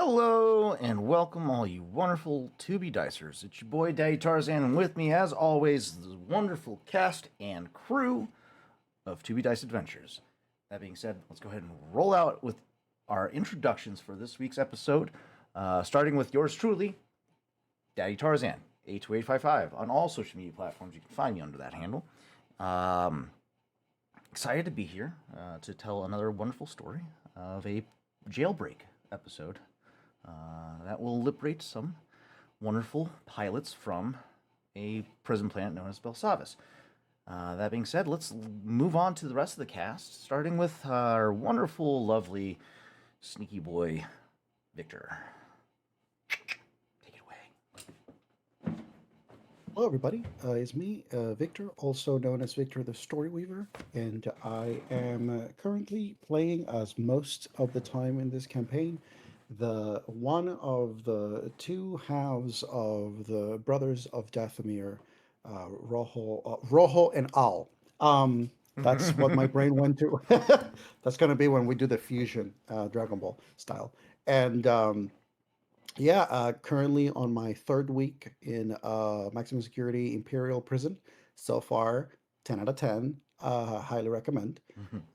Hello and welcome, all you wonderful Tubi Dicers. It's your boy Daddy Tarzan, and with me, as always, the wonderful cast and crew of Tubi Dice Adventures. That being said, let's go ahead and roll out with our introductions for this week's episode, starting with yours truly, Daddy Tarzan, 82855, on all social media platforms. You can find me under that handle. Excited to be here to tell another wonderful story of a jailbreak episode that will liberate some wonderful pilots from a prison planet known as Belsavis. That being said, let's move on to the rest of the cast, starting with our wonderful, lovely, sneaky boy, Victor. Take it away. Hello, everybody. It's me, Victor, also known as Victor the Story Weaver, and I am currently playing, as most of the time in this campaign, the one of the two halves of the Brothers of Dathomir, Rojo and Al. That's what my brain went to. That's going to be when we do the fusion, Dragon Ball style. And yeah, currently on my third week in maximum security Imperial prison. So far, 10 out of 10. Highly recommend.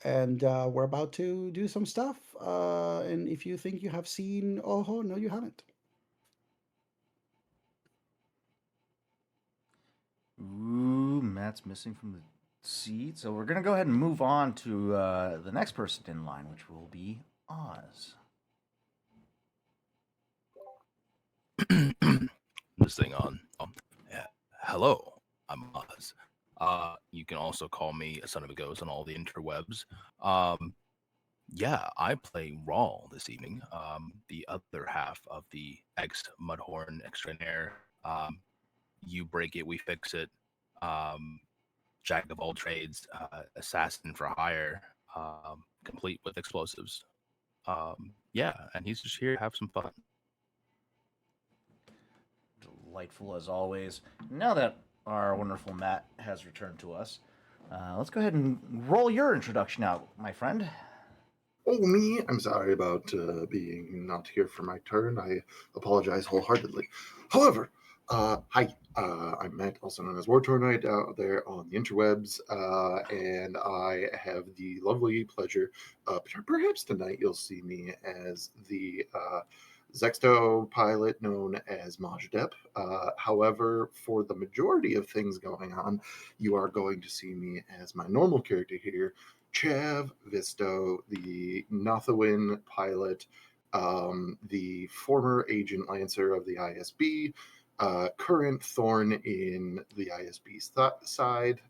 And we're about to do some stuff. And if you think you have seen Oho, no, you haven't. Ooh, Matt's missing from the seat. So we're going to go ahead and move on to the next person in line, which will be Oz. This thing on. Yeah. Hello, I'm Oz. You can also call me a son of a ghost on all the interwebs. Yeah, I play Rawl this evening. The other half of the ex Mudhorn extraordinaire. You break it, we fix it. Jack of all trades, assassin for hire, complete with explosives. Yeah, and he's just here to have some fun. Delightful as always. Now that our wonderful Matt has returned to us, let's go ahead and roll your introduction out, my friend. Oh, me? I'm sorry about being not here for my turn. I apologize wholeheartedly. However, hi, I'm Matt, also known as War Tornite, out there on the interwebs, and I have the lovely pleasure, perhaps tonight you'll see me as the Zexto pilot known as Majdep. However, for the majority of things going on, you are going to see me as my normal character here, Chav Visto, the Nothawin pilot, the former Agent Lancer of the ISB, current Thorn in the ISB side,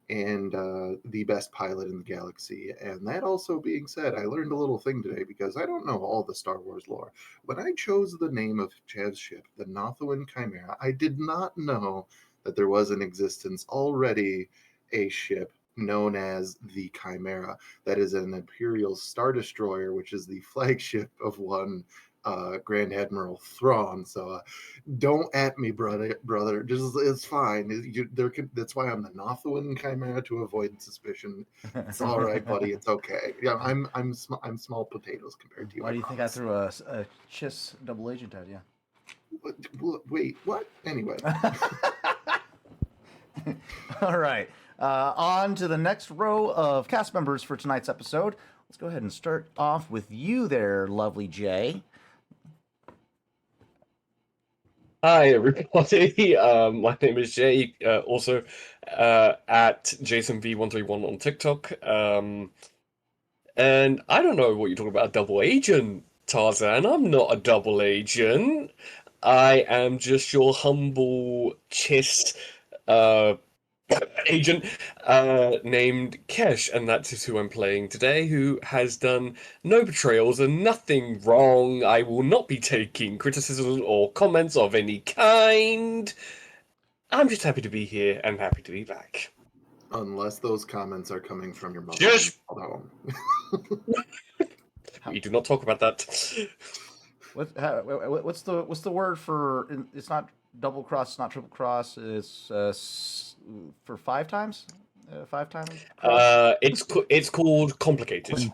and the best pilot in the galaxy. And that also being said, I learned a little thing today because I don't know all the Star Wars lore. When I chose the name of Chav's ship, the Nothawin Chimera, I did not know that there was in existence already a ship known as the Chimera. That is an Imperial Star Destroyer, which is the flagship of one Grand Admiral Thrawn. So don't at me, brother. Just it's fine. That's why I'm the Nothawin Chimera, to avoid suspicion. It's all right, buddy. It's okay. Yeah, I'm small potatoes compared to you. Why do you think I threw a Chiss double agent at you? Wait, what? Anyway. All right. On to the next row of cast members for tonight's episode. Let's go ahead and start off with you there, lovely Jay. Hi, everybody. My name is Jay, also at JasonV131 on TikTok. And I don't know what you're talking about, a double agent, Tarzan. I'm not a double agent. I am just your humble Chiss agent named Kesh, and that is who I'm playing today, who has done no betrayals and nothing wrong. I will not be taking criticism or comments of any kind. I'm just happy to be here and happy to be back. Unless those comments are coming from your mother. Yes! No. We do not talk about that. What's the word for? It's not double cross. It's not triple cross. It's for 5 times. 5 times. It's called complicated.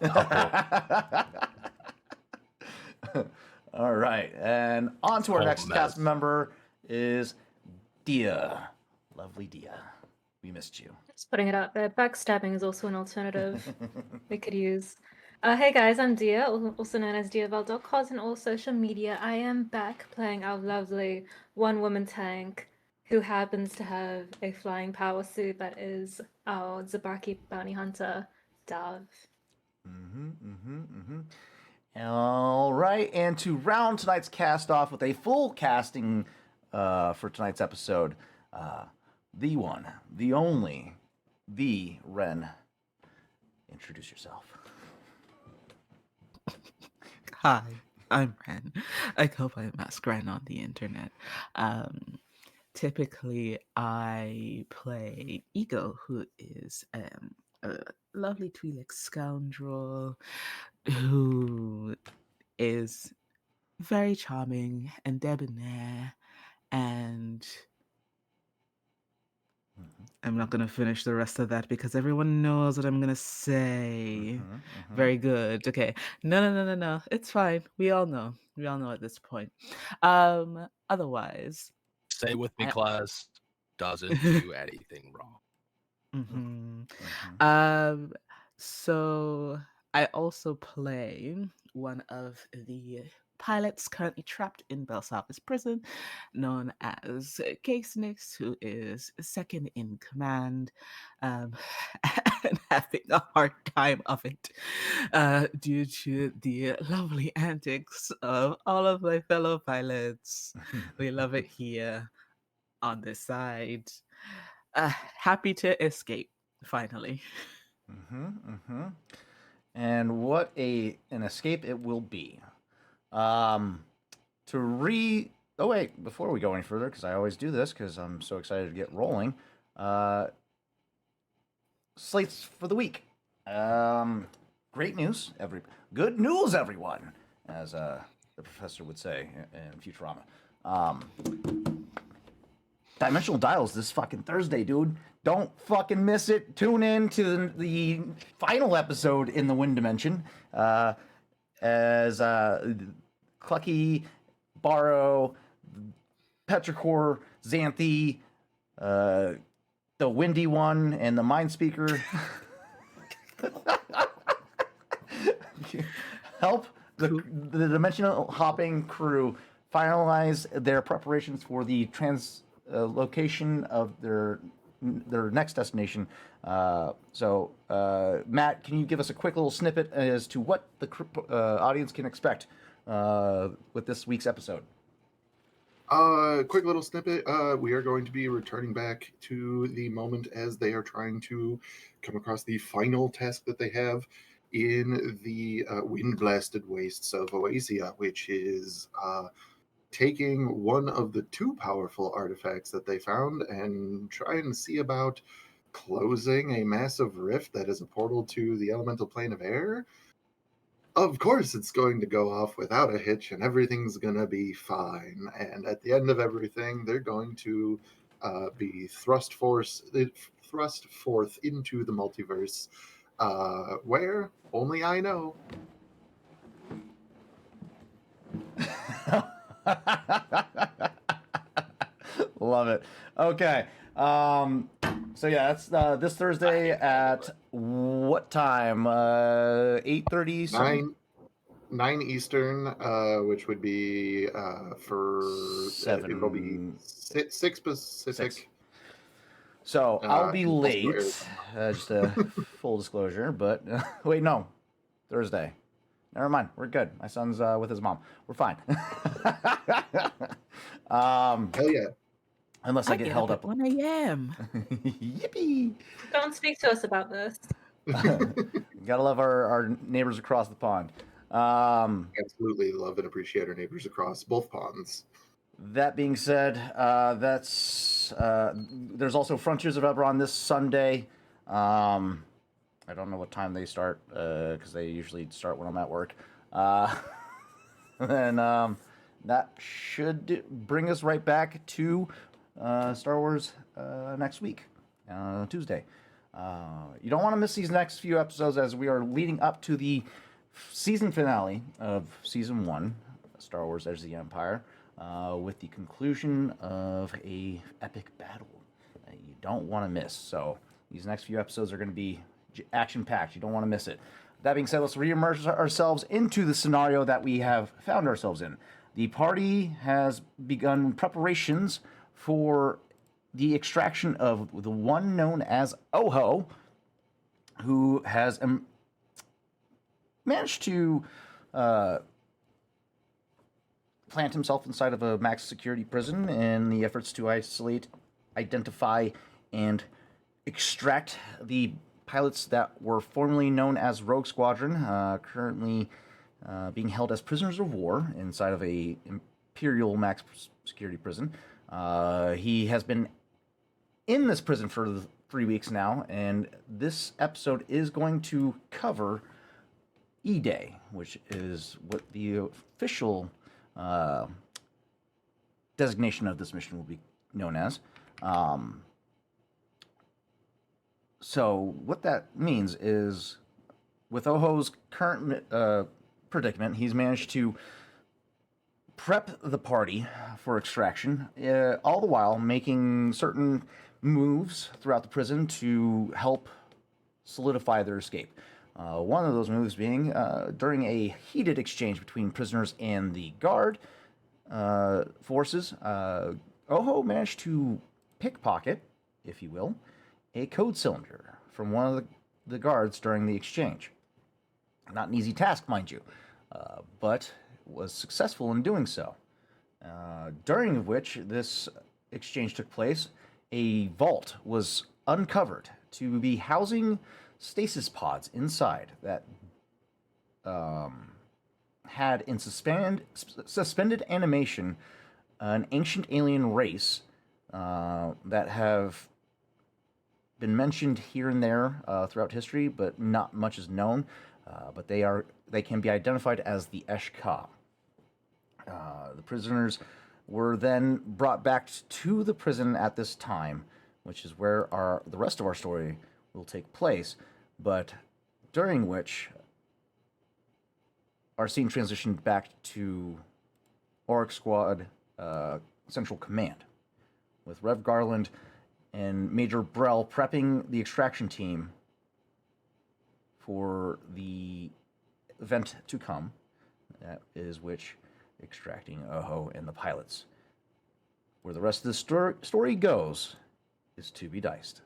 All right, and on to our Oh, next cast mess. member is Dia. Lovely Dia. We missed you. Just putting it out there. Backstabbing is also an alternative we could use. Hey guys, I'm Dia, also known as Dia.cos on all social media. I am back playing our lovely one-woman tank who happens to have a flying power suit that is our Zabaki bounty hunter, Dav. All right, and to round tonight's cast off with a full casting for tonight's episode, the one, the only, the Ren. Introduce yourself. Hi, I'm Ren. I go by Mask Ren on the internet. Typically, I play Ego, who is a lovely Twi'lek scoundrel who is very charming and debonair, and I'm not going to finish the rest of that because everyone knows what I'm going to say. Very good. Okay. No. It's fine. We all know. We all know at this point. Otherwise, Stay with me, I- class. Doesn't do anything wrong. So I also play one of the pilots currently trapped in Belsavis prison, known as Case Nix, who is second in command, and having a hard time of it due to the lovely antics of all of my fellow pilots. We love it here on this side. Happy to escape, finally. And what an escape it will be. Oh wait, before we go any further, because I always do this because I'm so excited to get rolling. Slates for the week. Great news, good news, everyone, as the professor would say in Futurama. Dimensional Dials this fucking Thursday, dude. Don't fucking miss it. Tune in to the final episode in the Wind Dimension as Clucky, Barrow, Petrichor, Xanthi, the Windy One, and the Mind Speaker help the dimensional hopping crew finalize their preparations for the location of their next destination. So, Matt, can you give us a quick little snippet as to what the audience can expect with this week's episode? Quick little snippet. We are going to be returning back to the moment as they are trying to come across the final task that they have in the wind-blasted wastes of Oasia, which is taking one of the two powerful artifacts that they found and trying to see about closing a massive rift that is a portal to the elemental plane of air. Of course, it's going to go off without a hitch and everything's going to be fine. And at the end of everything, they're going to be thrust forth into the multiverse, where only I know. Love it. Okay. So yeah, that's this Thursday at what time? 8:30. 9 Eastern, which would be for 7. It'll be 6 Pacific. 6. So I'll be and also late. Arizona. Just a full disclosure, but wait, no, Thursday. Never mind. We're good. My son's with his mom. We're fine. Hell yeah. Unless I get held up. 1 a.m. Yippee! Don't speak to us about this. Gotta love our neighbors across the pond. Absolutely love and appreciate our neighbors across both ponds. That being said, there's also Frontiers of Eberron this Sunday. I don't know what time they start because they usually start when I'm at work. And that should bring us right back to Star Wars next week, Tuesday. You don't want to miss these next few episodes as we are leading up to the season finale of season 1, Star Wars: Edge of the Empire, with the conclusion of a epic battle that you don't want to miss. So these next few episodes are going to be action-packed. You don't want to miss it. That being said, let's re-immerse ourselves into the scenario that we have found ourselves in. The party has begun preparations for the extraction of the one known as Oho, who has managed to plant himself inside of a max security prison in the efforts to isolate, identify, and extract the pilots that were formerly known as Rogue Squadron, currently being held as prisoners of war inside of a Imperial max security prison. He has been in this prison for 3 weeks now, and this episode is going to cover E-Day, which is what the official designation of this mission will be known as. So what that means is, with Oho's current predicament, he's managed to prep the party for extraction, all the while making certain moves throughout the prison to help solidify their escape. One of those moves being during a heated exchange between prisoners and the guard forces, Oho managed to pickpocket, if you will, a code cylinder from one of the guards during the exchange. Not an easy task, mind you, but was successful in doing so. During which this exchange took place, a vault was uncovered to be housing stasis pods inside that had in suspended animation an ancient alien race that have been mentioned here and there throughout history, but not much is known. But they can be identified as the Eshka. The prisoners were then brought back to the prison at this time, which is where the rest of our story will take place, but during which our scene transitioned back to Oryx Squad Central Command, with Rev Garland and Major Brell prepping the extraction team for the event to come, that is which extracting Oho and the pilots. Where the rest of the story goes is to be diced.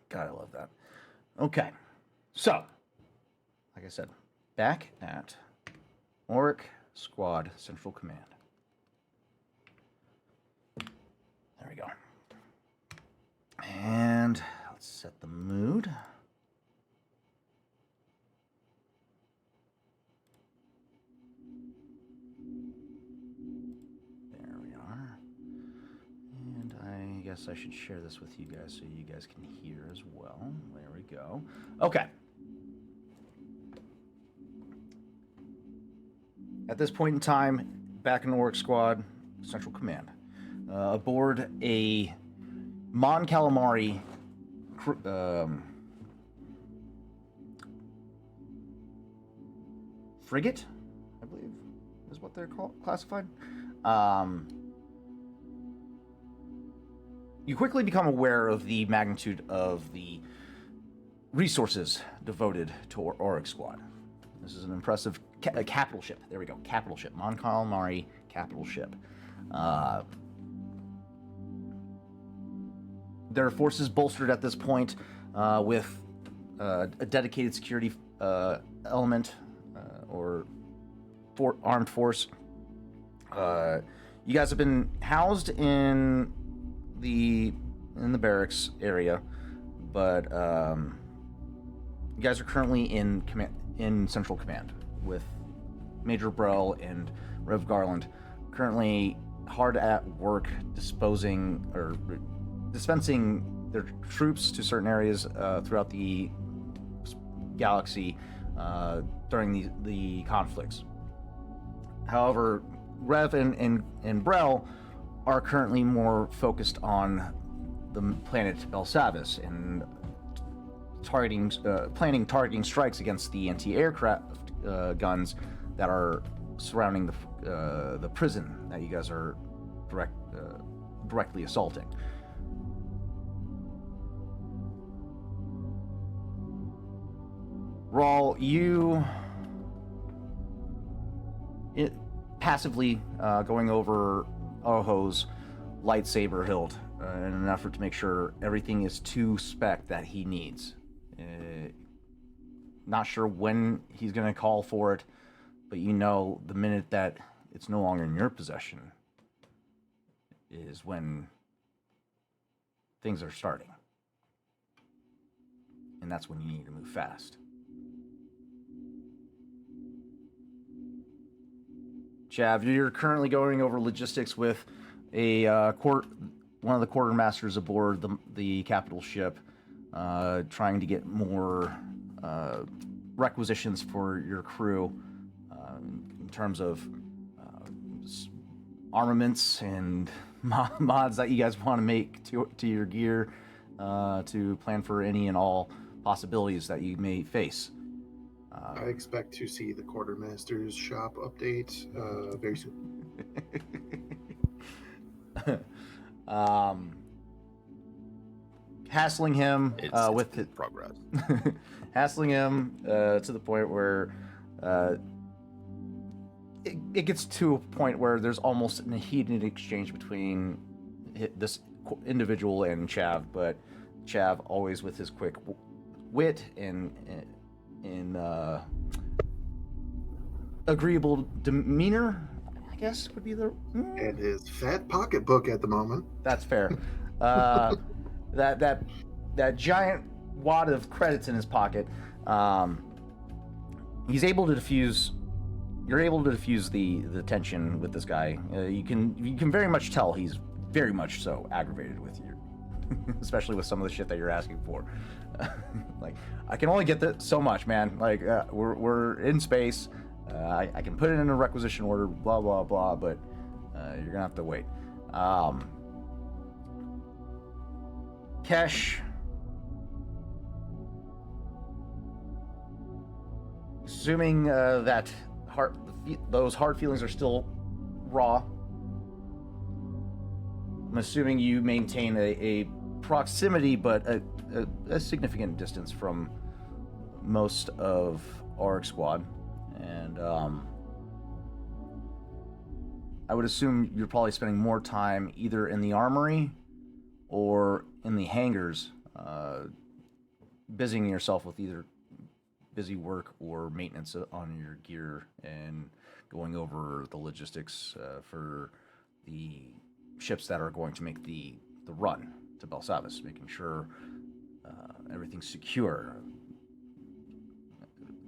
God, I love that. Okay, so, like I said, back at Oryx Squad Central Command. There we go. And let's set the mood. There we are. And I guess I should share this with you guys so you guys can hear as well. There we go. Okay. At this point in time, back in Oryx Squad Central Command, aboard a Mon Calamari frigate, I believe is what they're classified. You quickly become aware of the magnitude of the resources devoted to Oryx Squad. This is an impressive capital ship. There we go, capital ship. Mon Calamari capital ship. Their forces bolstered at this point with a dedicated security element or armed force. You guys have been housed in the barracks area, but you guys are currently in Central Command with Major Brell and Rev Garland currently hard at work disposing or dispensing their troops to certain areas throughout the galaxy during the conflicts. However, Rev and Brel are currently more focused on the planet Belsavis and planning targeting strikes against the anti-aircraft guns that are surrounding the prison that you guys are directly assaulting. Rawl, you passively going over Oho's lightsaber hilt in an effort to make sure everything is to spec that he needs. Not sure when he's going to call for it, but you know the minute that it's no longer in your possession is when things are starting. And that's when you need to move fast. Chav, you're currently going over logistics with one of the quartermasters aboard the capital ship, trying to get more requisitions for your crew in terms of armaments and mods that you guys want to make to your gear to plan for any and all possibilities that you may face. I expect to see the quartermaster's shop update very soon. Hassling him with it's progress. hassling him to the point where it gets to a point where there's almost a heated exchange between this individual and Chav, but Chav always with his quick wit and agreeable demeanor, I guess would be the And his fat pocketbook at the moment. That's fair. That giant wad of credits in his pocket. He's able to diffuse. You're able to diffuse the tension with this guy. You can very much tell he's very much so aggravated with you, especially with some of the shit that you're asking for. Like, I can only get so much, man. Like, we're in space. I can put it in a requisition order, blah blah blah, but you're gonna have to wait. Kesh, assuming that those hard feelings are still raw, I'm assuming you maintain a proximity, but a significant distance from most of Auric Squad, and I would assume you're probably spending more time either in the armory or in the hangars, busying yourself with either busy work or maintenance on your gear and going over the logistics for the ships that are going to make the run to Belsavis, making sure everything's secure,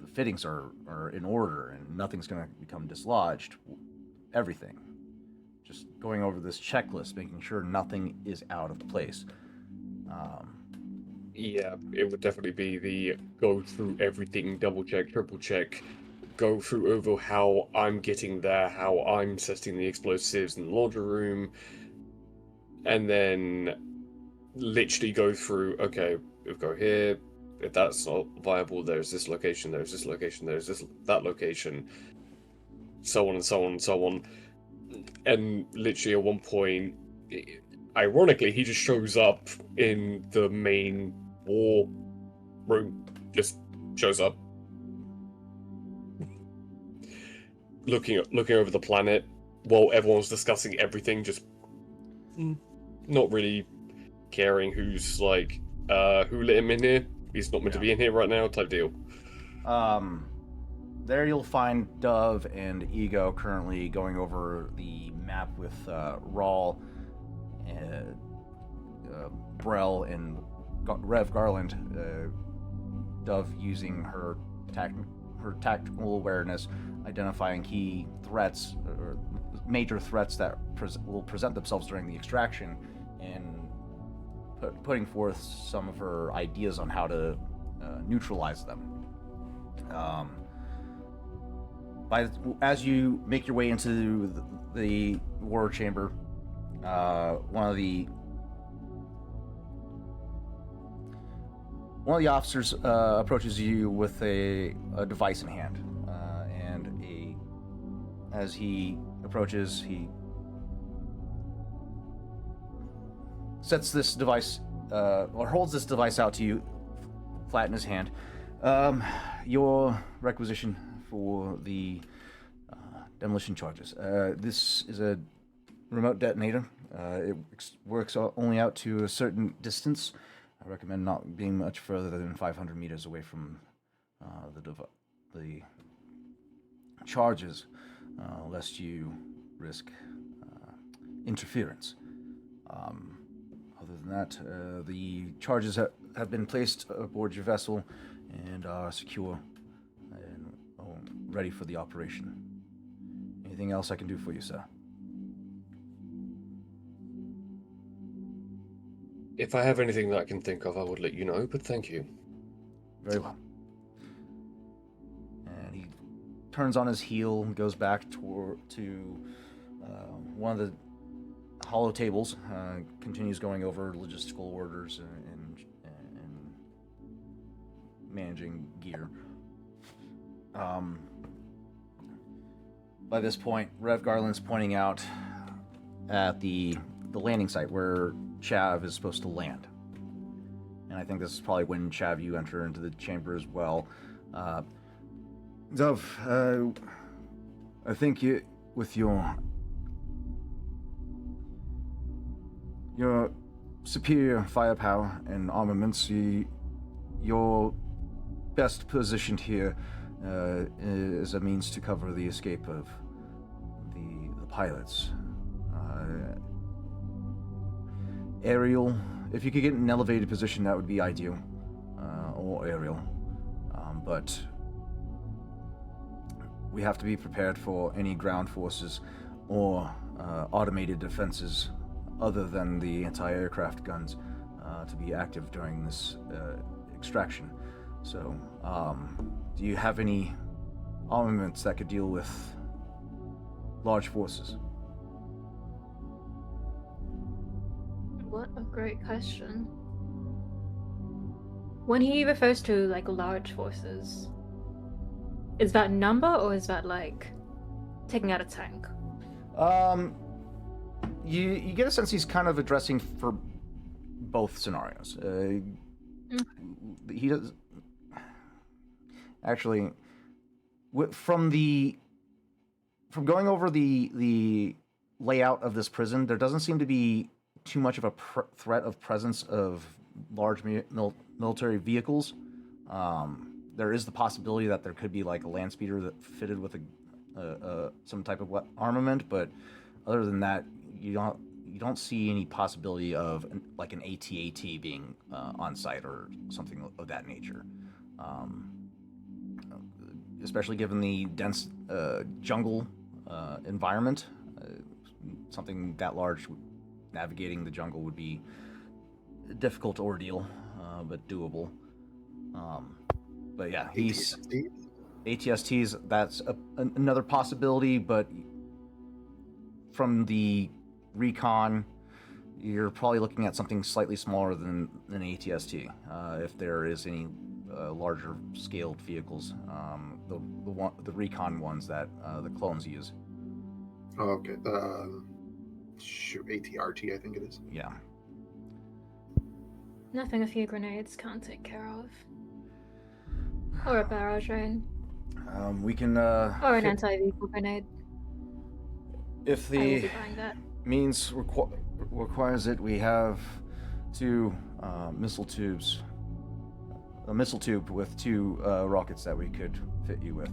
the fittings are in order, and nothing's going to become dislodged. Everything. Just going over this checklist, making sure nothing is out of place. Yeah, it would definitely be the go through everything, double check, triple check, go through over how I'm getting there, how I'm setting the explosives in the laundry room, and then literally go through, okay, we'll go here, if that's not viable, there's this location, there's this location, there's that location, so on and so on and so on. And literally at one point, ironically, he just shows up in the main war room, just shows up, looking over the planet while everyone's discussing everything, just not really caring who's like, who let him in here? He's not meant to be in here right now, type deal. There you'll find Dove and Ego currently going over the map with Rawl, Brel, and Rev Garland. Dove using her tactical awareness, identifying key threats or major threats that will present themselves during the extraction, and putting forth some of her ideas on how to neutralize them. As you make your way into the war chamber, one of the officers approaches you with a device in hand, as he approaches, he sets this device, or holds this device out to you, flat in his hand. Your requisition for the demolition charges. This is a remote detonator. It works only out to a certain distance. I recommend not being much further than 500 meters away from the charges, lest you risk interference. Other than that, the charges have been placed aboard your vessel and are secure and ready for the operation. Anything else I can do for you, sir? If I have anything that I can think of, I would let you know, but thank you. Very well. And he turns on his heel and goes back to one of the hollow tables, continues going over logistical orders and managing gear. By this point, Rev Garland's pointing out at the landing site where Chav is supposed to land. And I think this is probably when, Chav, you enter into the chamber as well. Dove, I think with your superior firepower and armaments, you're best positioned here as a means to cover the escape of the pilots. Aerial, if you could get in an elevated position, that would be ideal, or aerial. But we have to be prepared for any ground forces or automated defenses other than the anti-aircraft guns to be active during this extraction. So, do you have any armaments that could deal with large forces? What a great question. When he refers to like large forces, is that number or is that like taking out a tank? You get a sense he's kind of addressing for both scenarios. He does actually from going over the layout of this prison. There doesn't seem to be too much of a threat of presence of large military vehicles. There is the possibility that there could be like a land speeder that fitted with some type of armament, but other than that, you don't see any possibility of like an AT-AT being on site or something of that nature. Especially given the dense jungle environment, something that large, navigating the jungle would be a difficult ordeal, but doable. But yeah, ATSTs, that's another possibility, but from the recon, you're probably looking at something slightly smaller than an ATST, if there is any larger scaled vehicles, the recon ones that the clones use. Oh, okay. ATRT, I think it is. Yeah. Nothing a few grenades can't take care of. Or a barrage rain. We can. Or an anti-vehicle grenade. If I will the be buying that. means requires it, we have two missile tubes. A missile tube with two rockets that we could fit you with.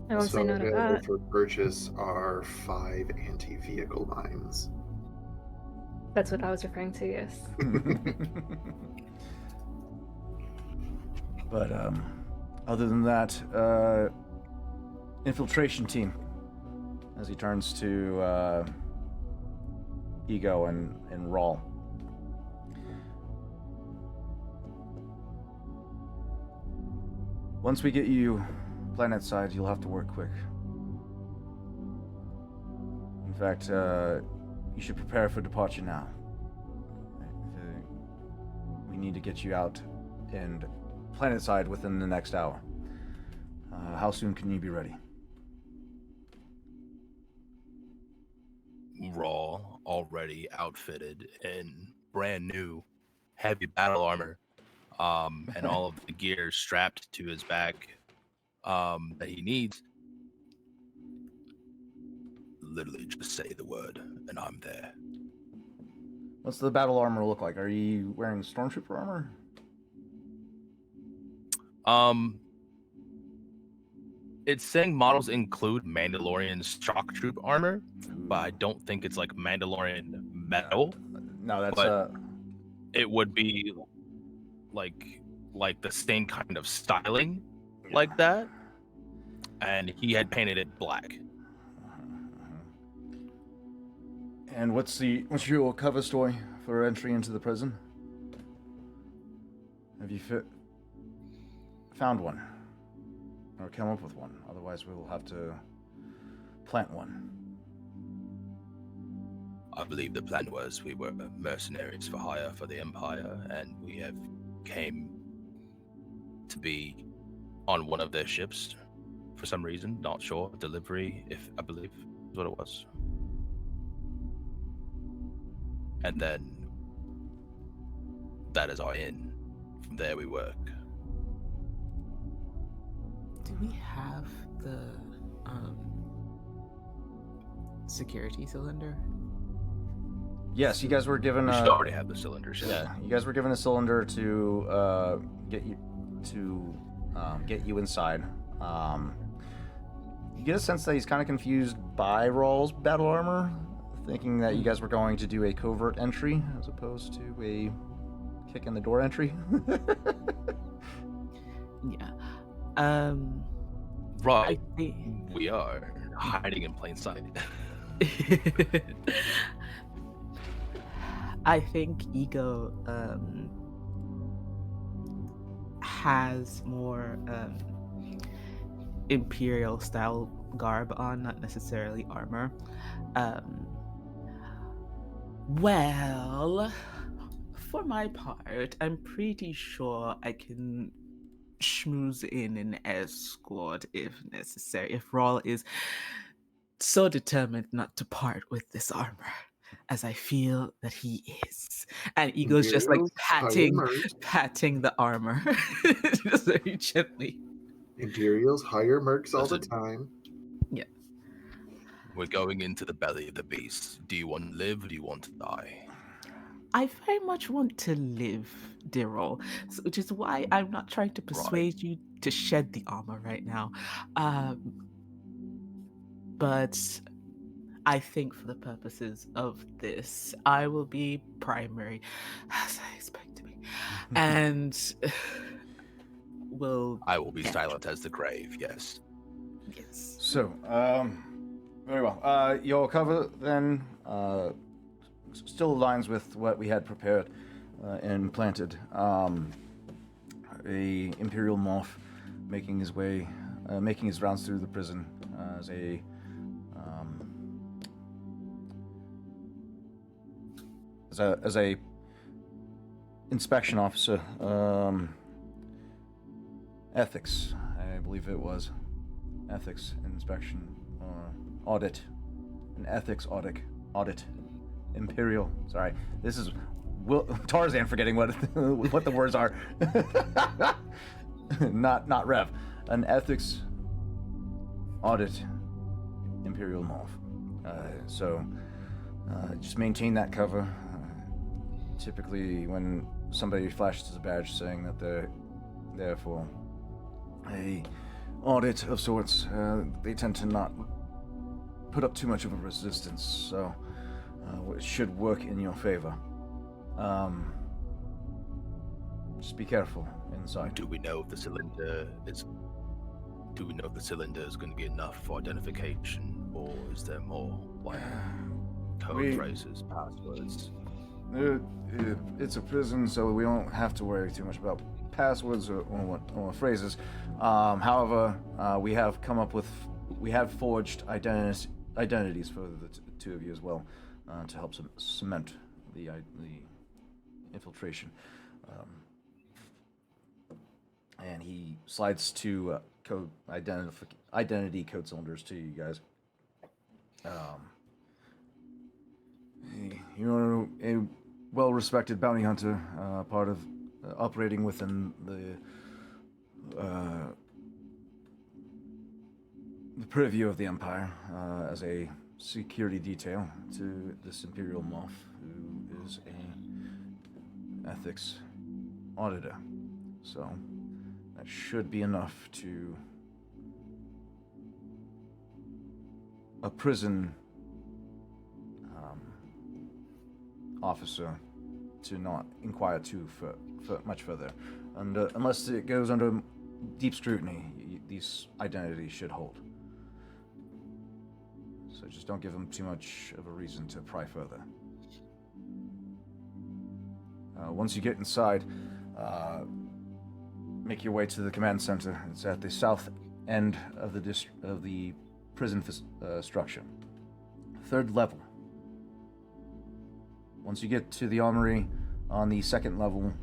I won't say no to available that. for purchase are 5 anti-vehicle mines. That's what I was referring to, yes. But other than that, infiltration team. As he turns to Ego and Rawl. Once we get you planet side, you'll have to work quick. In fact, you should prepare for departure now. We need to get you out and planet side within the next hour. How soon can you be ready? Raw, already outfitted in brand new heavy battle armor, and all of the gear strapped to his back that he needs. Literally just say the word and I'm there. What's the battle armor look like? Are you wearing stormtrooper armor? It's saying models include Mandalorian shock troop armor, but I don't think it's like Mandalorian metal. No, that's But it would be like the same kind of styling like that. And he had painted it black. And what's your cover story for entry into the prison? Have you found one? Or come up with one? Otherwise we will have to plant one. I believe the plan was we were mercenaries for hire for the Empire, and we have came to be on one of their ships for some reason, not sure. Delivery, if I believe is what it was. And then that is our inn. From there we work. Do we have the security cylinder? Yes, you guys were given We a... should already have the cylinder. Yeah, you guys were given a cylinder to get you inside. You get a sense that he's kind of confused by Rawl's battle armor, thinking that you guys were going to do a covert entry as opposed to a kick in the door entry. Yeah. Right. I think... We are hiding in plain sight. I think Ego has more Imperial style garb on, not necessarily armor. Well, for my part, I'm pretty sure I can schmooze in an escort if necessary, if Rawl is so determined not to part with this armor, as I feel that he is. And Ego's just like patting the armor just very gently. Imperials hire mercs all the Listen. time. Yeah. We're going into the belly of the beast. Do you want to live or do you want to die? I very much want to live, dear Rawl, which is why I'm not trying to persuade you to shed the armor right now. But I think for the purposes of this, I will be primary, as I expect to be, and I will be silent as the grave, yes. Yes. So, very well. Your cover then still aligns with what we had prepared and planted. A Imperial morph making his rounds through the prison as a inspection officer, ethics, I believe it was, ethics inspection audit, an ethics audit, Imperial. Sorry, this is Tarzan forgetting what what the words are. not Rev. An ethics audit, Imperial morph. So just maintain that cover. Typically, when somebody flashes a badge saying that they're there for a audit of sorts, they tend to not put up too much of a resistance, so it should work in your favor. Just be careful inside. Do we know if the cylinder is going to be enough for identification, or is there more? code phrases, passwords. It's a prison, so we don't have to worry too much about passwords or phrases. However, we have forged identities for the two of you as well, to help cement the infiltration. And he slides two identity code cylinders to you guys. You're a well-respected bounty hunter, part of operating within the purview of the Empire, as a security detail to this Imperial Moth, who is a ethics auditor. So that should be enough to a prison officer to not inquire too much further. And unless it goes under deep scrutiny, these identities should hold. So just don't give them too much of a reason to pry further. Once you get inside, make your way to the command center. It's at the south end of the prison structure. 3rd level. Once you get to the armory on the 2nd level,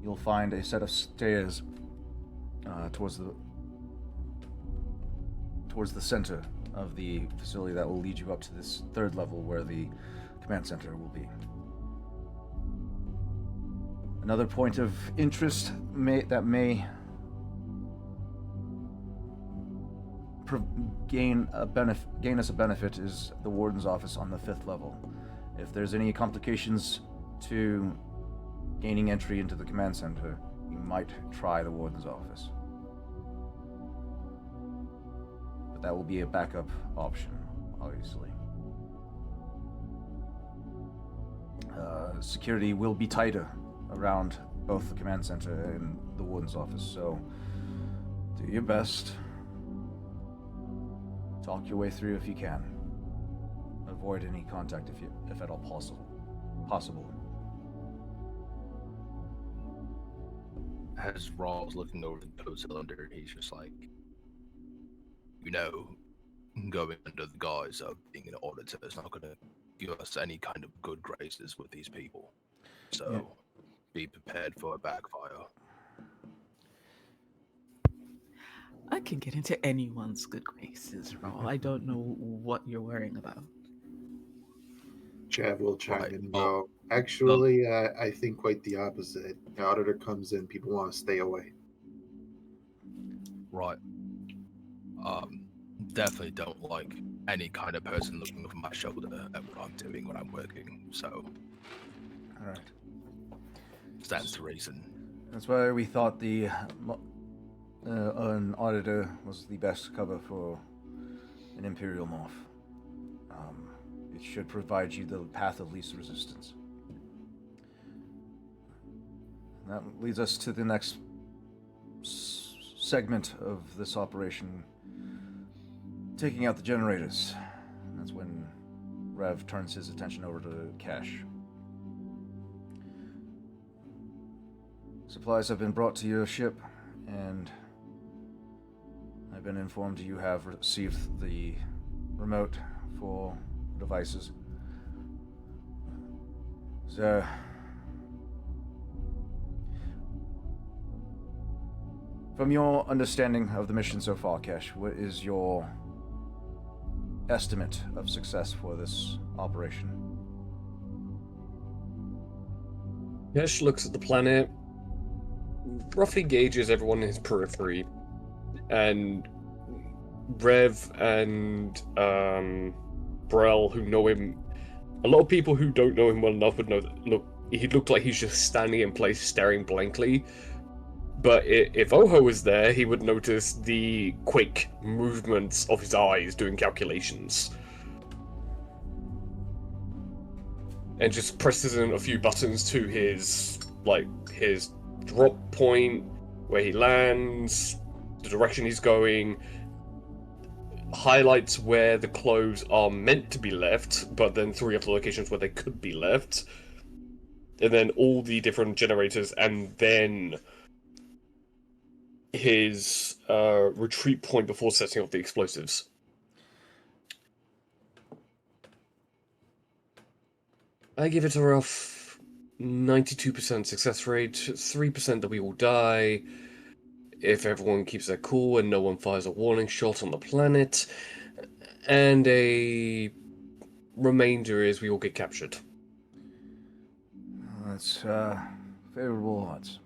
you'll find a set of stairs towards the center of the facility that will lead you up to this 3rd level where the command center will be. Another point of interest that may gain us a benefit is the warden's office on the 5th level. If there's any complications to gaining entry into the command center, you might try the warden's office. But that will be a backup option, obviously. Security will be tighter around both the command center and the warden's office, so do your best. Talk your way through if you can. Avoid any contact if at all possible. As Raw's looking over the code cylinder, he's just like, going under the guise of being an auditor is not going to give us any kind of good graces with these people. So be prepared for a backfire. I can get into anyone's good graces, Raw. I don't know what you're worrying about. Chav will chime in and go, actually, I think quite the opposite. The auditor comes in, people want to stay away. Right. Definitely don't like any kind of person looking over my shoulder at what I'm doing when I'm working, so... Alright. Stands to reason. That's why we thought an auditor was the best cover for an Imperial Moth. It should provide you the path of least resistance. And that leads us to the next segment of this operation, taking out the generators. That's when Rev turns his attention over to Cash. Supplies have been brought to your ship, and I've been informed you have received the remote for devices. So, from your understanding of the mission so far, Kesh, what is your estimate of success for this operation? Kesh looks at the planet, roughly gauges everyone in his periphery, and Rev and Brel, who know him, a lot of people who don't know him well enough would know that he looked like he's just standing in place staring blankly. But if Oho was there, he would notice the quick movements of his eyes doing calculations. And just presses in a few buttons to his drop point, where he lands, the direction he's going. highlights where the clothes are meant to be left, but then 3 other locations where they could be left, and then all the different generators, and then his retreat point before setting off the explosives. I give it a rough 92% success rate, 3% that we will die if everyone keeps their cool and no one fires a warning shot on the planet, and a remainder is we all get captured. That's favorable odds.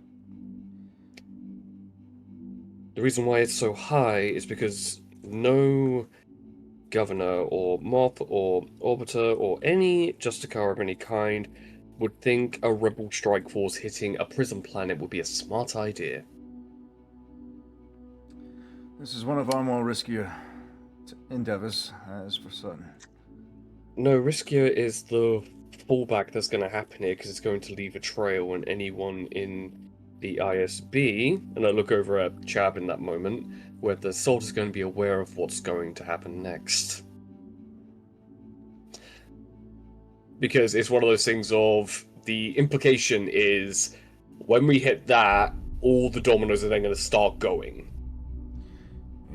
The reason why it's so high is because no governor or mob or orbiter or any Justicar of any kind would think a rebel strike force hitting a prison planet would be a smart idea. This is one of our more riskier endeavors, as for certain. No, riskier is the fallback that's going to happen here, because it's going to leave a trail, and anyone in the ISB, and I look over at Chab in that moment, where the Salt is going to be aware of what's going to happen next. Because it's one of those things of, the implication is, when we hit that, all the dominoes are then going to start going.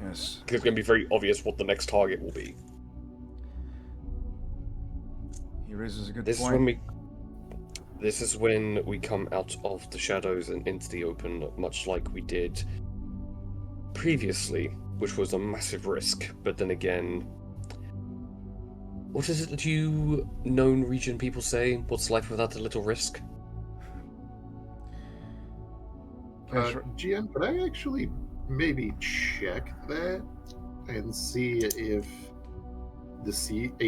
Yes. Because it's going to be very obvious what the next target will be. He raises a good This point. is when we come out of the shadows and into the open, much like we did previously, which was a massive risk. But then again, what is it that you known region people say? What's life without a little risk? GM, could I actually maybe check that and see if a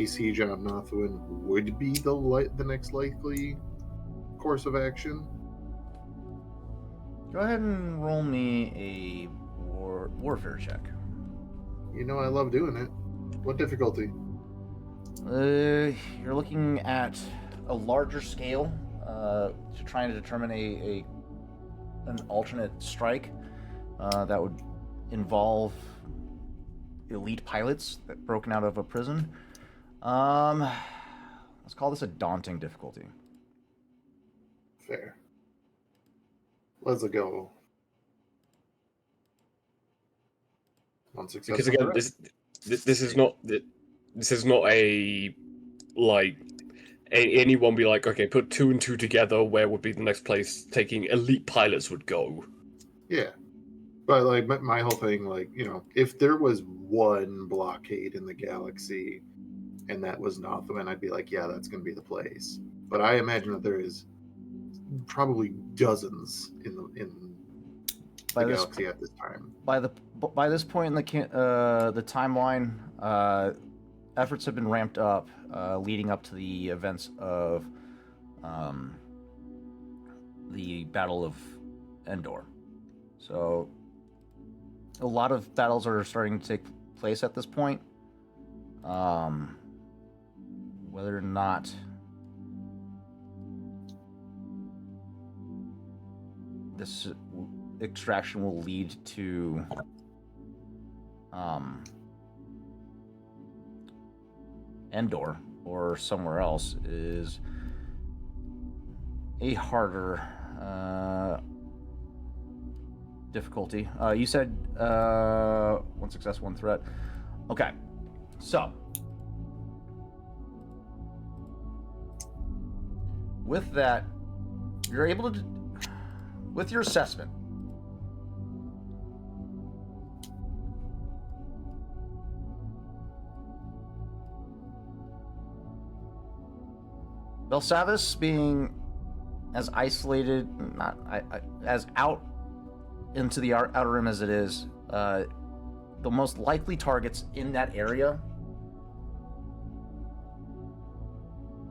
siege on Nothwin would be the next likely course of action? Go ahead and roll me a warfare check. You know I love doing it. What difficulty? You're looking at a larger scale to trying to determine an alternate strike that would involve elite pilots that broken out of a prison. Let's call this a daunting difficulty. Fair. Let's go. Because again, this is not a like anyone be like, okay, put 2 and 2 together. Where would be the next place taking elite pilots would go? Yeah, but like my whole thing, like, you know, if there was one blockade in the galaxy, and that was Nothwin, I'd be like, yeah, that's going to be the place. But I imagine that there is probably dozens in the galaxy at this time. By this point in the timeline, efforts have been ramped up, leading up to the events of the Battle of Endor. So, a lot of battles are starting to take place at this point. Whether or not this extraction will lead to Endor or somewhere else is a harder difficulty. You said 1 success, 1 threat. Okay, so with that, you're able to, with your assessment, Belsavis being as isolated, not as out into the outer rim as it is, the most likely targets in that area,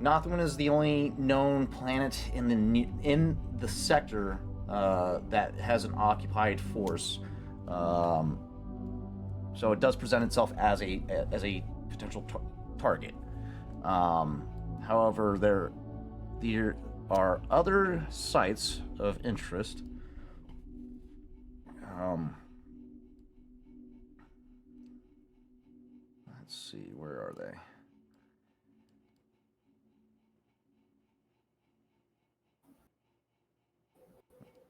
Nothwin is the only known planet in the sector that has an occupied force. So it does present itself as a potential target. However, there are other sites of interest. Let's see, where are they?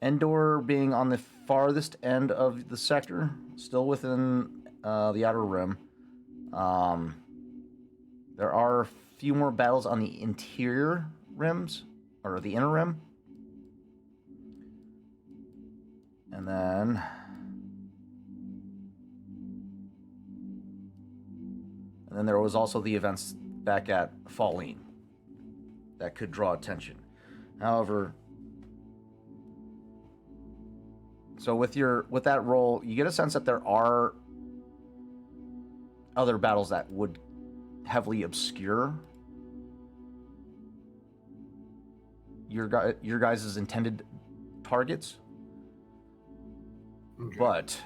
Endor being on the farthest end of the sector, still within the outer rim. There are a few more battles on the interior rims, or the inner rim. And then there was also the events back at Falleen that could draw attention. However, so with that roll, you get a sense that there are other battles that would heavily obscure your guys' intended targets, Okay. but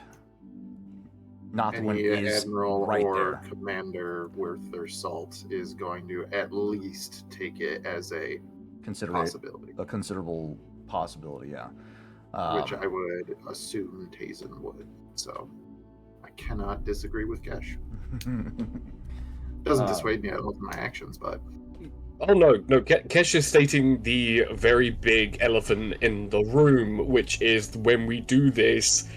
not the one Any is admiral right or there. commander worth their salt is going to at least take it as a Consider possibility, it a considerable possibility, yeah. which I would assume Tazen would. So I cannot disagree with Kesh. Doesn't dissuade me at all from my actions, but Oh no, Kesh is stating the very big elephant in the room, which is when we do this,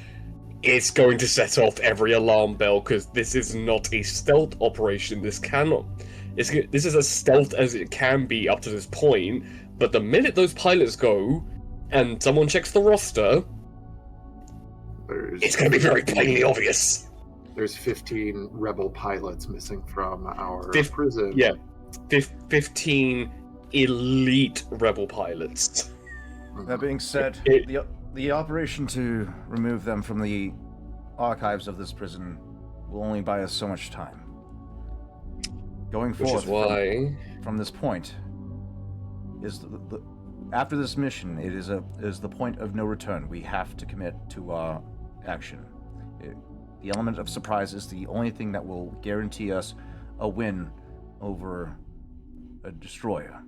it's going to set off every alarm bell, because this is not a stealth operation. This is as stealth as it can be up to this point, but the minute those pilots go, and someone checks the roster, it's going to be very plainly obvious. There's 15 rebel pilots missing from our prison. Yeah, 15 elite rebel pilots. That being said, the operation to remove them from the archives of this prison will only buy us so much time. Going forth from this point is after this mission, it is the point of no return. We have to commit to our action. The element of surprise is the only thing that will guarantee us a win over a destroyer.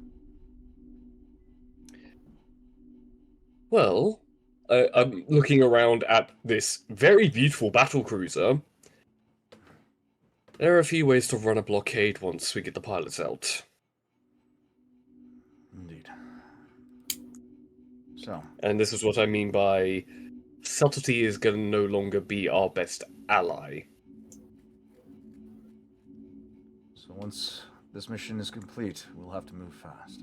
Well, I'm looking around at this very beautiful battle cruiser. There are a few ways to run a blockade once we get the pilots out. Indeed. So. And this is what I mean by subtlety is going to no longer be our best ally. So once this mission is complete, we'll have to move fast.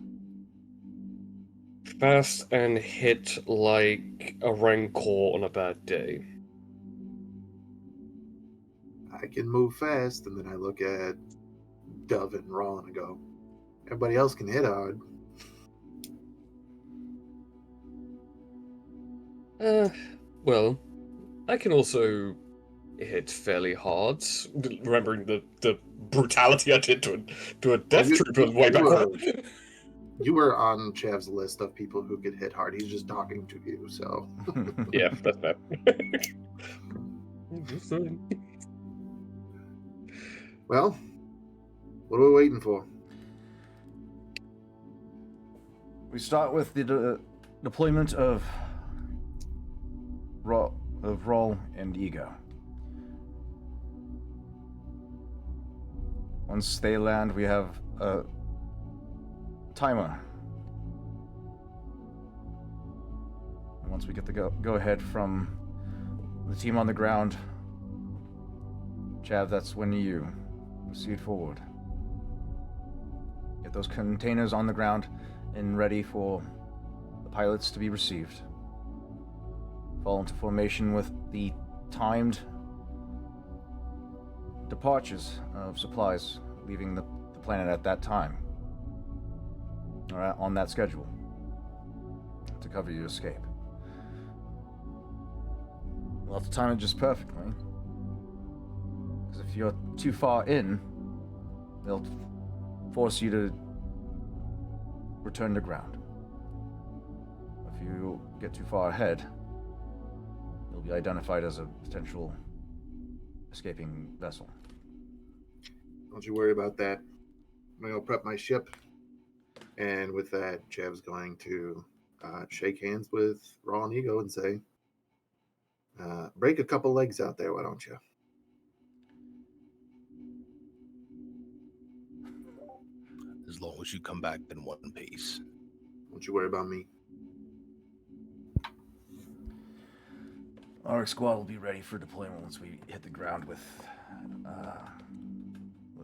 Fast and hit like a rancor on a bad day. I can move fast, and then I look at Dove and Raw and I go, everybody else can hit hard. Well, I can also hit fairly hard. Remembering the brutality I did to a death trooper way back when. You were on Chav's list of people who could hit hard. He's just talking to you, so. Yeah, that's bad. Well, what are we waiting for? We start with the deployment of Rawl and Ego. Once they land, we have a timer. And once we get the go ahead from the team on the ground, Chav, that's when you proceed forward. Get those containers on the ground and ready for the pilots to be received. Fall into formation with the timed departures of supplies leaving the planet at that time. All right, on that schedule to cover your escape. We'll have to time it just perfectly. Because if you're too far in, they'll force you to return to ground. If you get too far ahead, you'll be identified as a potential escaping vessel. Don't you worry about that. I'm going to go prep my ship. And with that, Chav's going to shake hands with Raw and Ego and say, break a couple legs out there, why don't you? as long as you come back in one piece. Don't you worry about me. Our squad will be ready for deployment once we hit the ground with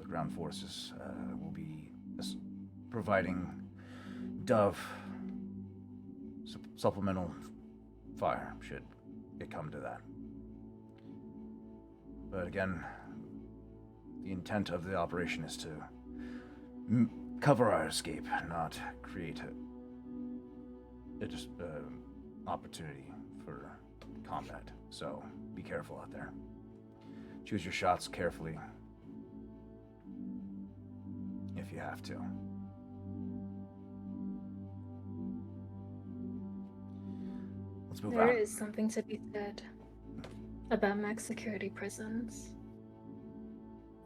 ground forces. We'll be providing Dove supplemental fire should it come to that. But again, the intent of the operation is to cover our escape, not create a opportunity for combat. So be careful out there. Choose your shots carefully if you have to. Let's move on. There is something to be said about max security prisons.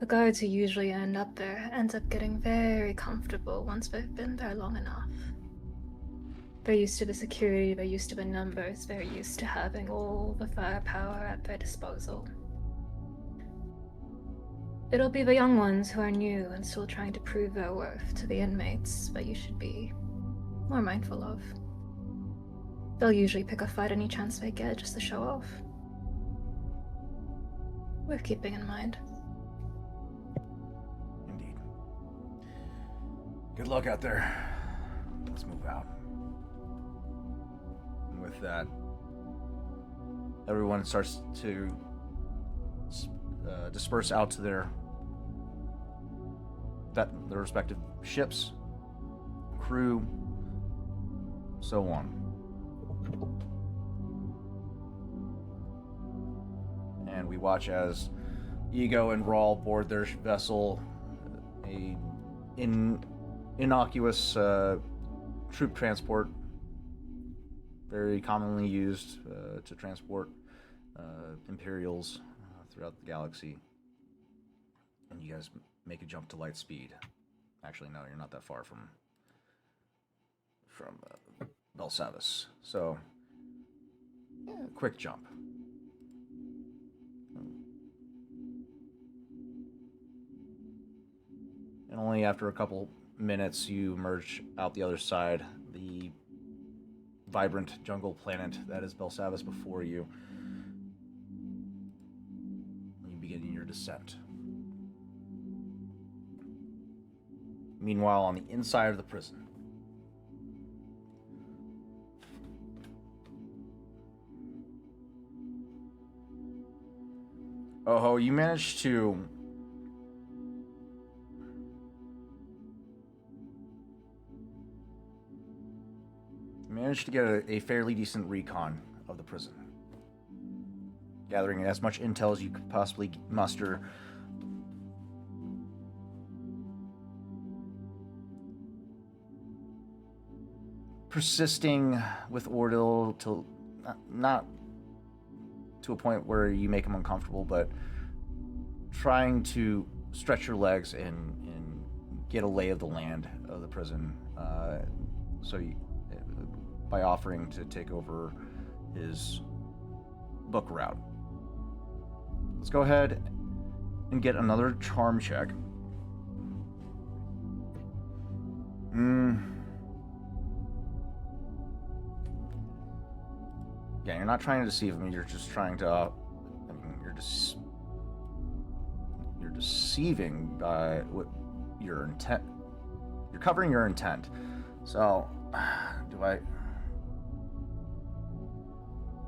The guards who usually end up there end up getting very comfortable once they've been there long enough. They're used to the security, they're used to the numbers, they're used to having all the firepower at their disposal. It'll be the young ones who are new and still trying to prove their worth to the inmates that you should be more mindful of. They'll usually pick a fight any chance they get just to show off. Worth keeping in mind. Indeed. Good luck out there. Let's move out. And with that, everyone starts to disperse out to their respective ships, crew, so on. And we watch as Ego and Rawl board their vessel, a innocuous troop transport, very commonly used to transport Imperials throughout the galaxy. And you guys make a jump to light speed. Actually, no, you're not that far from Belsavis. So, quick jump. And only after a couple minutes you emerge out the other side, the vibrant jungle planet that is Belsavis before you. You begin your descent. Meanwhile, on the inside of the prison, oh, you managed to get a fairly decent recon of the prison, gathering as much intel as you could possibly muster. Persisting with Ordil till not to a point where you make him uncomfortable, but trying to stretch your legs and get a lay of the land of the prison. By offering to take over his book route. Let's go ahead and get another charm check. Yeah, you're not trying to deceive him. You're just trying to. You're deceiving by what your intent. You're covering your intent. So, do I?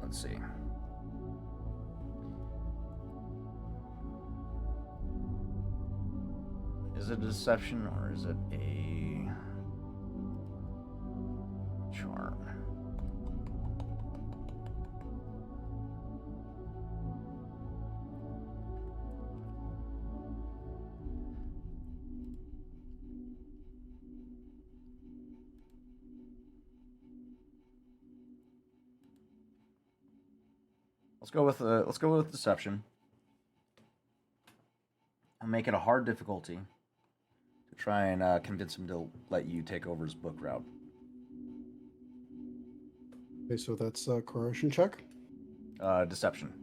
Let's see. Is it a deception or is it a charm? Let's go with deception. And make it a hard difficulty to try and convince him to let you take over his book route. Okay, so that's a coercion check. Deception.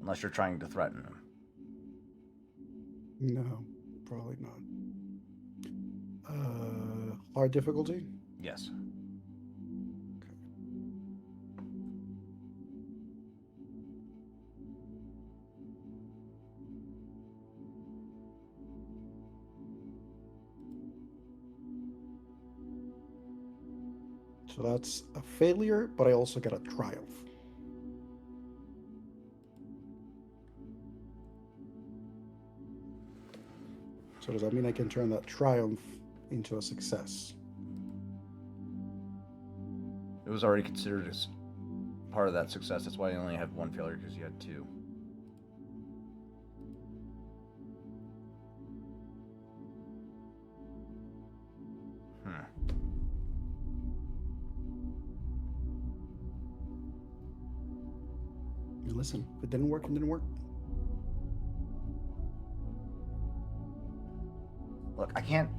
Unless you're trying to threaten him. No, probably not. Hard difficulty? Yes. So that's a failure, but I also get a triumph. So does that mean I can turn that triumph into a success? It was already considered as part of that success. That's why you only had one failure, because you had two. Listen, if it didn't work, it didn't work. Look, I can't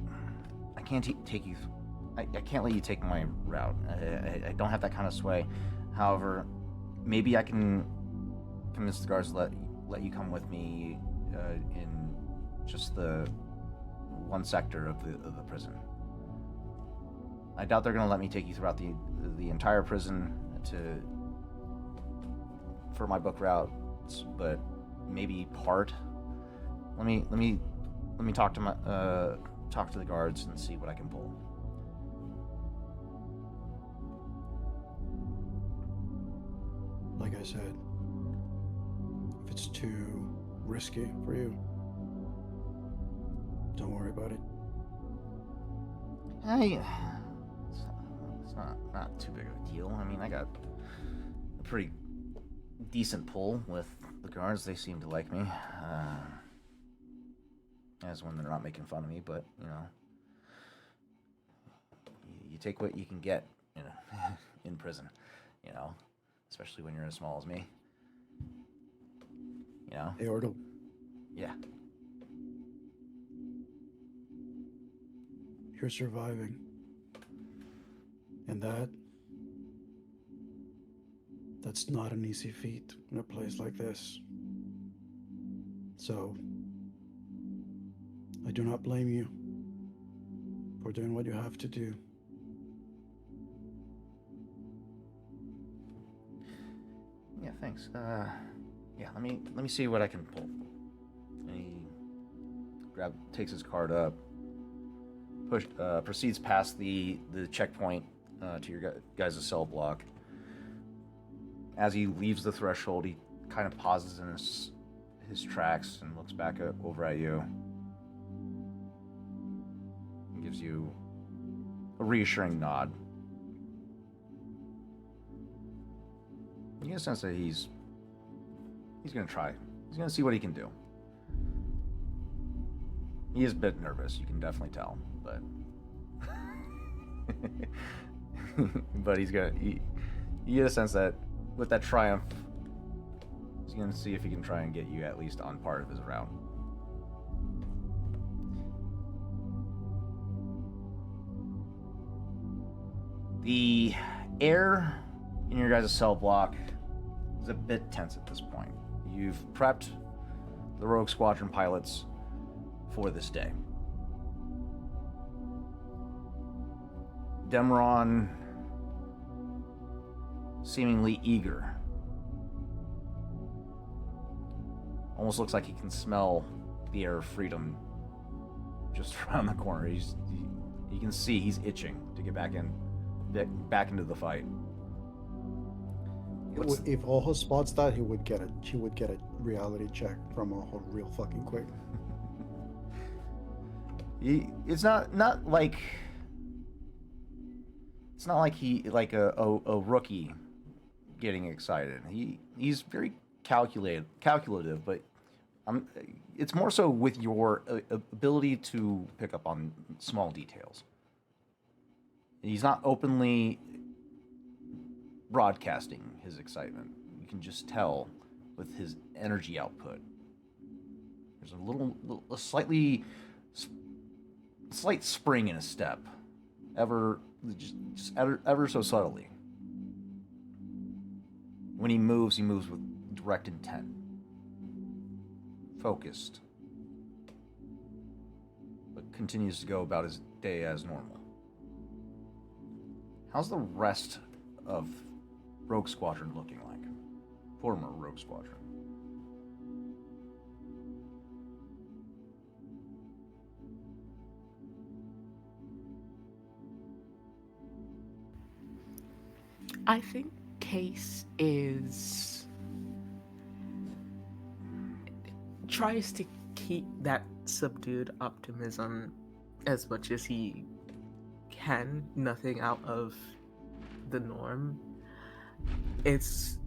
take you. I can't let you take my route. I don't have that kind of sway. However, maybe I can convince the guards to let you come with me in just the one sector of the prison. I doubt they're gonna let me take you throughout the entire prison for my book route, but maybe part. Let me talk to the guards and see what I can pull. Like I said, if it's too risky for you, don't worry about it. It's not too big of a deal. I mean, I got a pretty decent pull with the guards. They seem to like me. As when they're not making fun of me, but you take what you can get, in prison, especially when you're as small as me. Hey, Ordo. Yeah. You're surviving. And that's not an easy feat in a place like this. So, I do not blame you for doing what you have to do. Yeah, thanks. Yeah, let me see what I can pull. And he takes his card up, proceeds past the checkpoint to your guys' cell block. As he leaves the threshold, he kind of pauses in his tracks and looks back over at you. And gives you a reassuring nod. You get a sense that he's gonna try. He's gonna see what he can do. He is a bit nervous, you can definitely tell, but but you get a sense that with that triumph, he's gonna see if he can try and get you at least on part of his route. The air in your guys' cell block is a bit tense at this point. You've prepped the Rogue Squadron pilots for this day. Demron, seemingly eager. Almost looks like he can smell the air of freedom just around the corner. You can see he's itching to get back into the fight. If Ojo spots that, she would get a reality check from Ojo real fucking quick. It's not like he like a rookie getting excited. He's very calculative, but it's more so with your ability to pick up on small details. He's not openly broadcasting his excitement. You can just tell with his energy output. There's a slight spring in his step, ever so subtly. When he moves with direct intent, focused, but continues to go about his day as normal. How's the rest of Rogue Squadron looking like? Former Rogue Squadron. I think Case tries to keep that subdued optimism as much as he can, nothing out of the norm. His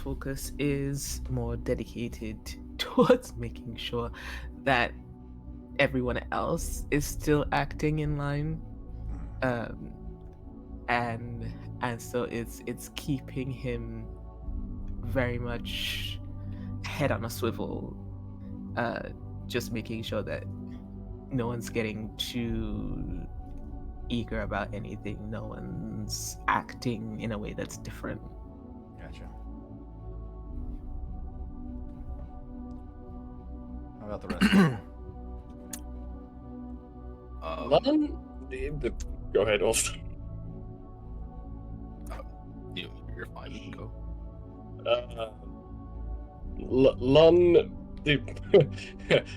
focus is more dedicated towards making sure that everyone else is still acting in line, and so it's keeping him very much head on a swivel, just making sure that no one's getting too eager about anything, no one's acting in a way that's different. Gotcha. How about the rest? Lon, go ahead, Austin. You're fine. You can go. Lon,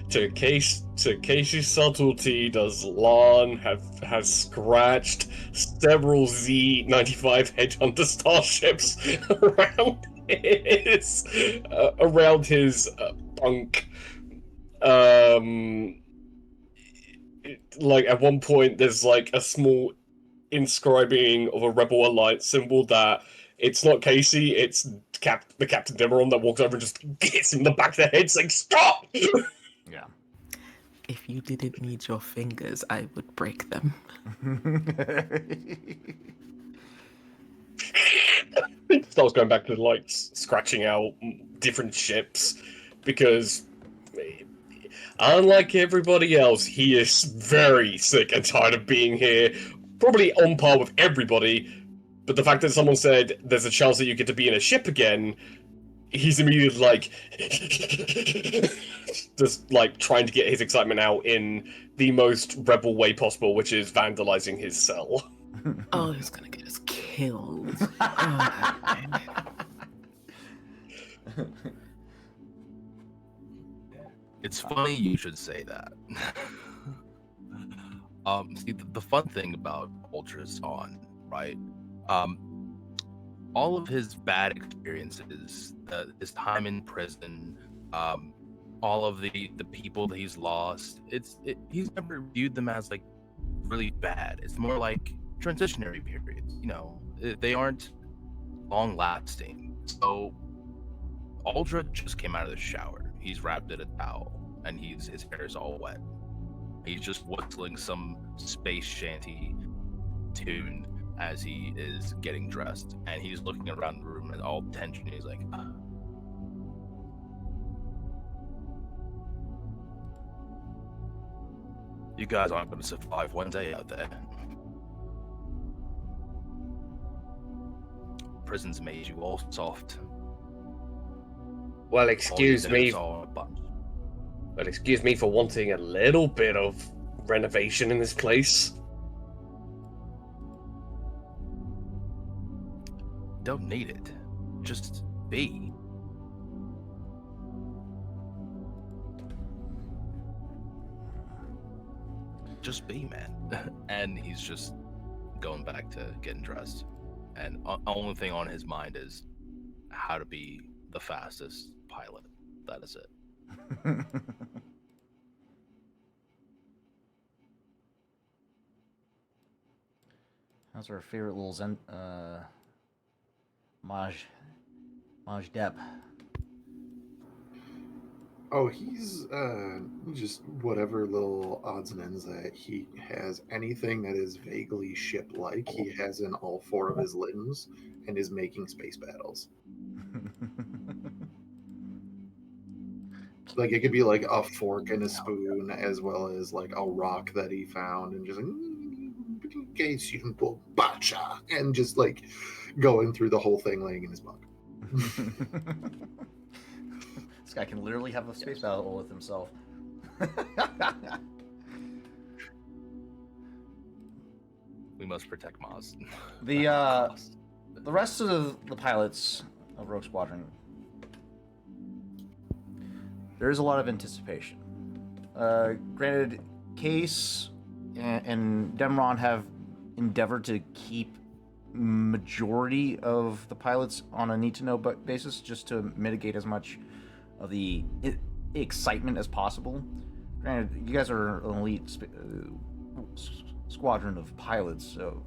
to Casey's subtlety, does Lon has scratched several Z-95 Headhunter starships around his bunk. Like at one point, there's like a small inscribing of a Rebel Alliance symbol that it's not Casey, it's the Captain Demeron that walks over and just hits him in the back of the head saying, "Stop!" Yeah. If you didn't need your fingers, I would break them. Starts going back to like scratching out different ships because, unlike everybody else, he is very sick and tired of being here, probably on par with everybody. But the fact that someone said there's a chance that you get to be in a ship again, he's immediately like, just like trying to get his excitement out in the most rebel way possible, which is vandalizing his cell. Oh, he's gonna get us killed. Oh, man. It's funny you should say that. See, the fun thing about Ultrason, right? All of his bad experiences, his time in prison, all of the people that he's lost, he's never viewed them as like really bad. It's more like transitionary periods. You know, they aren't long lasting. So Ultra just came out of the shower. He's wrapped in a towel, and his hair is all wet. He's just whistling some space shanty tune as he is getting dressed, and he's looking around the room and all tension. He's like, "You guys aren't going to survive one day out there. Prison's made you all soft. Well, excuse me. Well, Excuse me for wanting a little bit of renovation in this place. don't need it. Just be. Just be, man." And he's just going back to getting dressed. And only thing on his mind is how to be the fastest pilot. That is it. How's our favorite little Maj Dep? Oh, he's just whatever little odds and ends that he has. Anything that is vaguely ship-like, he has in all four of his limbs and is making space battles. Like it could be like a fork and a spoon, as well as like a rock that he found, and just in case you can pull bacha, and just like going through the whole thing, laying in his bunk. This guy can literally have a space battle with himself. We must protect Maz. The rest of the pilots of Rogue Squadron, there is a lot of anticipation. Granted, Case and Demron have endeavored to keep majority of the pilots on a need-to-know basis, just to mitigate as much of the excitement as possible. Granted, you guys are an elite squadron of pilots, so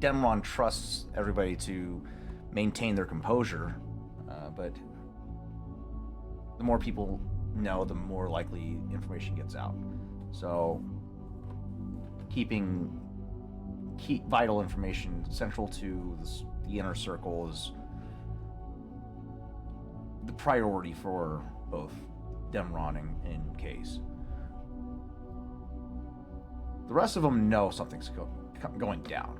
Demron trusts everybody to maintain their composure, but the more people know, the more likely information gets out. So keep vital information central to the inner circle is the priority for both Demron and Case. The rest of them know something's going down.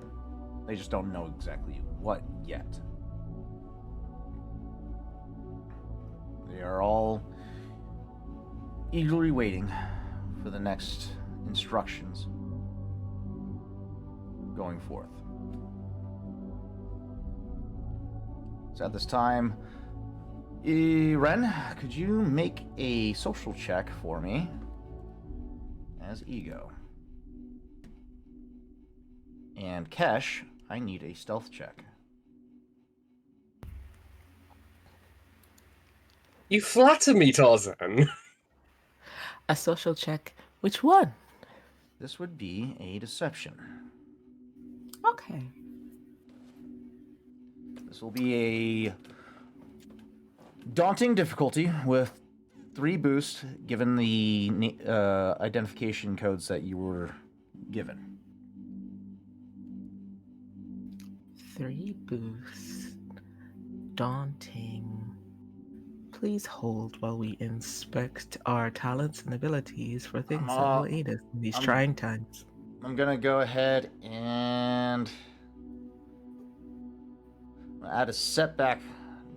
They just don't know exactly what yet. They are all eagerly waiting for the next instructions going forth. So at this time, Ren, could you make a social check for me as Ego? And Kesh, I need a stealth check. You flatter me, Tarzan. A social check. Which one? This would be a deception. Okay. This will be a daunting difficulty with 3 boosts given the identification codes that you were given. 3 boosts. Daunting. Please hold while we inspect our talents and abilities for things that will aid us in these trying times. I'm gonna go ahead and add a setback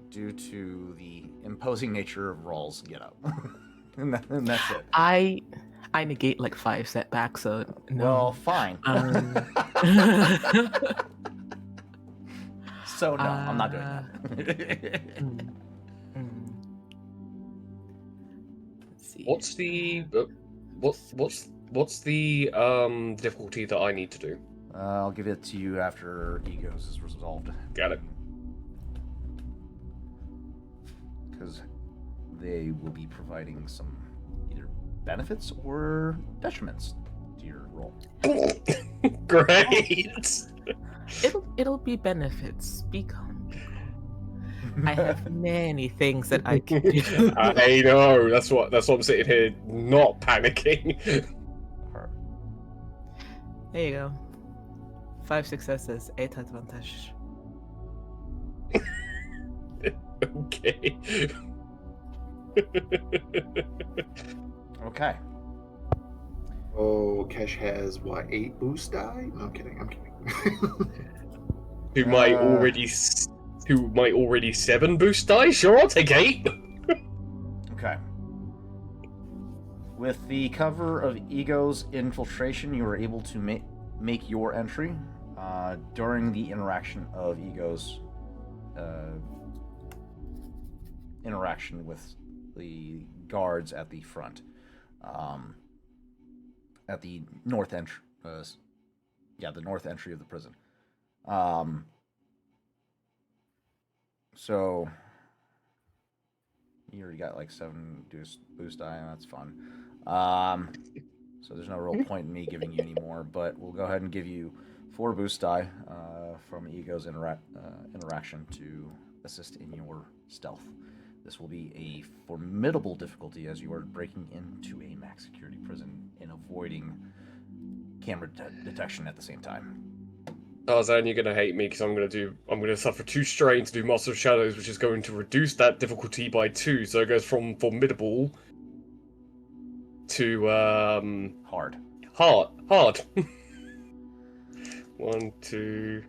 due to the imposing nature of Rawls' getup. and that's it. I negate like 5 setbacks, so no. Well, fine. So no, I'm not doing that. Let's see. What's the what's the difficulty that I need to do? I'll give it to you after Egos is resolved. Got it. Because they will be providing some either benefits or detriments to your role. Great. It'll be benefits. Be calm. I have many things that I can do. I know. That's what I'm sitting here not panicking. There you go. 5 successes, 8 advantage. Okay. Okay. Oh, Kesh has what, 8 boost die? No, I'm kidding. Who might already 7 boost die? Sure, I'll take 8. Okay. With the cover of Ego's infiltration, you were able to make your entry during the interaction of Ego's interaction with the guards at the front, at the north entry. The north entry of the prison. So you already got like 7 boost die, and that's fun. So there's no real point in me giving you any more, but we'll go ahead and give you 4 boost die from Ego's interaction to assist in your stealth. This will be a formidable difficulty as you are breaking into a max security prison and avoiding camera detection at the same time. Tarzan, you're gonna hate me because I'm gonna suffer 2 strain to do Master of Shadows, which is going to reduce that difficulty by 2. So it goes from formidable to Hard. 1, 2,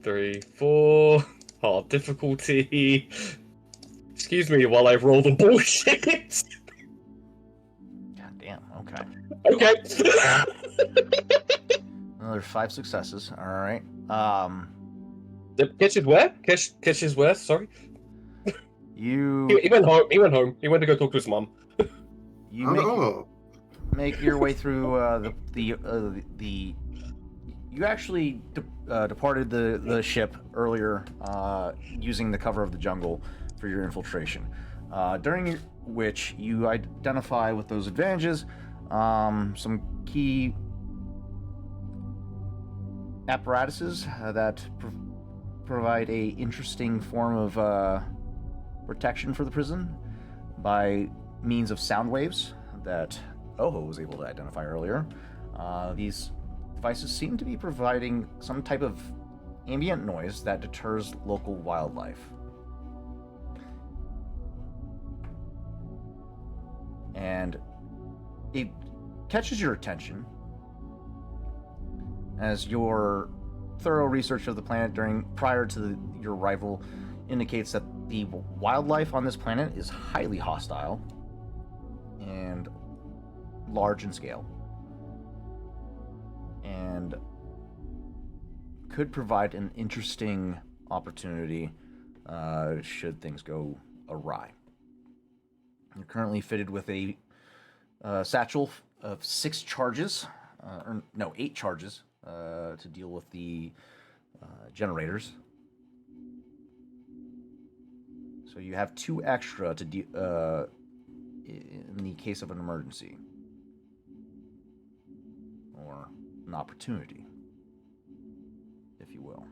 3, 4. Hard difficulty. Excuse me while I roll the bullshit. God damn. Okay. Okay. Another 5 successes. All right. Yep, Ketch is where? Ketch is where? Sorry. You He went home. He went home. He went to go talk to his mom. you Oh make no! make your way through the you actually departed the ship earlier using the cover of the jungle for your infiltration, during which you identify with those advantages some key apparatuses that provide a interesting form of protection for the prison by means of sound waves that Oho was able to identify earlier. These devices seem to be providing some type of ambient noise that deters local wildlife. And it catches your attention as your thorough research of the planet prior to your arrival indicates that the wildlife on this planet is highly hostile and large in scale, and could provide an interesting opportunity should things go awry. You're currently fitted with a satchel of 6 charges, 8 charges to deal with the generators. So you have 2 extra to in the case of an emergency or an opportunity, if you will.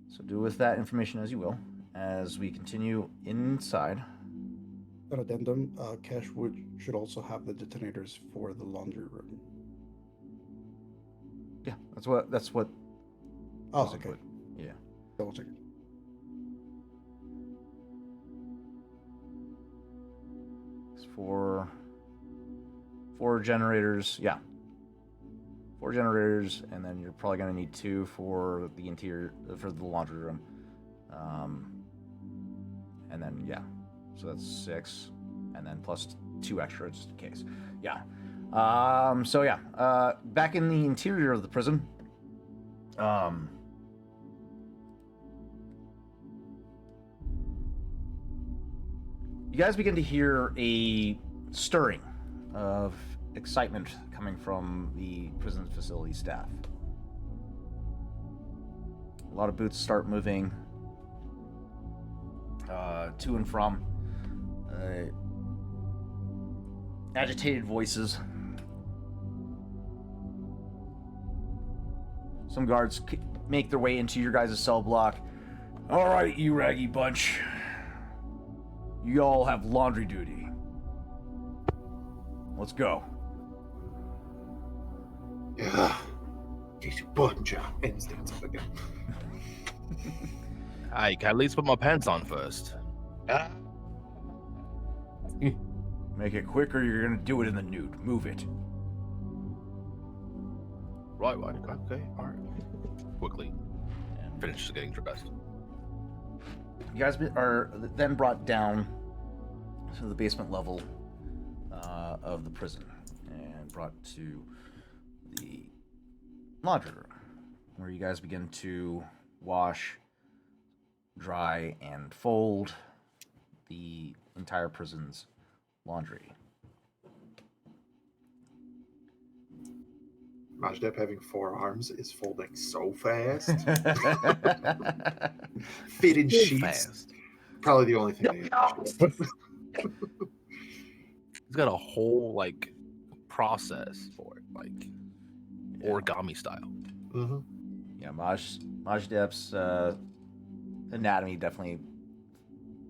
So do with that information as you will. As we continue inside. An addendum, Cash should also have the detonators for the laundry room. Yeah, that's what. Oh, was okay. included. Yeah. Double check. It's for 4 generators. Yeah. 4 generators, and then you're probably gonna need 2 for the interior for the laundry room. And then yeah, so that's 6, and then plus 2 extra just in case. Yeah. So yeah, back in the interior of the prison. You guys begin to hear a stirring of excitement coming from the prison facility staff. A lot of boots start moving to and from. Agitated voices. Some guards make their way into your guys' cell block. All right, you raggy bunch. You all have laundry duty. Let's go. Yeah. Get your button job and stands up again. I can at least put my pants on first. Make it quick or you're gonna do it in the nude. Move it. Right. Okay, all right. Quickly. And finish getting dressed. You guys are then brought down to the basement level of the prison and brought to the laundry room, where you guys begin to wash, dry, and fold the entire prison's laundry. Majdeb having 4 arms is folding so fast. Fitted Real sheets. fast. Probably the only thing. He's got a whole process for it, origami style. Mm-hmm. Yeah, Majdeb's anatomy definitely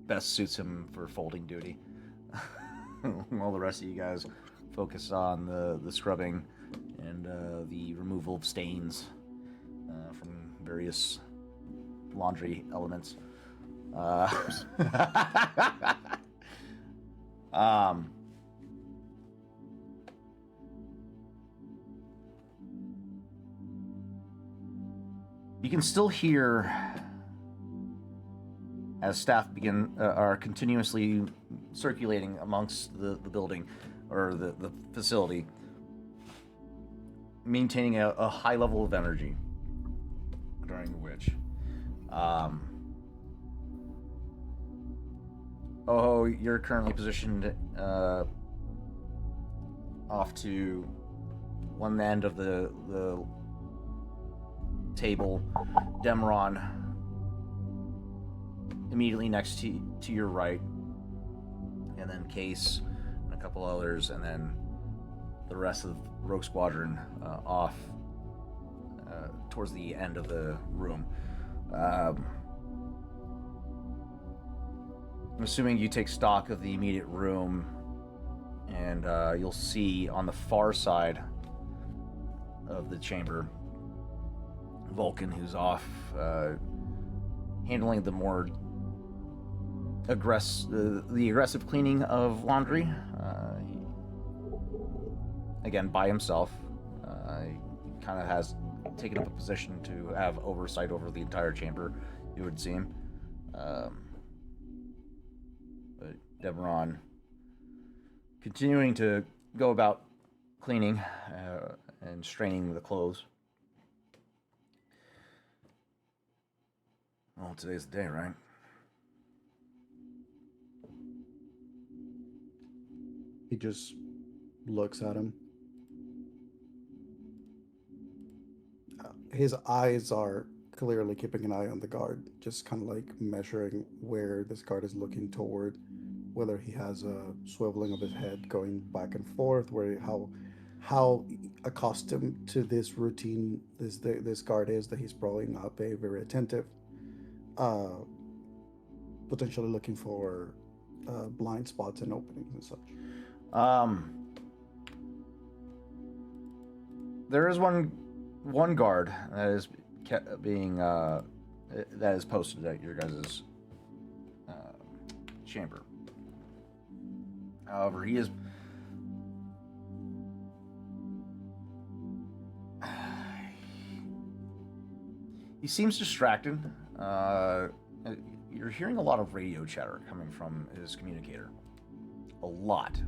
best suits him for folding duty. While the rest of you guys focus on the scrubbing and the removal of stains from various laundry elements. You can still hear as staff are continuously circulating amongst the building or the facility. maintaining a high level of energy, during which, you're currently positioned off to one end of the table. Demeron immediately next to your right, and then Case and a couple others, and then the rest of the Rogue Squadron off towards the end of the room. I'm assuming you take stock of the immediate room, and you'll see on the far side of the chamber Vulcan, who's off handling the more aggressive cleaning of laundry, again by himself. He kind of has taken up a position to have oversight over the entire chamber, it would seem. But Demeron continuing to go about cleaning and straining the clothes. Well, today's the day, right? He just looks at him. His eyes are clearly keeping an eye on the guard, just kind of like measuring where this guard is looking toward, whether he has a swiveling of his head going back and forth, how accustomed to this routine this guard is, that he's probably not very attentive. Potentially looking for blind spots and openings and such. There is one guard that is being that is posted at your guys' chamber. However, he seems distracted. You're hearing a lot of radio chatter coming from his communicator. A lot.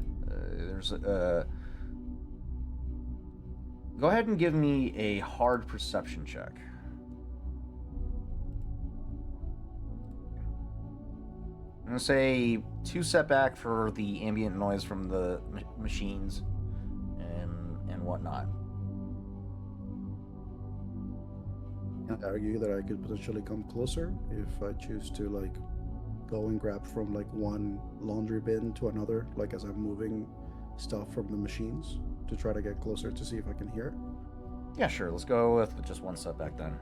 Go ahead and give me a hard perception check. I'm gonna say 2 setback for the ambient noise from the machines and whatnot. I'd argue that I could potentially come closer if I choose to like go and grab from like one laundry bin to another, like as I'm moving stuff from the machines, to try to get closer to see if I can hear it. Yeah, sure. Let's go with just 1 setback then.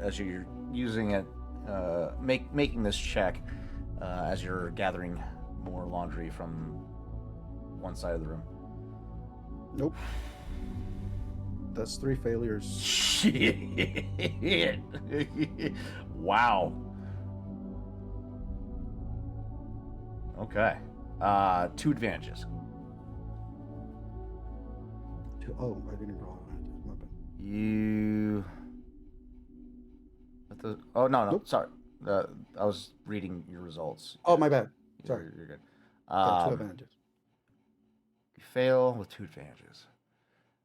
As you're using it, making this check as you're gathering more laundry from one side of the room. Nope. That's 3 failures. Shit. Wow. Okay. 2 advantages. Oh, I didn't roll advantage. My bad. You. Oh no, Nope. sorry. I was reading your results. Oh, my bad. Sorry. You're good. Yeah, 2 advantages. You fail with 2 advantages.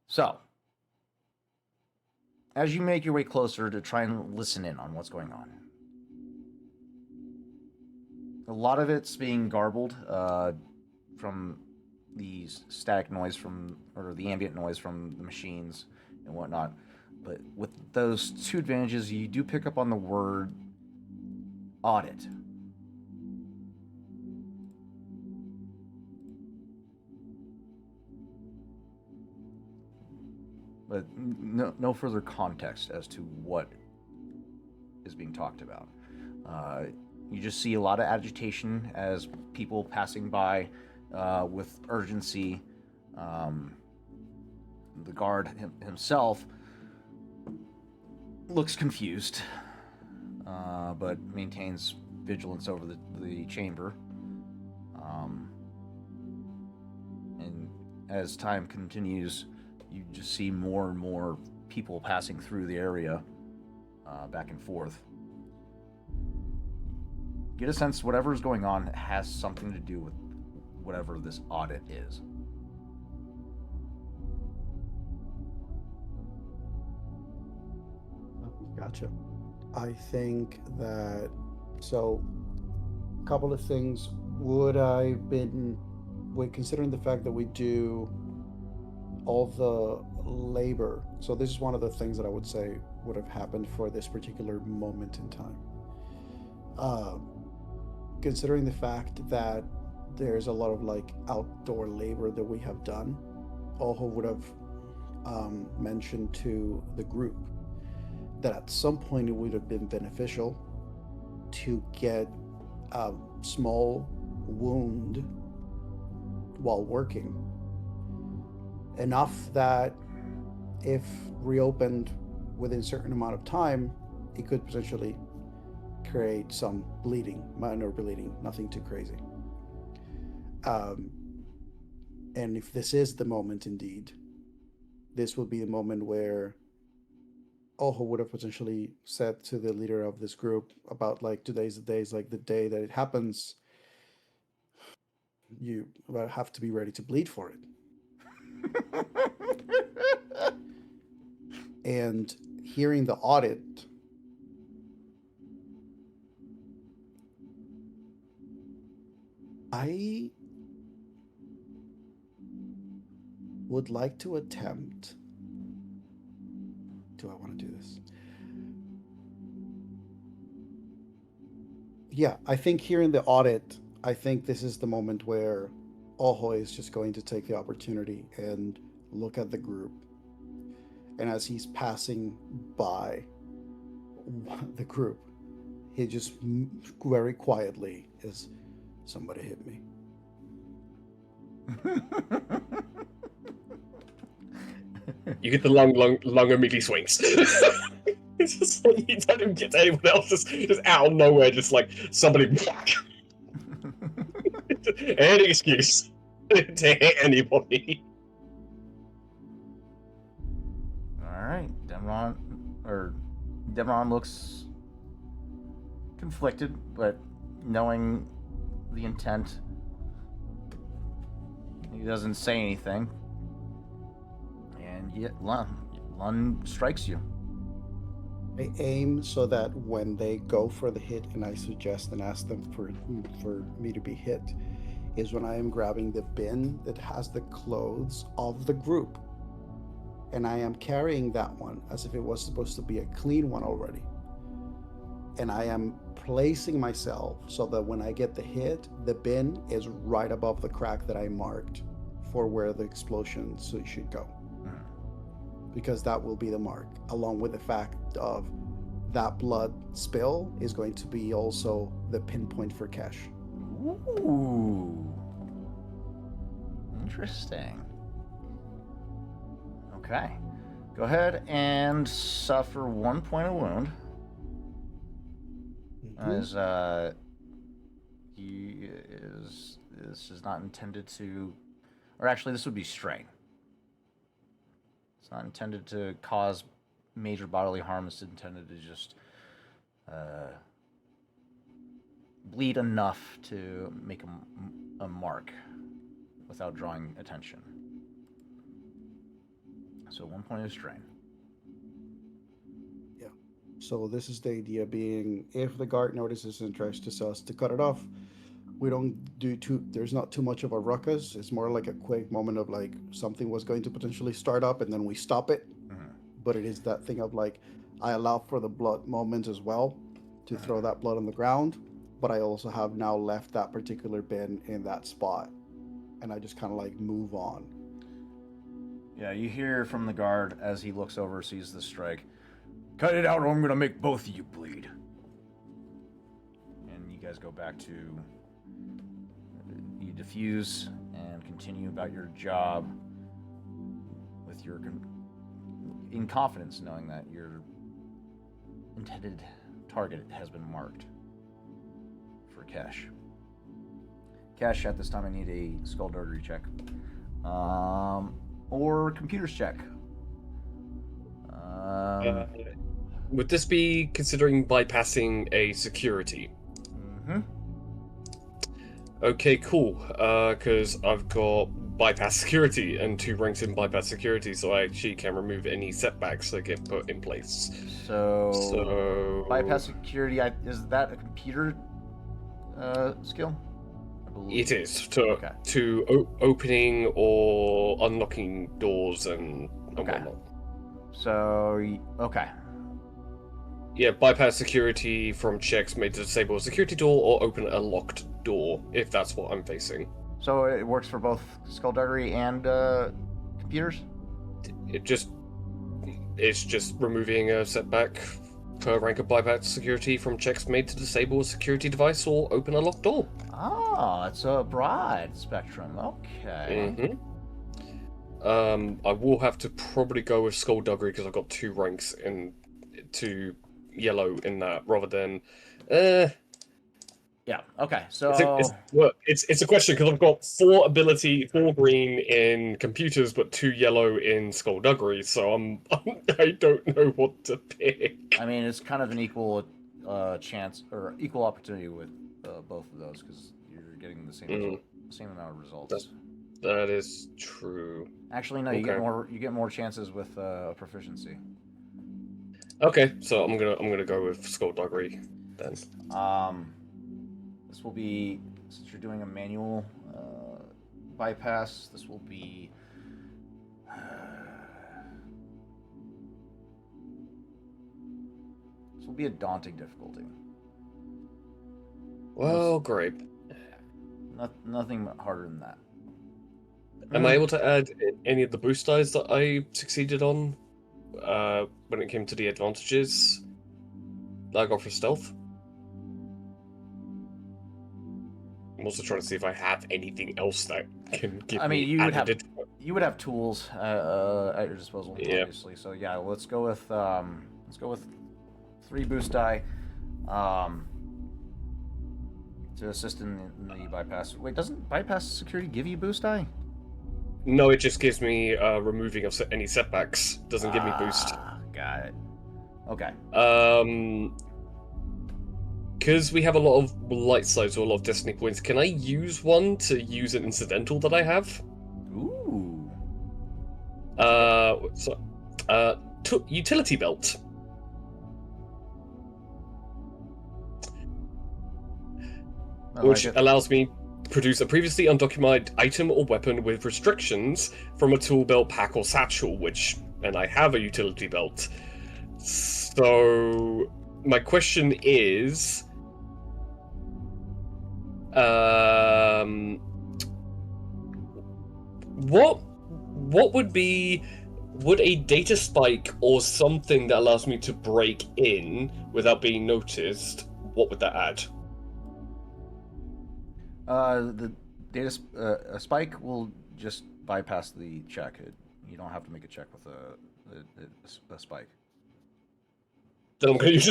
So, as you make your way closer to try and listen in on what's going on, a lot of it's being garbled from the static noise or the ambient noise from the machines and whatnot. But with those 2 advantages, you do pick up on the word audit. But no further context as to what is being talked about. You just see a lot of agitation as people passing by with urgency. The guard himself looks confused, but maintains vigilance over the chamber. And as time continues, you just see more and more people passing through the area, back and forth. Get a sense whatever's going on has something to do with whatever this audit is. Gotcha. I think that so. Couple of things. Considering the fact that we do all the labor, so this is one of the things that I would say would have happened for this particular moment in time. Uh, Considering the fact that there's a lot of like outdoor labor that we have done, Oho would have mentioned to the group that at some point it would have been beneficial to get a small wound while working, enough that if reopened within a certain amount of time, it could potentially create some bleeding, minor bleeding, nothing too crazy. Um, and if this is the moment indeed, this would be the moment where Oho would have potentially said to the leader of this group about like today's the day is like the day that it happens. You have to be ready to bleed for it. And hearing the audit, I would like to attempt. Do I want to do this? Yeah, I think hearing the audit, I think this is the moment where Oho is just going to take the opportunity and look at the group. And as he's passing by the group, he just very quietly is, somebody hit me. You get the long immediately swings. It's just like you don't even get to anyone else, just out of nowhere, just like somebody. Any excuse to hit anybody. Alright, Demron looks conflicted, but knowing the intent, he doesn't say anything. And yet Lun strikes you. I aim so that when they go for the hit and I suggest and ask them for me to be hit, is when I am grabbing the bin that has the clothes of the group. And I am carrying that one as if it was supposed to be a clean one already. And I am placing myself so that when I get the hit, the bin is right above the crack that I marked for where the explosion should go. Because that will be the mark, along with the fact of that blood spill is going to be also the pinpoint for Kesh. Ooh. Interesting. Okay. Go ahead and suffer 1 point of wound. As this is not intended to, or actually this would be strain. It's not intended to cause major bodily harm. It's intended to just bleed enough to make a mark without drawing attention. So 1 point of strain. Yeah. So this is the idea being, if the guard notices interest to us to cut it off, we don't do there's not too much of a ruckus. It's more like a quick moment of like something was going to potentially start up and then we stop it. But it is that thing of like, I allow for the blood moment as well to throw that blood on the ground, but I also have now left that particular bin in that spot, and I just kind of like move on. Yeah, you hear from the guard as he looks over, sees the strike. Cut it out or I'm gonna make both of you bleed. And you guys go back to, you defuse and continue about your job with your in confidence, knowing that your intended target has been marked for Kesh. Kesh, at this time I need a skullduggery check. Or computers check. Would this be considering bypassing a security? Mm-hmm. Okay, cool. Because I've got bypass security and 2 ranks in bypass security, so I actually can remove any setbacks that get put in place. So bypass security, is that a computer skill? I believe. It is to opening or unlocking doors and whatnot. So okay. Yeah, bypass security from checks made to disable a security door or open a locked door, if that's what I'm facing. So it works for both skullduggery and computers? It's just removing a setback per rank of bypass security from checks made to disable a security device or open a locked door. Oh, it's a broad spectrum. Okay. I will have to probably go with skullduggery because I've got 2 ranks in 2 yellow in that rather than Yeah. Okay. So it's a question because I've got 4 green in computers but 2 yellow in skullduggery, so I don't know what to pick. I mean, it's kind of an equal chance or equal opportunity with both of those because you're getting the same amount of results. That is true. Actually, no. You get more chances with proficiency. Okay, so I'm gonna go with skullduggery then. This will be, since you're doing a manual bypass, this will be a daunting difficulty. Well, great. Nothing harder than that. Am I able to add any of the boost dice that I succeeded on when it came to the advantages that I got for stealth? I'm also trying to see if I have anything else that can give me. I mean, you would have tools at your disposal, obviously. So yeah, let's go with 3 boost die to assist in the bypass. Wait, doesn't bypass security give you boost die? No, it just gives me removing of any setbacks. Doesn't give me boost. Got it. Okay. Because we have a lot of light sides or a lot of destiny points, can I use one to use an incidental that I have? Ooh. Utility belt. Which allows me to produce a previously undocumented item or weapon with restrictions from a tool belt, pack, or satchel, and I have a utility belt. So my question is, what would a data spike or something that allows me to break in without being noticed, what would that add? The data spike will just bypass the check. You don't have to make a check with a spike. Then I'm going to use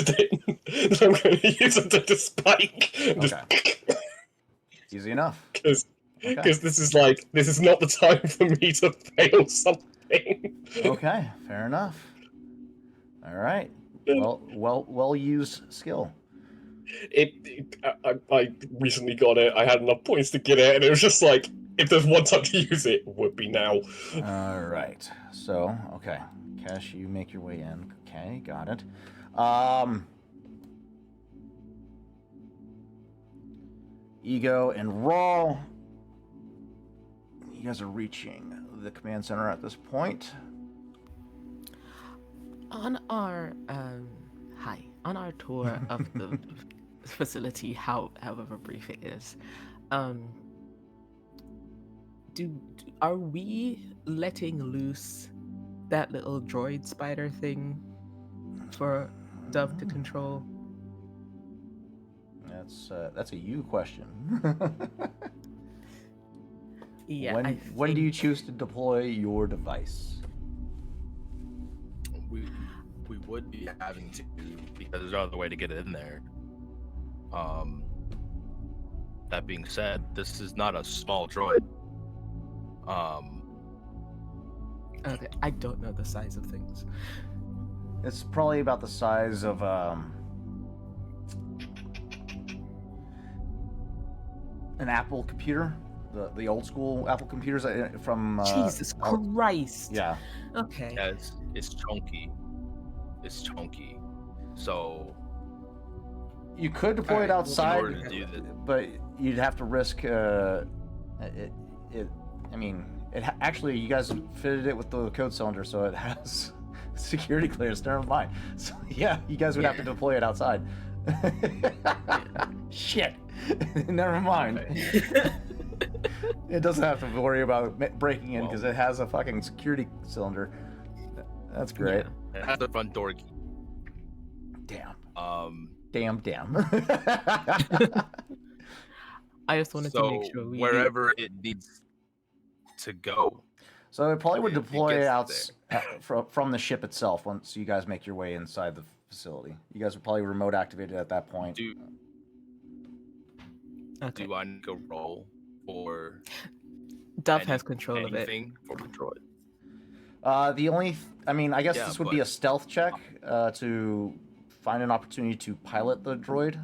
a data spike. Okay. Easy enough. Because this is not the time for me to fail something. Okay, fair enough. All right. Well used skill. I recently got it. I had enough points to get it, and it was just like, if there's one time to use it, it would be now. All right. So, okay, Cash, you make your way in. Okay, got it. Ego and Raw. You guys are reaching the command center at this point. On our tour of the facility, however brief it is, are we letting loose that little droid spider thing for Dove to control? That's a you question. Yeah. When do you choose to deploy your device? We would be having to, because there's no other way to get it in there. That being said, this is not a small droid. Okay, I don't know the size of things. It's probably about the size of an Apple computer, the old school Apple computers from. Jesus Christ. Yeah. Okay. Yeah, it's chunky. It's chunky. So You could deploy it Alright, outside, in order to do this, but you'd have to risk it. I mean, actually, you guys fitted it with the code cylinder, so it has security clearance. Never mind. So yeah, you guys would have to deploy it outside. Shit. Never mind. okay. It doesn't have to worry about breaking in because it has a fucking security cylinder. That's great. It has the front door key. Damn. Damn. I just wanted to make sure we wherever it needs to go. So it probably would It deploy gets out from the ship itself once you guys make your way inside the facility. You guys would probably remote activate it at that point. Do Okay. do I need to roll for Dove has control of it. anything for the droid? I guess Yeah, this would be a but- stealth check to find an opportunity to pilot the droid.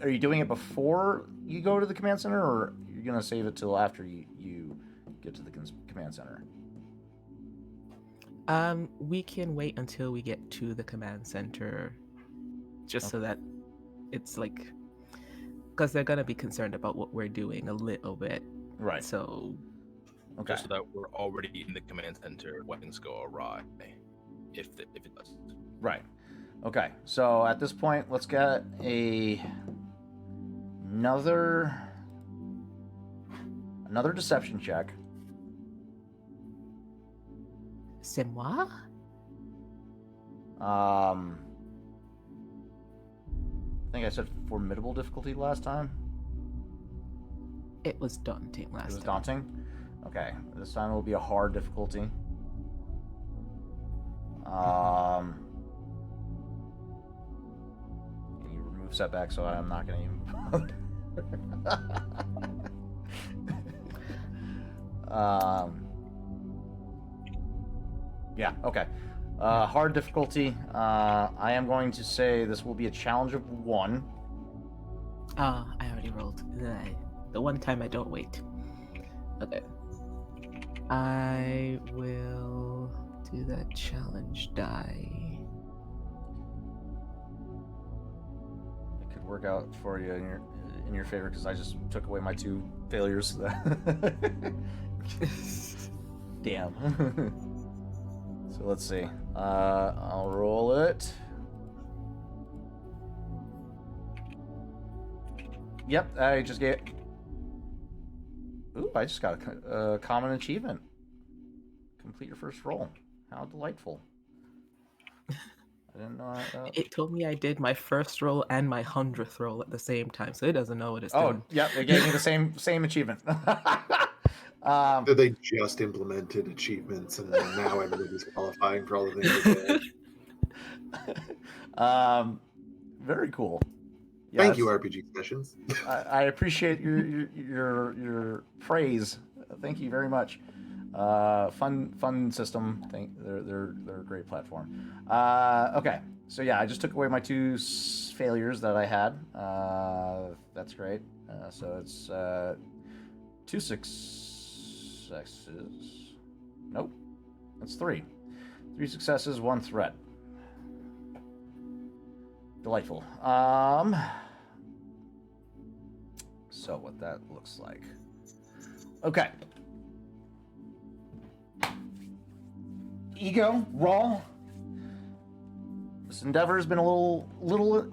Are you doing it before you go to the command center, or you're gonna save it till after you get to the command center? We can wait until we get to the command center, just so that it's like, because they're gonna be concerned about what we're doing a little bit. Right. So, Okay. Just so that we're already in the command center when things go awry, if it does. Right. Okay. So at this point, let's get another deception check. c'est moi? I think I said formidable difficulty last time. It was daunting It last was time. daunting. Okay, this time it will be a hard difficulty. And you remove setback, so I'm not gonna even. Yeah. Okay. Hard difficulty. I am going to say this will be a challenge of 1. I already rolled. The one time I don't wait. Okay. I will do that challenge die. It could work out for you in your favor because I just took away my 2 failures. Damn. So let's see. I'll roll it. Yep, I just get. Ooh, I just got a common achievement. Complete your first roll. How delightful. I didn't know. It told me I did my first roll and my 100th roll at the same time, so it doesn't know what it's Oh, doing. yep, it gave me the same achievement. So they just implemented achievements, and then now everybody's qualifying for all the things they did. Very cool. Thank you, Yes. RPG Sessions. I appreciate your praise. Thank you very much. Fun system. They're a great platform. Okay, so yeah, I just took away my 2 failures that I had. That's great. So it's 2 successes. Nope, that's 3. 3 successes, 1 threat. Delightful. So what that looks like. Okay. Ego, Raw. This endeavor has been a little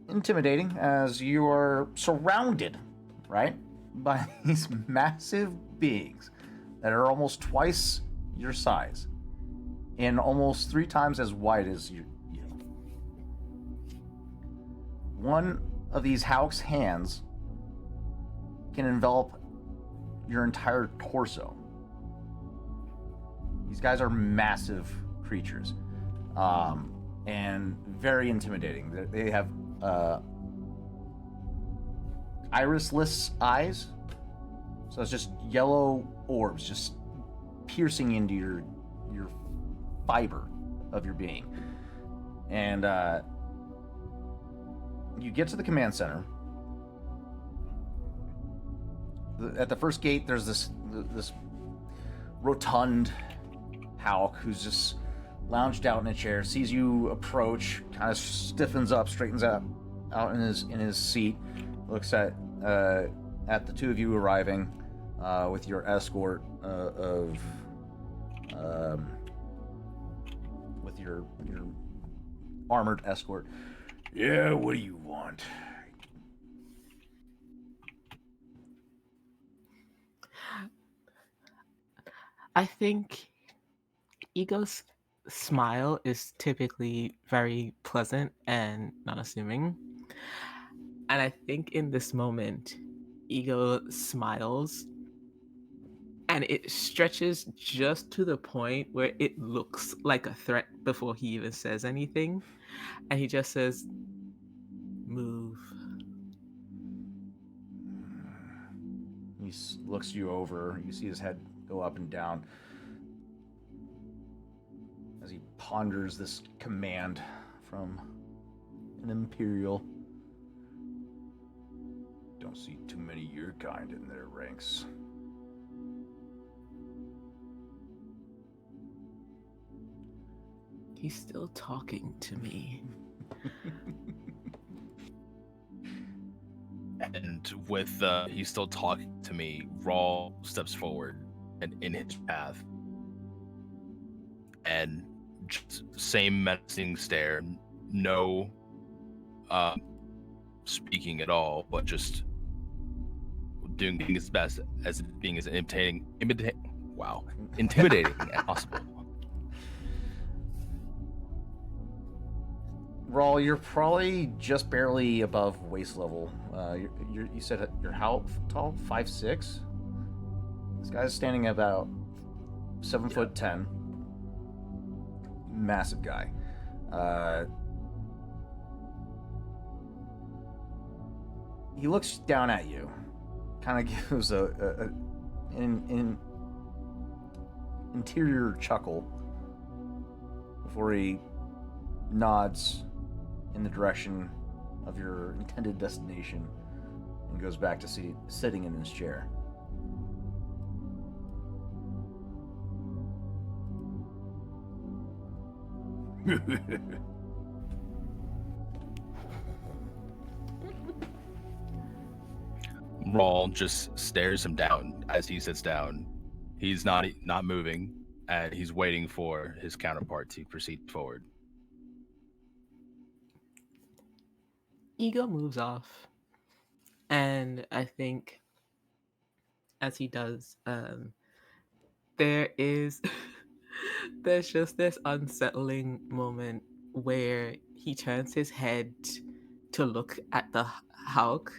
intimidating as you are surrounded, right, by these massive beings that are almost twice your size and almost 3 times as wide as you. One of these Hawk's hands can envelop your entire torso. These guys are massive creatures, and very intimidating. They have irisless eyes, so it's just yellow orbs just piercing into your fiber of your being, and you get to the command center. At the first gate, there's this rotund Hauk who's just lounged out in a chair, sees you approach, kind of stiffens up, straightens out in his seat, looks at the two of you arriving with your escort with your armored escort. Yeah, what do you want? I think Ego's smile is typically very pleasant and not assuming. And I think in this moment, Ego smiles and it stretches just to the point where it looks like a threat before he even says anything. And he just says, "Move." He looks you over. You see his head go up and down as he ponders this command from an Imperial. Don't see too many your kind in their ranks. He's still talking to me. And with he's still talking to me, Raw steps forward and in his path. And just same menacing stare, no speaking at all, but just doing his best as being as intimidating as possible. Rawl, you're probably just barely above waist level. You said you're how tall? 5'6"? This guy's standing about 7'10". Massive guy. He looks down at you, kind of gives an interior chuckle before he nods in the direction of your intended destination and goes back to sitting in his chair. Rawl just stares him down as he sits down. He's not moving, and he's waiting for his counterpart to proceed forward. Ego moves off, and I think as he does, there's just this unsettling moment where he turns his head to look at the Hulk,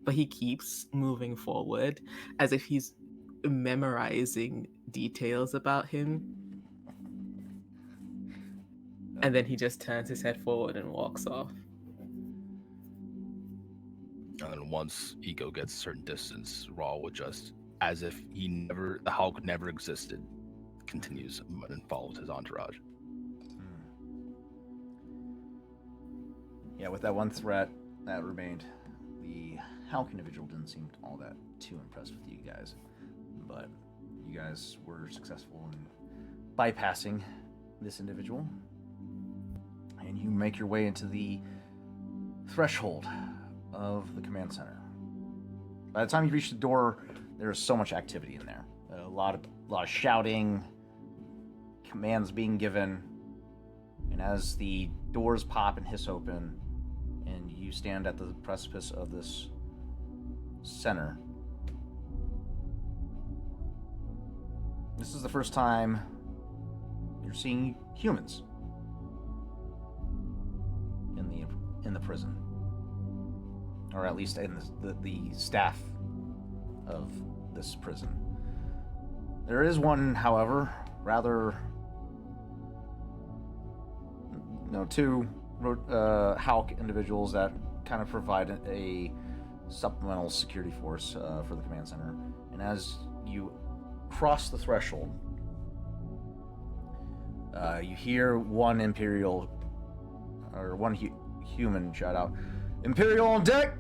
but he keeps moving forward as if he's memorizing details about him. And then he just turns his head forward and walks off. And then once Ego gets a certain distance, Raw will just, as if the Hulk never existed, continues and follows his entourage. Yeah, with that one threat that remained, the Hulk individual didn't seem all that too impressed with you guys. But you guys were successful in bypassing this individual. And you make your way into the threshold of the command center. By the time you reach the door, there's so much activity in there. A lot of shouting, commands being given, and as the doors pop and hiss open, and you stand at the precipice of this center, this is the first time you're seeing humans in the prison, or at least in the staff of this prison. There is one, however, two Hulk individuals that kind of provide a supplemental security force for the command center. And as you cross the threshold, you hear one Imperial or one human shout out, Imperial on deck!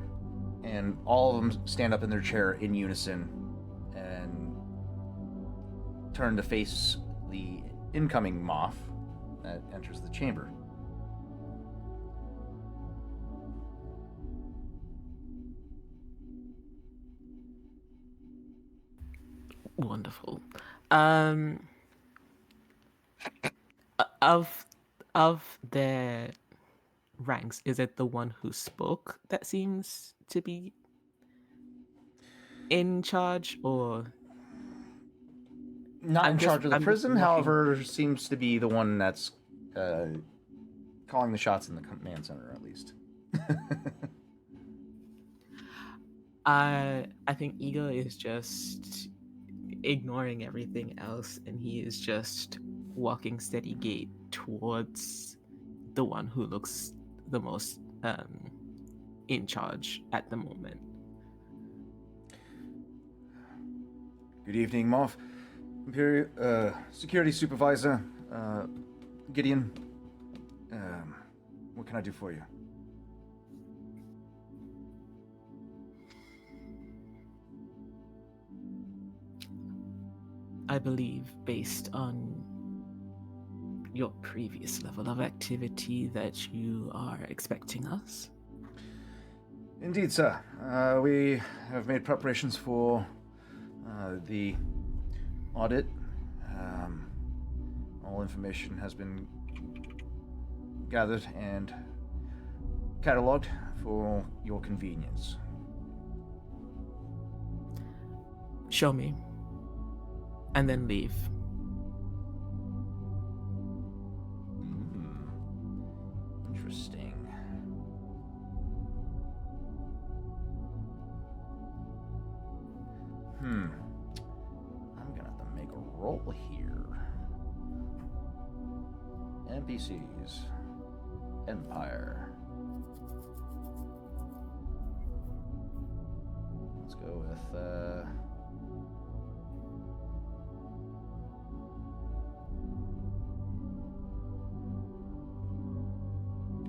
And all of them stand up in their chair in unison and turn to face the incoming Moff that enters the chamber. Wonderful. Of their ranks, is it the one who spoke that seems to be in charge, or Not in charge of the I'm just prison, looking- however, seems to be the one that's calling the shots in the command center, at least. I think Ego is just ignoring everything else, and he is just walking steady gait towards the one who looks the most in charge at the moment. Good evening, Moff. Imperial Security Supervisor Gideon. What can I do for you? I believe, based on your previous level of activity, that you are expecting us. Indeed, sir. We have made preparations for the audit. All information has been gathered and cataloged for your convenience. Show me. And then leave. Interesting. I'm gonna have to make a roll here. NPCs. Empire. Let's go with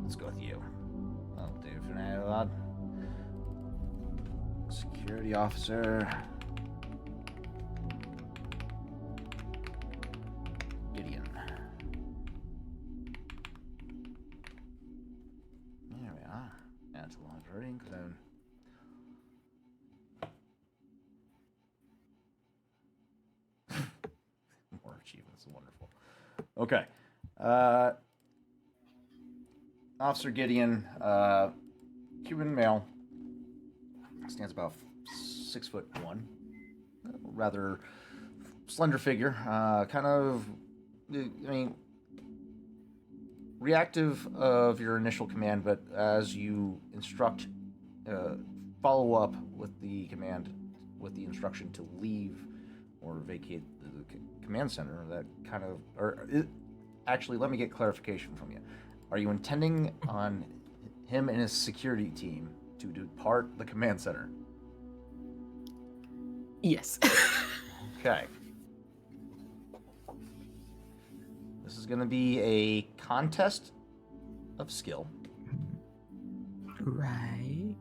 let's go with you. I'll do for now, lad. Security officer. Gideon. There we are. Add to library, clone. More achievements, wonderful. Okay. Officer Gideon, Cuban male, stands about 6'1", rather slender figure, kind of, I mean, reactive of your initial command, but as you instruct, follow up with the command, with the instruction to leave or vacate the command center, that kind of, actually, let me get clarification from you. Are you intending on him and his security team to depart the command center? Yes. Okay. This is going to be a contest of skill. Right.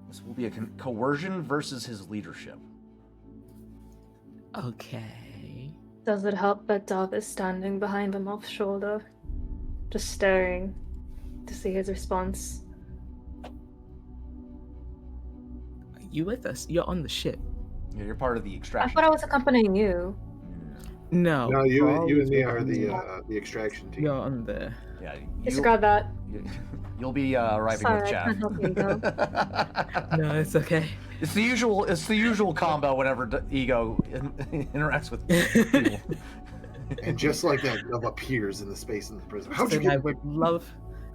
This will be a coercion versus his leadership. Okay. Does it help that Dov is standing behind him off shoulder, just staring to see his response? Are you with us? You're on the ship. Yeah, you're part of the I extraction. thought I was accompanying you. No. No, you Paul and is me with are us. the extraction team. You're on the. Yeah, Disregard that. you'll be arriving Sorry, with I Chav. can't help you, Ego. No, it's okay. It's the usual combo whenever Ego interacts with people. And just like that, Dove appears in the space in the prison. How'd you Listen, get?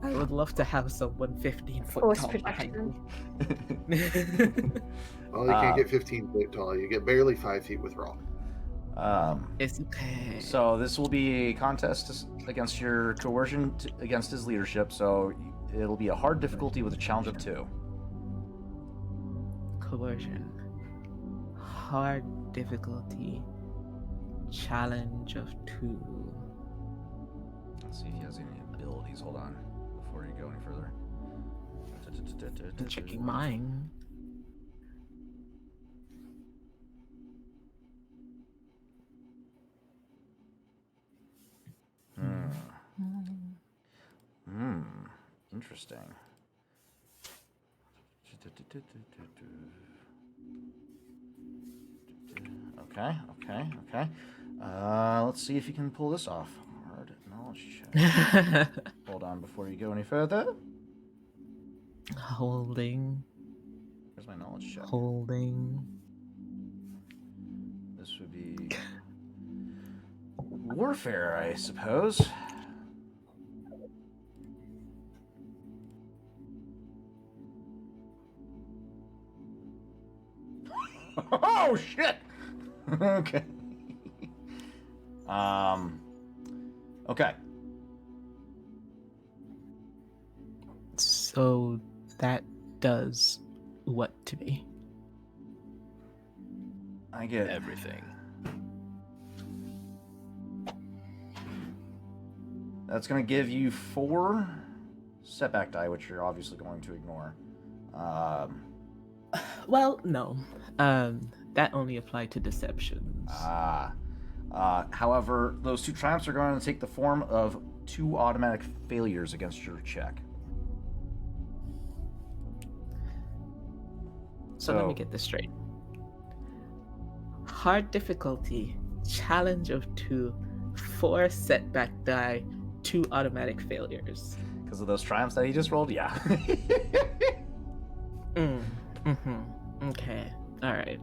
I would love to have someone 15 foot Force tall behind protection. me. Well, you can't get 15 feet tall. You get barely 5 feet with Raw. It's okay. So this will be a contest against your coercion against his leadership. So it'll be a hard difficulty with a challenge of 2. Coercion. Hard difficulty. Challenge of 2. Let's see if he has any abilities. Hold on, before you go any further. I'm checking mine. Interesting. Okay. Let's see if you can pull this off. Hard knowledge check. Hold on before you go any further. Holding. Here's my knowledge check. Holding. This would be warfare, I suppose. Oh shit! Okay. Okay. So that does what to me? I get Everything. That's gonna give you 4 setback die, which you're obviously going to ignore. Well, no. That only applied to deceptions. However, those 2 triumphs are going to take the form of 2 automatic failures against your check. So let me get this straight. Hard difficulty, challenge of 2, 4 setback die, 2 automatic failures. Because of those triumphs that he just rolled, yeah. Okay. All right.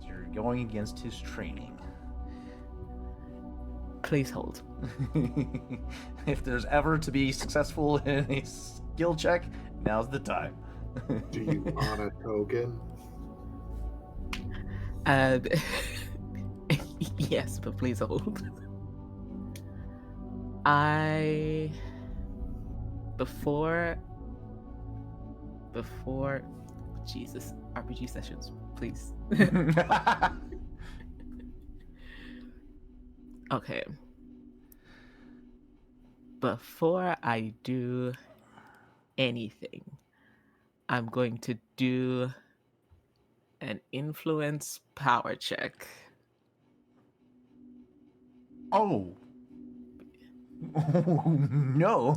So you're going against his training. Please hold. If there's ever to be successful in a skill check, now's the time. Do you want a token? Yes, but please hold. Before Jesus, RPG sessions, please. Okay. Before I do anything, I'm going to do an influence power check. Oh. No.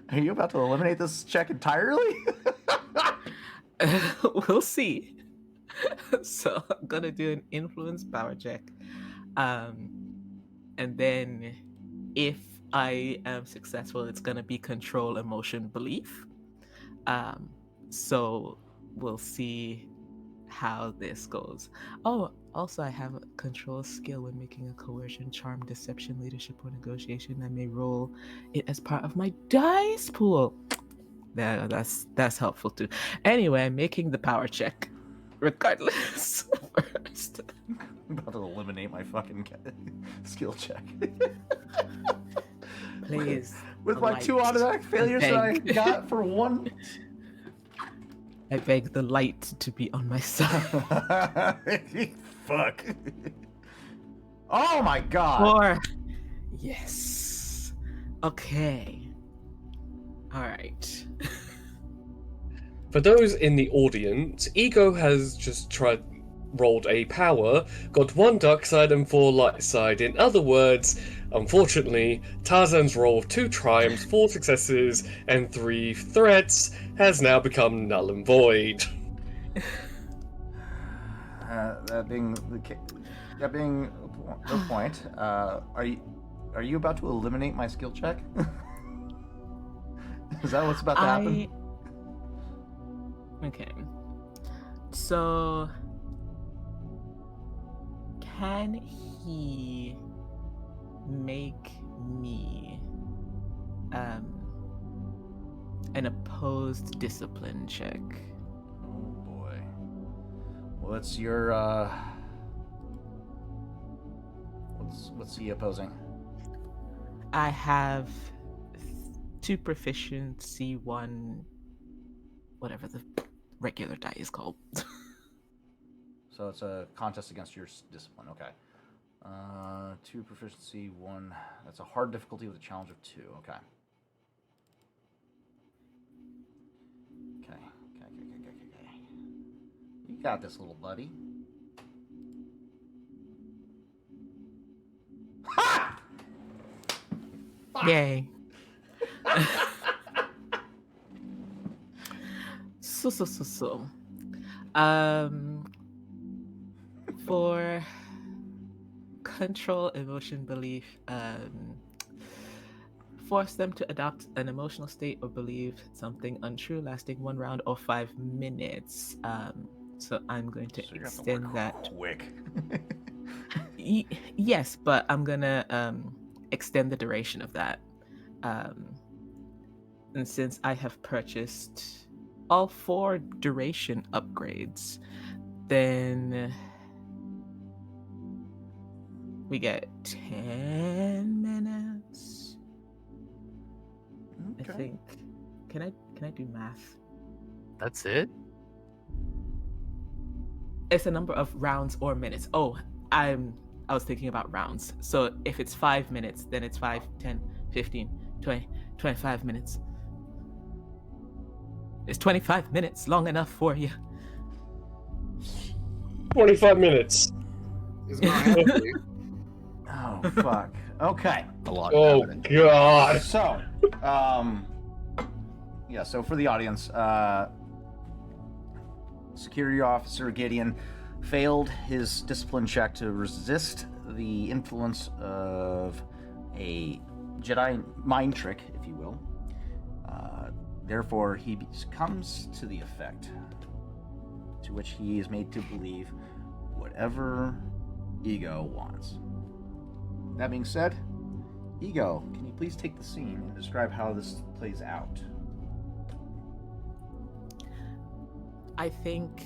Are you about to eliminate this check entirely? We'll see. So I'm gonna do an influence power check. And then if I am successful, it's gonna be control emotion belief. So we'll see how this goes. Oh, also I have a control skill when making a coercion, charm, deception, leadership, or negotiation. I may roll it as part of my dice pool. That's helpful too. Anyway, I'm making the power check regardless first. I'm about to eliminate my fucking skill check. Please. With my light. 2 automatic failures that I Beg. got for 1. I beg the light to be on my side. Fuck. Oh my god. 4. Yes. Okay. All right. For those in the audience, Ego has just rolled a power, got 1 dark side and 4 light side. In other words, unfortunately, Tarzan's roll of 2 triumphs, 4 successes, and 3 threats has now become null and void. That being the point, are you about to eliminate my skill check? Is that what's about to happen? Okay. So, can he make me an opposed discipline check? Oh boy. What's your what's he opposing? I have 2 proficiency, 1 whatever the regular die is called. So it's a contest against your discipline. Okay. 2 proficiency, 1. That's a hard difficulty with a challenge of 2. Okay. Okay. You got this, little buddy. Ha! Yay. So. For control emotion belief, force them to adopt an emotional state or believe something untrue lasting 1 round or 5 minutes. So I'm going to extend that. Quick. Yes, but I'm gonna extend the duration of that. And since I have purchased all 4 duration upgrades, then we get 10 minutes. Okay. I think. Can I do math? That's it? It's a number of rounds or minutes. Oh, I was thinking about rounds. So if it's 5 minutes, then it's 5, 10, 15, 20, 25 minutes. Is 25 minutes long enough for you? 25 minutes. It's not happening. Oh, fuck. Okay. A lot. Oh, happening. God. So, yeah, so for the audience, security officer Gideon failed his discipline check to resist the influence of a Jedi mind trick, if you will. Therefore, he comes to the effect to which he is made to believe whatever Ego wants. That being said, Ego, can you please take the scene and describe how this plays out? I think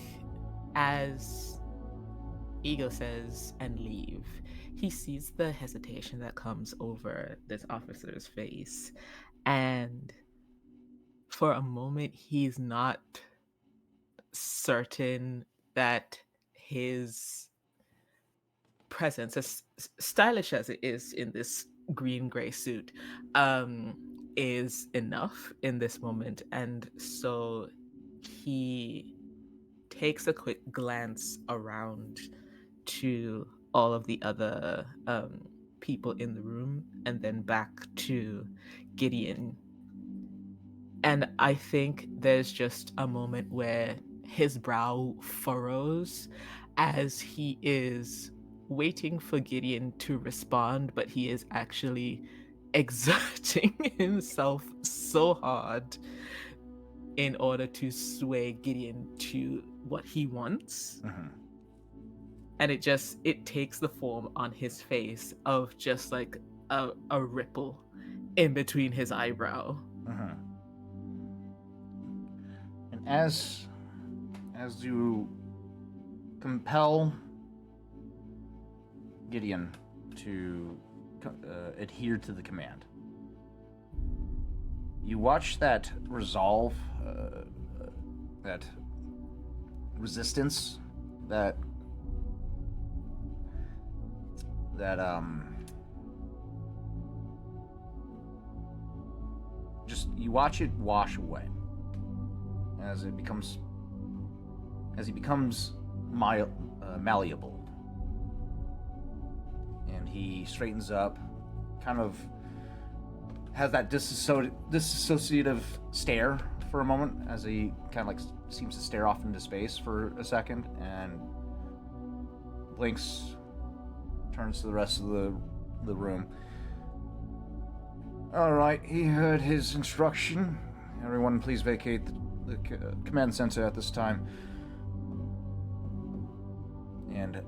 as Ego says and leave, he sees the hesitation that comes over this officer's face, and for a moment he's not certain that his presence, as stylish as it is in this green-gray suit, is enough in this moment, and so he takes a quick glance around to all of the other people in the room and then back to Gideon. And I think there's just a moment where his brow furrows as he is waiting for Gideon to respond, but he is actually exerting himself so hard in order to sway Gideon to what he wants. Mm-hmm. And it takes the form on his face of just like a ripple in between his eyebrow. Mm-hmm. And as you compel Gideon to adhere to the command, you watch that resolve, that resistance, that just you watch it wash away as he becomes malleable, and he straightens up, kind of has that dissociative stare for a moment as he kind of like seems to stare off into space for a second and blinks, turns to the rest of the room. All right, he heard his instruction. Everyone, please vacate the command center at this time. And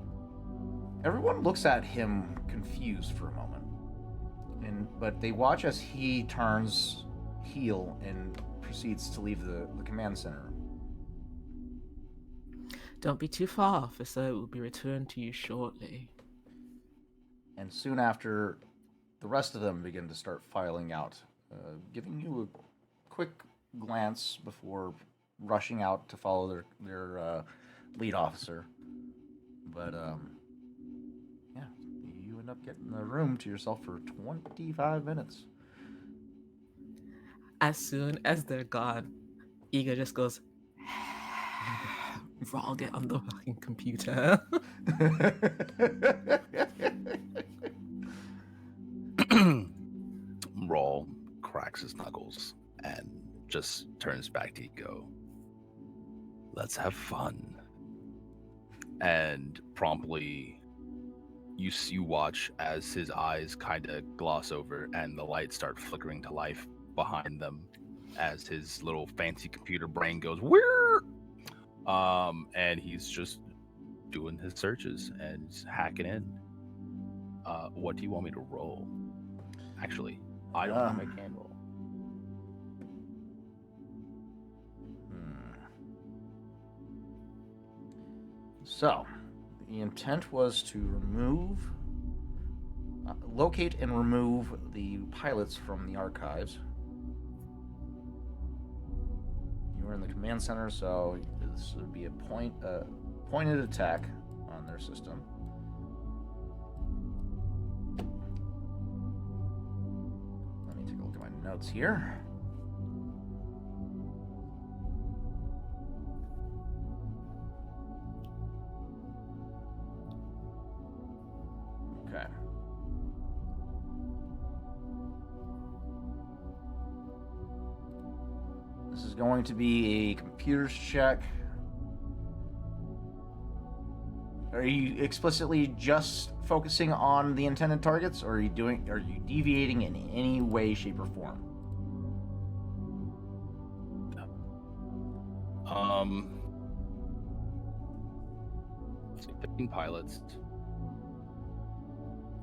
everyone looks at him confused for a moment. But they watch as he turns heel and proceeds to leave the command center. Don't be too far, officer. It will be returned to you shortly. And soon after, the rest of them begin to start filing out, giving you a quick glance before rushing out to follow their lead officer. But yeah, you end up getting the room to yourself for 25 minutes. As soon as they're gone, Ega just goes, Raw, get on the fucking computer. Rawl cracks his knuckles and just turns back to Ego. Let's have fun. And promptly, you watch as his eyes kind of gloss over and the lights start flickering to life behind them as his little fancy computer brain goes weird. And he's just doing his searches and hacking in. What do you want me to roll? Actually, I don't think I can roll. So, the intent was to locate and remove the pilots from the archives. You were in the command center, so this would be a pointed attack on their system. Let me take a look at my notes here. Okay. This is going to be a computers check. Are you explicitly just focusing on the intended targets, or are you deviating in any way, shape, or form? So 15 pilots.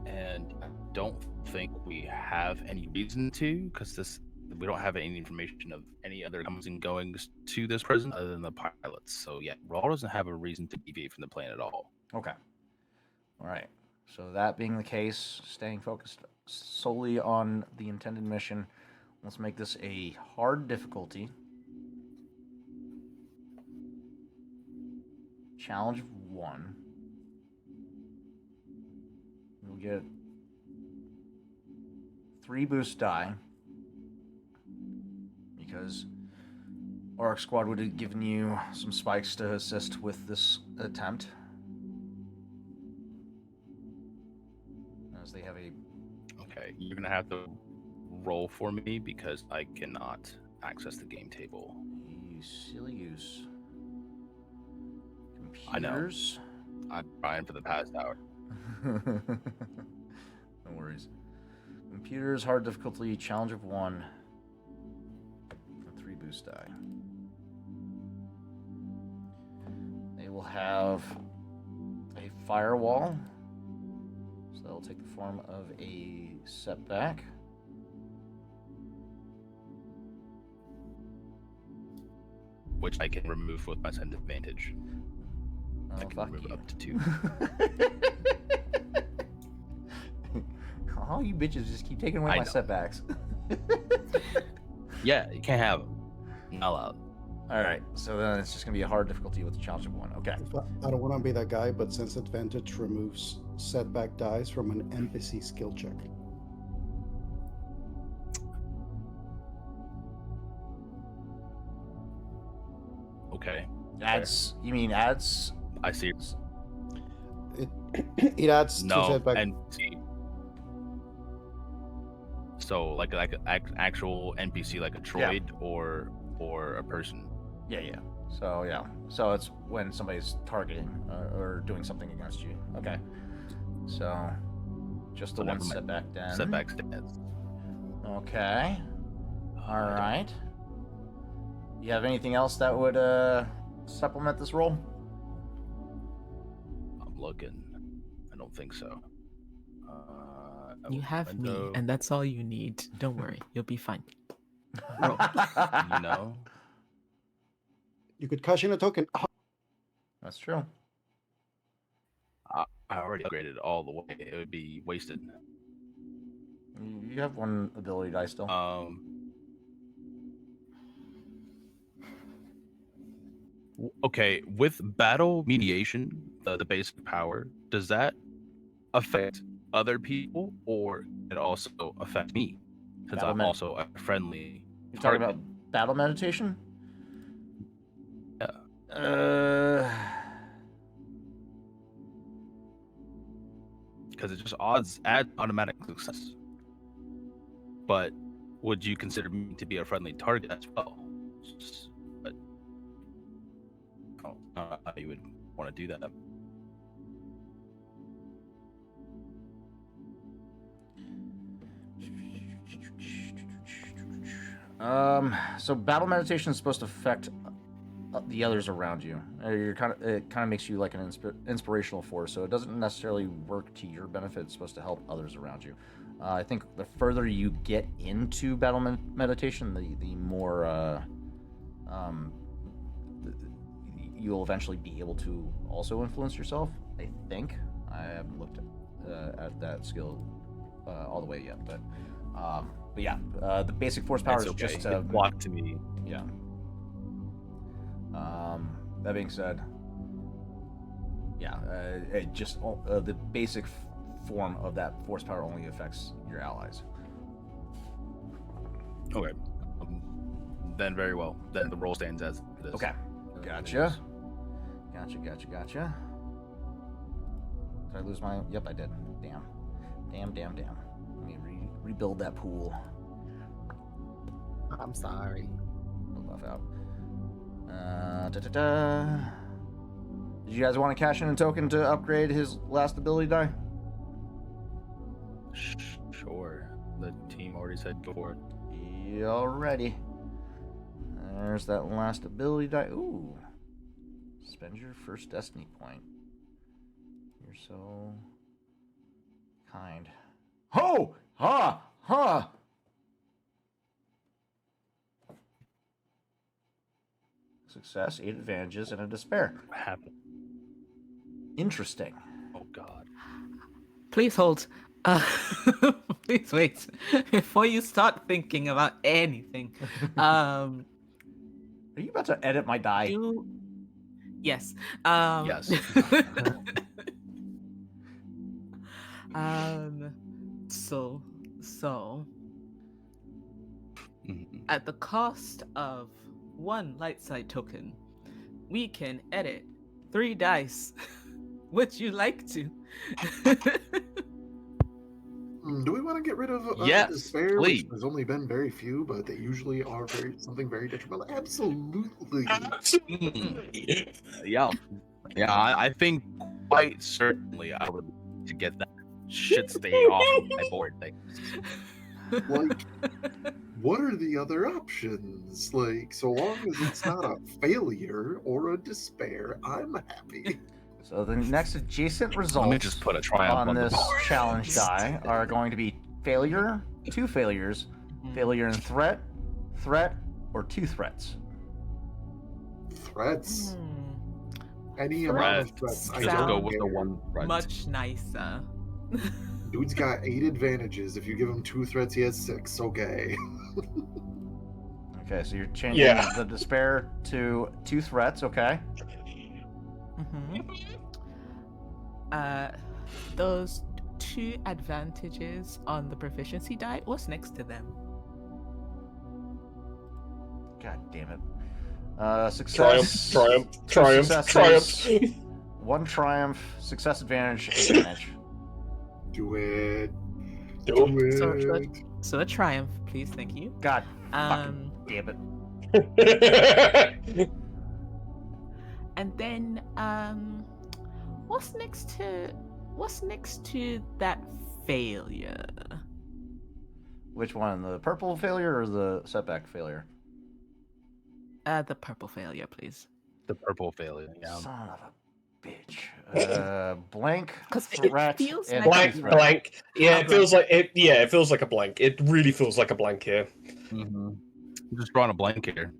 And I don't think we have any reason to, because we don't have any information of any other comings and goings to this prison other than the pilots. So yeah, Raw doesn't have a reason to deviate from the plan at all. Okay. All right. So that being the case, staying focused solely on the intended mission, let's make this a hard difficulty. Challenge of 1. You'll get 3 boost die, because Orc Squad would have given you some spikes to assist with this attempt. As they have a... Okay, you're going to have to roll for me because I cannot access the game table. You silly goose. I know. Computers. I'm trying for the past hour. No worries. Computers, hard difficulty, challenge of 1. 3 boost die. They will have a firewall. So that'll take the form of a setback. Which I can remove with my send advantage. I can fuck remove you. up to 2. All you bitches just keep taking away I my know. setbacks. Yeah, you can't have them. Not allowed. All right, so then it's just gonna be a hard difficulty with the challenge of 1. Okay. I don't want to be that guy, but sense advantage removes setback dice from an NPC skill check. Okay. Adds. You mean adds? I see. It adds 2 No, setback. and see. So like actual NPC, like a droid or a person. Yeah. So yeah. So it's when somebody's targeting or doing something against you. Okay. So just the So one never mind. setback then. Setback stance. Okay. All right. You have anything else that would supplement this roll? Mm-hmm. I'm looking. I don't think so. You have me, window. and that's all you need. Don't worry, you'll be fine. Roll. You know. You could cash in a token. That's true. I already upgraded all the way. It would be wasted. You have 1 ability die still. Okay, with battle mediation, the basic power, does that affect other people, or it also affect me? Since Battle I'm med- also a friendly You're talking target. about battle meditation? Yeah. Because it just add automatic success. But would you consider me to be a friendly target as well? But I don't know how you would want to do that. So battle meditation is supposed to affect the others around you. It kind of makes you like an inspirational force. So it doesn't necessarily work to your benefit. It's supposed to help others around you. I think the further you get into battle meditation, the more you'll eventually be able to also influence yourself. I think I haven't looked at that skill all the way yet, but yeah, the basic force power It's is okay. just It's blocked to me. yeah. That being said, yeah, it just the basic form of that force power only affects your allies. Okay. Then very well. Then the roll stands as it is. Okay, gotcha. Gotcha. Did I lose my? Yep, I did. Damn. Let me rebuild that pool. I'm sorry. Buff out. Did you guys want to cash in a token to upgrade his last ability die? Sure. The team already said go for it. Alrighty. There's that last ability die. Ooh. Spend your first destiny point. You're so kind. Ho! Ha! Ha! Success, 8 advantages, and a despair. What happened? Interesting. Oh God. Please hold. Please wait before you start thinking about anything. Are you about to edit my die? Yes. Yes. So Mhm. at the cost of 1 light side token, we can edit 3 dice. Would you like to? Do we want to get rid of Yes, despair, please. which has only been very few, but they usually are something very detrimental? Absolutely. Yeah. I think quite certainly I would to get that shit staying off of my board. Like, what are the other options? Like, so long as it's not a failure or a despair, I'm happy. So the next adjacent Let me results just put a triumph on on the this board. challenge die are going to be failure, 2 failures, failure in threat, or 2 threats. Threats. Hmm. Any amount of Threats threats. I Just don't go with the care. one threat. Much nicer. Dude's got 8 advantages. If you give him 2 threats, he has 6. Okay. Okay, so you're changing the despair to 2 threats, okay? Those 2 advantages on the proficiency die, what's next to them? God damn it. Success. Triumph. 2 successes, 1 triumph, success advantage. Do it. Do it. So a triumph, please, thank you. God fucking damn it. And then what's next to that failure? Which one? The purple failure or the setback failure? The purple failure, please. The purple failure. Yeah. Son of a bitch. Blank, 'Cause it threat, feels and like two a threat. blank. Yeah, A it feels like it. Yeah, it feels like a blank. It really feels like a blank here. I'm just drawing a blank here.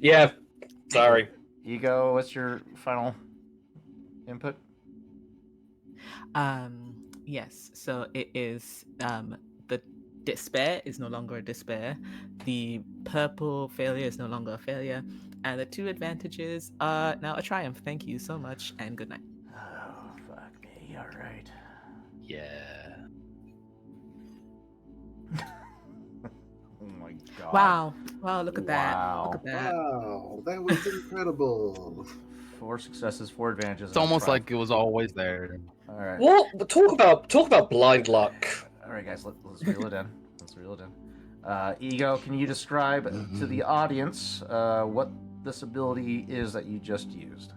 Yeah. Sorry. Ego, what's your final input? Yes. So it is the despair is no longer a despair. The purple failure is no longer a failure. And the 2 advantages are now a triumph. Thank you so much, and good night. Oh, fuck me. All right. Yeah. Oh my god. Wow. Wow, look at that. Look Wow. at that. Wow, that was incredible. 4 successes, 4 advantages. It's almost like it was always there. All right. What? But talk about blind luck. All right, guys. Let's reel it in. Let's reel it in. Ego, can you describe to the audience what this ability is that you just used?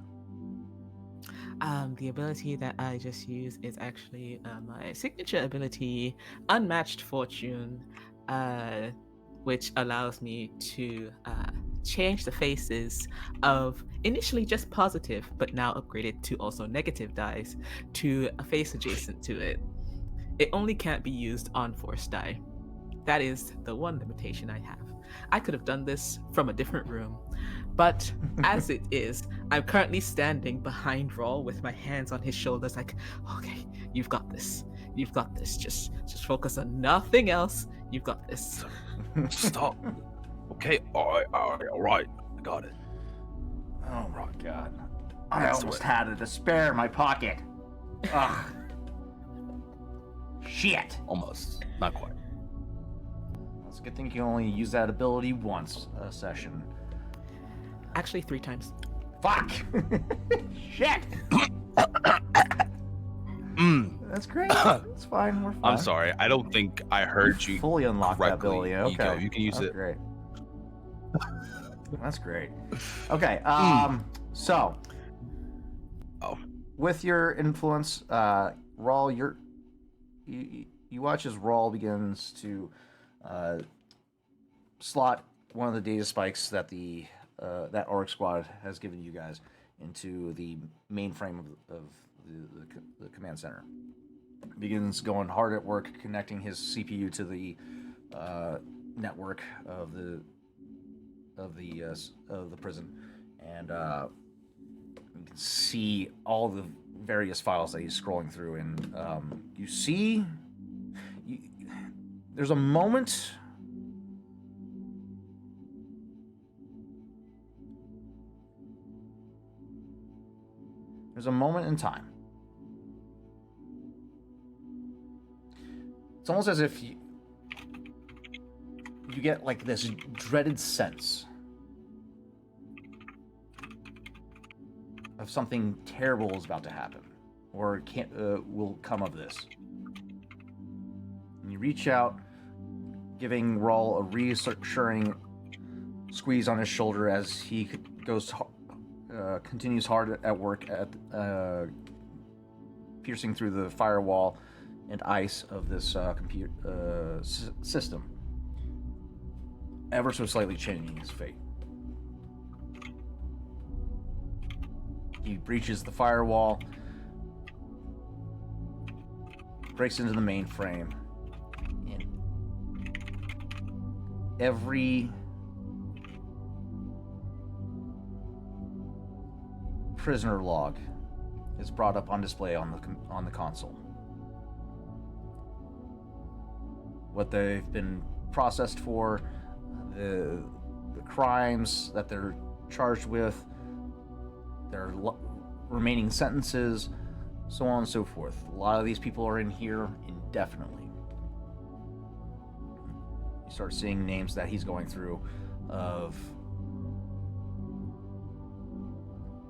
The ability that I just used is actually my signature ability, Unmatched Fortune, which allows me to change the faces of initially just positive, but now upgraded to also negative dice to a face adjacent to it. It only can't be used on force die. That is the one limitation I have. I could have done this from a different room, but as it is, I'm currently standing behind Rawl with my hands on his shoulders, like, okay, you've got this. You've got this. Just focus on nothing else. You've got this. Stop. Okay, all right. I got it. Oh my god. I That's the almost way. had it to spare in my pocket. Ugh. Shit. Almost. Not quite. It's a good thing you can only use that ability once a session. Actually, 3 times. Fuck. Shit. That's great. It's fine. We're fine. I'm sorry. I don't think I heard you Fully unlocked that correctly. ability. Ego. Okay. You can use That's it. Great. That's great. Okay. So. Oh. With your influence, Rawl, you watch as Rawl begins to slot one of the data spikes that that orc squad has given you guys into the mainframe of the command center. Begins going hard at work connecting his CPU to the network of the prison, and you can see all the various files that he's scrolling through, and you see there's a moment. There's a moment in time. It's almost as if you get like this dreaded sense of something terrible is about to happen, or will come of this. And you reach out, giving Rawl a reassuring squeeze on his shoulder as he continues hard at work at piercing through the firewall and ice of this computer system, ever so slightly changing his fate. He breaches the firewall, breaks into the mainframe, and every prisoner log is brought up on display on the console. What they've been processed for, the crimes that they're charged with, their remaining sentences, so on and so forth. A lot of these people are in here indefinitely. You start seeing names that he's going through of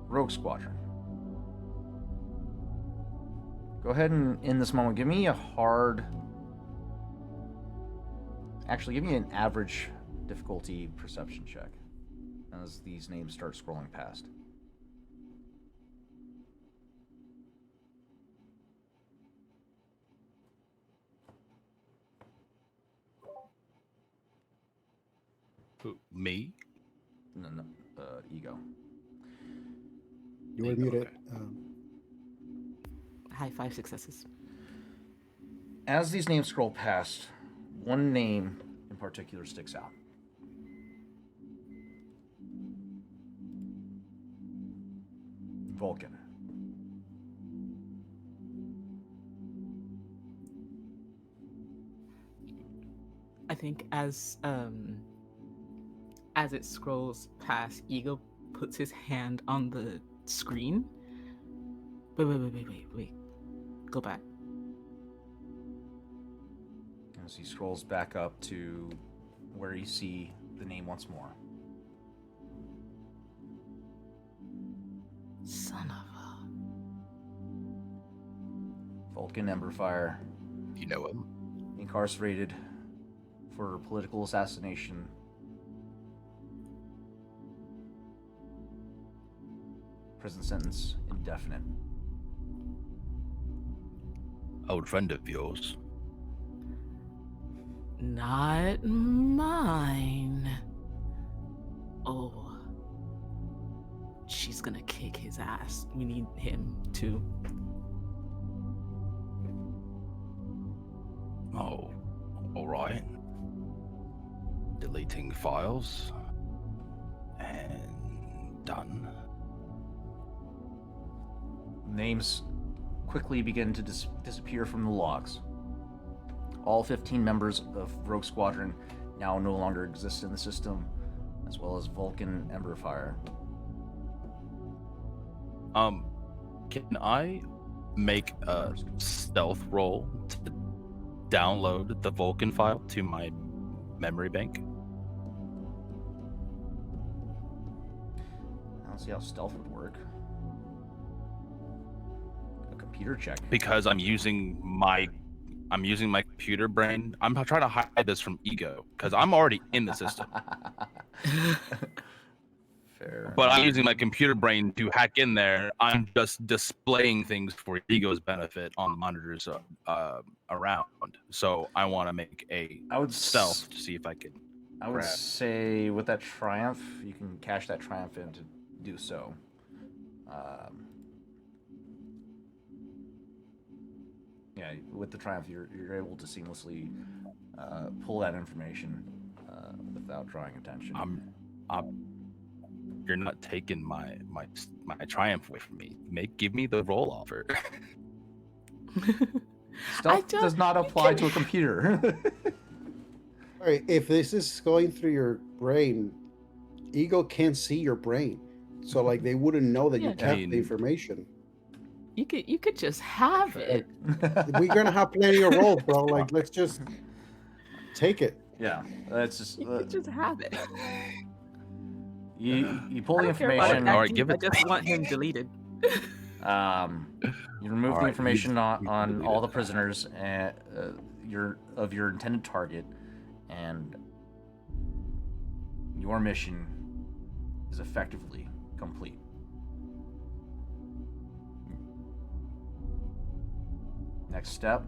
Rogue Squadron. Go ahead and, in this moment, give me a hard... Actually, give me an average difficulty perception check as these names start scrolling past. Who, me? No, Ego. You were Ego, muted. okay. High 5 successes. As these names scroll past, one name in particular sticks out. Vulcan. I think as as it scrolls past, Ego puts his hand on the screen. Wait. Go back. As he scrolls back up to where you see the name once more. Son of a... Vulcan Emberfire, You know him? incarcerated for political assassination. Prison sentence indefinite. Old friend of yours. Not mine. Oh. She's gonna kick his ass. We need him too. Oh, all right. Deleting files. And done. Names quickly begin to disappear from the logs. All 15 members of Rogue Squadron now no longer exist in the system, as well as Vulcan Emberfire. Can I make a stealth roll to download the Vulcan file to my memory bank? I don't see how stealth would work. A computer check. Because I'm using my computer brain. I'm trying to hide this from Ego because I'm already in the system. Fair. But I'm using my computer brain to hack in there. I'm just displaying things for Ego's benefit on the monitors around. So I want to make a stealth to see if I can. I would say with that triumph, you can cash that triumph in to do so. Yeah, with the triumph, you're able to seamlessly pull that information without drawing attention. You're not taking my triumph away from me. Give me the roll offer. Stealth does not apply to a computer. All right, if this is going through your brain, Ego can't see your brain, so like they wouldn't know that you kept the information. You could just have it. We're gonna have plenty of rolls, bro. Like, let's just take it. Yeah, that's just. You could just have it. You pull the I don't care about information. that All right, dude, give it I just want him deleted. You remove the information on all the prisoners of your intended target, and your mission is effectively complete. Next step: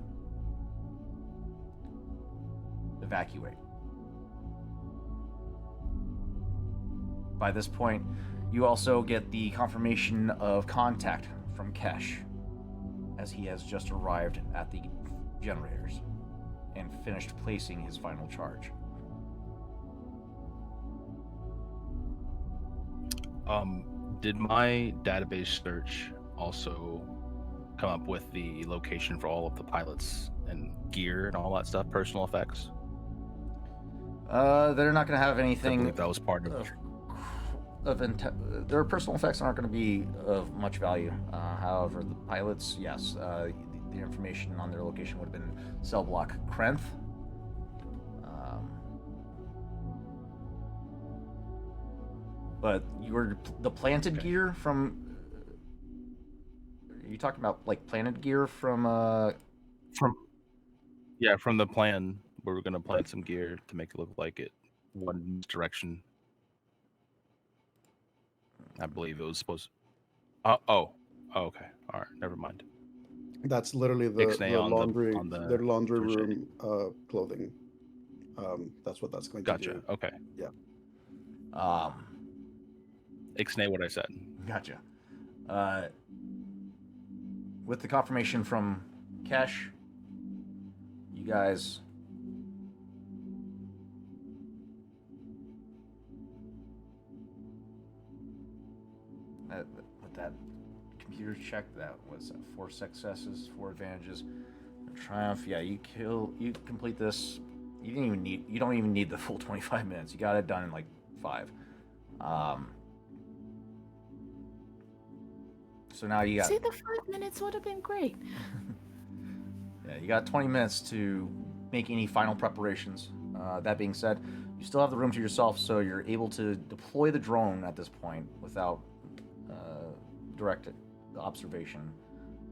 evacuate. By this point, you also get the confirmation of contact from Kesh, as he has just arrived at the generators and finished placing his final charge. Did my database search also come up with the location for all of the pilots and gear and all that stuff, personal effects? They're not going to have I anything. believe that was part of. Their personal effects aren't going to be of much value. However, the pilots, yes, the information on their location would have been cell block Krenth. But the planted gear from. Are you talking about like planted gear from? From the plan, we were gonna plant some gear to make it look like it one direction. I believe it was supposed. Okay. All right. Never mind. That's literally the laundry, their laundry room clothing. That's what that's going to do. Gotcha. Okay. Yeah. Ixnay what I said. Gotcha. With the confirmation from Kesh, you guys with that computer check, that was 4 successes, 4 advantages. A triumph, yeah, you complete this. You don't even need the full 25 minutes. You got it done in like 5. So now you got... See, the 5 minutes would have been great. Yeah, you got 20 minutes to make any final preparations. That being said, you still have the room to yourself, so you're able to deploy the drone at this point without direct observation.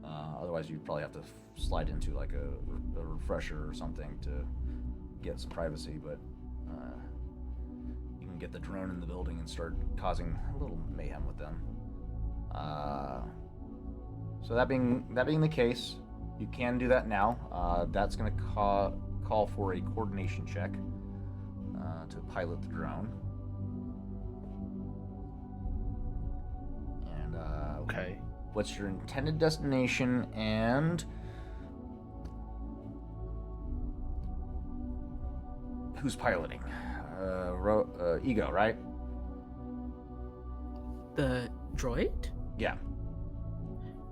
Otherwise, you'd probably have to slide into like a refresher or something to get some privacy. But you can get the drone in the building and start causing a little mayhem with them. So that being the case, you can do that now. That's going to call for a coordination check to pilot the drone. And Okay. what's your intended destination and who's piloting? Ego, right? The droid? Yeah.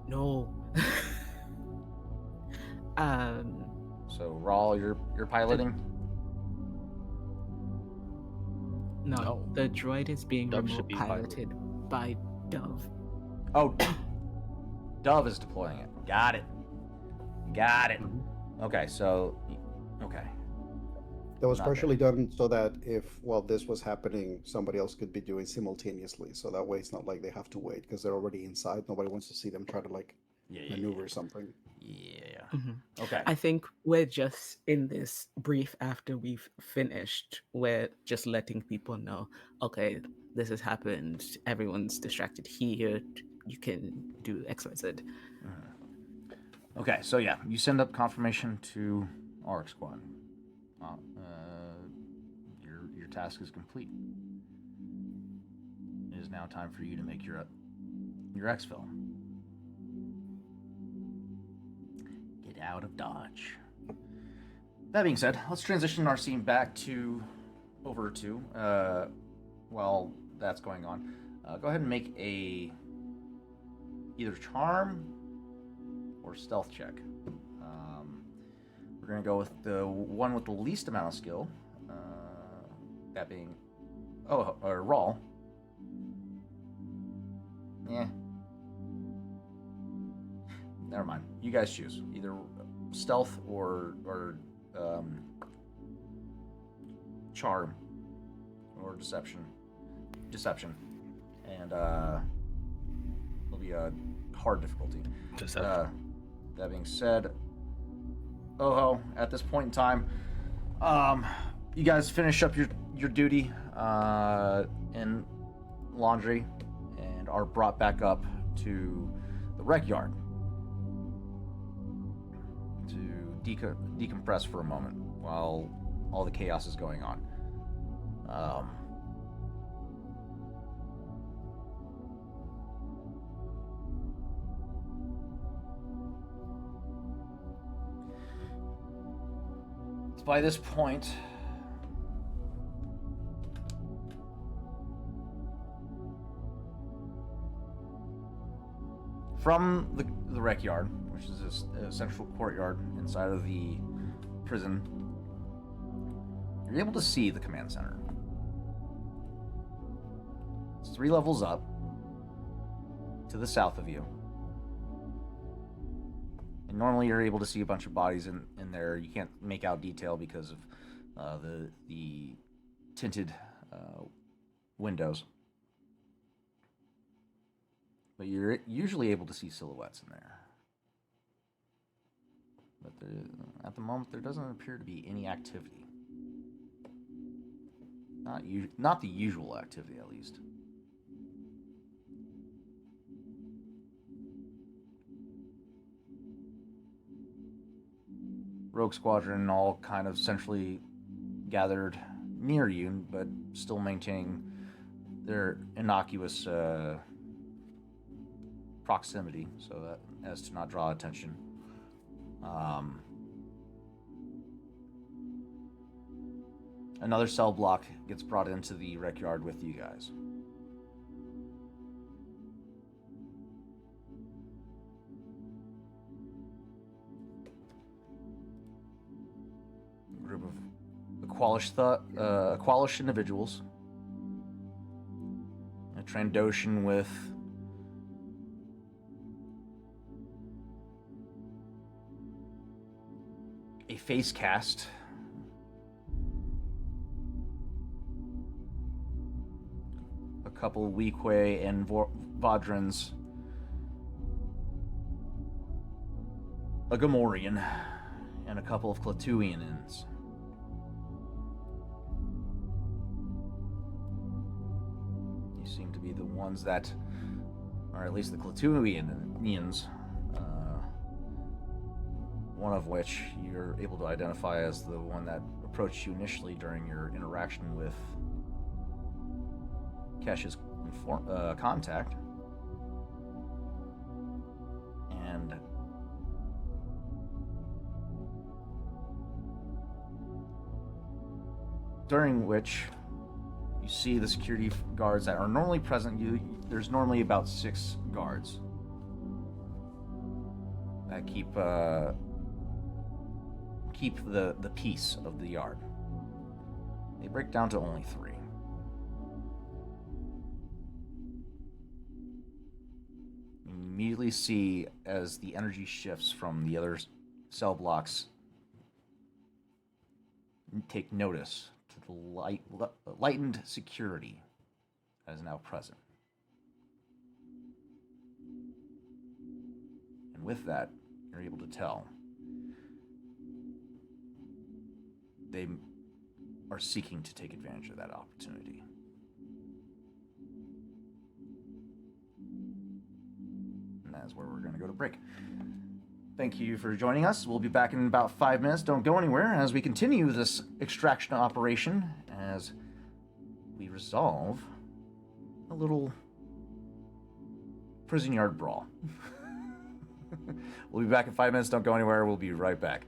No. So Rawl, you're piloting. No, No. the droid is being Dove remote should be piloted by Dove. Oh, Dove is deploying it. Got it. Okay, so okay. That was Not partially done so that if, while this was happening, somebody else could be doing simultaneously. So that way it's not like they have to wait because they're already inside. Nobody wants to see them try to like maneuver something. Yeah. Mhm. Okay. I think we're just in this brief after we've finished. We're just letting people know, okay, this has happened. Everyone's distracted here. You can do X, Y, Z. Okay, so yeah, you send up confirmation to RX Squad. Your task is complete. It is now time for you to make your exfil. Get out of Dodge. That being said, let's transition our scene back over to while that's going on. Go ahead and make either charm or stealth check. We're gonna go with the one with the least amount of skill. That being, Rawl. Yeah. Never mind. You guys choose either stealth or charm or deception. And it'll be a hard difficulty. Deception. That being said, at this point in time, you guys finish up your duty in laundry and are brought back up to the rec yard to decompress for a moment while all the chaos is going on. By this point, from the rec yard, which is a central courtyard inside of the prison, you're able to see the command center. It's 3 levels up to the south of you. And normally you're able to see a bunch of bodies in there. You can't make out detail because of the tinted windows. But you're usually able to see silhouettes in there. But at the moment, there doesn't appear to be any activity. Not the usual activity, at least. Rogue Squadron all kind of centrally gathered near you, but still maintaining their innocuous proximity, so that as to not draw attention. Another cell block gets brought into the rec yard with you guys. A group of Aqualish individuals Trandoshan with a face cast. A couple Weequay and Vadrans. A Gamorrean. And a couple of Clatuianins. You seem to be the ones that, or at least the Clatuianians, one of which you're able to identify as the one that approached you initially during your interaction with Kesh's contact. And during which you see the security guards that are normally present. There's normally about 6 guards that keep the peace of the yard. They break down to only 3. You immediately see as the energy shifts from the other cell blocks, take notice to the lightened security that is now present. And with that, you're able to tell they are seeking to take advantage of that opportunity. And that's where we're going to go to break. Thank you for joining us. We'll be back in about 5 minutes. Don't go anywhere as we continue this extraction operation as we resolve a little prison yard brawl. We'll be back in 5 minutes. Don't go anywhere. We'll be right back.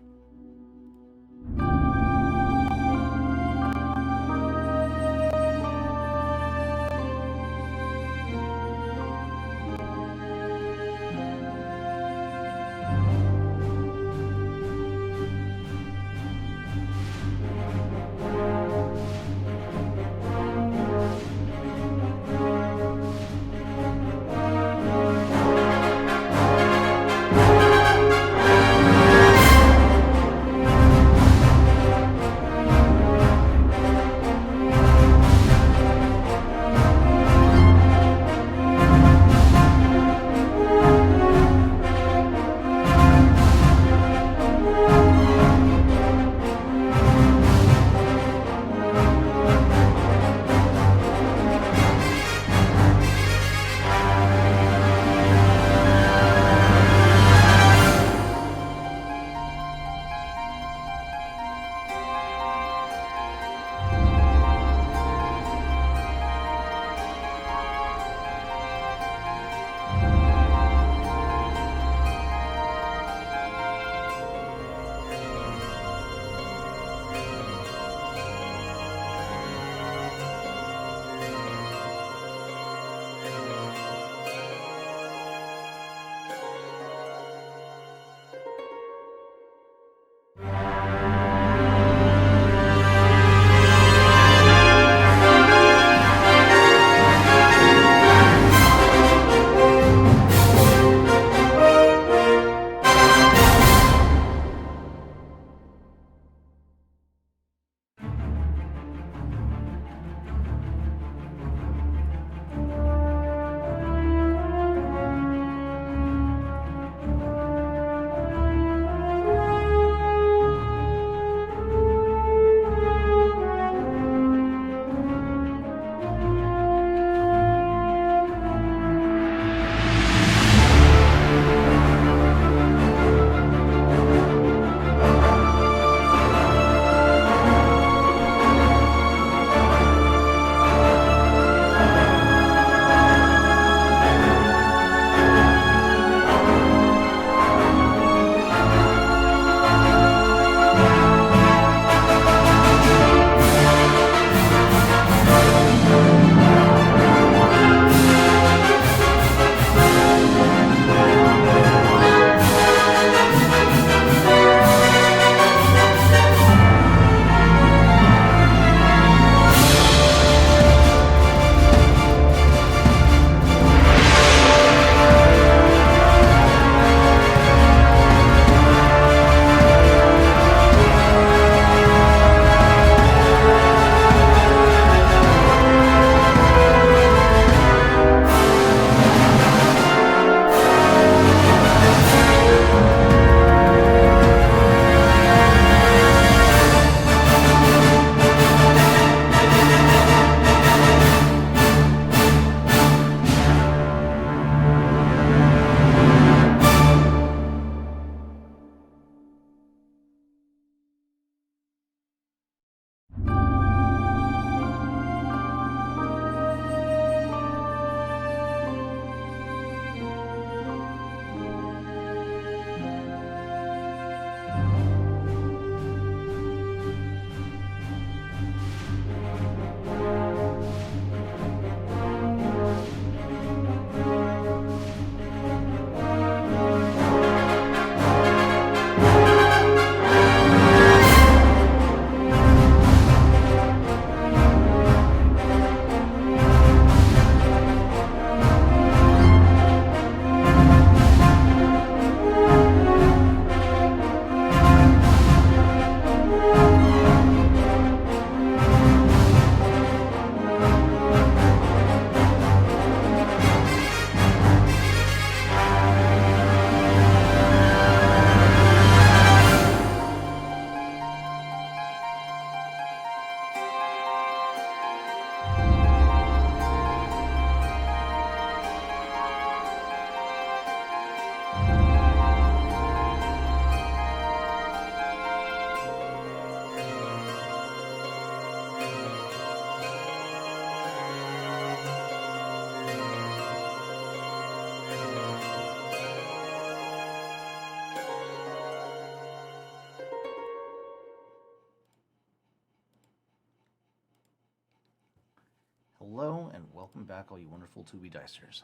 hello and welcome back, all you wonderful 2B Dicers.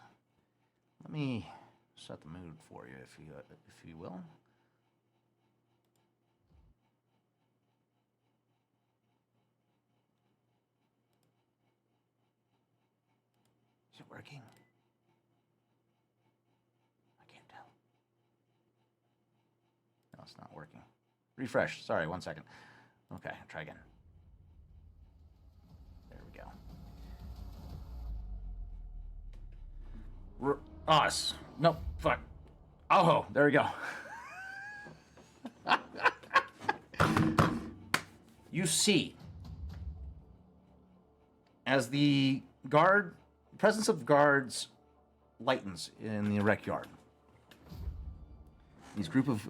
Let me set the mood for you, if you will. Is it working? I can't tell. No, it's not working. Refresh. Sorry, 1 second. Okay, try again. There we go. Us. No, fuck. Oh, there we go. You see, as the presence of guards lightens in the rec yard, these group of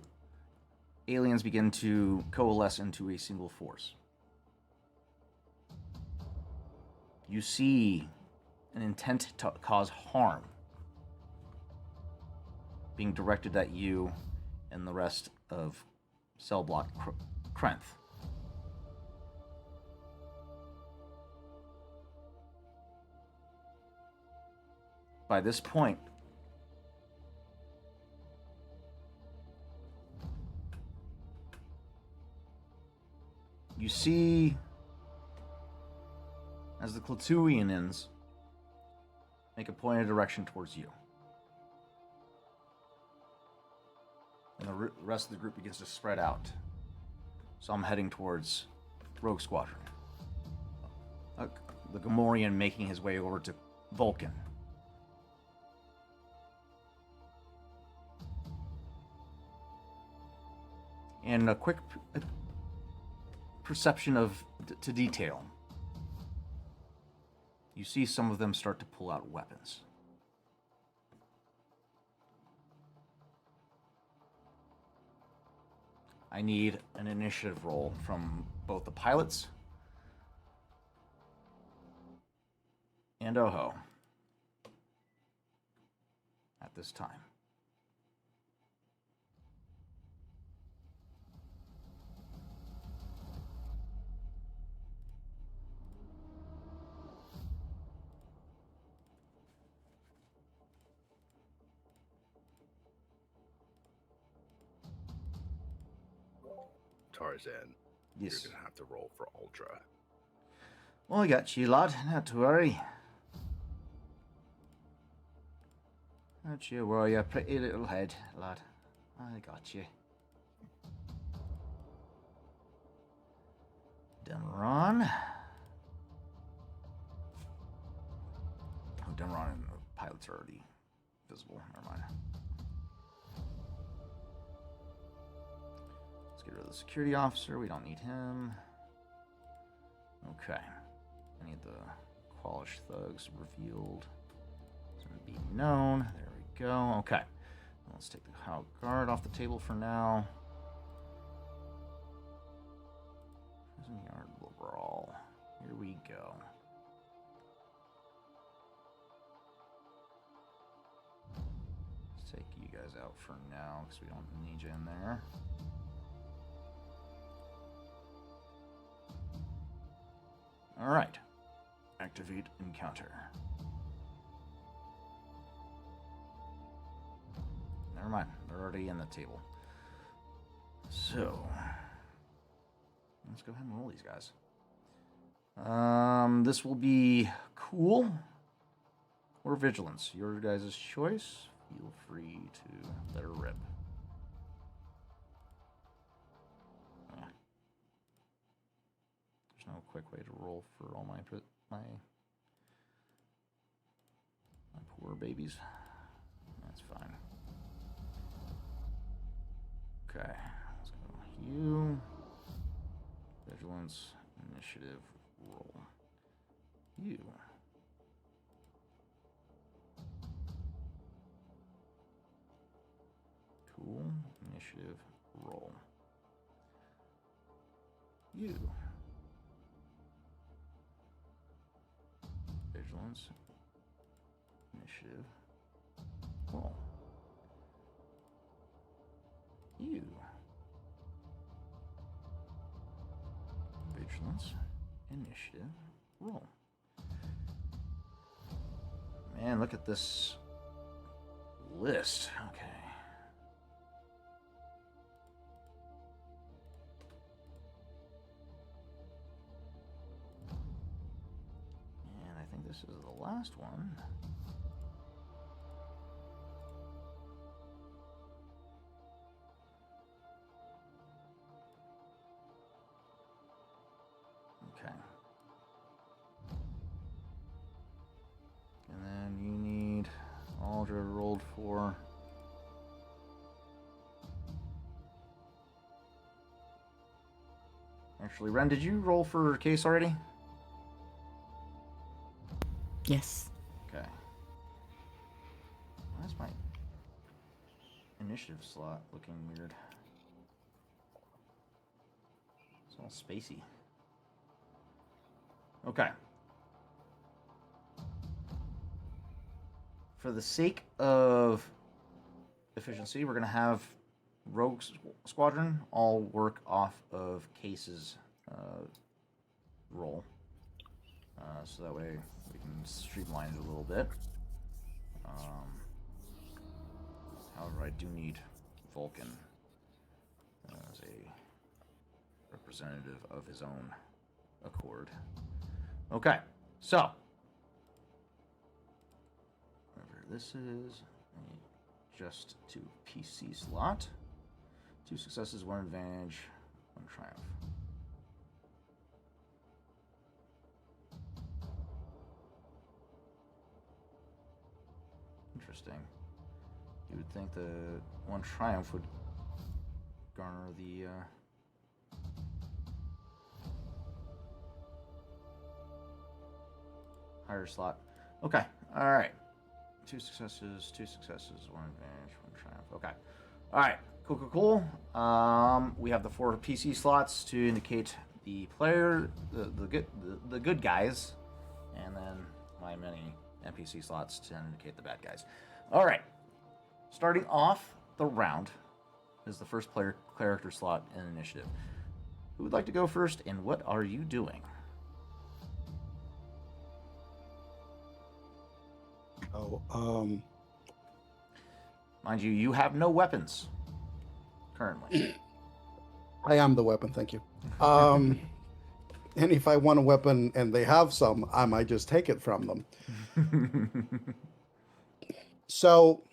aliens begin to coalesce into a single force. You see an intent to cause harm being directed at you and the rest of Cell Block Krenth. By this point, you see, as the Clatuianins make a pointed direction towards you, and the rest of the group begins to spread out. So I'm heading towards Rogue Squadron. The Gamorrean making his way over to Vulcan. And a quick perception to detail. You see some of them start to pull out weapons. I need an initiative roll from both the pilots and Oho at this time. Tarzan, Yes. you're gonna have to roll for Ultra. Well, I got you, lad. Not to worry. Not you worry, you pretty little head, lad. I got you. Denron. Oh, Denron and the pilots are already visible. Never mind. Let's get rid of the security officer. We don't need him. Okay. I need the Qualish thugs revealed. It's going to be known. There we go. Okay. Let's take the How Guard off the table for now. Prison Yard Brawl. Here we go. Let's take you guys out for now because we don't need you in there. All right. Activate encounter. Never mind. They're already in the table. So, let's go ahead and roll these guys. This will be cool or vigilance. Your guys' choice. Feel free to let her rip. Yeah. There's no quick way to roll for all my poor babies. That's fine. Okay, let's go. You. Vigilance, initiative, roll. You. Cool. Initiative, roll. You. Vigilance, initiative, roll. You. Vigilance, initiative, roll. And look at this list. Okay. And I think this is the last one. Okay. And then you need Aldra rolled for. Actually, Ren, did you roll for Case already? Yes. Okay. Why is my initiative slot looking weird? It's all spacey. Okay. For the sake of efficiency, we're going to have Rogue Squadron all work off of Case's roll. So that way we can streamline it a little bit. However, I do need Vulcan as a representative of his own accord. Okay, so whatever this is, just to PC slot. 2 successes, 1 advantage, 1 triumph. Interesting. You would think the 1 triumph would garner the higher slot. Okay, all right. 2 successes, 2 successes, 1 advantage, 1 triumph. Okay, all right. Cool. We have the 4 PC slots to indicate the player, the good guys, and then my many NPC slots to indicate the bad guys. All right. Starting off the round is the first player character slot in initiative. Who would like to go first, and what are you doing? Mind you, you have no weapons currently. I am the weapon, thank you. And if I want a weapon and they have some, I might just take it from them. So,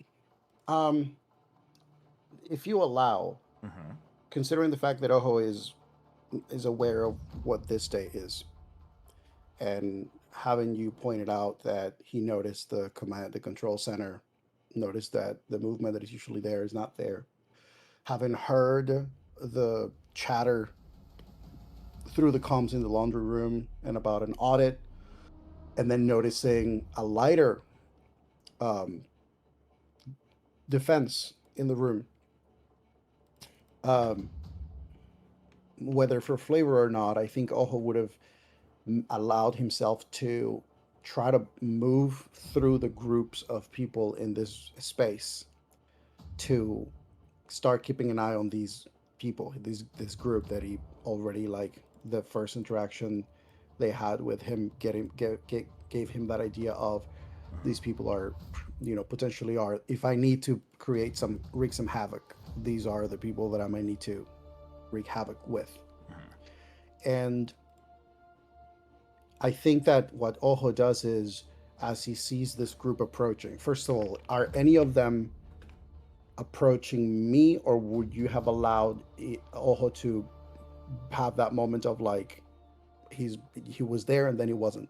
if you allow, considering the fact that Oho is aware of what this day is, and having you pointed out that he noticed the control center, noticed that the movement that is usually there is not there, having heard the chatter through the comms in the laundry room and about an audit, and then noticing a lighter defense in the room, whether for flavor or not, I think Oho would have allowed himself to try to move through the groups of people in this space to start keeping an eye on these people, this group that he already, like, the first interaction they had with him gave him that idea of these people are, potentially are, if I need to wreak some havoc, these are the people that I might need to wreak havoc with. And I think that what Oho does is, as he sees this group approaching, first of all, are any of them approaching me, or would you have allowed Oho to have that moment of like he was there and then he wasn't?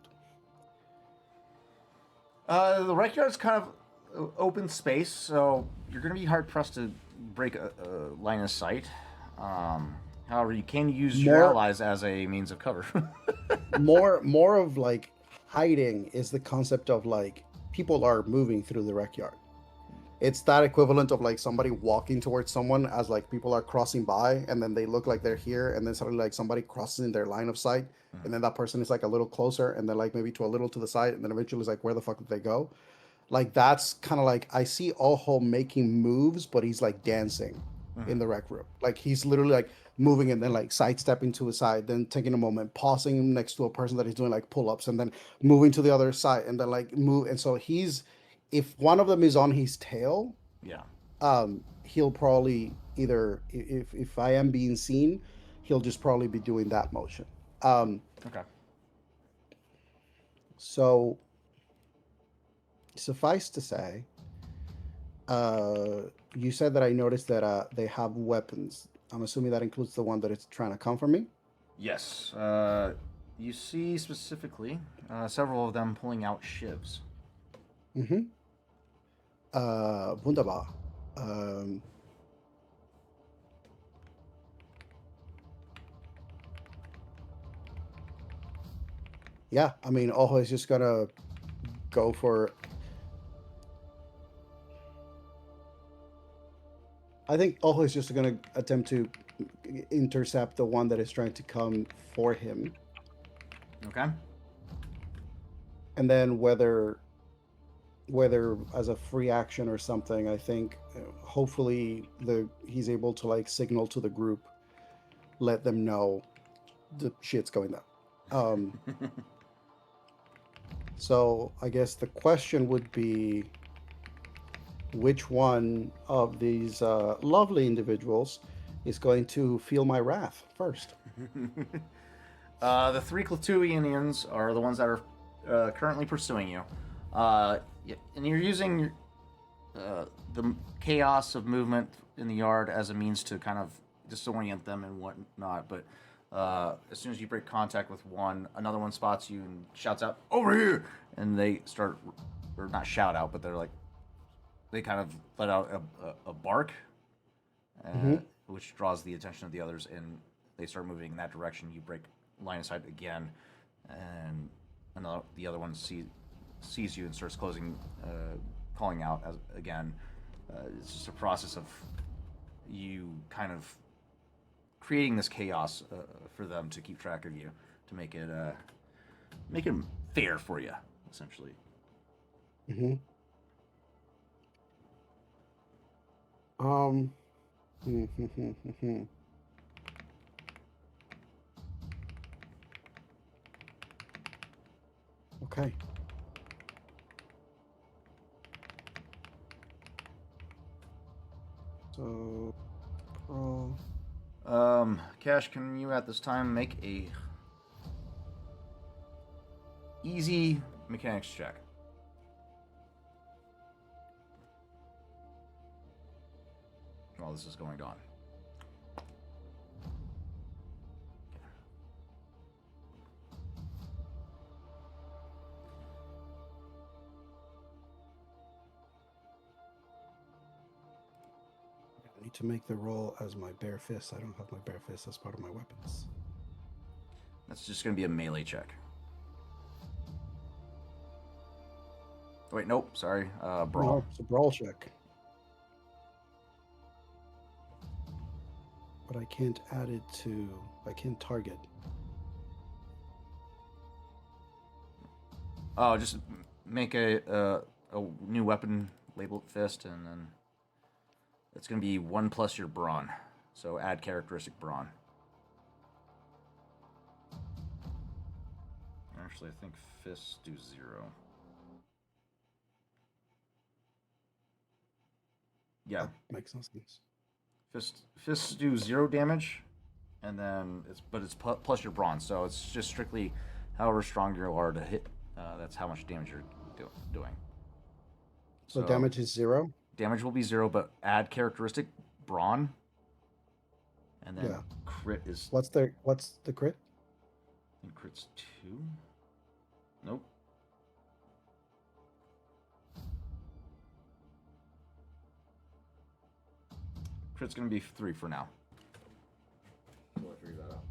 The Rec-Yard's kind of open space, so you're going to be hard pressed to break a line of sight. However, you can use your allies as a means of cover. more of like hiding is the concept of like people are moving through the Rec-Yard. It's that equivalent of like somebody walking towards someone as like people are crossing by, and then they look like they're here, and then suddenly like somebody crosses in their line of sight, and then that person is like a little closer, and then like maybe to a little to the side, and then eventually it's like, where the fuck did they go? Like, that's kind of like, I see Oho making moves, but he's like dancing. in the rec room. Like he's literally like moving and then like sidestepping to his side, then taking a moment, pausing next to a person that is doing like pull-ups, and then moving to the other side, and then like move. And so he's, if one of them is on his tail, Yeah. He'll probably either if I am being seen, he'll just probably be doing that motion. Okay. So suffice to say, you said that I noticed that they have weapons. I'm assuming that includes the one that is trying to come for me. Yes. You see specifically several of them pulling out shivs. Mm-hmm. Wunderbar. Um, yeah, I mean, Ojo is just gonna go for. I think Ojo is just gonna attempt to intercept the one that is trying to come for him, Okay. and then whether as a free action or something, I think hopefully he's able to like signal to the group, let them know the shit's going down. So I guess the question would be, which one of these lovely individuals is going to feel my wrath first? The three Clatuians are the ones that are currently pursuing you. And you're using the chaos of movement in the yard as a means to kind of disorient them and whatnot. But as soon as you break contact with one, another one spots you and shouts out, "Over here!" And they start, or not shout out, but they kind of let out a bark, which draws the attention of the others, and they start moving in that direction. You break line of sight again, and the other one sees you and starts calling out again. It's just a process of you kind of creating this chaos for them to keep track of you, to make it fair for you, essentially. Mm-hmm. Um. Okay. So, Cash, can you at this time make a easy mechanics check? While this is going on. I need to make the roll as my bare fist. I don't have my bare fist as part of my weapons. That's just going to be a melee check. Wait, nope, sorry. Brawl. No, it's a brawl check. But I can't add it to. I can't target. Oh, just make a new weapon, label it fist, and then it's going to be 1 plus your brawn. So add characteristic brawn. Actually, I think fists do 0. Yeah. That makes no sense. Fists do 0 damage, and then it's plus your brawn, so it's just strictly however strong you are to hit. That's how much damage you're doing. So damage is 0. Damage will be 0, but add characteristic brawn, and then crit is. What's the crit? I think crit's 2. Nope. Crit's gonna be 3 for now. So I figure that out.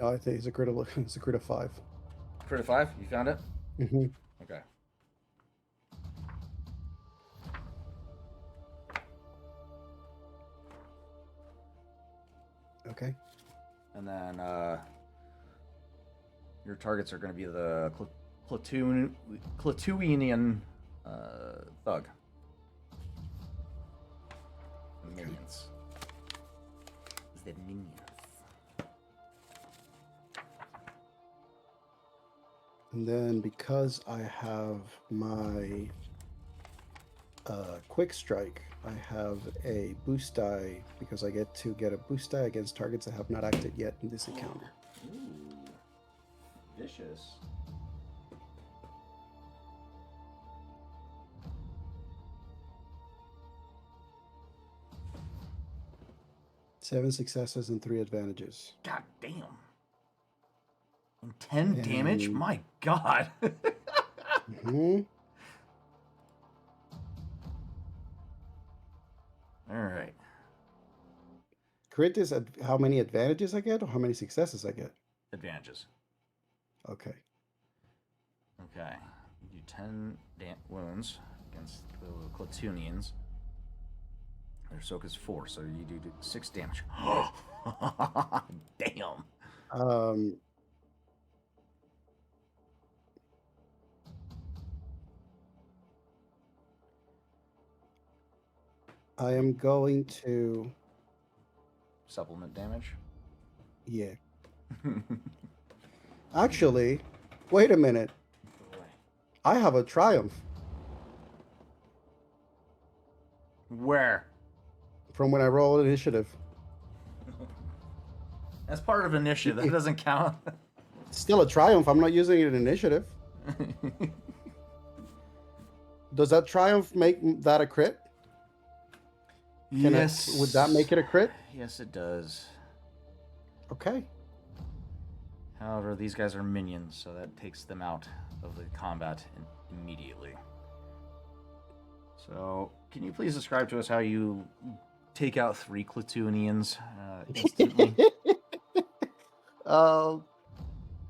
Oh, I think it's a crit of it's a crit of 5. Crit of 5? You found it? Mm-hmm. Okay. Okay. And then your targets are going to be the Clatuinian thug. the minions. And then because I have my quick strike, I have a boost die because I get to get a boost die against targets that have not acted yet in this encounter. Ooh, vicious. Seven successes and 3 advantages. God damn. And 10 damage? And- My god. hmm All right. Crit is how many advantages I get or how many successes I get? Advantages. Okay. Okay. You do 10 wounds against the Clatunians. Their soak is 4, so you do 6 damage. Damn. I am going to, Supplement damage. yeah. Actually, wait a minute. I have a triumph Where? from when I rolled initiative. That's part of initiative. That doesn't count. It's still a triumph. I'm not using it in initiative. Does that triumph make that a crit? Yes. Would that make it a crit? Yes, it does. Okay. However, these guys are minions, so that takes them out of the combat immediately. So, can you please describe to us how you take out 3 Clatunians instantly?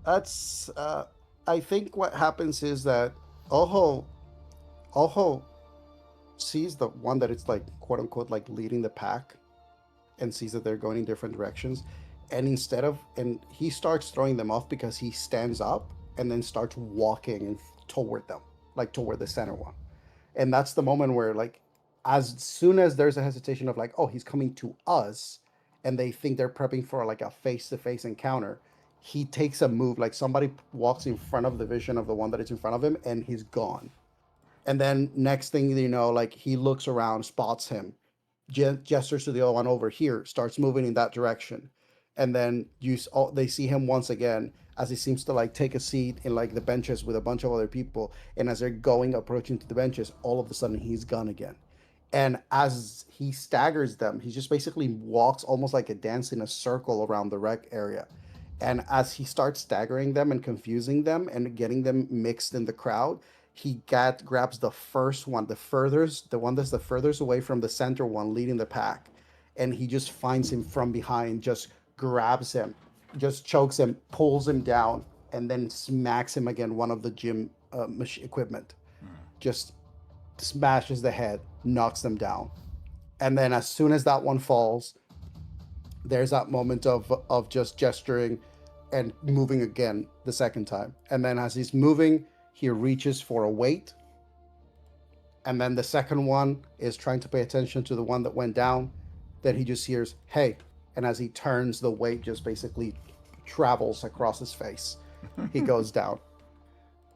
That's I think what happens is that Oho sees the one that it's like quote unquote like leading the pack and sees that they're going in different directions, and and he starts throwing them off because he stands up and then starts walking toward them, like toward the center one. And that's the moment where like as soon as there's a hesitation of like, oh, he's coming to us, and they think they're prepping for like a face-to-face encounter, he takes a move, like somebody walks in front of the vision of the one that is in front of him, and he's gone. And then next thing you know, like he looks around, spots him, gestures to the other one over here, starts moving in that direction, and then they see him once again as he seems to like take a seat in like the benches with a bunch of other people, and as they're approaching to the benches, all of a sudden he's gone again. And as he staggers them, he just basically walks almost like a dance in a circle around the wreck area. And as he starts staggering them and confusing them and getting them mixed in the crowd, he grabs the first one, the one that's the furthest away from the center one leading the pack, and he just finds him from behind, just grabs him, just chokes him, pulls him down, and then smacks him again one of the gym equipment. Just smashes the head, knocks them down. And then as soon as that one falls, there's that moment of just gesturing and moving again the second time. And then as he's moving, he reaches for a weight. And then the second one is trying to pay attention to the one that went down. Then he just hears, hey. And as he turns, the weight just basically travels across his face. He goes down.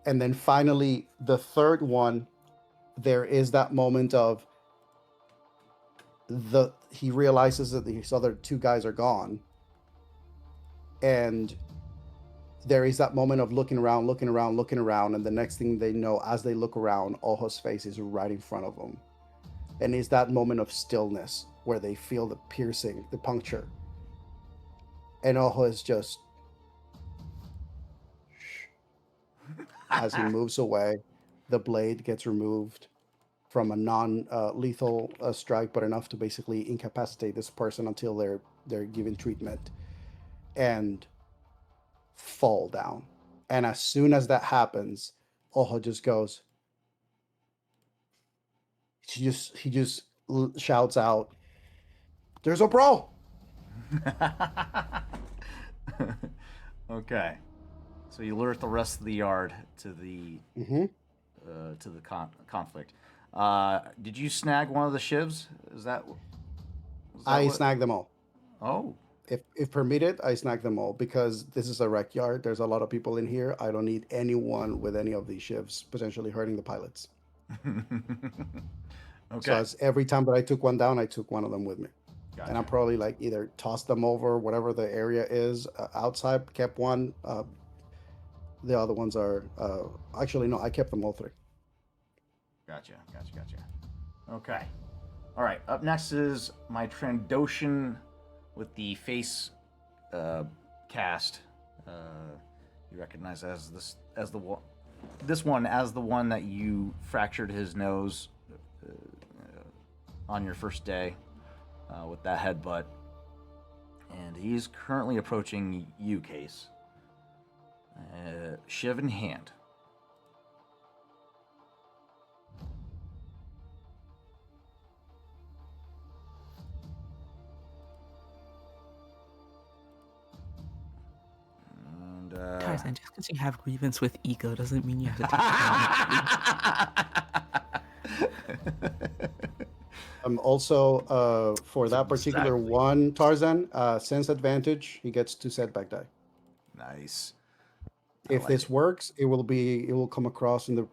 And then finally, the third one, there is that moment of he realizes that these other 2 guys are gone. And there is that moment of looking around, and the next thing they know, as they look around, Ojo's face is right in front of them. And it's that moment of stillness where they feel the piercing, the puncture. And Ojo is just... As he moves away, the blade gets removed from a non-lethal strike, but enough to basically incapacitate this person until they're given treatment and fall down. And as soon as that happens, Ojo just goes. He just shouts out, "There's a brawl!" Okay, so you alert the rest of the yard to the conflict. Did you snag one of the shivs? Is that I snagged them all. Oh, if permitted, I snag them all because this is a wreck yard. There's a lot of people in here. I don't need anyone with any of these shivs potentially hurting the pilots. So Okay. as every time that I took one down, I took one of them with me. And I Gotcha. probably like either tossed them over whatever the area is outside, kept one. The other ones are actually no, I kept them all three. Gotcha. Okay. All right. Up next is my Trandoshan with the face cast. You recognize as the one, this one as the one that you fractured his nose on your first day with that headbutt, and he's currently approaching you, Case. Shiv in hand. And Tarzan, just because you have grievance with ego doesn't mean you have to take it. Also, for that particular Exactly. one, Tarzan, sense advantage, he gets 2 setback die. Nice. If like this it. works, it will come across in the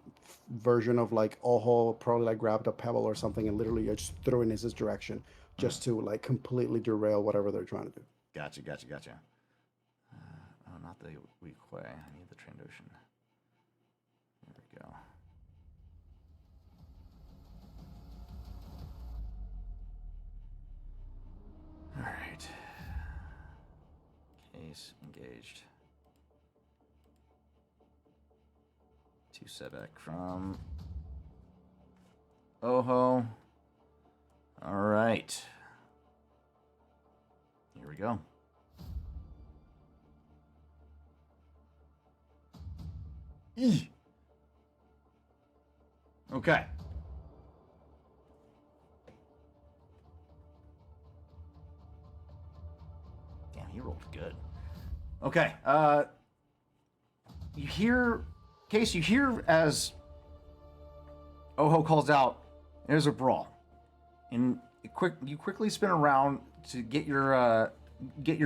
version of like Oho probably like grabbed a pebble or something and literally just threw in his direction just to like completely derail whatever they're trying to do. Gotcha. Oh, not the weak way. I need the Trandoshan. There we go. All right. Case engaged. 2 setback from Oho. All right. Here we go. Eeh. Okay. Damn, he rolled good. Okay. You hear, Case, you hear as Oho calls out, there's a brawl. And you quickly spin around to get your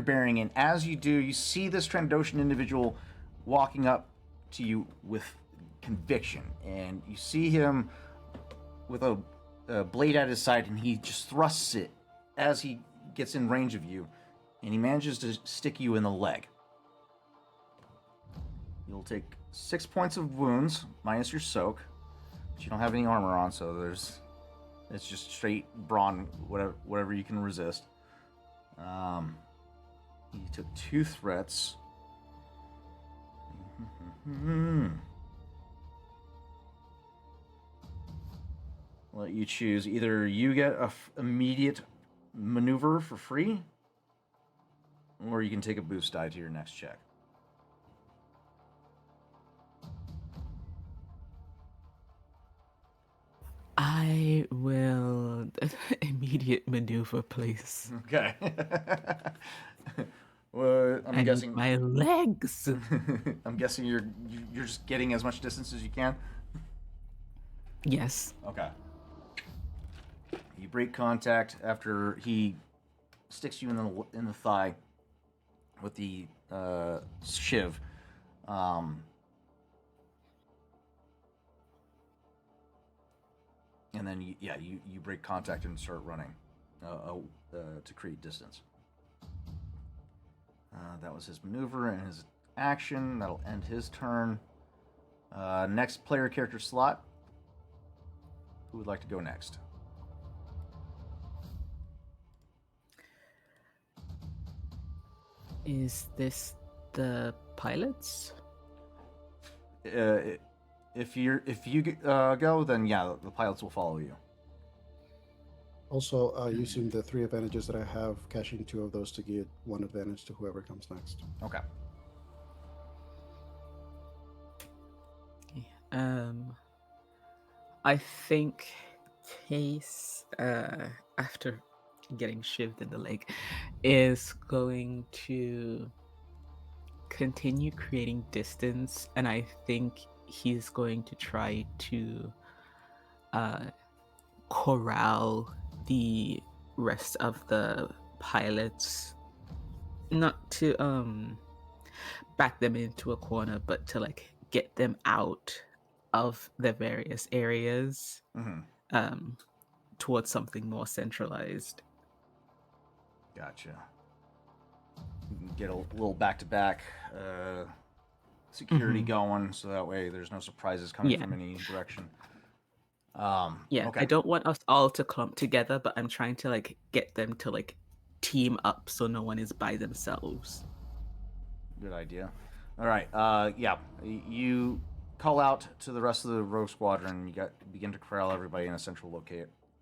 bearing, and as you do, you see this Trandoshan individual walking up to you with conviction, and you see him with a blade at his side, and he just thrusts it as he gets in range of you, and he manages to stick you in the leg. You'll take 6 points of wounds minus your soak, but you don't have any armor on, so it's just straight brawn, whatever you can resist. He took 2 threats. Let you choose. Either you get a immediate maneuver for free, or you can take a boost die to your next check. I will immediate maneuver, please. Okay. Well, I'm guessing my legs. I'm guessing you're just getting as much distance as you can. Yes. Okay. You break contact after he sticks you in the thigh with the shiv. And then you break contact and start running to create distance. That was his maneuver and his action. That'll end his turn. Next player character slot. Who would like to go next? Is this the pilots? If you go, then yeah, the pilots will follow you. Also, using the 3 advantages that I have, cashing 2 of those to give 1 advantage to whoever comes next. Okay. I think Case, after getting shivved in the leg, is going to continue creating distance, and I think he's going to try to corral the rest of the pilots not to back them into a corner, but to like get them out of the various areas towards something more centralized. Gotcha. You can get a little back-to-back security going, so that way there's no surprises coming from any direction. Okay. I don't want us all to clump together, but I'm trying to like get them to like team up so no one is by themselves. Good idea. All right. You call out to the rest of the Rogue Squadron. You begin to corral everybody in a central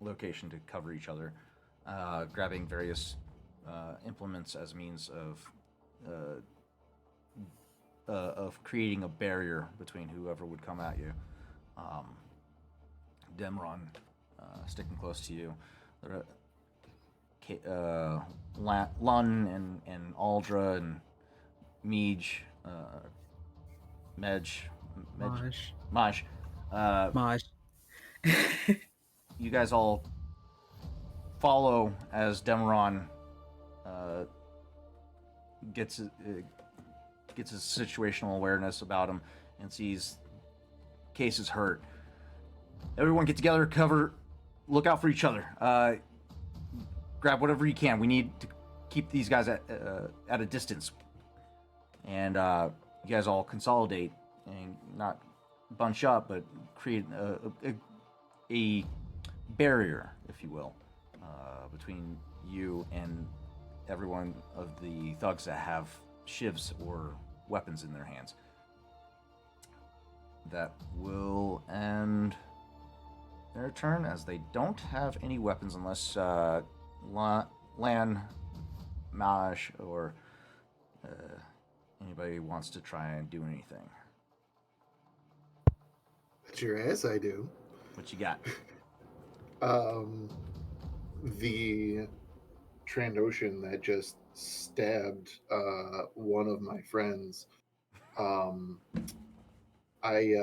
location to cover each other, grabbing various implements as means of creating a barrier between whoever would come at you. Demron sticking close to you. Lun and Aldra and Maj. You guys all follow as Demeron gets his situational awareness about him and sees Case is hurt. Everyone get together, cover, look out for each other. Grab whatever you can. We need to keep these guys at a distance. And you guys all consolidate and not bunch up, but create a barrier, if you will, between you and everyone of the thugs that have shivs or weapons in their hands. That will end their turn, as they don't have any weapons unless Lan, Maj, or anybody wants to try and do anything. Bet your ass I do. What you got? The Trandoshan that just stabbed one of my friends. I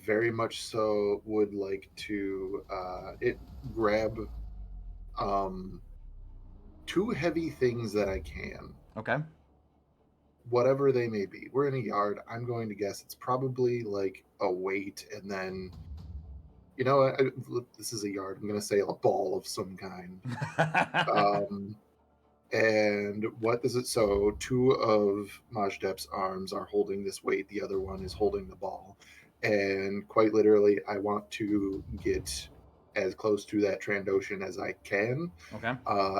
very much so would like to grab two heavy things that I can. Okay. Whatever they may be. We're in a yard. I'm going to guess it's probably like a weight, and then, you know, this is a yard. I'm going to say a ball of some kind. And what is it? So two of Majdep's arms are holding this weight. The other one is holding the ball. And quite literally, I want to get as close to that Trandoshan as I can. Okay.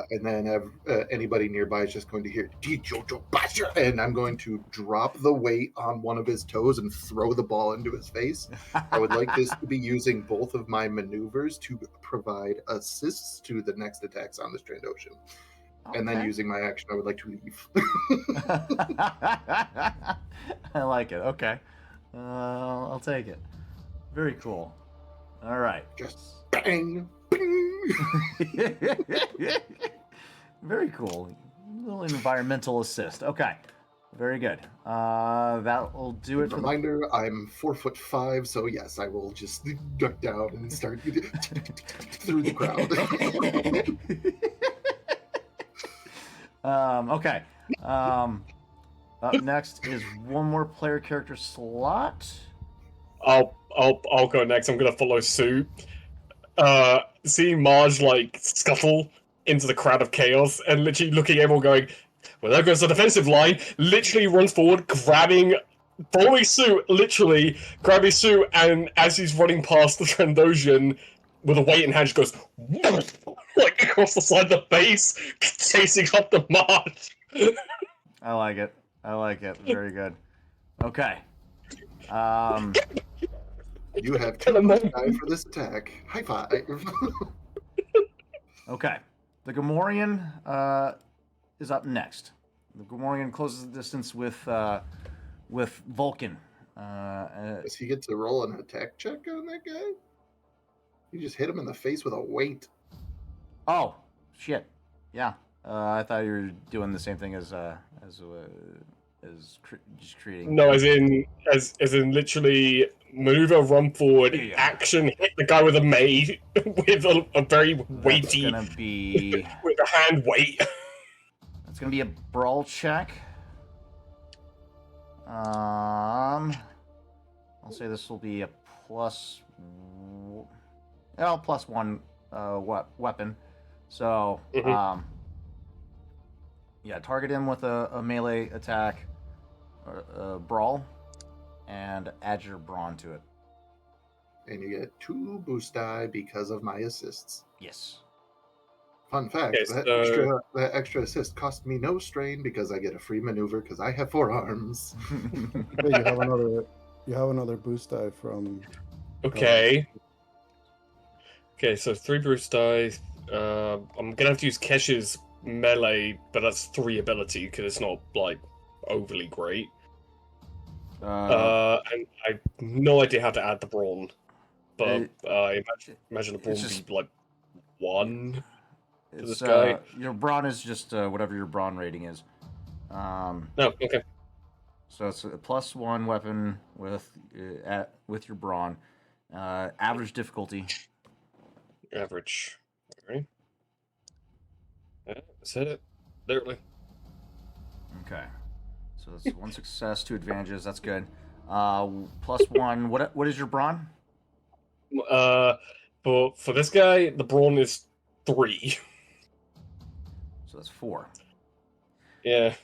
And then anybody nearby is just going to hear, and I'm going to drop the weight on one of his toes and throw the ball into his face. I would like this to be using both of my maneuvers to provide assists to the next attacks on this Trandoshan. Okay. And then using my action, I would like to leave. I like it. Okay. I'll take it. Very cool. All right. Just bang, bing. Very cool. A little environmental assist. Okay. Very good. That will do it. Reminder: I'm 4'5", so yes, I will just duck down and start through the crowd. Okay. Up next is one more player character slot. I'll go next. I'm gonna follow suit. Seeing Marge like scuttle into the crowd of chaos and literally looking at everyone going, well, there goes the defensive line. Literally runs forward, following suit, literally grabbing suit, and as he's running past the Trandoshan with a weight in hand, just goes like across the side of the face, chasing up the Marge. I like it. Very good. Okay. You have 2 die for this attack. High five. Okay. The Gamorrean is up next. The Gamorrean closes the distance with Vulcan. Does he get to roll an attack check on that guy? You just hit him in the face with a weight. Oh, shit. Yeah. I thought you were doing the same thing as just creating. No, as in literally maneuver, run forward, action, hit the guy with a maid with a very weighty. That's gonna be with a hand weight. That's gonna be a brawl check. I'll say this will be a +1 weapon. So yeah, target him with a melee attack, brawl, and add your brawn to it. And you get 2 boost die because of my assists. Yes. Fun fact: Yes, that extra assist cost me no strain because I get a free maneuver because I have 4 arms. Yeah, you have another boost die from. Okay. Okay, so 3 boost die. I'm gonna have to use Kesh's melee, but that's 3 ability because it's not like overly great. And I have no idea how to add the brawn, but I imagine the brawn would be like 1 for this guy. Your brawn is just whatever your brawn rating is. No, okay. So it's a +1 weapon with your brawn. Average difficulty. Average. Alright. Yeah, that's it. Literally. Okay. So that's 1 success, 2 advantages. That's good. +1. What is your brawn? For this guy, the brawn is 3. So that's 4. Yeah.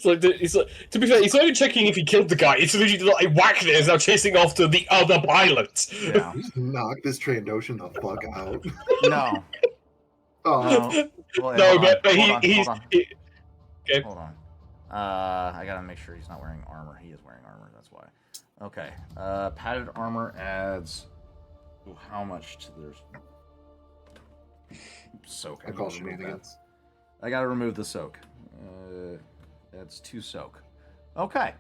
To be fair, he's not even checking if he killed the guy. It's literally like whacked it and is now chasing after the other pilot. Yeah. Just knock this Trandoshan the fuck out. No. Oh, No. Well, No, hold but on, he's hold on. okay. Hold on. I gotta make sure he's not wearing armor. He is wearing armor. That's why. Okay. Padded armor adds. Ooh, how much to their soak? I call shenanigans. I gotta remove the soak. That's 2 soak. Okay.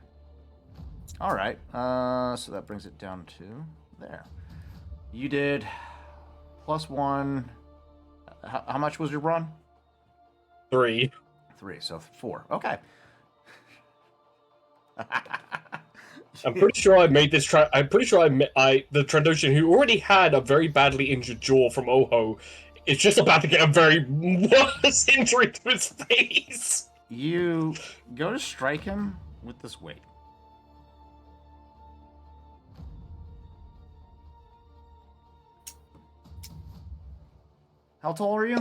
All right. So that brings it down to there. You did +1. How much was your brawn? 3. 3. So 4. Okay. I'm pretty sure I made this. I'm pretty sure the Trandoshan, who already had a very badly injured jaw from Oho, is just about to get a very worse injury to his face. You go to strike him with this weight. How tall are you?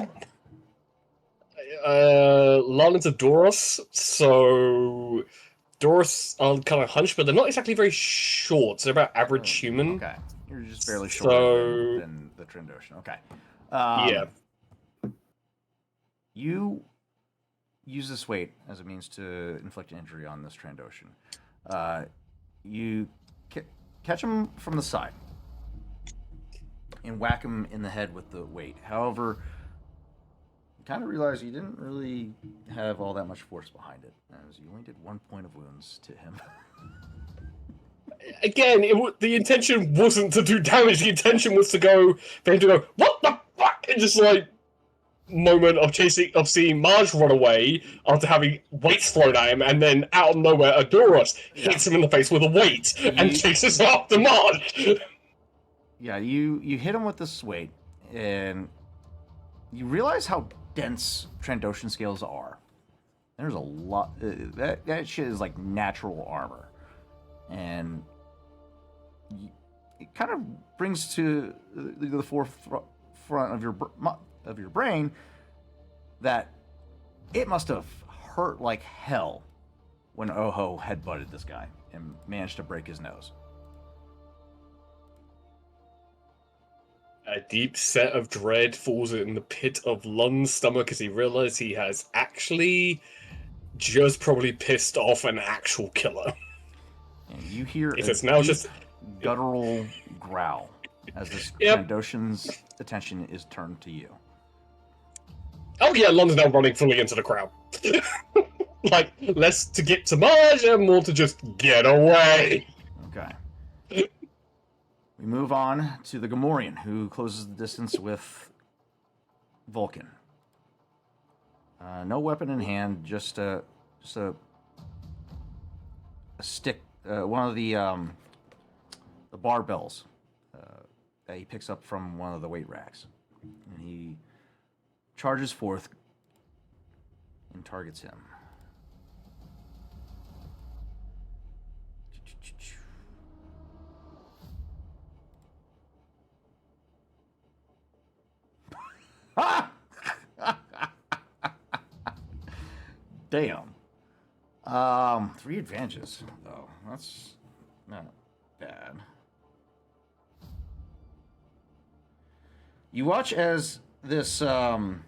Lan's a Doros, so Doros are kind of hunched, but they're not exactly very short. So they're about average human. Okay, you're just barely shorter than the Trandoshan. Okay. Yeah. You use this weight as a means to inflict injury on this Trandoshan. You catch him from the side and whack him in the head with the weight. However, you kind of realize you didn't really have all that much force behind it, as you only did 1 point of wounds to him. Again, the intention wasn't to do damage. The intention was for him to go, what the fuck? And just like moment of seeing Marge run away after having weights thrown at him, and then out of nowhere, Adoros hits him in the face with a weight and chases after Marge. Yeah, you hit him with this weight, and you realize how dense Trandoshan scales are. There's a lot. That shit is like natural armor, and it kind of brings to the forefront of your brain that it must have hurt like hell when Oho headbutted this guy and managed to break his nose. A deep set of dread falls in the pit of Lun's stomach as he realizes he has actually just probably pissed off an actual killer. And you hear It's now just guttural growl as this Trandoshan's attention is turned to you. Oh yeah, Lun's now running fully into the crowd. Like, less to get to Marge and more to just get away. Okay. We move on to the Gamorrean, who closes the distance with Vulcan. No weapon in hand, just a stick, one of the barbells that he picks up from one of the weight racks. And he charges forth and targets him. Damn. 3 advantages. Oh, that's not bad. You watch as this Gamorrean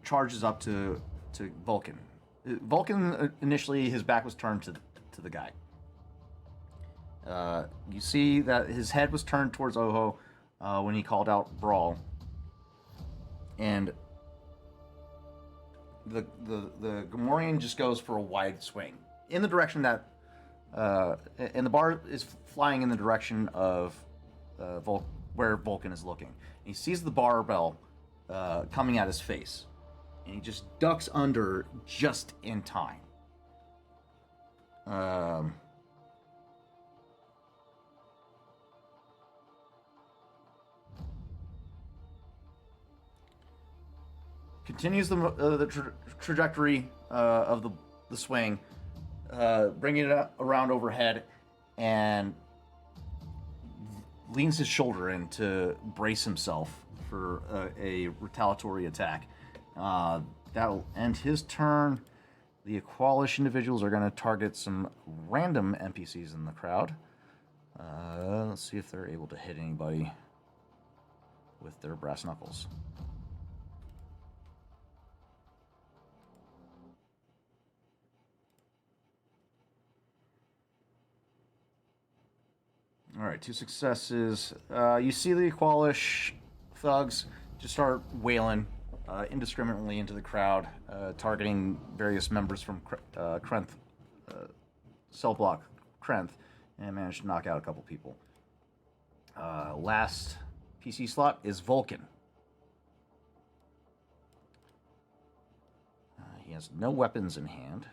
charges up to Vulcan. Vulcan initially his back was turned to the guy. You see that his head was turned towards Oho when he called out Brawl, and the Gamorrean just goes for a wide swing in the direction that, and the bar is flying in the direction of where Vulcan is looking. And he sees the barbell coming at his face, and he just ducks under just in time. Continues the trajectory of the swing, bringing it around overhead, and leans his shoulder in to brace himself for a retaliatory attack. That'll end his turn. The Aqualish individuals are going to target some random NPCs in the crowd. Let's see if they're able to hit anybody with their brass knuckles. All right, 2 successes. You see the Aqualish thugs just start wailing indiscriminately into the crowd, targeting various members from Krenth, cell block Krenth, and managed to knock out a couple people. Last PC slot is Vulcan. He has no weapons in hand.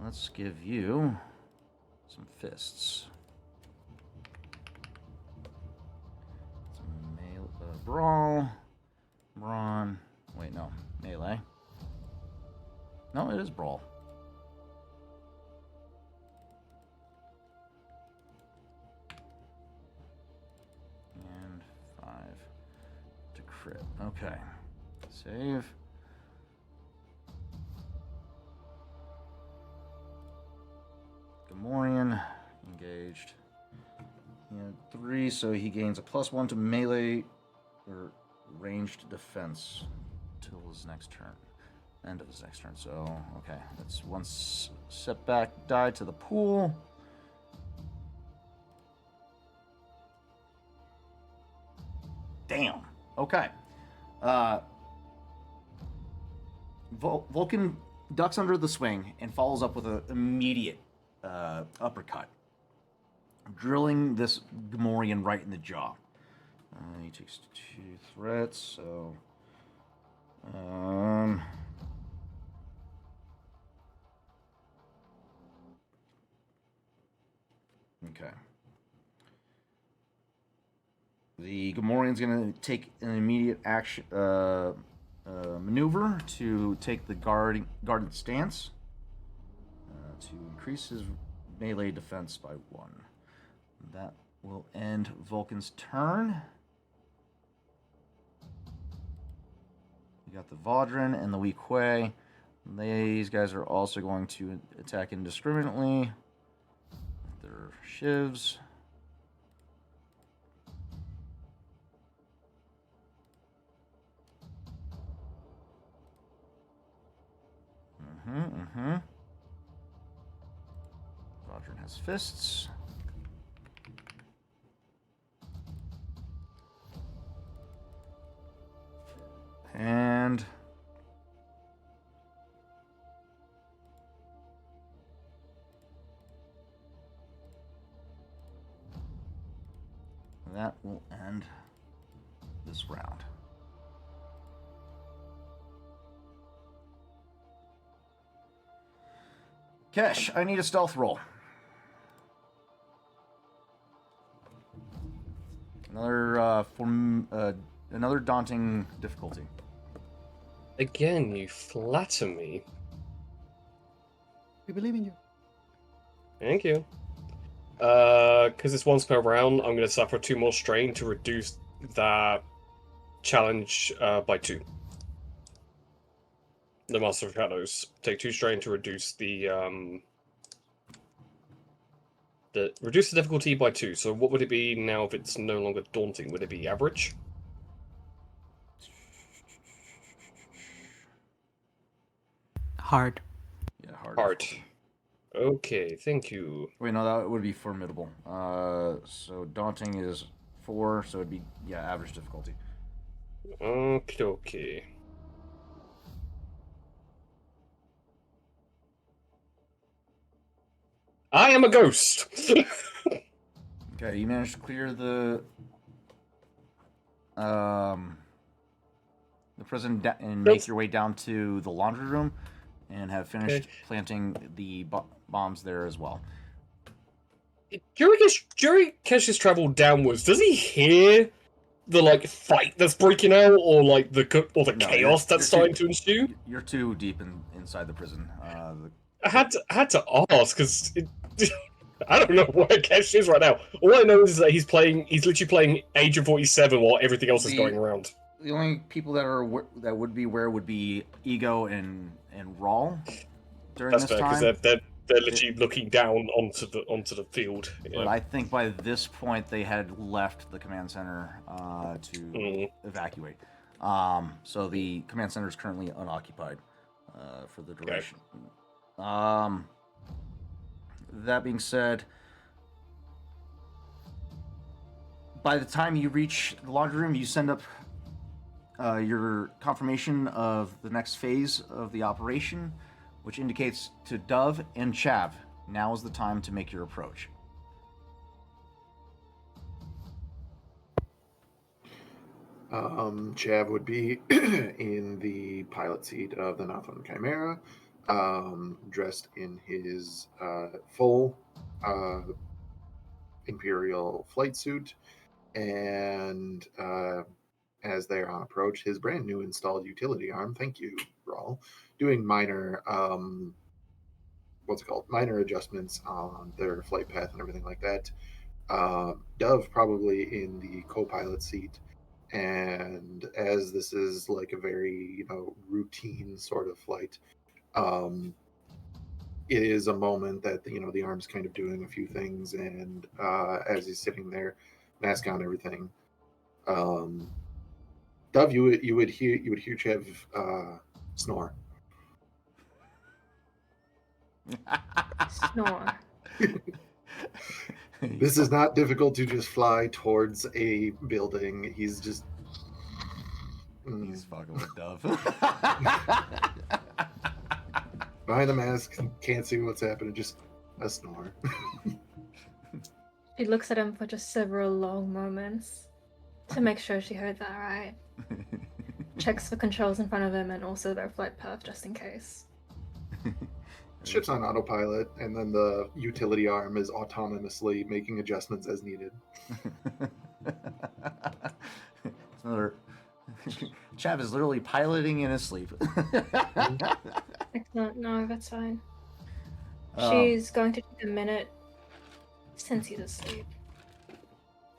Let's give you some fists. Some brawl, brawn. Wait, no, melee. No, it is brawl. And 5 to crit. Okay, save. Gamorrean engaged. He had 3, so he gains a +1 to melee or ranged defense till his next turn. End of his next turn. So, okay, that's 1 setback die to the pool. Damn. Okay. Vulcan ducks under the swing and follows up with an immediate uppercut, drilling this Gamorrean right in the jaw. He takes 2 threats, so okay. The Gamorrean's going to take an immediate action maneuver to take the guarded stance. To increase his melee defense by 1. That will end Vulcan's turn. We got the Vaudrin and the Wee Quay. These guys are also going to attack indiscriminately with their shivs. Vaudrin has fists. And that will end this round. Kesh, I need a stealth roll. Another daunting difficulty. Again, you flatter me. We believe in you. Thank you. Because it's once per round, I'm going to suffer 2 more strain to reduce that challenge by 2. The Master of Shadows take 2 strain to reduce the difficulty by 2. So what would it be now if it's no longer daunting? Would it be average? Hard. Yeah, hard. Hard. difficulty. Okay, thank you. Wait, no, that would be formidable. So daunting is 4, so it'd be average difficulty. Okay. I am a ghost. Okay, you managed to clear the prison and make your way down to the laundry room, and have finished planting the bombs there as well. During Kesh's travel downwards, does he hear the fight that's breaking out, or the chaos that's starting to ensue? You're too deep inside the prison. I had to ask because I don't know where Kesh is right now. All I know is that he's literally playing Age of 47 while everything else is going around. The only people that would be aware would be Ego and Rawl during That's this fair, time. because they're literally looking down onto the field. But I think by this point they had left the command center to evacuate. So the command center is currently unoccupied for the duration. Okay. That being said, by the time you reach the laundry room, you send up your confirmation of the next phase of the operation, which indicates to Dove and Chav, now is the time to make your approach. Chav would be in the pilot seat of the Nothon Chimera, dressed in his full Imperial flight suit, and as they're on approach, his brand new installed utility arm, thank you, Rawl, doing minor minor adjustments on their flight path and everything like that. Dove probably in the co-pilot seat, and as this is like a very routine sort of flight, it is a moment that the arm's kind of doing a few things, and as he's sitting there, mask on, everything, Dove, you would hear Chev snore. Snore. This is not difficult to just fly towards a building. He's just He's fucking with Dove. Behind the mask, can't see what's happening, just a snore. She looks at him for just several long moments to make sure she heard that right. Checks the controls in front of him and also their flight path just in case. Ship's on autopilot, and then the utility arm is autonomously making adjustments as needed. It's another... Chav is literally piloting in his sleep. Excellent. No, that's fine. She's going to take a minute, since he's asleep,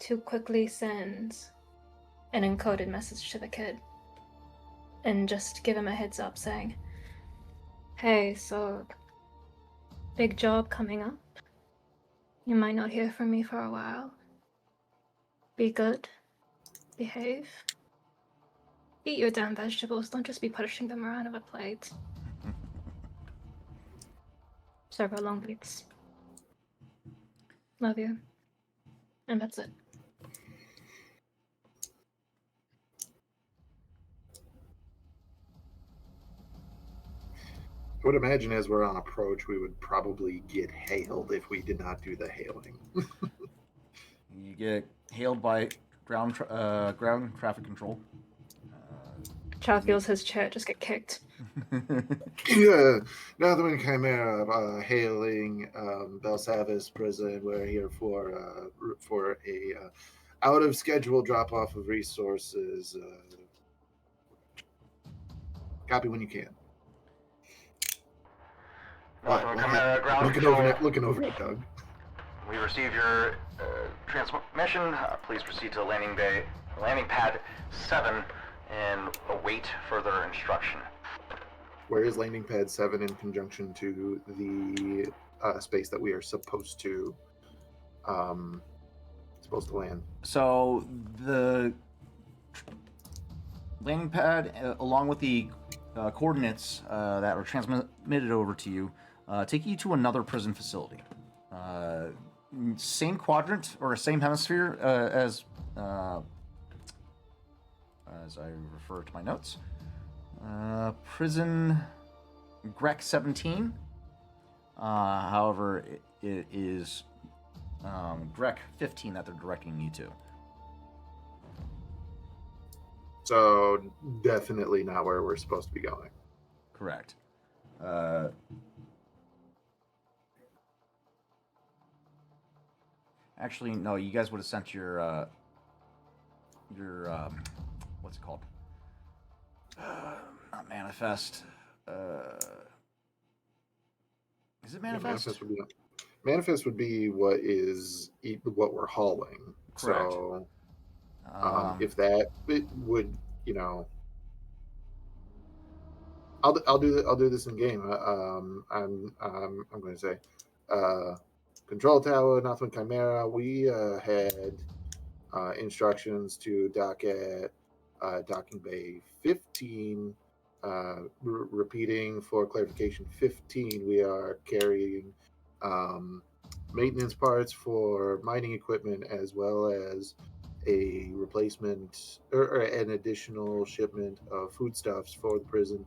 to quickly send an encoded message to the kid. And just give him a heads up saying, hey, so big job coming up. You might not hear from me for a while. Be good. Behave. Eat your damn vegetables. Don't just be pushing them around on a plate. Several long weeks. Love you. And that's it. I would imagine as we're on approach, we would probably get hailed if we did not do the hailing. You get hailed by ground traffic control. Chow feels his chair just get kicked. Yeah, Northern Chimera, hailing Belsavis prison. We're here for a out of schedule drop off of resources. Copy when you can. Northern Chimera ground Looking over at Doug. We receive your transmission. Please proceed to landing pad 7 and await further instruction. Where is landing pad 7 in conjunction to the space that we are supposed to land? So the landing pad, along with the coordinates that are transmitted over to you, take you to another prison facility. Same quadrant or same hemisphere as I refer to my notes. Prison Grec 17. However, it is Grec 15 that they're directing you to. So definitely not where we're supposed to be going. Correct. Actually, no. You guys would have sent your what's it called? Not manifest. Is it manifest? Yeah, manifest would be what we're hauling. Correct. So if that it would, I'll do this in game. I'm going to say, control tower, Northern Chimera. We had instructions to dock at docking bay 15. Repeating for clarification, 15. We are carrying maintenance parts for mining equipment as well as a replacement or an additional shipment of foodstuffs for the prison,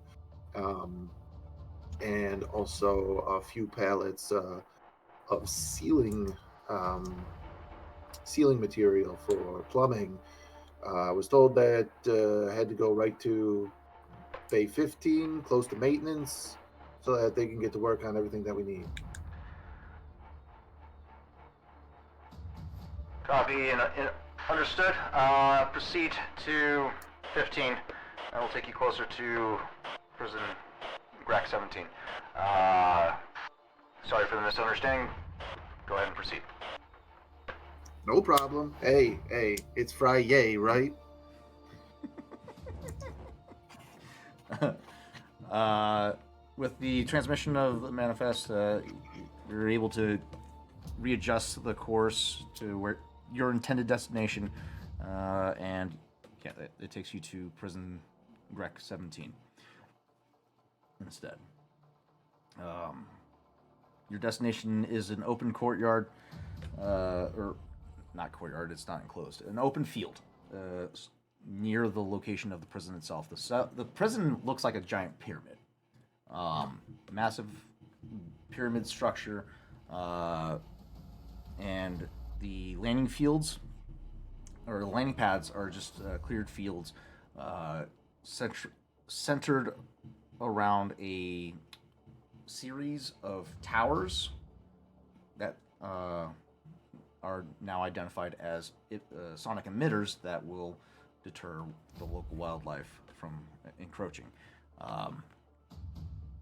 and also a few pallets of sealing material for plumbing. I was told that had to go right to Bay 15, close to maintenance, so that they can get to work on everything that we need. Copy and understood. Proceed to 15. That will take you closer to prison Grec 17. Sorry for the misunderstanding. Go ahead and proceed. No problem. Hey, it's Friday, right? With the transmission of the manifest, you're able to readjust the course to where your intended destination, and yeah, it takes you to prison Grec 17 instead. Your destination is an open courtyard, or not courtyard, it's not enclosed, an open field near the location of the prison itself. The prison looks like a giant pyramid. Massive pyramid structure, and the landing fields or the landing pads are just cleared fields centered around a series of towers that are now identified as sonic emitters that will deter the local wildlife from encroaching.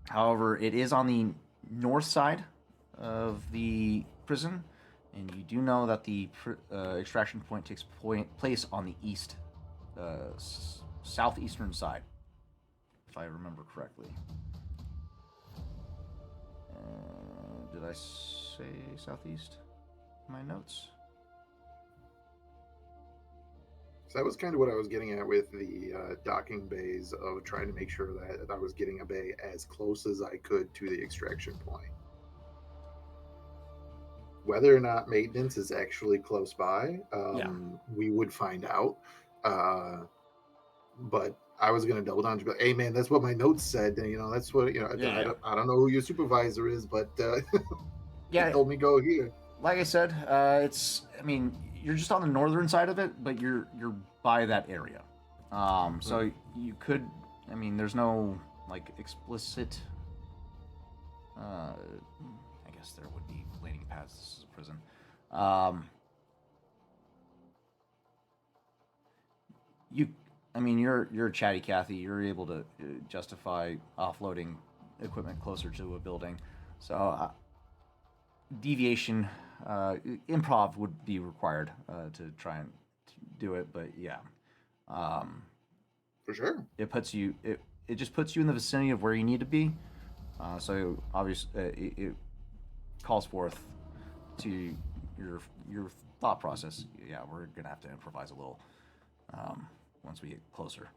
However, it is on the north side of the prison, and you do know that the extraction point takes place on the east, southeastern side, if I remember correctly. Did I say southeast in my notes? So that was kind of what I was getting at with the docking bays, of trying to make sure that I was getting a bay as close as I could to the extraction point. Whether or not maintenance is actually close by, we would find out. But I was going to double down to be like, hey, man, that's what my notes said. And, that's what, I don't know who your supervisor is, but he told me go here. Like I said, you're just on the northern side of it, but you're by that area. So you could I mean, there's no like explicit. I guess there would be landing pads. This is a prison. You, I mean, you're chatty Cathy. You're able to justify offloading equipment closer to a building, so deviation, improv would be required to try and do it. But yeah, um, For sure. it just puts you in the vicinity of where you need to be. So obviously, it calls forth to your thought process. Yeah, we're gonna have to improvise a little once we get closer.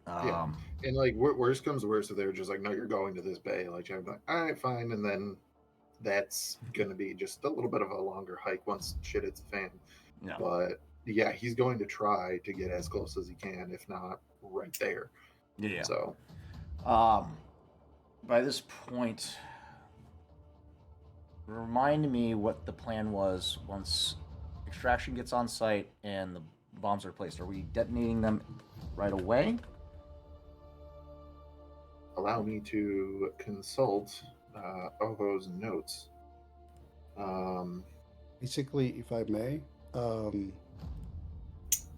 Yeah. And like worst comes to worst, so they're just like, no, you're going to this bay. Like I'm like, all right, fine. And then that's gonna be just a little bit of a longer hike once shit hits the fan. Yeah. But yeah, he's going to try to get as close as he can, if not right there. Yeah. So by this point, remind me what the plan was once extraction gets on site and the bombs are placed. Are we detonating them right away? allow me to consult Oho's notes. Basically, if I may,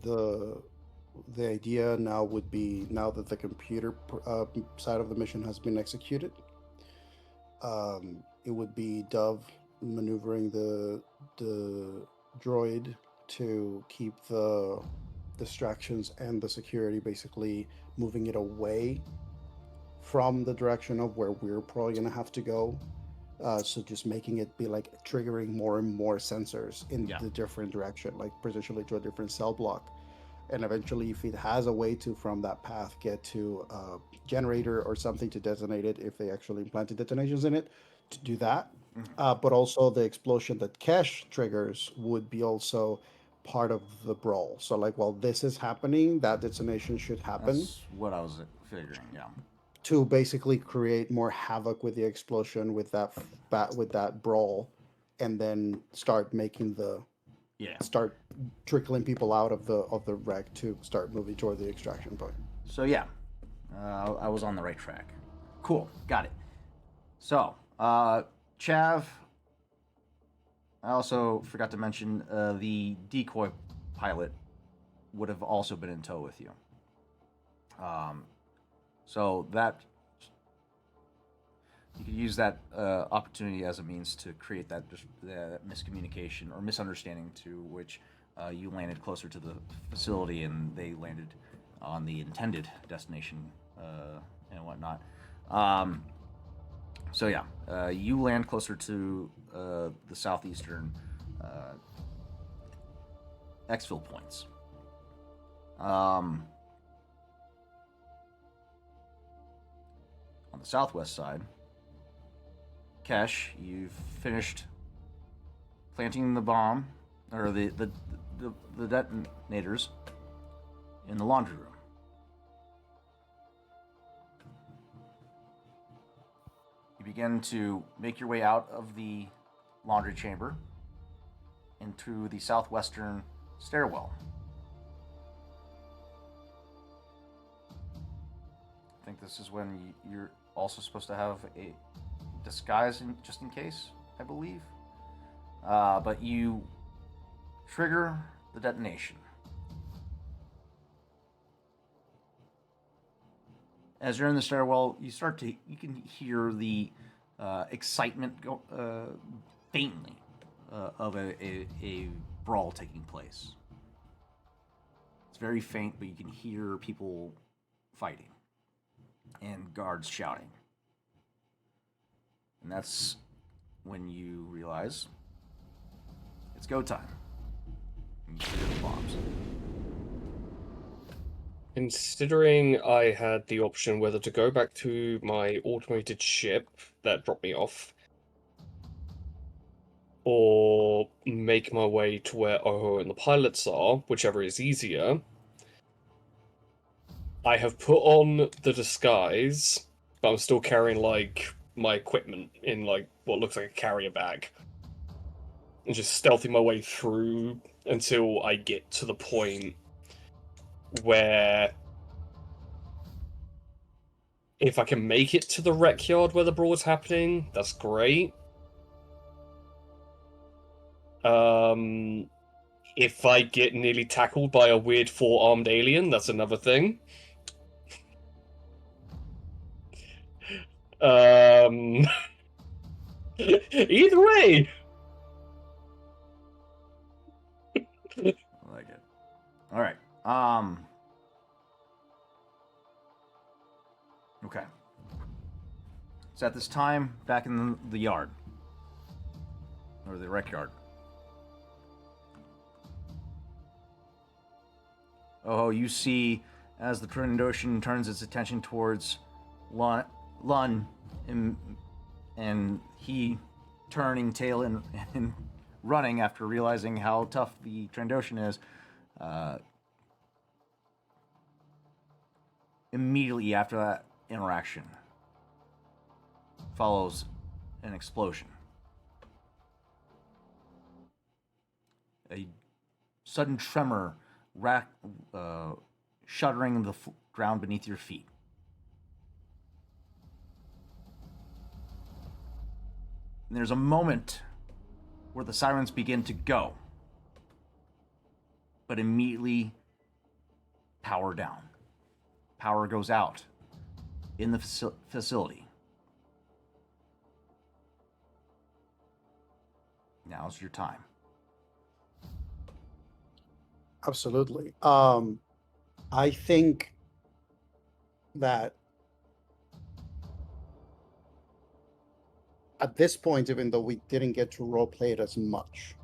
the idea now would be, now that the computer side of the mission has been executed, it would be Dove maneuvering the droid to keep the distractions and the security, basically moving it away from the direction of where we're probably going to have to go. So just making it be like triggering more and more sensors in the different direction, like positionally to a different cell block. And eventually, if it has a way to, from that path, get to a generator or something to detonate it, if they actually implanted detonations in it, to do that. But also the explosion that Kesh triggers would be also part of the brawl. So like while this is happening, that detonation should happen. That's what I was figuring. Yeah. To basically create more havoc with the explosion, with that brawl, and then start making start trickling people out of the wreck to start moving toward the extraction point. So yeah, I was on the right track. Cool, got it. So, Chav. I also forgot to mention the decoy pilot would have also been in tow with you. So that you could use that opportunity as a means to create that miscommunication or misunderstanding, to which you landed closer to the facility and they landed on the intended destination and whatnot. So yeah, you land closer to the southeastern exfil points. On the southwest side, Kesh, you've finished planting the bomb, or the detonators, in the laundry room. You begin to make your way out of the laundry chamber into the southwestern stairwell. I think this is when you're also supposed to have a disguise just in case, I believe. But you trigger the detonation. As you're in the stairwell, you can hear the excitement faintly of a brawl taking place. It's very faint, but you can hear people fighting and guards shouting. And that's when you realize it's go time. And you trigger the bombs. Considering I had the option whether to go back to my automated ship that dropped me off, or make my way to where Oho and the pilots are, whichever is easier, I have put on the disguise, but I'm still carrying, like, my equipment in, like, what looks like a carrier bag. And just stealthing my way through until I get to the point where If I can make it to the rec yard where the brawl's happening, that's great. If I get nearly tackled by a weird 4-armed alien, that's another thing. Either way. I like it. All right. Okay. So at this time, back in the yard, or the rec yard. Oh, you see, as the Trandoshan turns its attention towards Lun, and he turning tail and running after realizing how tough the Trandoshan is, immediately after that interaction follows an explosion. A sudden tremor shuddering the ground beneath your feet. And there's a moment where the sirens begin to go, but immediately power down. Power goes out in the facility. Now's your time. Absolutely. I think that at this point, even though we didn't get to roleplay it as much,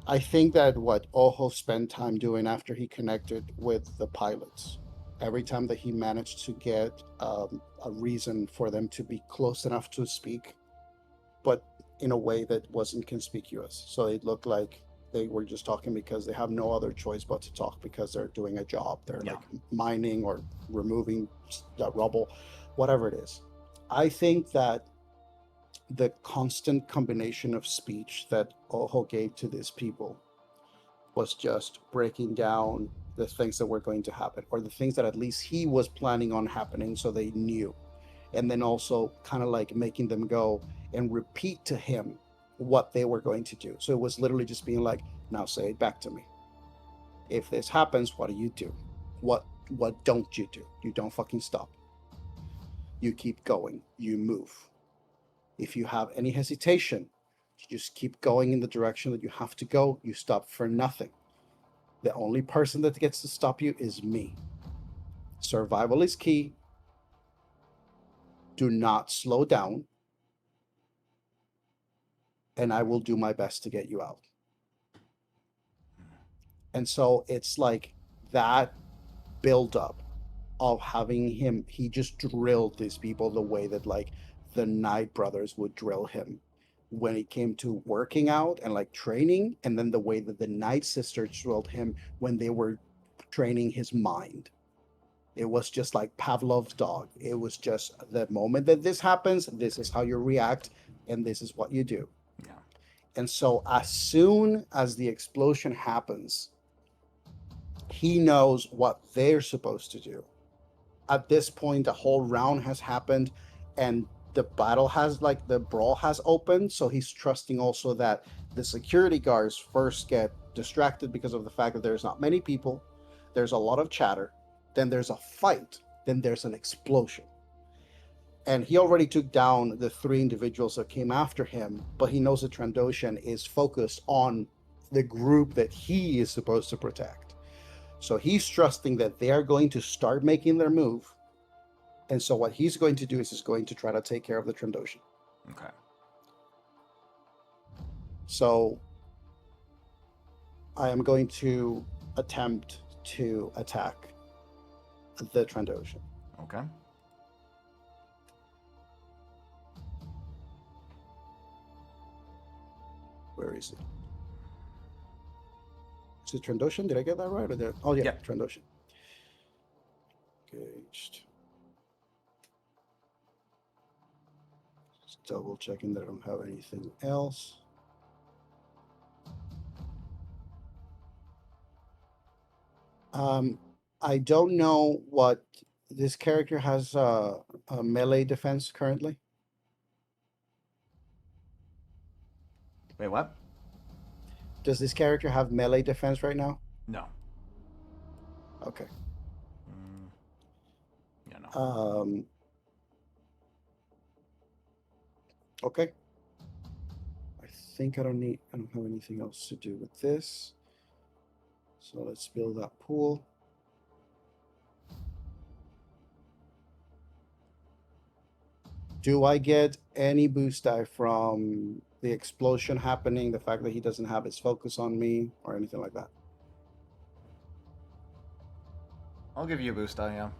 I think that what Oho spent time doing after he connected with the pilots, every time that he managed to get a reason for them to be close enough to speak, but in a way that wasn't conspicuous. So it looked like they were just talking because they have no other choice but to talk because they're doing a job. They're like mining or removing rubble, whatever it is. I think that the constant combination of speech that Oho gave to these people was just breaking down the things that were going to happen, or the things that at least he was planning on happening so they knew. And then also kind of like making them go and repeat to him what they were going to do. So it was literally just being like, now say it back to me. If this happens, what do you do? What don't you do? You don't fucking stop. You keep going. You move. If you have any hesitation, you just keep going in the direction that you have to go. You stop for nothing. The only person that gets to stop you is me. Survival is key. Do not slow down. And I will do my best to get you out. And so it's like that buildup of having him, he just drilled these people the way that like the Knight brothers would drill him when it came to working out and like training, and then the way that the Knight sisters drilled him when they were training his mind. It was just like Pavlov's dog. It was just the moment that this happens, this is how you react, and this is what you do. Yeah. And so as soon as the explosion happens, he knows what they're supposed to do. At this point, the whole round has happened and the battle has, like, the brawl has opened. So he's trusting also that the security guards first get distracted because of the fact that there's not many people, there's a lot of chatter, then there's a fight, then there's an explosion. And he already took down the 3 individuals that came after him, but he knows that Trandoshan is focused on the group that he is supposed to protect. So he's trusting that they're going to start making their move. And so what he's going to do is he's going to try to take care of the Trandoshan. Okay. So I am going to attempt to attack the Trandoshan. Okay. Where is it? Is it Trandoshan? Did I get that right? Or there? Oh yeah, Yep. Trandoshan. Engaged. Just double checking that I don't have anything else. I don't know what this character has a melee defense currently. Wait, what? Does this character have melee defense right now? No. Okay. Yeah, no. Okay. I think I don't have anything else to do with this. So let's build that pool. Do I get any boost die from the explosion happening, the fact that he doesn't have his focus on me, or anything like that? I'll give you a boost, I am.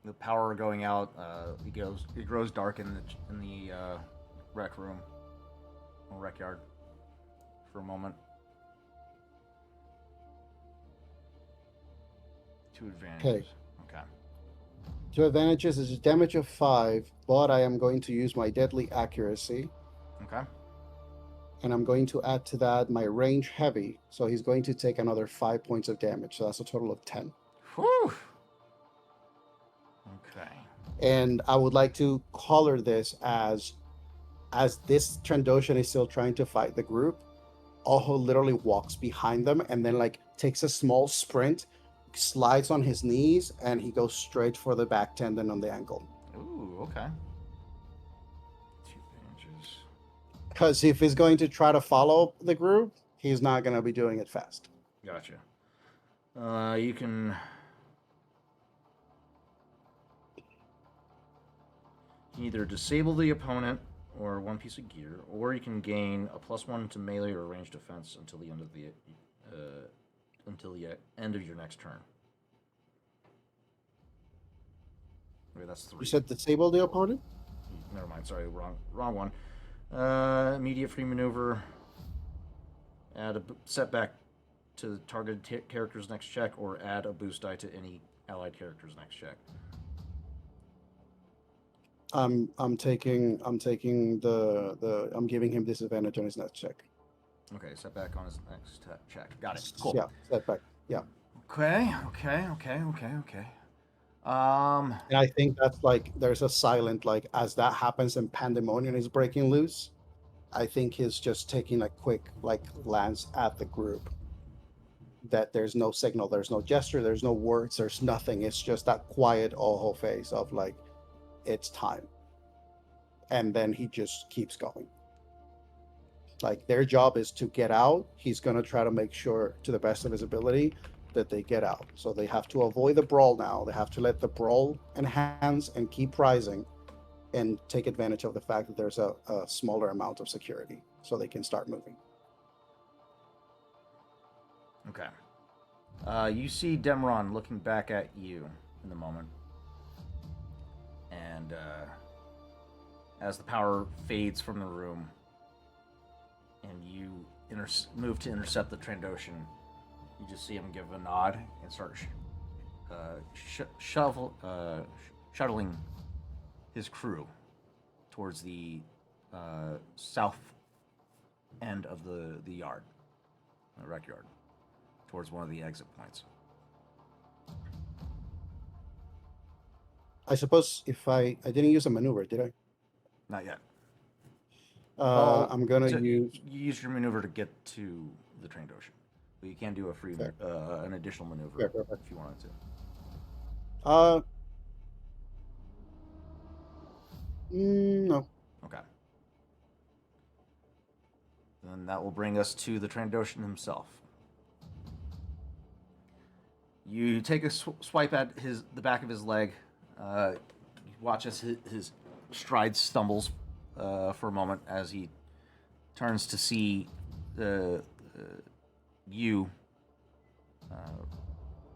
The power going out, it grows dark in the rec room or rec yard for a moment. 2 advantages. Okay. 2 advantages is a damage of 5, but I am going to use my deadly accuracy. Okay. And I'm going to add to that my range heavy. So he's going to take another 5 points of damage. So that's a total of 10. Whew. Okay. And I would like to color this as this Trandoshan is still trying to fight the group, Oho literally walks behind them and then like takes a small sprint, slides on his knees, and he goes straight for the back tendon on the ankle. Ooh, okay. 2 inches. Because if he's going to try to follow the group, he's not going to be doing it fast. Gotcha. You can either disable the opponent or 1 piece of gear, or you can gain a +1 to melee or range defense until the end of the end of your next turn. Wait, that's 3. You said disable the opponent? Never mind. Sorry, wrong one. Immediate free maneuver. Add a setback to the targeted character's next check, or add a boost die to any allied character's next check. I'm giving him disadvantage on his next check. Okay, setback on his next check. Got it. Cool. Yeah, setback. Yeah. Okay. And I think that's like there's a silent like as that happens and pandemonium is breaking loose. I think he's just taking a quick like glance at the group. That there's no signal, there's no gesture, there's no words, there's nothing. It's just that quiet Oho face of like, it's time. And then he just keeps going. Like their job is to get out. He's gonna try to make sure, to the best of his ability, that they get out. So they have to avoid the brawl now. They have to let the brawl enhance and keep rising, and take advantage of the fact that there's a smaller amount of security, so they can start moving. Okay. You see Demron looking back at you in the moment. And as the power fades from the room and you move to intercept the Trandoshan, you just see him give a nod and start shuttling his crew towards the south end of the yard, the rec yard, towards one of the exit points. I suppose if I didn't use a maneuver, did I? Not yet. I'm gonna You use your maneuver to get to the Trandoshan, but you can do a free, an additional maneuver Fair. if you wanted to. No. Okay. Then that will bring us to the Trandoshan himself. You take a swipe at the back of his leg. You watch as his stride stumbles for a moment as he turns to see you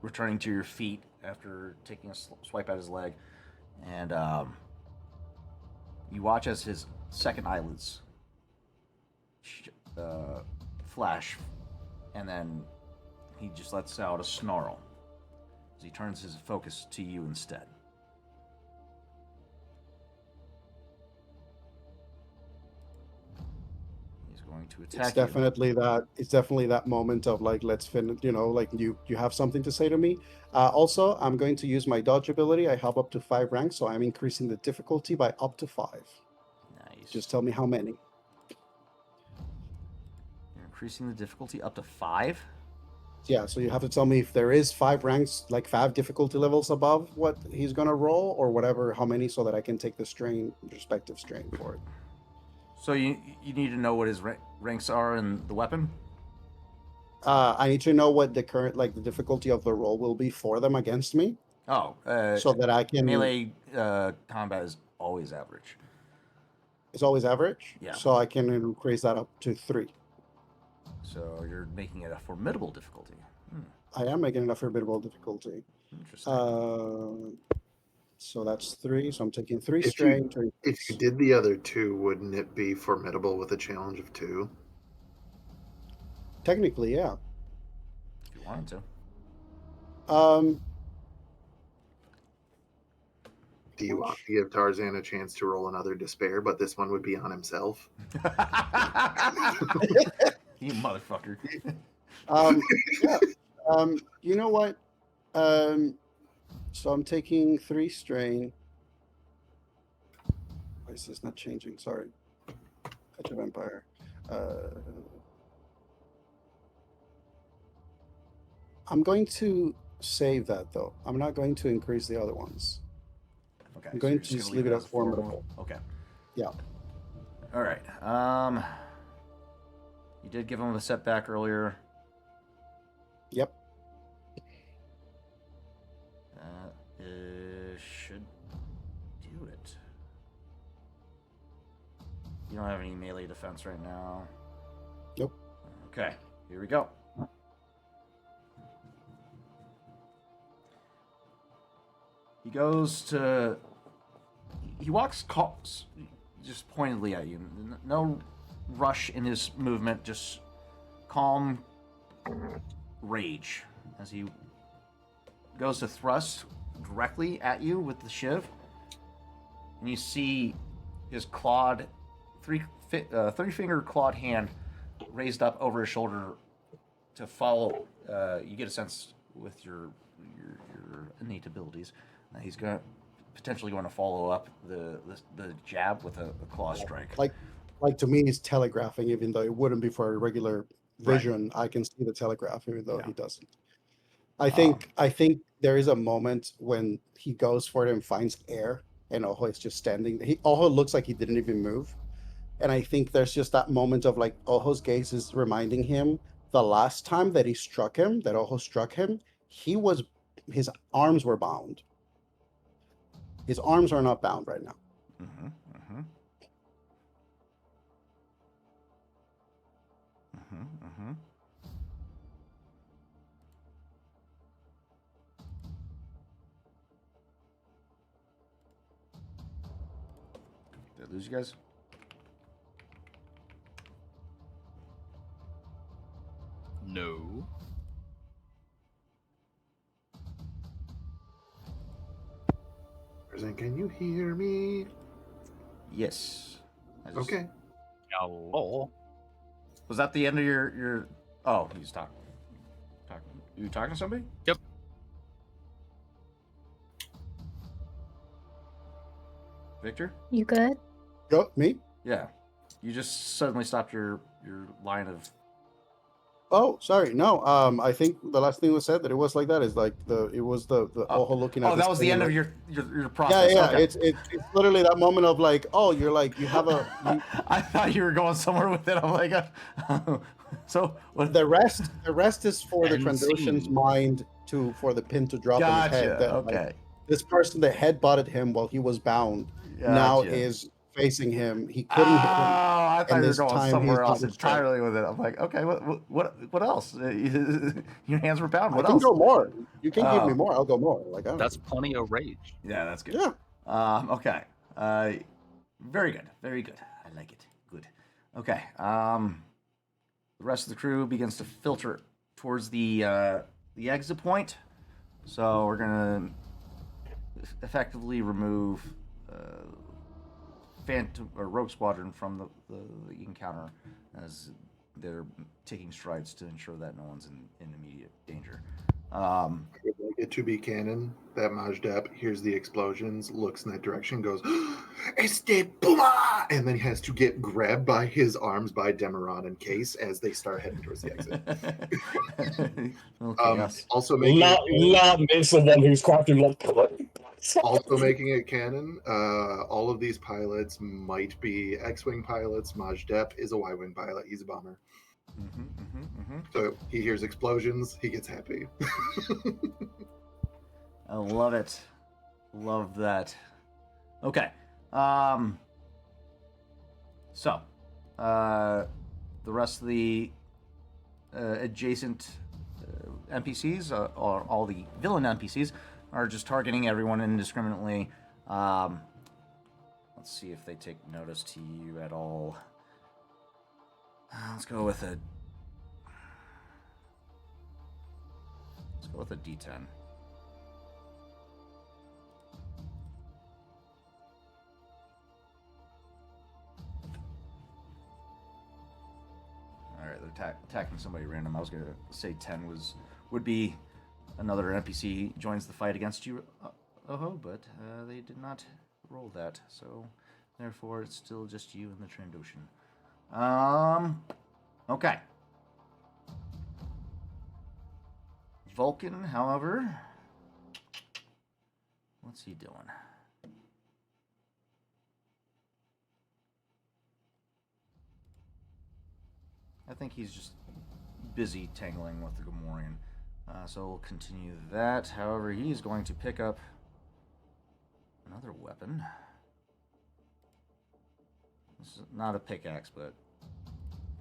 returning to your feet after taking a swipe at his leg, and you watch as his second eyelids flash, and then he just lets out a snarl as he turns his focus to you instead. He's going going to It's attack you. definitely that moment of like, let's finish, like you have something to say to me. Also, I'm going to use my dodge ability. I have up to 5 ranks, so I'm increasing the difficulty by up to 5. Nice. Just tell me how many. You're increasing the difficulty up to 5? Yeah, so you have to tell me if there is 5 ranks, like 5 difficulty levels above what he's gonna roll, or whatever, how many, so that I can take the respective strain for it. So you need to know what his ranks are in the weapon? I need to know what the current, like the difficulty of the roll will be for them against me, Oh, so that I can. melee combat is always average. It's always average. Yeah. So I can increase that up to 3. So you're making it a formidable difficulty. I am making it a formidable difficulty. Interesting. So that's 3. So I'm taking 3 If strain. If you did the other 2, wouldn't it be formidable with a challenge of 2? Technically, yeah. If you wanted to. Do you want to give Tarzan a chance to roll another despair, but this one would be on himself? You motherfucker. Yeah. You know what? So I'm taking 3 strain. Why is this not changing? Sorry. Catch a vampire. I'm going to save that though. I'm not going to increase the other ones. Okay. I'm going to just leave it as at formidable. Okay. Yeah. All right. You did give him a setback earlier. Yep. Should do it. You don't have any melee defense right now. Nope. Okay. Here we go. He goes to. He walks just pointedly at you. No rush in his movement, just calm rage as he goes to thrust directly at you with the shiv. And you see his clawed, three-finger clawed hand raised up over his shoulder to follow. You get a sense with your innate abilities. He's potentially going to follow up the jab with a claw strike. Like to me, he's telegraphing, even though it wouldn't be for a regular vision. Right. I can see the telegraph, even though he doesn't. I think there is a moment when he goes for it and finds air, and Ojo is just standing. Ojo looks like he didn't even move, and I think there's just that moment of like Ojo's gaze is reminding him the last time that Ojo struck him, his arms were bound. His arms are not bound right now. Mm-hmm. Mm-hmm. Mm-hmm. Mm-hmm. Did I lose you guys? No. Can you hear me? Yes. Okay. Hello. Was that the end of your? Oh, he's talking. You talking to somebody? Yep. Victor? You good? Go me? Yeah. You just suddenly stopped your line of. Oh, sorry. No. I think the last thing was said that it was like that is like it was the Ojo looking at. Oh, that was the end of your process. Yeah. Okay. It's literally that moment of like, oh, you're like you have a. I thought you were going somewhere with it. I'm like, so what? The rest is for the And Trandoshan's scene. mind for the pin to drop in his Gotcha. head. That, Okay. like, this person that headbutted him while he was bound now is facing him. He couldn't hit him. I thought you were going somewhere else not entirely with it. I'm like, okay, what else? Your hands were bound. What I can else? go more. You can give me more. I'll go more. Like That's plenty of rage. Yeah, that's good. Yeah. Okay. Very good. Very good. I like it. Good. Okay. The rest of the crew begins to filter towards the exit point. So we're gonna effectively remove Phantom or Rogue Squadron from the encounter as they're taking strides to ensure that no one's in immediate danger. I would like it to be canon that Majdep hears the explosions, looks in that direction, goes, "Este Puma!" And then he has to get grabbed by his arms by Demeron and Case as they start heading towards the exit. Chaos. Also making Lam is the one who's crafting also making it canon. All of these pilots might be X-wing pilots. Majdep is a Y-wing pilot. He's a bomber. So he hears explosions, he gets happy. I love it. Love that. Okay. So, the rest of the adjacent NPCs, or all the villain NPCs, are just targeting everyone indiscriminately. Let's see if they take notice to you at all. Let's go with a D10. All right, they're attacking somebody random. I was gonna say 10 would be another NPC joins the fight against you, but they did not roll that, so therefore it's still just you and the Trandoshan. Okay. Vulcan, however, what's he doing? I think he's just busy tangling with the Gamorrean. So we'll continue that. However, he's going to pick up another weapon. This is not a pickaxe, but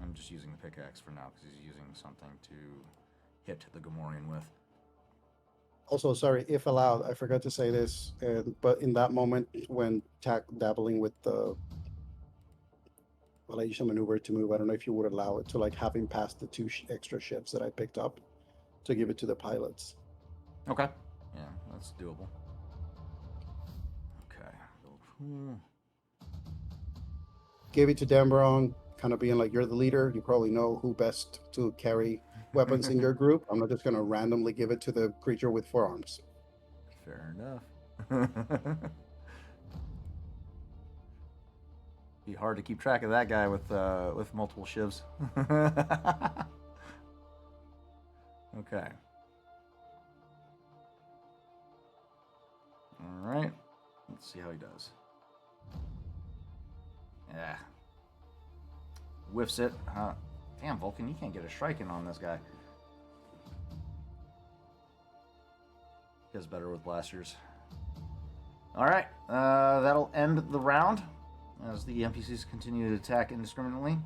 I'm just using the pickaxe for now because he's using something to hit the Gamorrean with. Also, sorry, if allowed, I forgot to say this, but in that moment when dabbling with the I use a maneuver to move, I don't know if you would allow it to like have him pass the two extra ships that I picked up to give it to the pilots. Okay. Yeah, that's doable. Okay. Gave it to Damberon, kind of being like, you're the leader. You probably know who best to carry weapons in your group. I'm not just going to randomly give it to the creature with 4 arms. Fair enough. Be hard to keep track of that guy with multiple shivs. Okay. All right. Let's see how he does. Yeah. Whiffs it. Damn, Vulcan, you can't get a strike in on this guy. He does better with blasters. All right. That'll end the round as the NPCs continue to attack indiscriminately.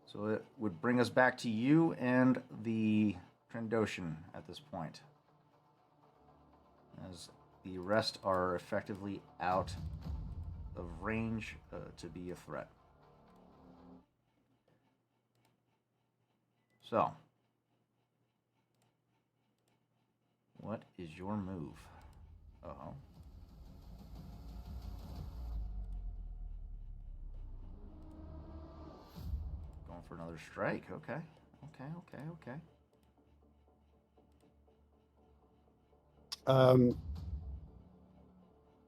So it would bring us back to you and the Trandoshan at this point, as the rest are effectively out of range to be a threat. So, what is your move? Uh-oh. Going for another strike. Okay.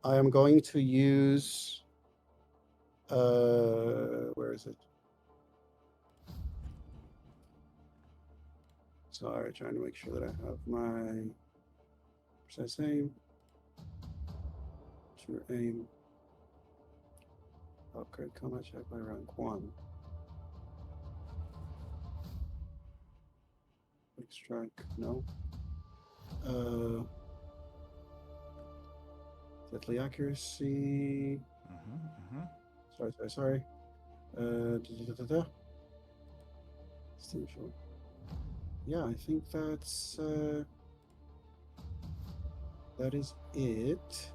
I am going to use where is it? Sorry, trying to make sure that I have my precise aim. Sure aim. Upgrade combat check by rank 1. Quick strike, no. Deadly accuracy. Sorry. Steam short. Yeah, I think that's that is it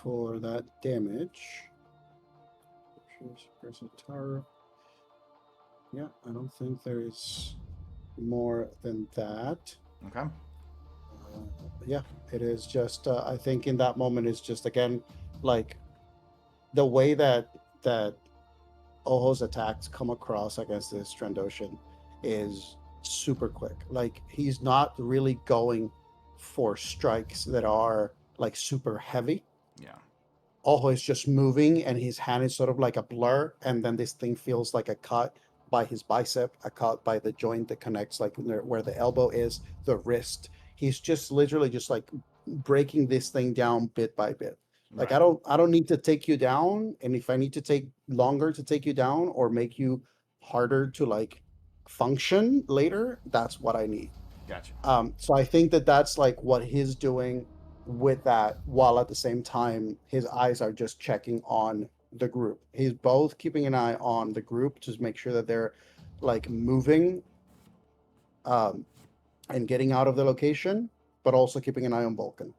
for that damage. Yeah, I don't think there is more than that. Okay. Yeah, it is just. I think in that moment, it's just again, like the way that Oho's attacks come across against this Trandoshan is super quick. Like he's not really going for strikes that are like super heavy. Yeah. Ojo is just moving and his hand is sort of like a blur, and then this thing feels like a cut by his bicep, a cut by the joint that connects like where the elbow is, the wrist. He's just literally just like breaking this thing down bit by bit. Like Right. I don't need to take you down, and if I need to take longer to take you down or make you harder to like function later, that's what I need. Gotcha. So I think that that's like what he's doing with that, while at the same time his eyes are just checking on the group. He's both keeping an eye on the group to make sure that they're like moving um, and getting out of the location, but also keeping an eye on Vulcan.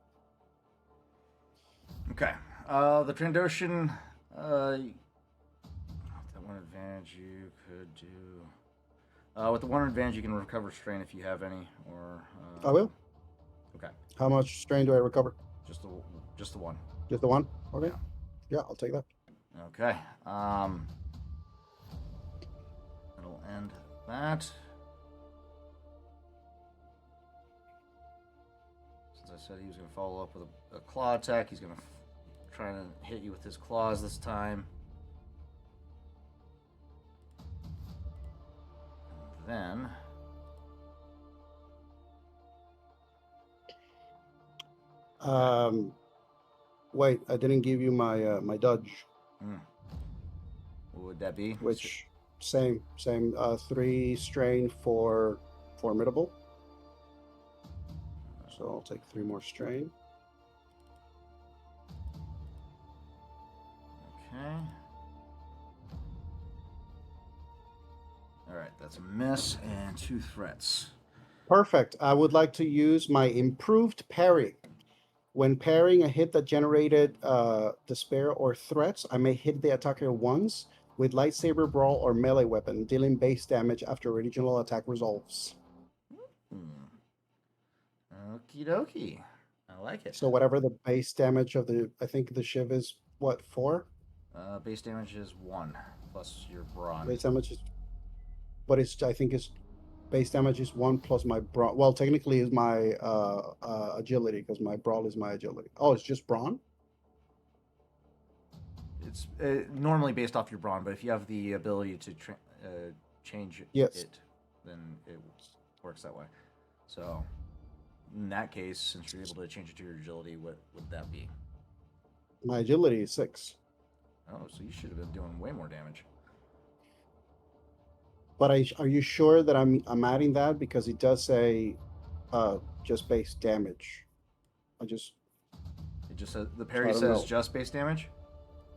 Okay. The Trandoshan. That one advantage you could do. With the one advantage, you can recover strain if you have any, or. I will. Okay. How much strain do I recover? Just the just the one. Just the one? Okay. Yeah. Yeah, I'll take that. Okay. That'll end that. Since I said he was going to follow up with a claw attack, he's going to try to hit you with his claws this time. And then. Wait, I didn't give you my my dodge. What would that be? Which same 3 strain for formidable. So I'll take 3 more strain. Okay. All right, that's a miss and 2 threats. Perfect. I would like to use my improved parry. When parrying a hit that generated despair or threats, I may hit the attacker once with lightsaber, brawl, or melee weapon, dealing base damage after original attack resolves. Okie dokie. I like it. So whatever the base damage of the, I think the Shiv is what, 4? Base damage is 1 plus your brawn. Base damage is, but it's, I think it's base damage is 1 plus my brawn. Well, technically is my agility, because my brawl is my agility. Oh, it's just brawn? It's normally based off your brawn, but if you have the ability to change Yes. it, then it works that way. So, in that case, since you're able to change it to your agility, what would that be? My agility is 6. Oh, so you should have been doing way more damage. But are you sure that I'm adding that, because it does say just base damage? It just says the parry don't says know. just base damage.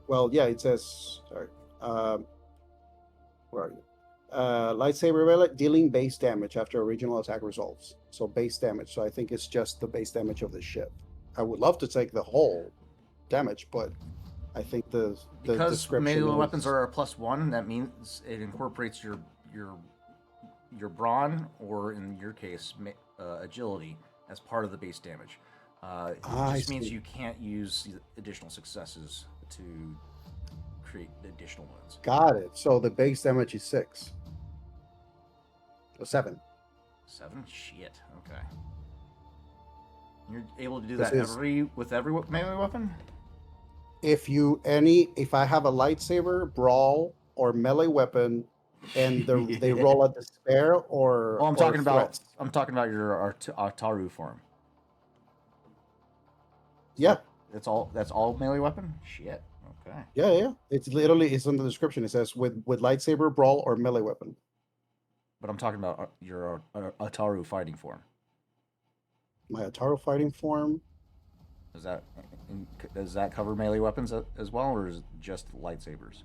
Well, yeah, it says, sorry. Where are you? Lightsaber relic, dealing base damage after original attack resolves. So base damage. So I think it's just the base damage of the ship. I would love to take the whole damage, but I think the Because description melee is, weapons are a +1, that means it incorporates your brawn, or in your case, agility, as part of the base damage. It just means you can't use additional successes to create additional ones. Got it. So the base damage is 6. Or 7. 7? Shit. Okay. You're able to do This that is- with every melee weapon? If I have a lightsaber, brawl, or melee weapon, and they roll a despair or Well, I'm talking threats. about your Ataru form. Yeah. That's all melee weapon? Shit. Okay. Yeah. It's literally, it's in the description. It says with lightsaber, brawl, or melee weapon. But I'm talking about your Ataru fighting form. My Ataru fighting form. Does that cover melee weapons as well, or is it just lightsabers?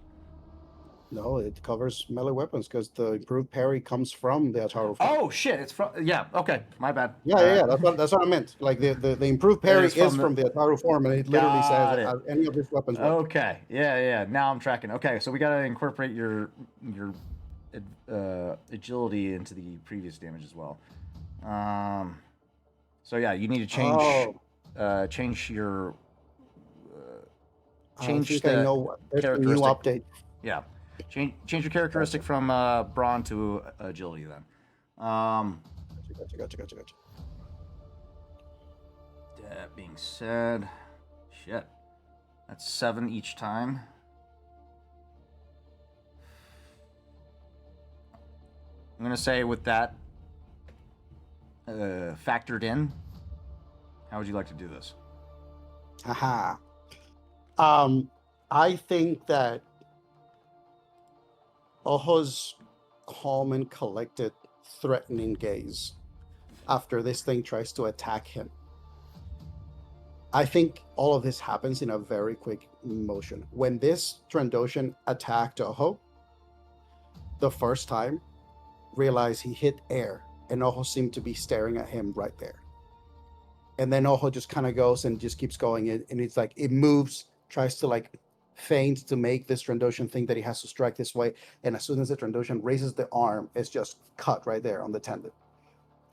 No, it covers melee weapons, because the improved parry comes from the Ataru form. Oh shit! It's from Okay, my bad. Yeah. That's what I meant. Like the improved parry is from the Ataru form, and it literally Got says it. any of these weapons work. Okay. Yeah. Now I'm tracking. Okay, so we gotta incorporate your agility into the previous damage as well. So yeah, you need to change Oh, change your I change think I the know. There's a new characteristic. update. Yeah, change your characteristic Gotcha. from brawn to agility. Then, Gotcha. that being said, shit, that's 7 each time. I'm gonna say with that factored in, how would you like to do this? Haha. Um, I think that Ojo's calm and collected, threatening gaze after this thing tries to attack him. I think all of this happens in a very quick motion. When this Trandoshan attacked Ojo the first time, realized he hit air, and Ojo seemed to be staring at him right there. And then Ojo just kind of goes and just keeps going, and it's like it moves, tries to like feint to make this Trandoshan think that he has to strike this way. And as soon as the Trandoshan raises the arm, it's just cut right there on the tendon.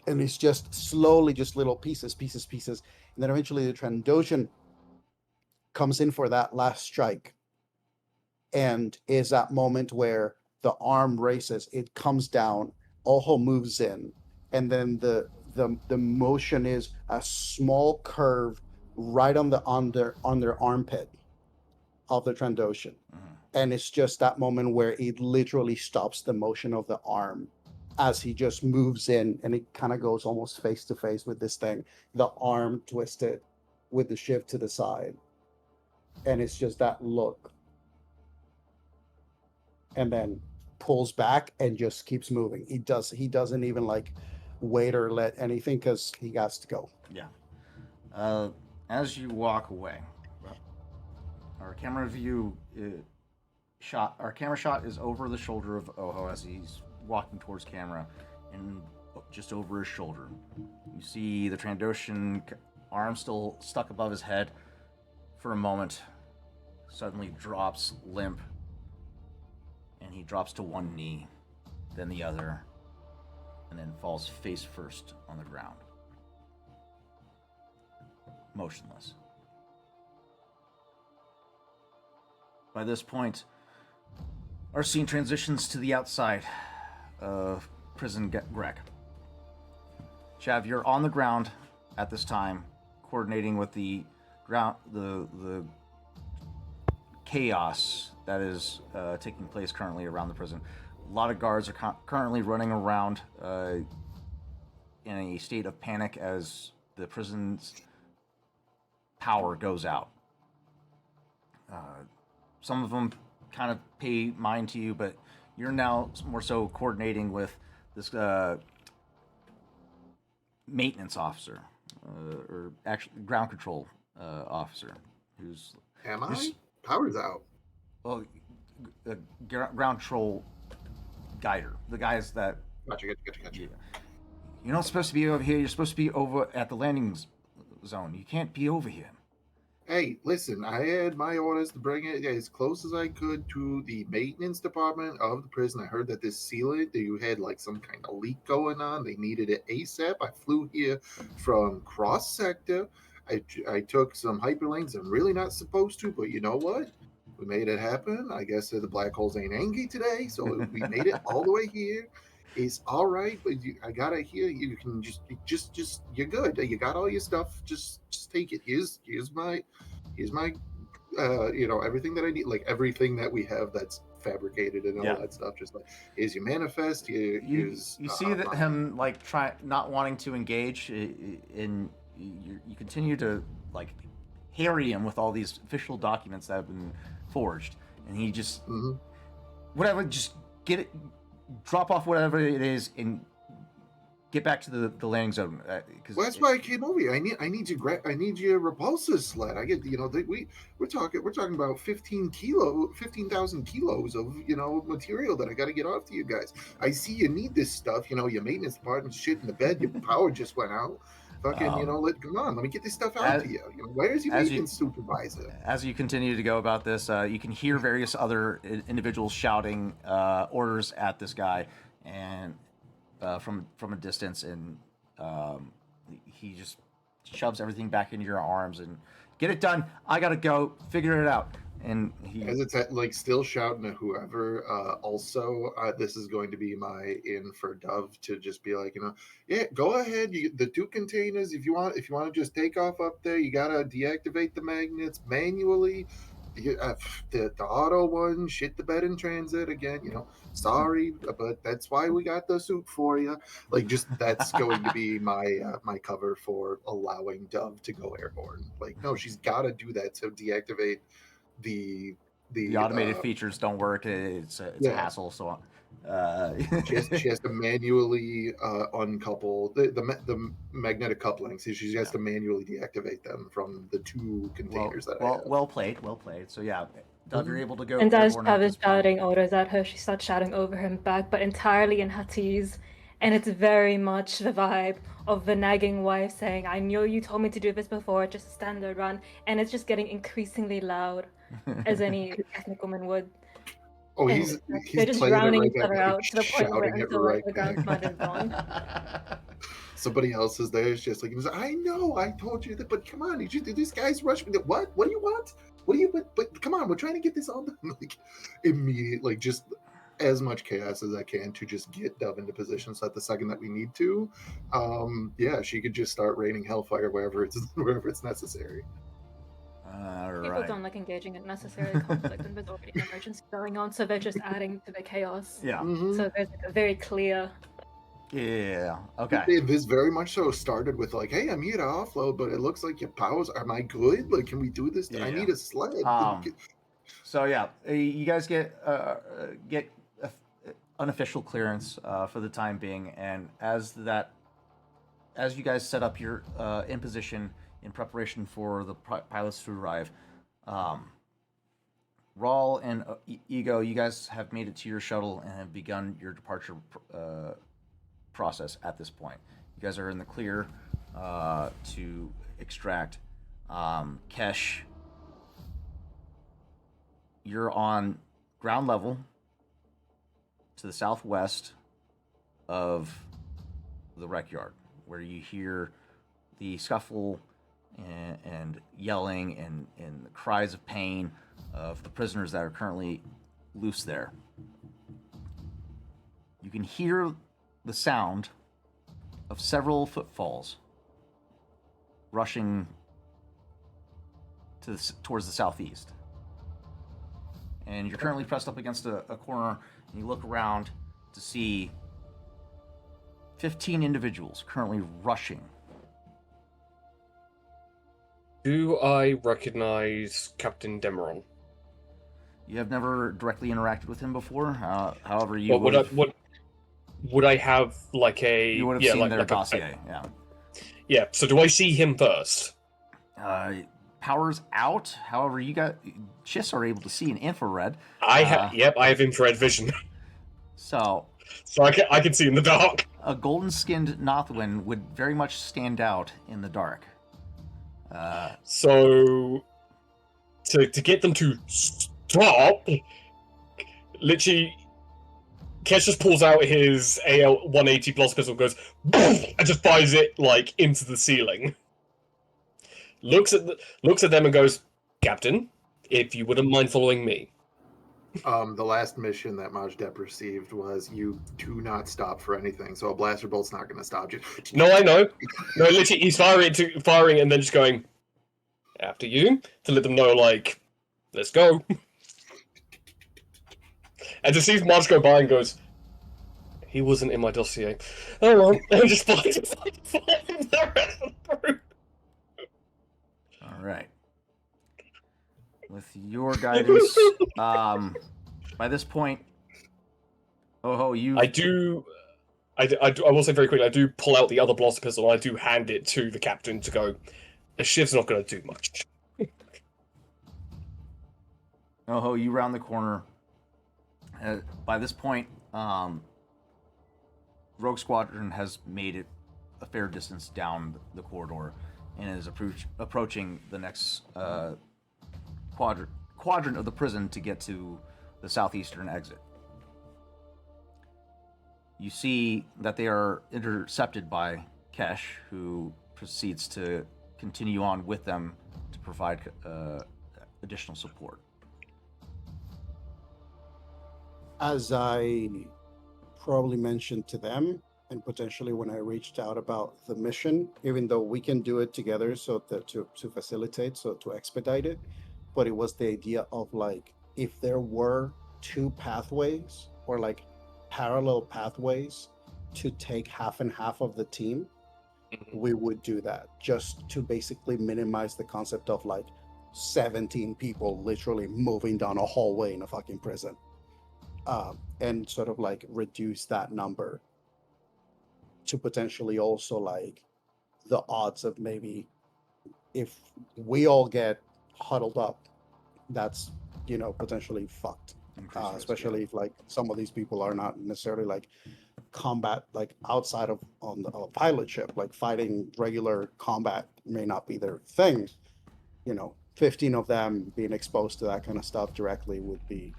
And it's just slowly, just little pieces. And then eventually the Trandoshan comes in for that last strike, and is that moment where the arm races, it comes down, Ojo moves in, and then the motion is a small curve right on their armpit of the Trandoshan. And it's just that moment where it literally stops the motion of the arm as he just moves in, and it kind of goes almost face to face with this thing, the arm twisted with the shift to the side. And it's just that look, and then pulls back and just keeps moving. He doesn't even like wait or let anything, because he got to go. Yeah. As you walk away, our camera view shot. Our camera shot is over the shoulder of Ojo as he's walking towards camera, and just over his shoulder, you see the Trandoshan arm still stuck above his head for a moment. Suddenly drops limp, and he drops to one knee, then the other, and then falls face first on the ground, motionless. By this point, our scene transitions to the outside of prison Greg. Chav, you're on the ground at this time, coordinating with the ground, the chaos that is taking place currently around the prison. A lot of guards are currently running around in a state of panic as the prison's power goes out. Some of them kind of pay mind to you, but you're now more so coordinating with this maintenance officer, or actually ground control officer, who's Am I? Power's out. well, ground control guider. The guys that Gotcha. you're not supposed to be over here. You're supposed to be over at the landing zone. You can't be over here. Hey, listen, I had my orders to bring it as close as I could to the maintenance department of the prison. I heard that this sealant, that you had like some kind of leak going on. They needed it ASAP. I flew here from cross sector. I took some hyperlinks. I'm really not supposed to, but you know what? We made it happen. I guess the black holes ain't angry today, so we made it all the way here. It's all right, but I got it here. You can just you're good. You got all your stuff. Just take it. Here's my everything that I need, like everything that we have that's fabricated and all that stuff. Just like, here's your manifest. You see that him like not wanting to engage, in you continue to like harry him with all these official documents that have been forged, and he just whatever, just get it, drop off whatever it is, and get back to the landing zone. Well, that's why I came over here. I need your repulsor sled. I get we're talking about 15,000 kilos of material that I got to get off to you guys. I see you need this stuff. Your maintenance department's shit in the bed. Your power just went out. Fucking, come on, let me get this stuff out to you. Where's your maintenance supervisor? As you continue to go about this, you can hear various other individuals shouting orders at this guy, and from a distance, and he just shoves everything back into your arms and get it done. I gotta go figure it out. And he As it's like still shouting at whoever. Also, this is going to be my in for Dove to just be like, yeah, go ahead. The 2 containers. If you want to just take off up there, you gotta deactivate the magnets manually. The auto one, shit the bed in transit again. Sorry, but that's why we got the suit for you. Like, just that's going to be my my cover for allowing Dove to go airborne. Like, no, she's got to do that to deactivate the automated features don't work. It's a hassle. So she has to manually uncouple the magnetic couplings. She has to manually deactivate them from the 2 containers I have. Well played. So yeah, Dove, you're able to go. And as airborne Tav at is this point. shouting orders at her, she starts shouting over him back, but entirely in Huttese. And it's very much the vibe of the nagging wife saying, I know you told me to do this before, just a standard run. And it's just getting increasingly loud, as any ethnic woman would. Oh, And he's they're just playing it drowning right each other back, out to the point where shouting it until right the back. ground command is gone. Somebody else is there. It's just like, I know, I told you that, but come on, these guys rush me. What? What do you want? What do you? But come on, we're trying to get this all done. Like, immediately, just as much chaos as I can to just get Dove into position, so that the second that we need to, she could just start raining hellfire wherever it's necessary. People don't like engaging in necessary conflict, and there's already an emergency going on, so they're just adding to the chaos. Yeah. Mm-hmm. So there's a very clear. Yeah. Okay. This very much so started with like, hey, I'm here to offload, but it looks like your powers. Am I good? Like, can we do this? Yeah. I need a sled. So yeah, you guys get unofficial clearance for the time being, and as you guys set up your in position in preparation for the pilots to arrive, Rawl and Ego, you guys have made it to your shuttle and have begun your departure process at this point. You guys are in the clear to extract. Kesh, you're on ground level to the southwest of the wreck yard, where you hear the scuffle and yelling and the cries of pain of the prisoners that are currently loose there. You can hear the sound of several footfalls rushing towards the southeast. And you're currently pressed up against a corner, and you look around to see 15 individuals currently rushing. Do I recognize Captain Demeron? You have never directly interacted with him before. However, you would I have like a? You would have seen their dossier. Yeah. So do I see him first? Powers out. However, you got Chiss are able to see in infrared. I have. Yep, I have infrared vision. So I can see in the dark. A golden-skinned Nothwin would very much stand out in the dark. So to get them to stop, literally, Kesh just pulls out his AL-180 blast pistol, goes and just fires it like into the ceiling. Looks at them and goes, "Captain, if you wouldn't mind following me." The last mission that Majdep received was you do not stop for anything, so a blaster bolt's not going to stop you. No, I know. No, literally, he's firing and then just going after you to let them know, like, let's go. And to see Marge go by and goes, he wasn't in my dossier. Oh well, and just flies the rest of the group. All right. With your guidance, by this point, I will say very quickly, I do pull out the other blaster pistol and I do hand it to the captain to go, the ship's not going to do much. You round the corner. By this point, Rogue Squadron has made it a fair distance down the corridor and is approaching the next quadrant of the prison to get to the southeastern exit. You see that they are intercepted by Kesh, who proceeds to continue on with them to provide additional support. As I probably mentioned to them, and potentially when I reached out about the mission, even though we can do it together, so that to facilitate, so to expedite it, but it was the idea of like if there were two pathways or like parallel pathways to take half and half of the team, we would do that just to basically minimize the concept of like 17 people literally moving down a hallway in a fucking prison, and sort of like reduce that number to potentially also like the odds of maybe if we all get huddled up, that's potentially fucked. Increased risk, Especially if like some of these people are not necessarily like combat, like outside of on a pilot ship, like fighting regular combat may not be their thing. 15 of them being exposed to that kind of stuff directly would be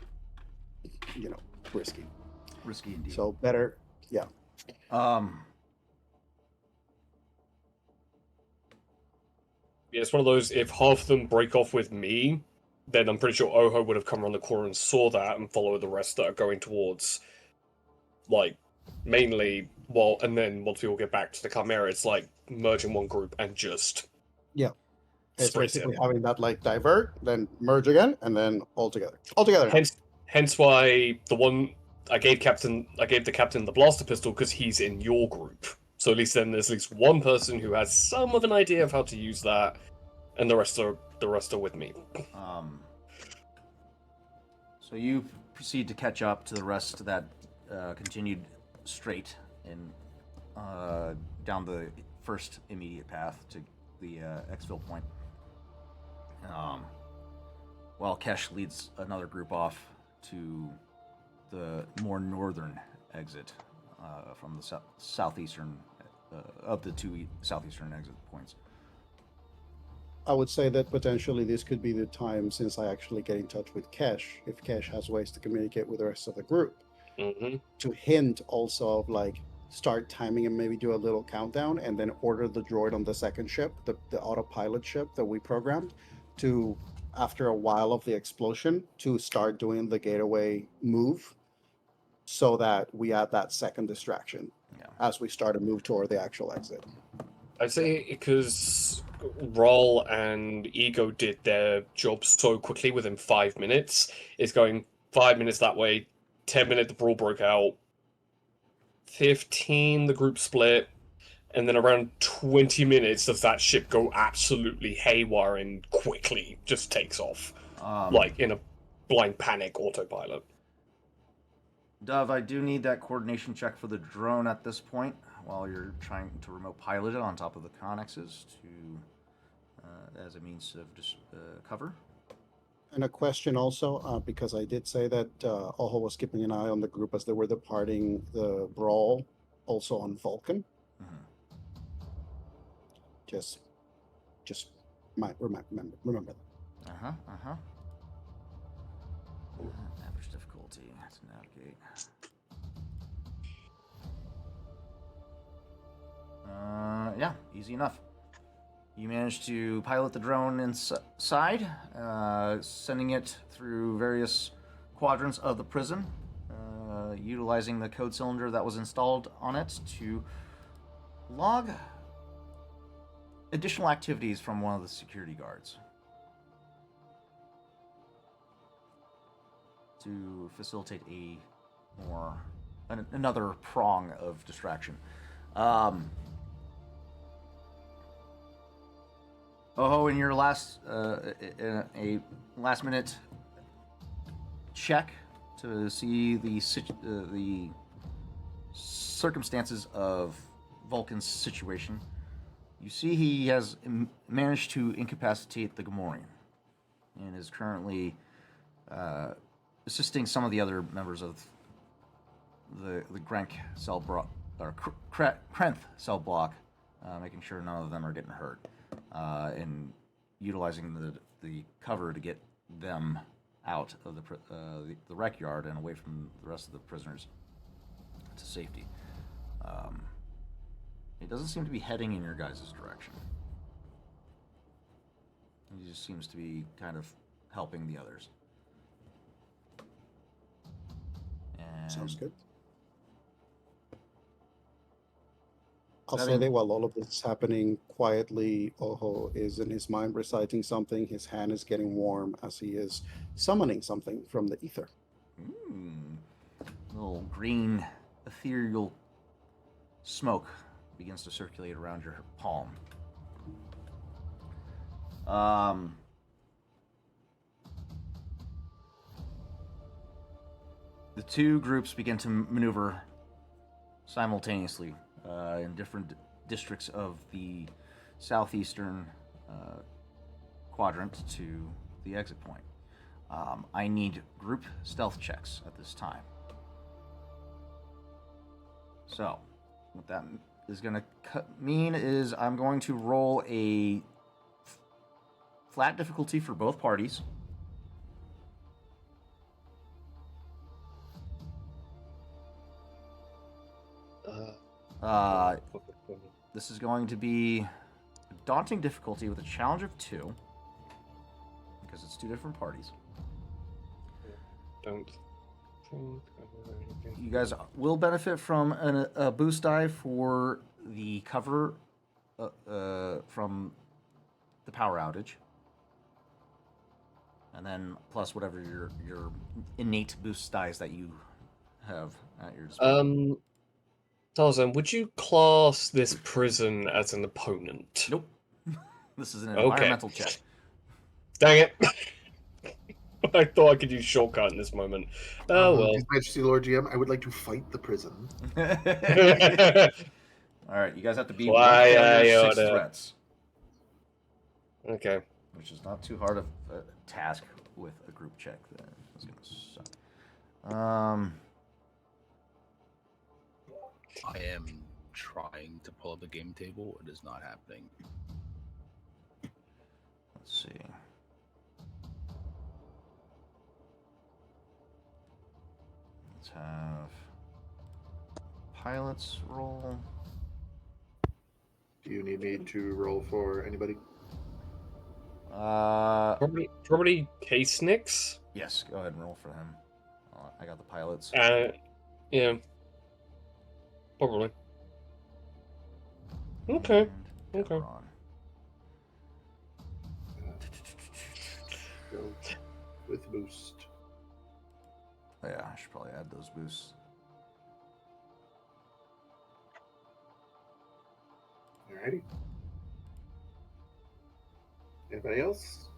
risky. Risky indeed. So better, yeah. Yeah, it's one of those, if half of them break off with me, then I'm pretty sure Oho would have come around the corner and saw that and followed the rest that are going towards, like, mainly, and then once we all get back to the Chimera, it's like merge in one group and just Yeah. It's sprint basically in. having that like divert, then merge again, and then all together. All together now. Hence why I gave the captain the blaster pistol, because he's in your group. So at least then there's at least one person who has some of an idea of how to use that, and the rest are with me. So you proceed to catch up to the rest that continued straight in down the first immediate path to the exfil point. While Kesh leads another group off to the more northern exit from the southeastern of the two southeastern exit points. I would say that potentially this could be the time, since I actually get in touch with Kesh, if Kesh has ways to communicate with the rest of the group, to hint also of like start timing and maybe do a little countdown, and then order the droid on the second ship, the autopilot ship that we programmed, to after a while of the explosion to start doing the gateway move, so that we add that second distraction as we start to move toward the actual exit. I'd say because Roll and Ego did their job so quickly within 5 minutes, it's going 5 minutes that way, 10 minutes the brawl broke out, 15 the group split, and then around 20 minutes does that ship go absolutely haywire and quickly just takes off, like in a blind panic autopilot. Dove, I do need that coordination check for the drone at this point, while you're trying to remote pilot it on top of the connexes as a means of just cover. And a question also, because I did say that Oho was keeping an eye on the group as they were departing the brawl, also on Vulcan. Just remember that. Average difficulty to navigate. Yeah, easy enough. You manage to pilot the drone inside, sending it through various quadrants of the prison, utilizing the code cylinder that was installed on it to log additional activities from one of the security guards to facilitate another prong of distraction. In your last minute check to see the circumstances of Vulcan's situation, you see he has managed to incapacitate the Gamorrean and is currently assisting some of the other members of the Grenk cell block, or Krenth cell block, making sure none of them are getting hurt, and utilizing the cover to get them out of the wreck yard and away from the rest of the prisoners to safety. It doesn't seem to be heading in your guys' direction. He just seems to be kind of helping the others. And Sounds good. I'll that say in- that while all of this is happening quietly, Oho is in his mind reciting something. His hand is getting warm as he is summoning something from the ether. Little green ethereal smoke begins to circulate around your palm. The two groups begin to maneuver simultaneously in different districts of the southeastern quadrant to the exit point. I need group stealth checks at this time. So, what that is going to mean is I'm going to roll a flat difficulty for both parties. This is going to be a daunting difficulty with a challenge of 2 because it's 2 different parties. Don't think anything. You guys will benefit from a boost die for the cover from the power outage, and then plus whatever your innate boost dice that you have at your disposal. Tarzan, would you class this prison as an opponent? Nope. This is an Okay. environmental check. Dang it. I thought I could use shortcut in this moment. Oh well. His Majesty Lord GM, I would like to fight the prison. All right, you guys have to beat Why, 1 failure, 6 Yoda? threats, Okay. which is not too hard of a task with a group check. Then it's gonna suck. I am trying to pull up a game table. It is not happening. Let's see. Let's have pilots roll. Do you need me to roll for anybody? Probably Case Nix. Yes, go ahead and roll for him. I got the pilots. Yeah. Probably. Okay. And Okay. Deveron. Go with boost. Oh, yeah, I should probably add those boosts. Alrighty. Anybody else?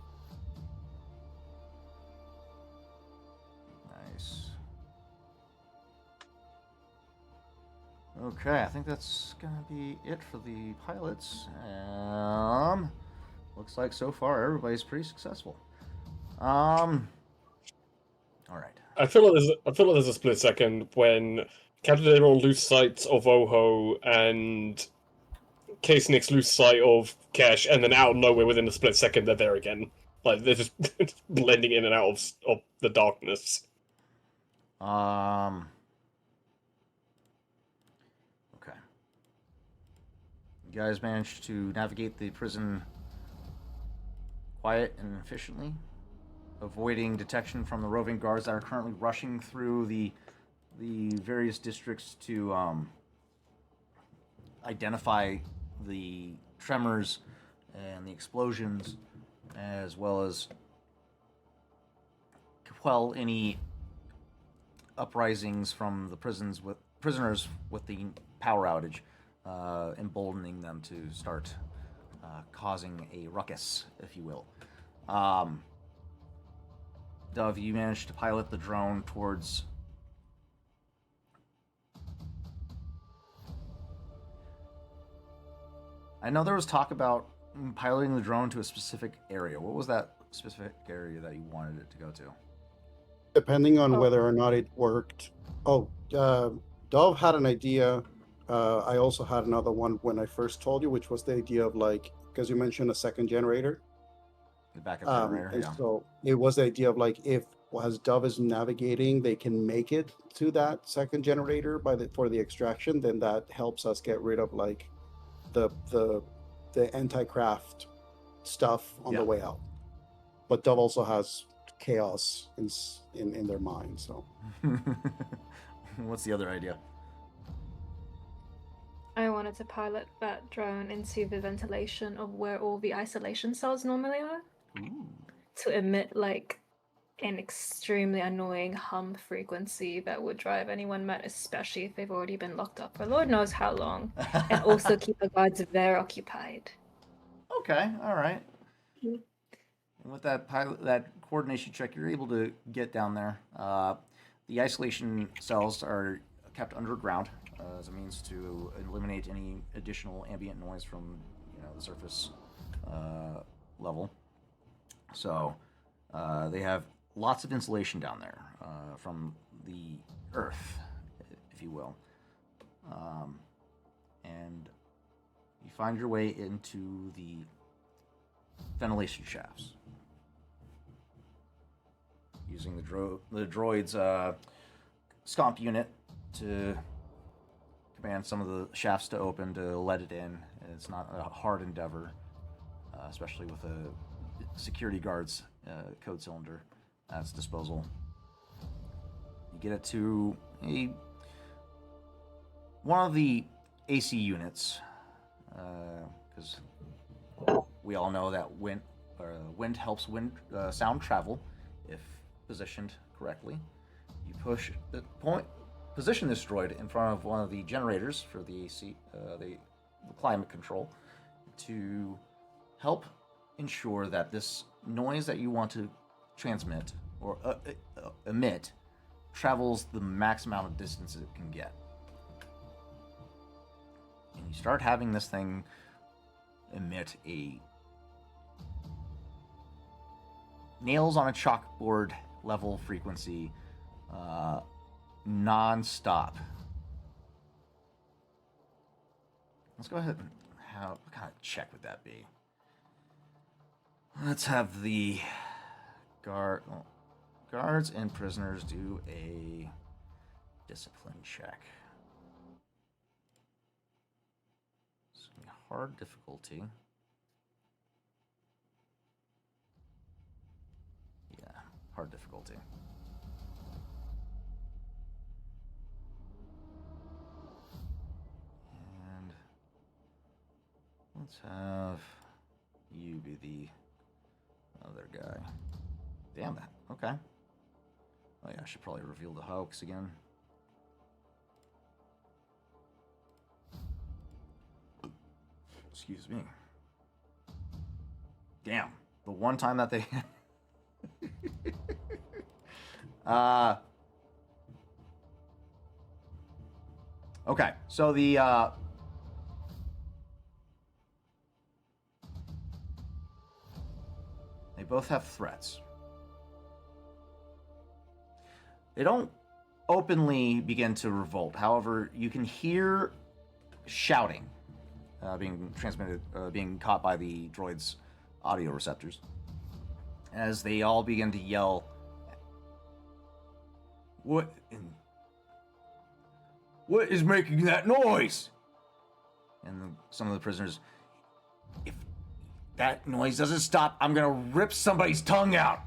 Nice. Okay, I think that's gonna be it for the pilots. Looks like so far everybody's pretty successful. All right. I feel like there's a split second when Captain Daron lose sight of Oho and Case Nix lose sight of Cash, and then out of nowhere, within a split second, they're there again. Like they're just blending in and out of the darkness. Okay. You guys managed to navigate the prison quiet and efficiently, avoiding detection from the roving guards that are currently rushing through the various districts to identify the tremors and the explosions, as well as quell any uprisings from the prisoners with the power outage, emboldening them to start causing a ruckus, if you will. Dove, you managed to pilot the drone towards... I know there was talk about piloting the drone to a specific area. What was that specific area that you wanted it to go to? Depending on whether or not it worked. Dove had an idea. I also had another one when I first told you, which was the idea of like, because you mentioned a second generator. The backup generator, And yeah. so it was the idea of like, if as Dove is navigating, they can make it to that second generator for the extraction, then that helps us get rid of like the anti-craft stuff on Yeah. the way out. But Dove also has chaos in their mind. So What's the other idea? I wanted to pilot that drone into the ventilation of where all the isolation cells normally are Ooh. to emit like an extremely annoying hum frequency that would drive anyone mad, especially if they've already been locked up for Lord knows how long, and also keep the guards very occupied. Okay, all right. Mhm. And with that coordination check, you're able to get down there. The isolation cells are kept underground as a means to eliminate any additional ambient noise from the surface level. So they have lots of insulation down there from the earth, if you will. And you find your way into the ventilation shafts using the droid's scomp unit to command some of the shafts to open to let it in. It's not a hard endeavor, especially with a security guard's code cylinder at its disposal. You get it to one of the AC units, because we all know that wind helps sound travel if positioned correctly. You position this droid in front of one of the generators for the AC, the climate control, to help ensure that this noise that you want to transmit or emit travels the max amount of distance it can get. And you start having this thing emit a nails on a chalkboard level frequency non-stop. Let's go ahead and what kind of check would that be? Let's have the guards and prisoners do a discipline check. It's gonna be hard difficulty. Yeah, hard difficulty. And let's have you be the other guy. Damn that. Okay. Oh yeah, I should probably reveal the hoax again. Excuse me. Damn. The one time that they okay, so the they both have threats. They don't openly begin to revolt. However, you can hear shouting being transmitted, being caught by the droid's audio receptors as they all begin to yell, What is making that noise? And some of the prisoners, if that noise doesn't stop, I'm gonna rip somebody's tongue out.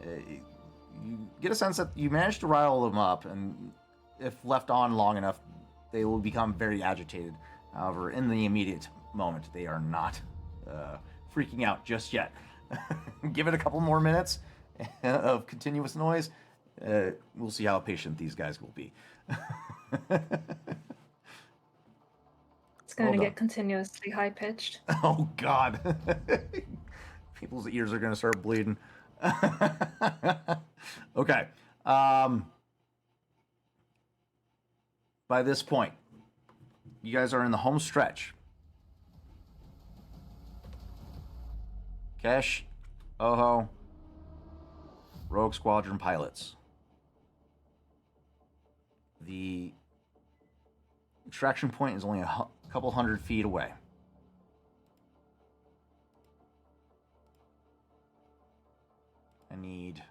You get a sense that you managed to rile them up, and if left on long enough, they will become very agitated. However, in the immediate moment, they are not freaking out just yet. Give it a couple more minutes of continuous noise. We'll see how patient these guys will be. It's going to get continuously high pitched. Oh God. People's ears are going to start bleeding. Okay. By this point, you guys are in the home stretch. Kesh, Oho, Rogue Squadron pilots. The extraction point is only a couple 100 feet away. I need...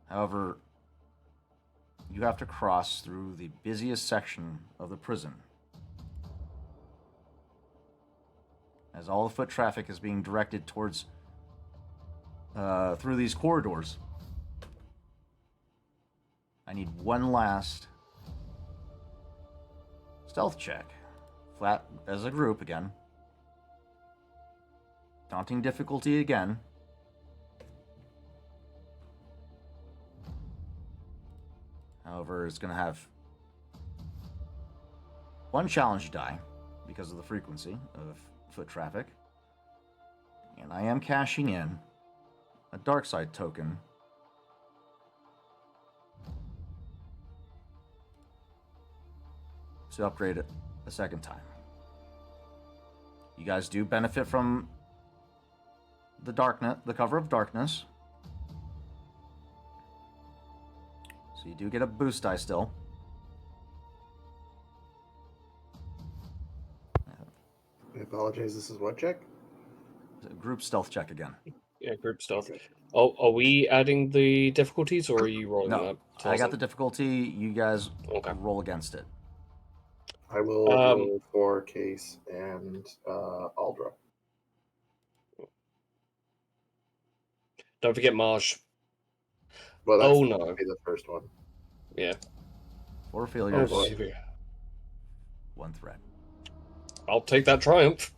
However, you have to cross through the busiest section of the prison. As all the foot traffic is being directed towards through these corridors. I need one last stealth check. Flat as a group again. Daunting difficulty again. However, it's going to have one challenge die because of the frequency of foot traffic. And I am cashing in a dark side token to upgrade it a second time. You guys do benefit from the cover of darkness. So you do get a boost die still. I apologize. This is what check? Group stealth check again. Yeah, group stuff. Okay. Oh, are we adding the difficulties, or are you rolling No, that? I got the difficulty. You guys Okay. roll against it. I will roll for Case and Aldra. Don't forget Marsh. Well, that's Oh, no. be the first one. Yeah. 4 Oh, failures, baby. 1 threat. I'll take that triumph.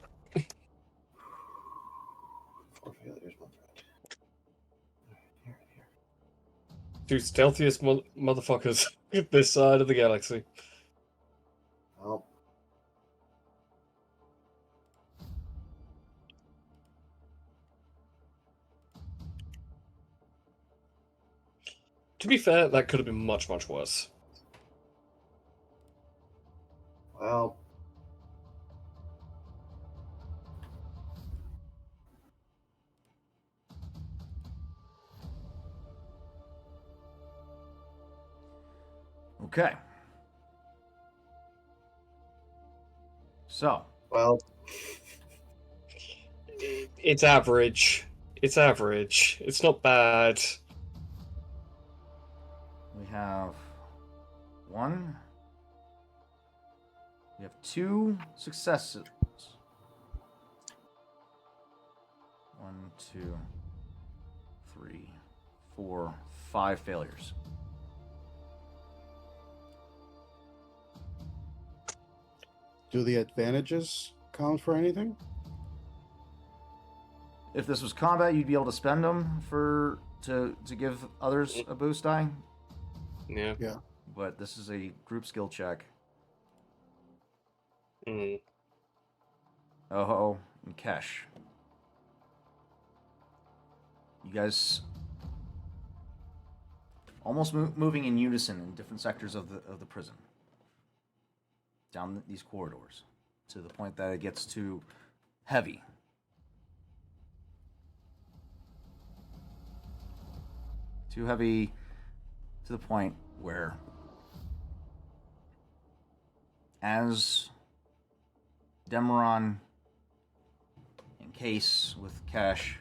4 failures, 1 threat. Here. Two stealthiest motherfuckers this side of the galaxy. Well, To be fair, that could have been much, much worse. well. Okay. So, Well, It's average. It's average. It's not bad. we have 2 successes. 1, 2, 3, 4, 5 failures. Do the advantages count for anything? If this was combat, you'd be able to spend them to give others a boost die. Yeah. But this is a group skill check. Mm. Oh, and Kesh. You guys almost moving in unison in different sectors of the prison. Down these corridors to the point that it gets too heavy. Too heavy to the point where, as Demeron and Case with Kesh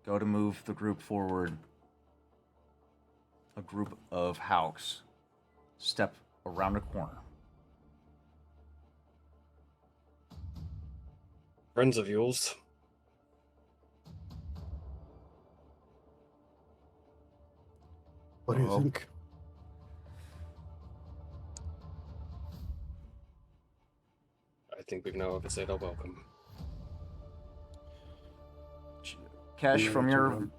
go to move the group forward, a group of Hauks step around a corner. Friends of yours. What do you Oh. think? I think we've now overstayed our welcome. Kesh, Yeah, from that's a your run.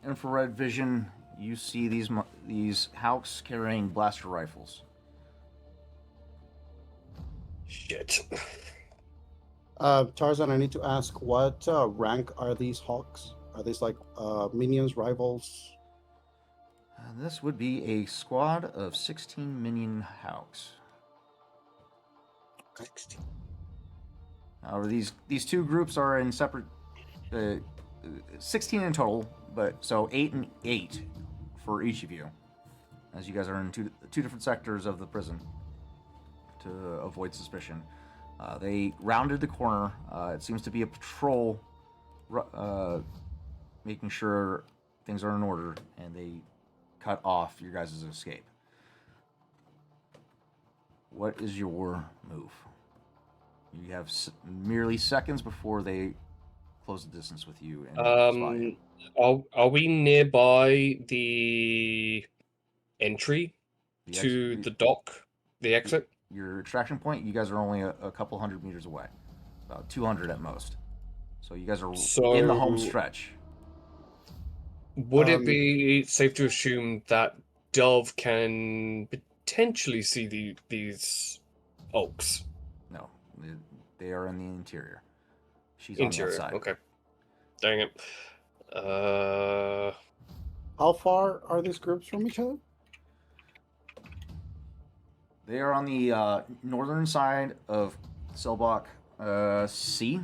infrared vision, you see these Hauks carrying blaster rifles. Shit. Tarzan, I need to ask, what rank are these Hawks? Are these like minions, rivals? This would be a squad of 16 minion Hauks. 16. However, these 2 groups are in separate, 16 in total, but so 8 and 8 for each of you, as you guys are in two different sectors of the prison to avoid suspicion. They rounded the corner. It seems to be a patrol, making sure things are in order, and they cut off your guys' escape. what is your move? You have merely seconds before they close the distance with you and spot you. Are we nearby the entry to the dock, the exit? Your extraction point, you guys are only a couple 100 meters away, about 200 at most. So you guys are in the home So stretch. would it be safe to assume that Dove can potentially see these oaks? No, they are in the interior. She's Interior. on the outside. Okay. Dang it. How far are these groups from each other? They are on the northern side of cell block C.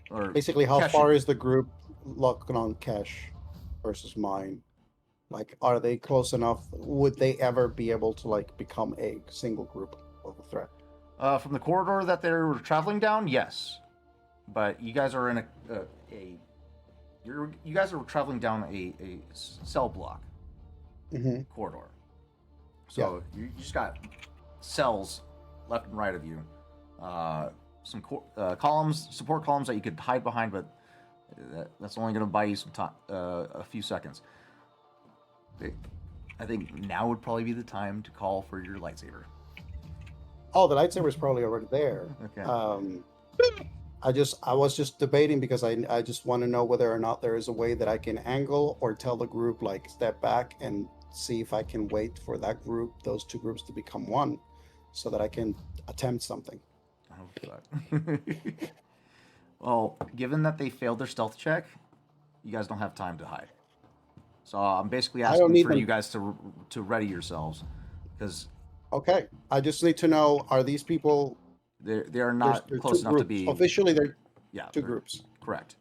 Or Basically, how Kesh- far is the group looking on Kesh versus mine? Like, are they close enough? Would they ever be able to like become a single group of a threat? From the corridor that they're traveling down, yes. But you guys are in you guys are traveling down a cell block corridor. So you just got cells left and right of you. Some columns, support columns that you could hide behind, but that's only going to buy you some time, a few seconds. I think now would probably be the time to call for your lightsaber. Oh, the lightsaber is probably already there. Okay. I was just debating because I just want to know whether or not there is a way that I can angle or tell the group like step back and see if I can wait for that group, those two groups to become one, so that I can attempt something. Oh, fuck. Well, given that they failed their stealth check, you guys don't have time to hide. So I'm basically asking for you guys to ready yourselves, because. Okay, I just need to know: are these people? They are not close enough to be. Officially, they're two groups. Correct.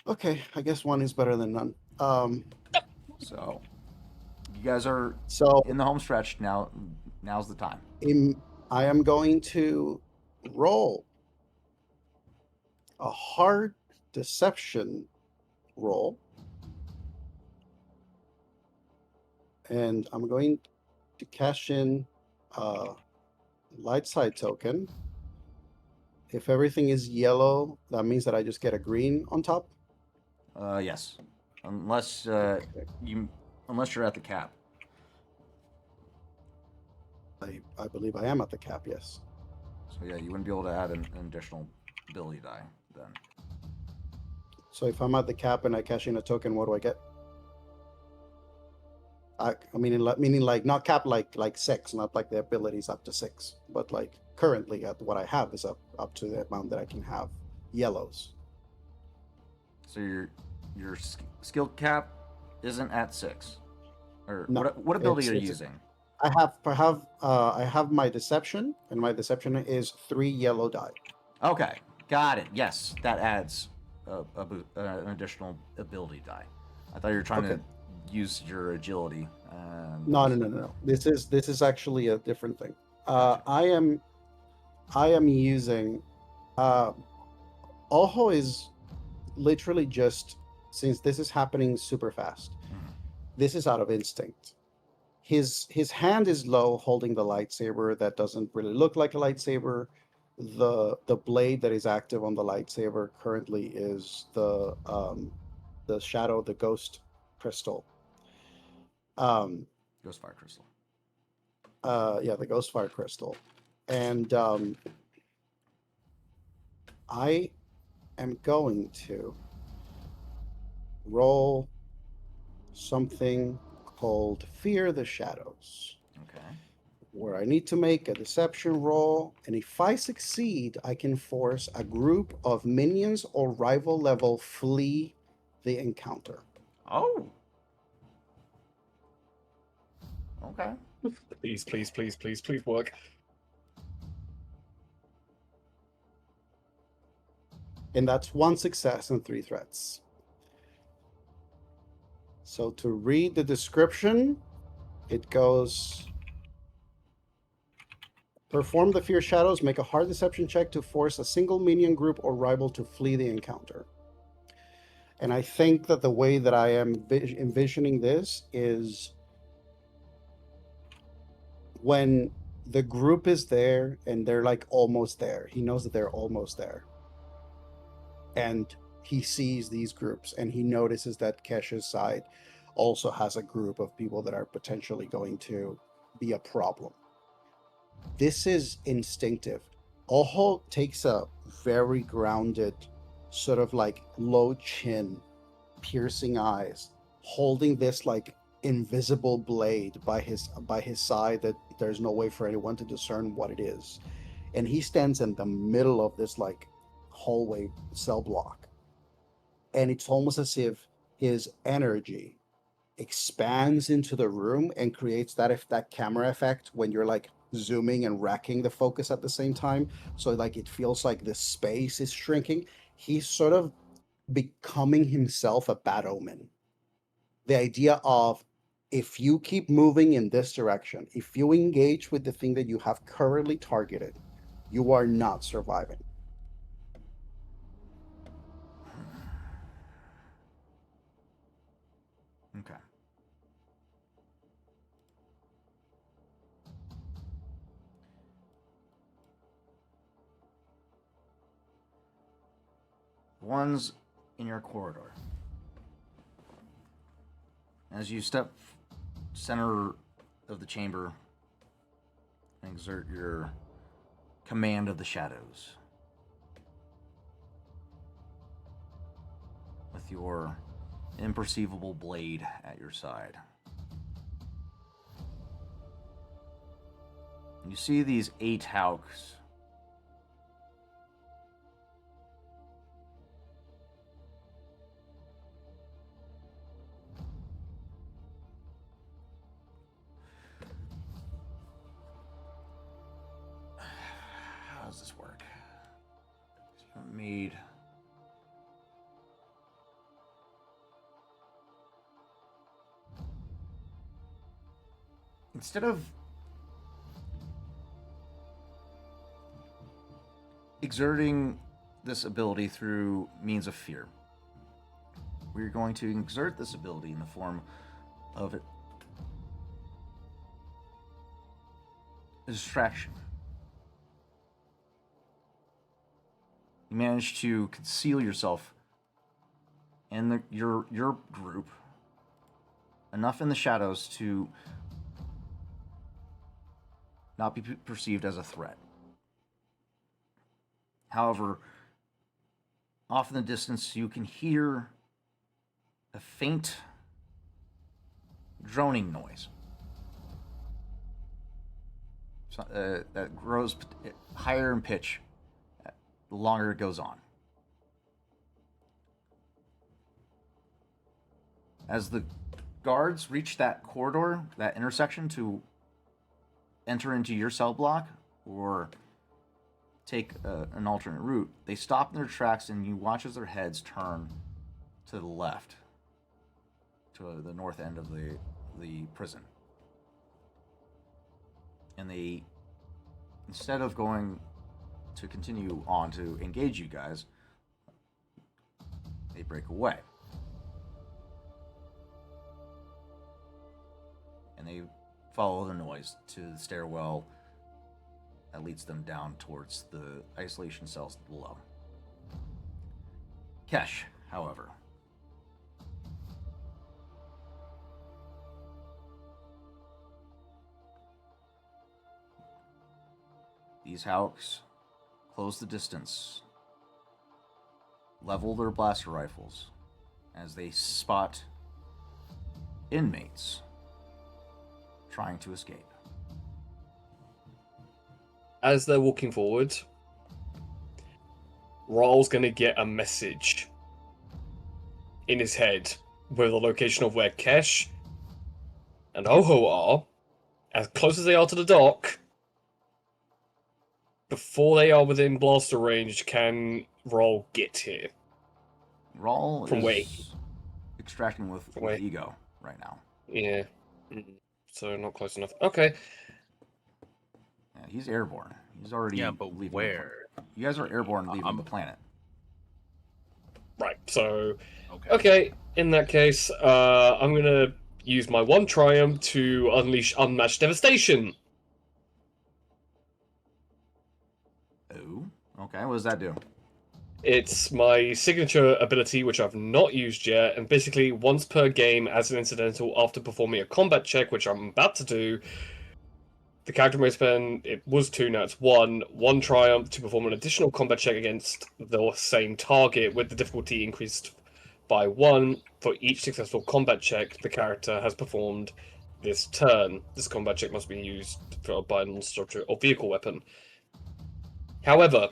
Okay, I guess one is better than none. So you guys are in the home stretch now. Now's the time. I am going to roll a hard deception roll, and I'm going to cash in a light side token. If everything is yellow, that means that I just get a green on top. Yes, unless unless you're at the cap. I believe I am at the cap. Yes. So yeah, you wouldn't be able to add an additional ability die then. So if I'm at the cap and I cash in a token, what do I get? I mean, meaning like not cap like 6, not like the abilities up to 6, but like currently at what I have is up to the amount that I can have yellows. So your skill cap isn't at 6, or no, what ability are you using? I have my deception, and my deception is 3 yellow die. Okay, got it. Yes, that adds an additional ability die. I thought you were trying to use your agility. No. This is actually a different thing. Gotcha. I am using. Ojo is literally just, since this is happening super fast. This is out of instinct. His hand is low, holding the lightsaber that doesn't really look like a lightsaber. The blade that is active on the lightsaber currently is the shadow, the ghost crystal. Ghost fire crystal. Yeah, the ghost fire crystal, and I am going to roll something called Fear the Shadows. Okay. Where I need to make a deception roll, and if I succeed, I can force a group of minions or rival level flee the encounter. Oh. Okay. Please work. And that's 1 success and 3 threats. So to read the description, it goes: perform the Fear Shadows, make a hard deception check to force a single minion group or rival to flee the encounter. And I think that the way that I am envisioning this is when the group is there and they're like almost there, he knows that they're almost there. And he sees these groups and he notices that Kesh's side also has a group of people that are potentially going to be a problem. This is instinctive. Oho takes a very grounded, sort of like low chin, piercing eyes, holding this like invisible blade by his side that there's no way for anyone to discern what it is. And he stands in the middle of this like hallway cell block. And it's almost as if his energy expands into the room and creates that if that camera effect when you're like zooming and racking the focus at the same time, so like it feels like the space is shrinking. He's sort of becoming himself a bad omen. The idea of, if you keep moving in this direction, if you engage with the thing that you have currently targeted, you are not surviving. Okay. One's in your corridor. As you step center of the chamber and exert your command of the shadows with your imperceivable blade at your side. You see these 8 Hauks how does this work? Made instead of exerting this ability through means of fear, we're going to exert this ability in the form of a distraction. You manage to conceal yourself in your group enough in the shadows to not be perceived as a threat. However, off in the distance, you can hear a faint droning noise that grows higher in pitch the longer it goes on. As the guards reach that corridor, that intersection, to enter into your cell block or take an alternate route, they stop in their tracks and you watch as their heads turn to the left, to the north end of the prison. And they, instead of going to continue on to engage you guys, they break away. And they follow the noise to the stairwell that leads them down towards the isolation cells below. Kesh, however, these Hauks close the distance, level their blaster rifles as they spot inmates trying to escape. As they're walking forward, Raul's going to get a message in his head with the location of where Kesh and Oho are, as close as they are to the dock. Before they are within blaster range, can Raul get here? Raul From is where? extracting with ego right now. Yeah. So not close enough. Okay. Yeah, he's airborne. He's already but leaving. where? You guys are airborne leaving the planet. Right. So Okay. okay. In that case, I'm gonna use my one triumph to unleash unmatched devastation Okay, what does that do? It's my signature ability, which I've not used yet, and basically once per game as an incidental after performing a combat check, which I'm about to do, the character may spend, it was 2, now it's 1 triumph to perform an additional combat check against the same target with the difficulty increased by 1 for each successful combat check the character has performed this turn. This combat check must be used by a non-structure or vehicle weapon. However,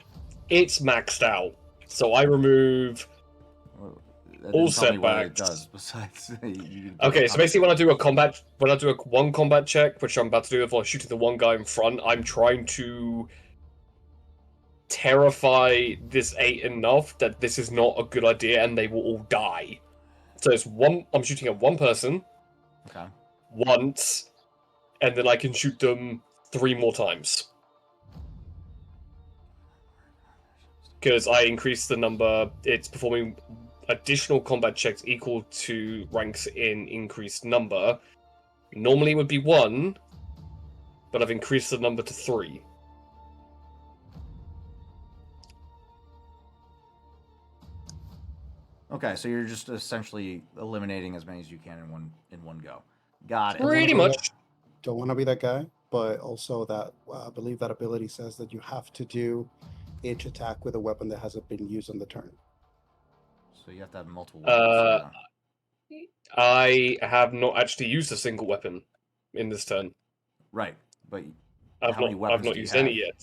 it's maxed out, so I remove Well, that all didn't tell me what it setbacks. does besides. Okay, so basically when I do one combat check, which I'm about to do if I'm shooting the one guy in front, I'm trying to terrify this 8 enough that this is not a good idea and they will all die. So it's I'm shooting at one person Okay. once, and then I can shoot them 3 more times. Because I increase the number, it's performing additional combat checks equal to ranks in increased number. Normally it would be 1, but I've increased the number to 3. Okay, so you're just essentially eliminating as many as you can in one go. Got it. Pretty much. Don't want to be that guy, but also that I believe that ability says that you have to do each attack with a weapon that hasn't been used on the turn. So you have to have multiple weapons. I have not actually used a single weapon in this turn. Right, but I've many weapons not do you used any have?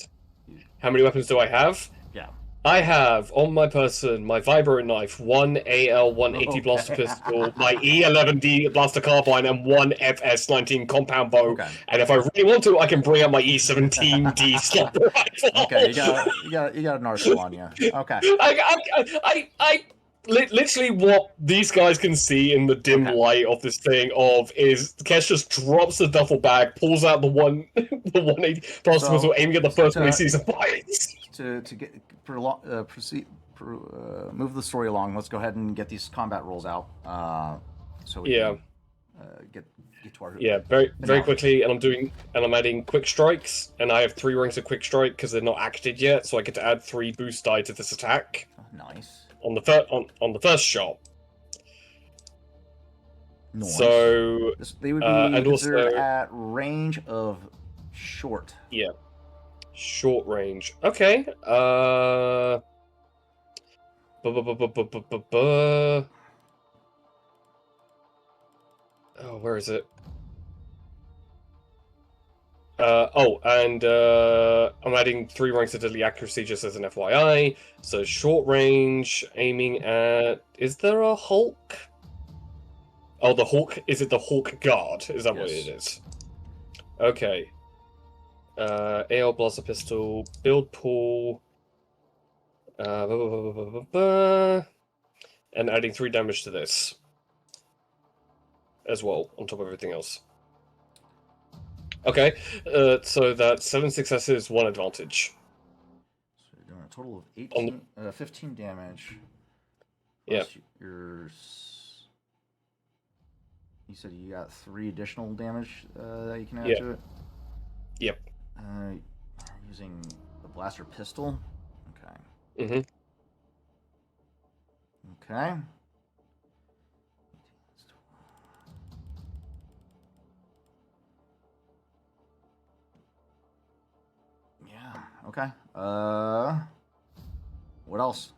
yet. How many weapons do I have? Yeah. I have on my person my vibro knife, 1 AL 180 Okay. blaster pistol, my E11D blaster carbine, and 1 FS19 compound bow. Okay. And if I really want to, I can bring out my E17D sniper rifle. Okay, you got an arsenal on you. Okay. I literally what these guys can see in the dim Okay. light of this thing is Kesh just drops the duffel bag, pulls out the 180 blaster So, pistol, aiming at the first one he to- sees and fires. To move the story along, let's go ahead and get these combat rolls out. So we can get to our very finale. quickly, and I'm adding quick strikes, and I have 3 ranks of quick strike because they're not acted yet, so I get to add 3 boost die to this attack Oh, nice. on the first shot. Nice. So They would be and considered also- at range of short. short range. Okay. Oh, where is it? I'm adding 3 ranks of deadly accuracy just as an FYI. So short range, aiming at. Is there a Hulk? Oh, the Hulk. Is it the Hulk Guard? Is that what Yes. it is? Okay. AL blaster pistol, build pool. And adding 3 damage to this as well, on top of everything else. Okay, so that's 7 successes, 1 advantage. So you're doing a total of 15 damage. Yeah. You said you got 3 additional damage that you can add to it? Yep. Using the blaster pistol? Okay. Mm-hmm. Okay. Yeah, okay. What else?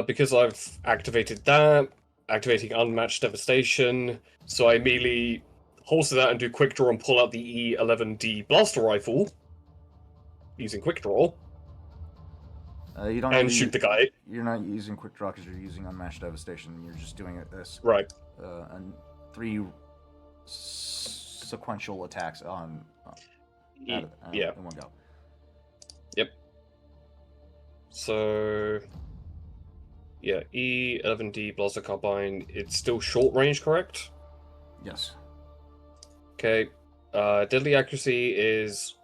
Because I've activated that, activating Unmatched Devastation, so I immediately holster that and do Quick Draw and pull out the E11D blaster rifle, using Quick Draw, You don't and really- shoot the guy. You're not using quick draw because you're using unmatched devastation. You're just doing it this Right. and 3 sequential attacks on in one go. Yep. So, yeah, E11D blaster carbine. It's still short range, correct? Yes. Okay. Deadly accuracy is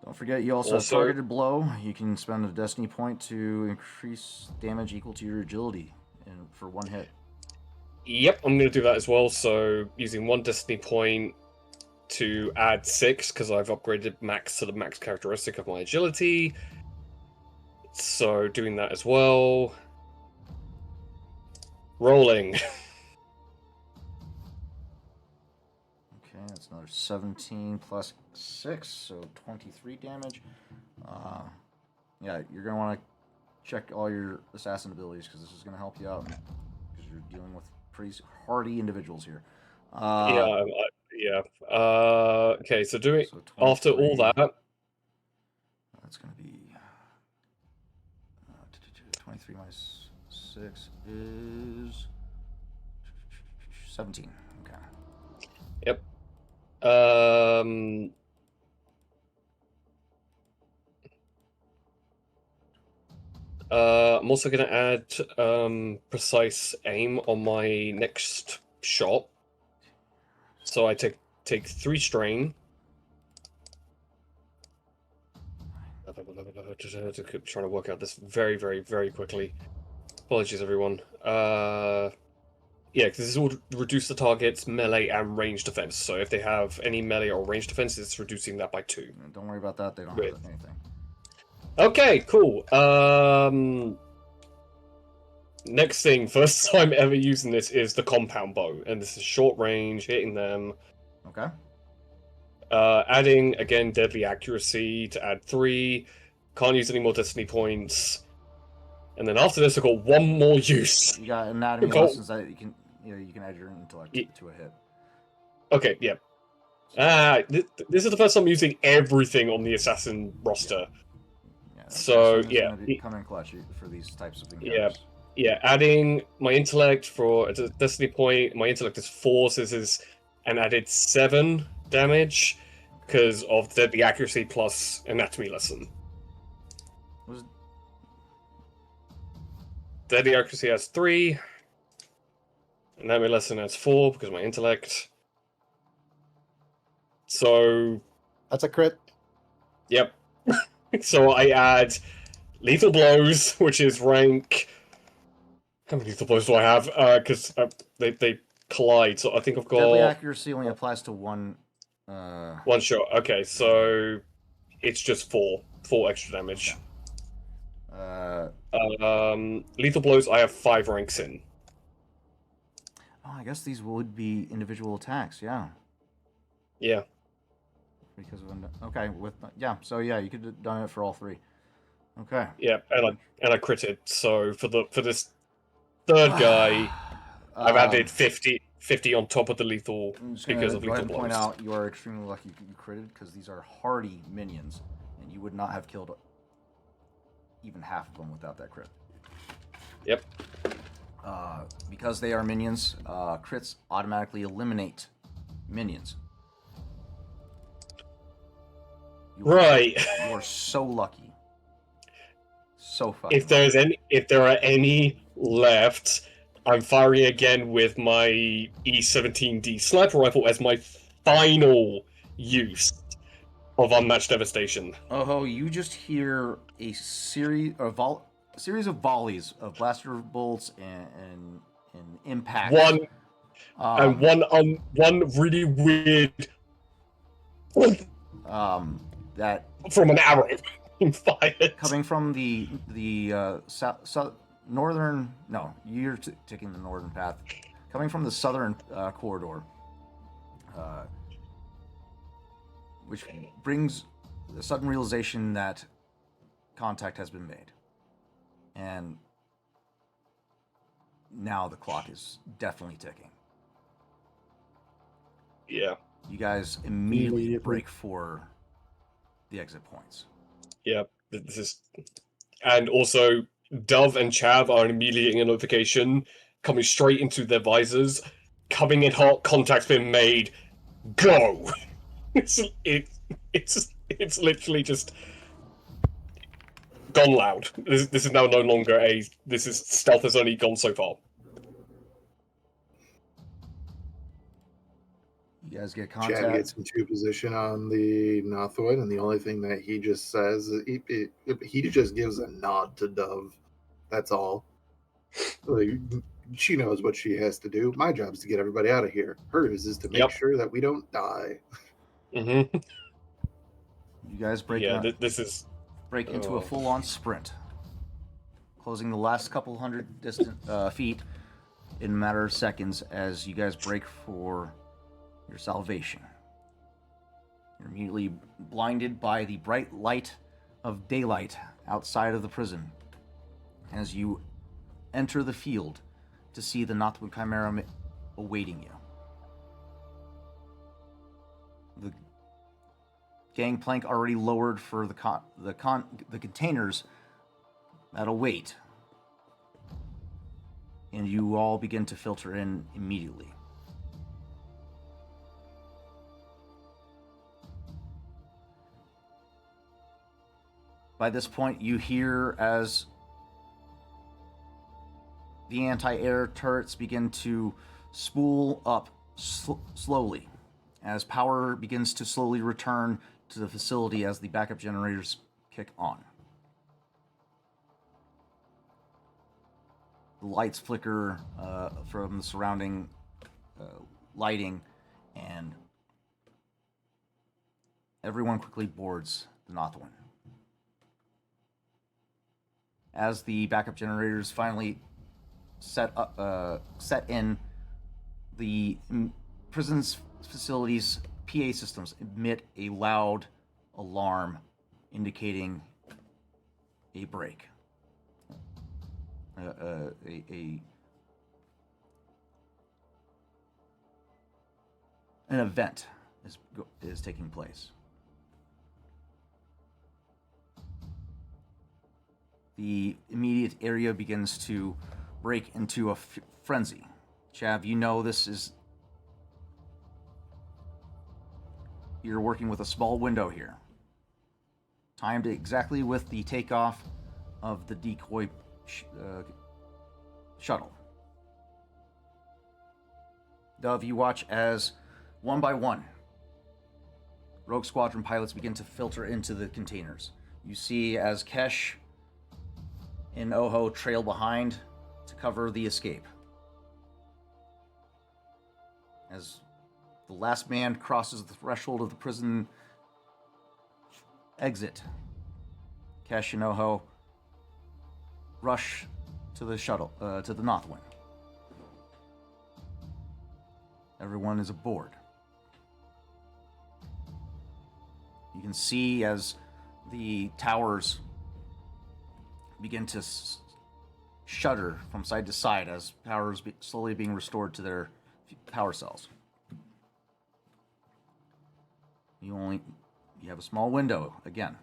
Don't forget, you also have Also- targeted blow. You can spend a destiny point to increase damage equal to your agility for 1 hit. Yep, I'm going to do that as well. So using 1 destiny point to add 6 because I've upgraded max to the max characteristic of my agility. So doing that as well. Rolling. Okay, that's another 17 plus 6, so 23 damage. Yeah, you're going to want to check all your assassin abilities because this is going to help you out because you're dealing with pretty hardy individuals here. Yeah. Okay, so doing So after all 23. that, That's going to be 23 minus 6 is 17. Okay. yep. I'm also going to add precise aim on my next shot. So I take 3 strain. Trying to work out this very, very, very quickly. Apologies, everyone. Yeah, because this will reduce the target's melee and range defense. So if they have any melee or range defense, it's reducing that by 2. Don't worry about that. They don't Great. have anything. Okay, cool. Next thing, first time ever using this is the compound bow, and this is short range, hitting them. Okay. Adding again deadly accuracy to add 3. Can't use any more destiny points. And then after this, I've got one more use. You got anatomy Cool. lessons that you can add your intellect to a hit. Okay, yeah. This is the first time I'm using everything on the assassin roster. Yeah, So assassin is gonna be coming clutch for these types of encounters. Yeah, adding my intellect for a destiny point. My intellect is 4, so this is an added 7 damage because of the accuracy plus anatomy lesson. Deadly accuracy has 3. Anatomy lesson has 4 because of my intellect. So That's a crit. Yep. So I add lethal blows, which is rank. How many lethal blows do I have? Because they collide. So I think I've got Deadly accuracy only applies to one. One shot. Okay, so it's just 4 extra damage. Lethal blows. I have 5 ranks in. Oh, I guess these would be individual attacks. Yeah. Yeah. Because of so yeah, you could have done it for all 3. Okay. Yeah, and I critted. So for this third guy, I've added 50 on top of the lethal because of lethal blows. Go ahead and point out you are extremely lucky you critted because these are hardy minions, and you would not have killed even half of them without that crit. Yep. Because they are minions, crits automatically eliminate minions. You are so lucky. So fucking. If there are any left, I'm firing again with my E17D sniper rifle as my final use of unmatched devastation. Oh, you just hear a series of volleys of blaster bolts and impacts. One really weird. That from an arrow fired coming from the northern. No, you're taking the northern path. Coming from the southern corridor, which brings the sudden realization that contact has been made, and now the clock is definitely ticking. Yeah. You guys immediately break for the exit points. Yeah, this is, and also Dove and Chav are immediately a notification coming straight into their visors, coming in hot. Contact's been made. Go. It's literally just gone loud. This is now no longer this is stealth has only gone so far. You guys get contact. Chad gets into position on the Northwood, and the only thing that he just says, he just gives a nod to Dove. That's all. Like, she knows what she has to do. My job is to get everybody out of here. Hers is to make sure that we don't die. Mm-hmm. You guys break Yeah, this is. into a Oh. full-on sprint, closing the last couple hundred feet in a matter of seconds as you guys break for your salvation. You're immediately blinded by the bright light of daylight outside of the prison as you enter the field to see the Nothwood Chimera awaiting you. The gangplank already lowered for the containers at a wait, and you all begin to filter in immediately. By this point, you hear as the anti-air turrets begin to spool up slowly, as power begins to slowly return to the facility as the backup generators kick on. The lights flicker from the surrounding lighting, and everyone quickly boards the Nothwin. As the backup generators finally set in, the prison's facilities' PA systems emit a loud alarm indicating a break. An event is taking place. The immediate area begins to break into a frenzy. Chav, you know this is... You're working with a small window here, timed exactly with the takeoff of the decoy shuttle. Dove, you watch as, one by one, Rogue Squadron pilots begin to filter into the containers. You see as Kesh and Oho trail behind to cover the escape. As the last man crosses the threshold of the prison exit, Kesh and Oho rush to the shuttle, to the Nothwin. Everyone is aboard. You can see as the towers begin to shudder from side to side as power is slowly being restored to their power cells. You have a small window again.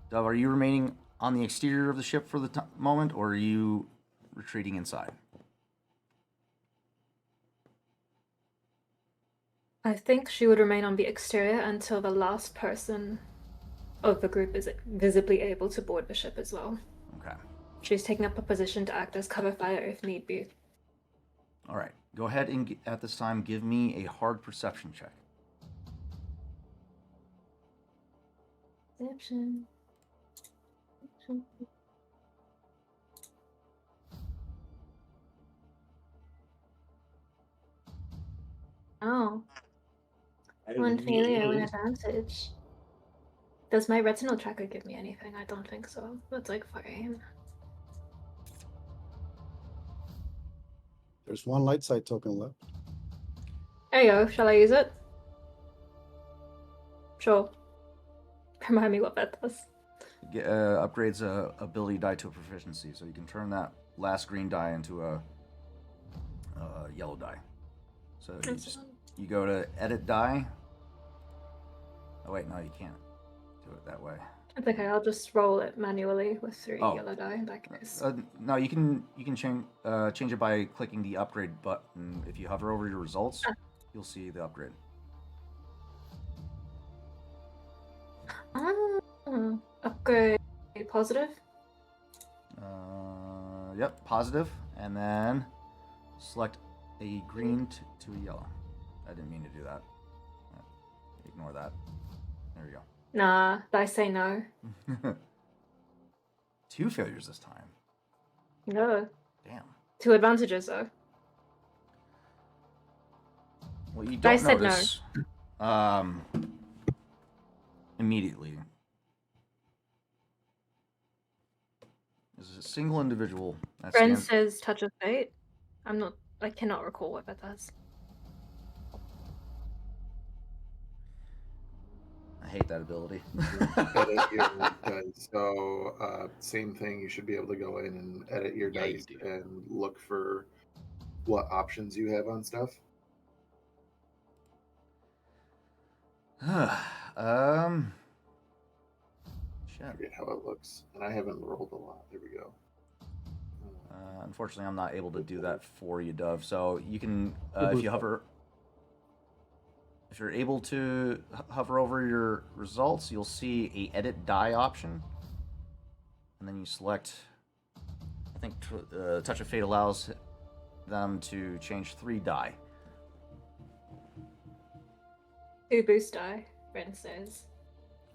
Dove, are you remaining on the exterior of the ship for the moment, or are you retreating inside? I think she would remain on the exterior until the last person of the group is visibly able to board the ship as well. Okay. She's taking up a position to act as cover fire if need be. All right. Go ahead and, at this time, give me a hard perception check. Perception. Oh. One failure, one advantage. Does my retinal tracker give me anything? I don't think so. That's like for aim. There's one light side token left. There you go. Shall I use it? Sure. Remind me what that does. Upgrades a ability die to a proficiency, so you can turn that last green die into a yellow die. So you go to edit die. Oh wait, no, you can't do it that way. It's okay. I'll just roll it manually with 3 yellow die in that case. No, you can change it by clicking the upgrade button. If you hover over your results, you'll see the upgrade. Upgrade positive. Yep, positive, and then select a green to a yellow. I didn't mean to do that. Ignore that. There you go. Nah, I say no. 2 failures this time. No. Damn. 2 advantages though. What you But I don't said no. notice immediately is a single individual that Ren stands. says touch of fate. I cannot recall what that does. I hate that ability. Edit your dice. So, same thing. You should be able to go in and edit your Yeah, you dice do. and look for what options you have on stuff. Shit. Forget how it looks, and I haven't rolled a lot. There we go. Unfortunately, I'm not able to do that for you, Dove. So you can, The if boost you hover, if you're able to hover over your results, you'll see a edit die option, and then you select. I think Touch of Fate allows them to change 3 die. 2 boost die, Ren says.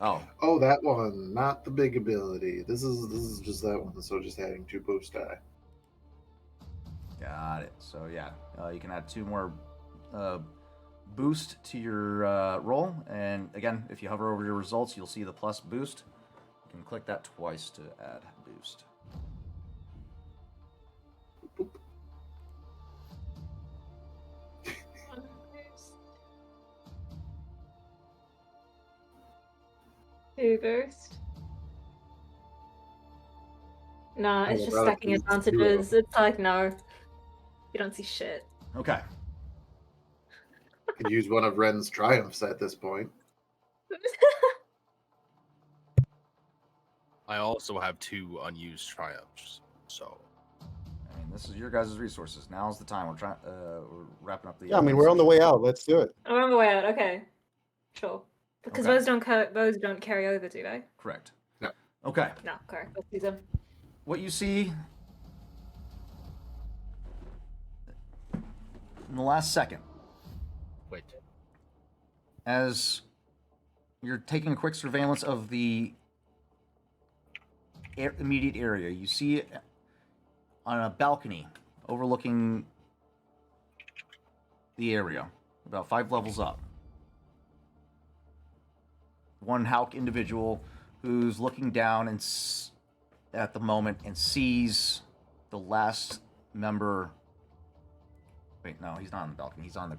Oh, that one, not the big ability. This is just that one. So just adding 2 boost die. Got it. So yeah, you can add 2 more boost to your roll, and again, if you hover over your results, you'll see the plus boost. You can click that twice to add boost. Boop. 1 boost. 2 boost. Nah, it's Yeah, just rather stacking than 0. advantages. It's like, no. You don't see shit. Okay. Could use one of Ren's triumphs at this point. I also have 2 unused triumphs, so I mean, this is your guys' resources. Now's the time. We're wrapping up the. Yeah, I mean, we're on the way out. Let's do it. I'm on the way out, okay. Sure. Because Okay. those don't carry over, do they? Correct. No. Okay. No, correct. Let's use them. What you see in the last second, wait. as you're taking a quick surveillance of the immediate area, you see on a balcony overlooking the area, about 5 levels up, one Hauk individual who's looking down and at the moment and sees the last member. Wait, no, he's not on the balcony. He's on the.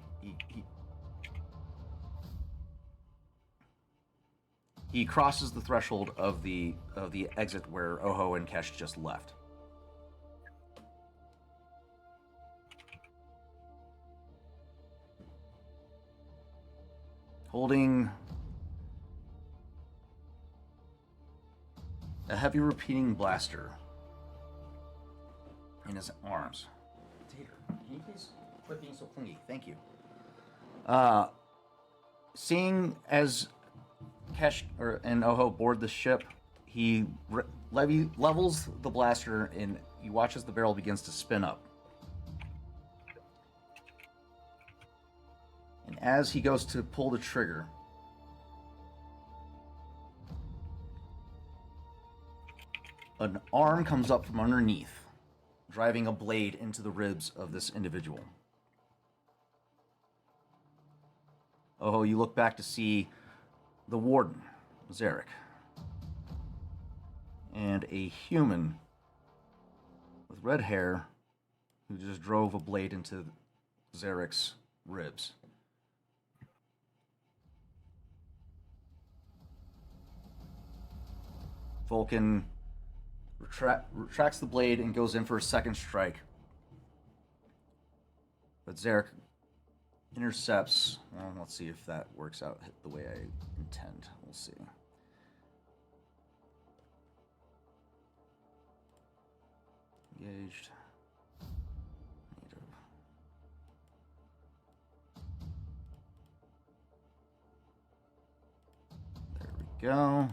He crosses the threshold of the exit where Oho and Kesh just left. Holding a heavy repeating blaster in his arms. Tater, can you please quit being so clingy? Thank you. Seeing as Kesh and Oho board the ship, he levels the blaster and you watch as the barrel begins to spin up. And as he goes to pull the trigger, an arm comes up from underneath, driving a blade into the ribs of this individual. Oh, you look back to see the warden, Zarek, and a human with red hair who just drove a blade into Zarek's ribs. Vulcan retracts the blade and goes in for a second strike. But Zarek intercepts. Well, let's see if that works out the way I intend. We'll see. Engaged. There we go.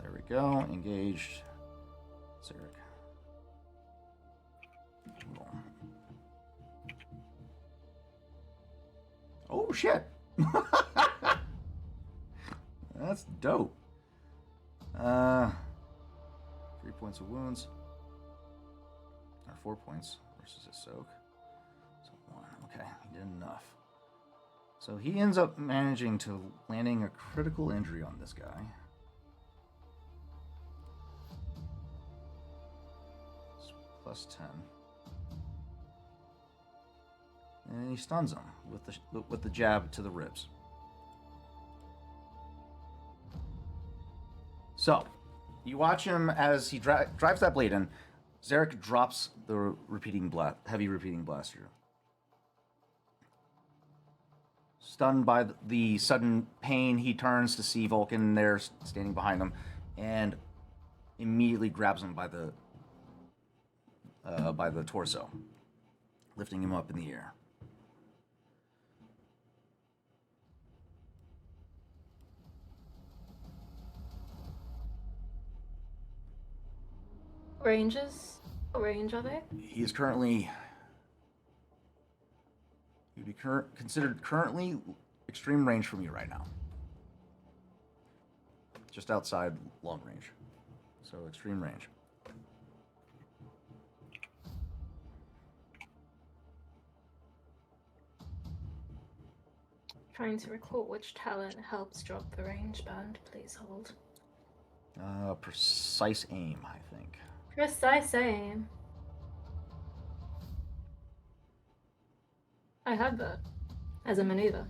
There we go. Engaged. Zarek. Oh shit! That's dope. 3 points of wounds. Or 4 points versus a soak. So 1. Okay, he did enough. So he ends up managing to landing a critical injury on this guy. It's plus 10. And he stuns him with the jab to the ribs. So, you watch him as he drives that blade in. Zarek drops the heavy repeating blaster. Stunned by the sudden pain, he turns to see Vulcan there standing behind him, and immediately grabs him by the torso, lifting him up in the air. Ranges? What range are they? He is currently... He'd be considered currently extreme range from you right now. Just outside long range. So extreme range. Trying to recall which talent helps drop the range band. Please hold. Precise aim, I think. Precise aim. I have that as a maneuver.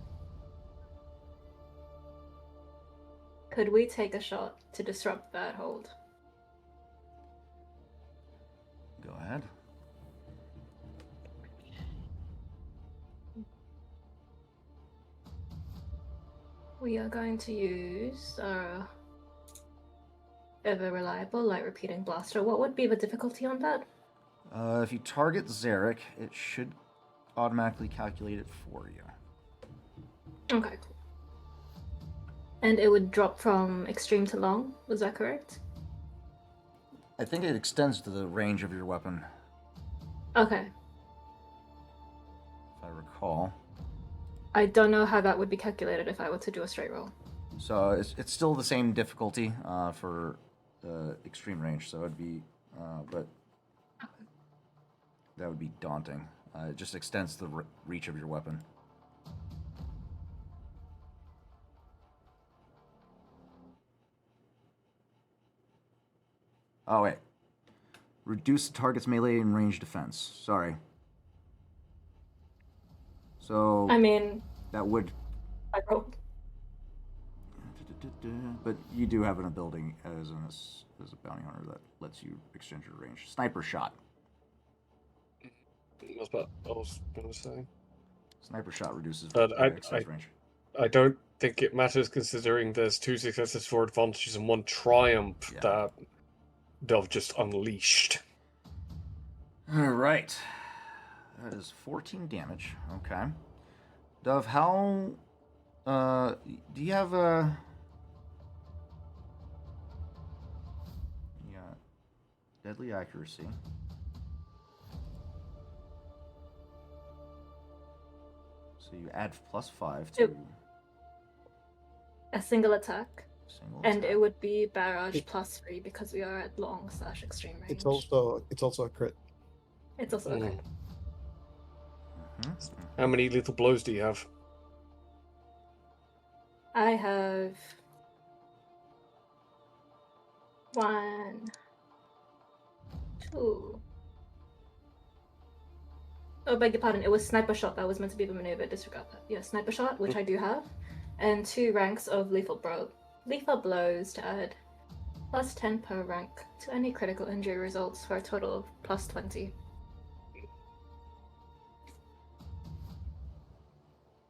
Could we take a shot to disrupt that hold? Go ahead. We are going to use our ever reliable light repeating blaster. What would be the difficulty on that? If you target Zarek, it should automatically calculate it for you. Okay, cool. And it would drop from extreme to long, was that correct? I think it extends to the range of your weapon, Okay. if I recall. I don't know how that would be calculated if I were to do a straight roll. So it's still the same difficulty for extreme range, so it'd be, but that would be daunting. It just extends the reach of your weapon. Oh, wait. Reduce the target's melee and range defense. Sorry. So... I mean... That would... I rolled. But you do have an ability as a bounty hunter that lets you extend your range. Sniper shot. That's what I was going to say. Sniper shot reduces I range. I don't think it matters considering there's 2 successes, 4 advantages, and 1 triumph that Dove just unleashed. Alright. That is 14 damage. Okay. Dove, how... do you have a... Yeah. Deadly accuracy. So you add +5 to... A single attack. And attack. it would be barrage +3 because we are at long/extreme range. It's also a crit. It's also a crit. How many lethal blows do you have? I have 1, 2. Oh, beg your pardon. It was sniper shot that was meant to be the maneuver. Disregard that. Yeah, sniper shot, which I do have, and 2 ranks of lethal blows to add +10 per rank to any critical injury results for a total of +20.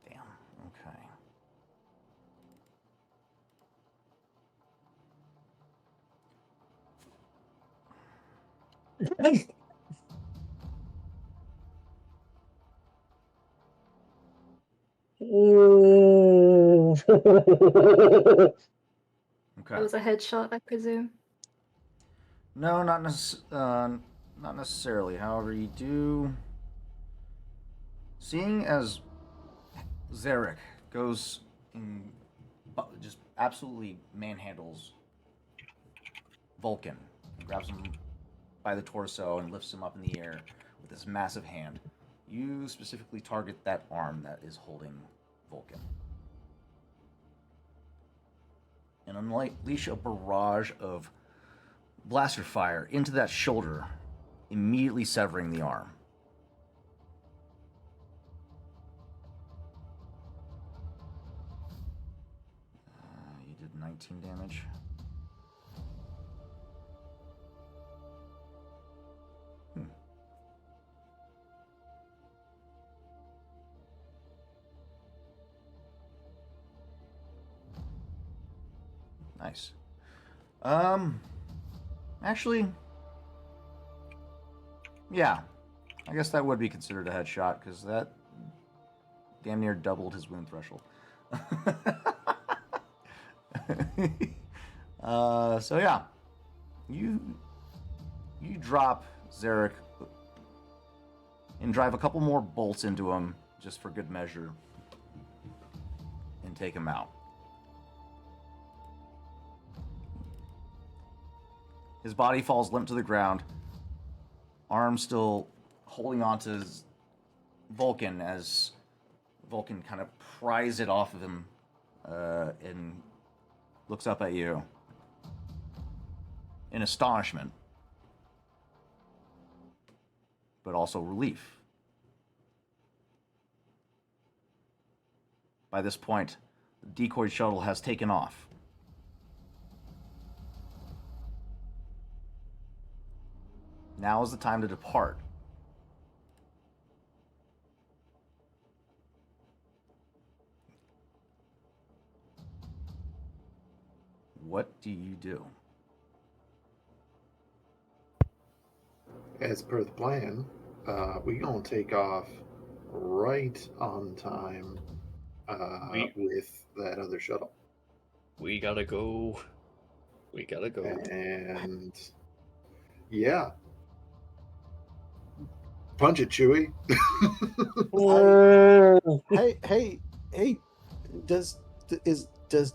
Damn. Okay. That was a headshot, I presume. No, not necessarily. However, you do... Seeing as Zarek goes in, just absolutely manhandles Vulcan, grabs him by the torso and lifts him up in the air with this massive hand. You specifically target that arm that is holding Vulcan. And unleash a barrage of blaster fire into that shoulder, immediately severing the arm. You did 19 damage. Nice. Actually, yeah, I guess that would be considered a headshot because that damn near doubled his wound threshold. So yeah, you drop Zarek and drive a couple more bolts into him just for good measure and take him out. His body falls limp to the ground, arm still holding onto his Vulcan as Vulcan kind of pries it off of him and looks up at you in astonishment, but also relief. By this point, the decoy shuttle has taken off. Now is the time to depart. What do you do? As per the plan, we gonna take off right on time with that other shuttle. We gotta go. We gotta go. And yeah. Punch it, Chewie. Hey, does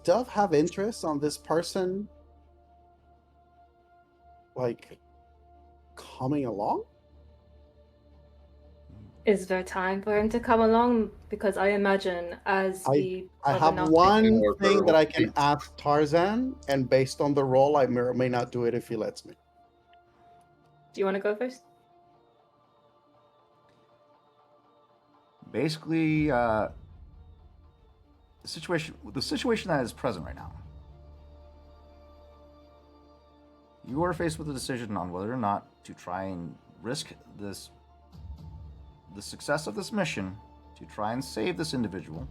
Dove have interest on this person like coming along? Is there time for him to come along? Because I imagine as we I have enough one Or thing that I can roll. ask Tarzan, and based on the roll, I may or may not do it if he lets me. Do you want to go first? Basically, the situation that is present right now. You are faced with a decision on whether or not to try and risk the success of this mission to try and save this individual,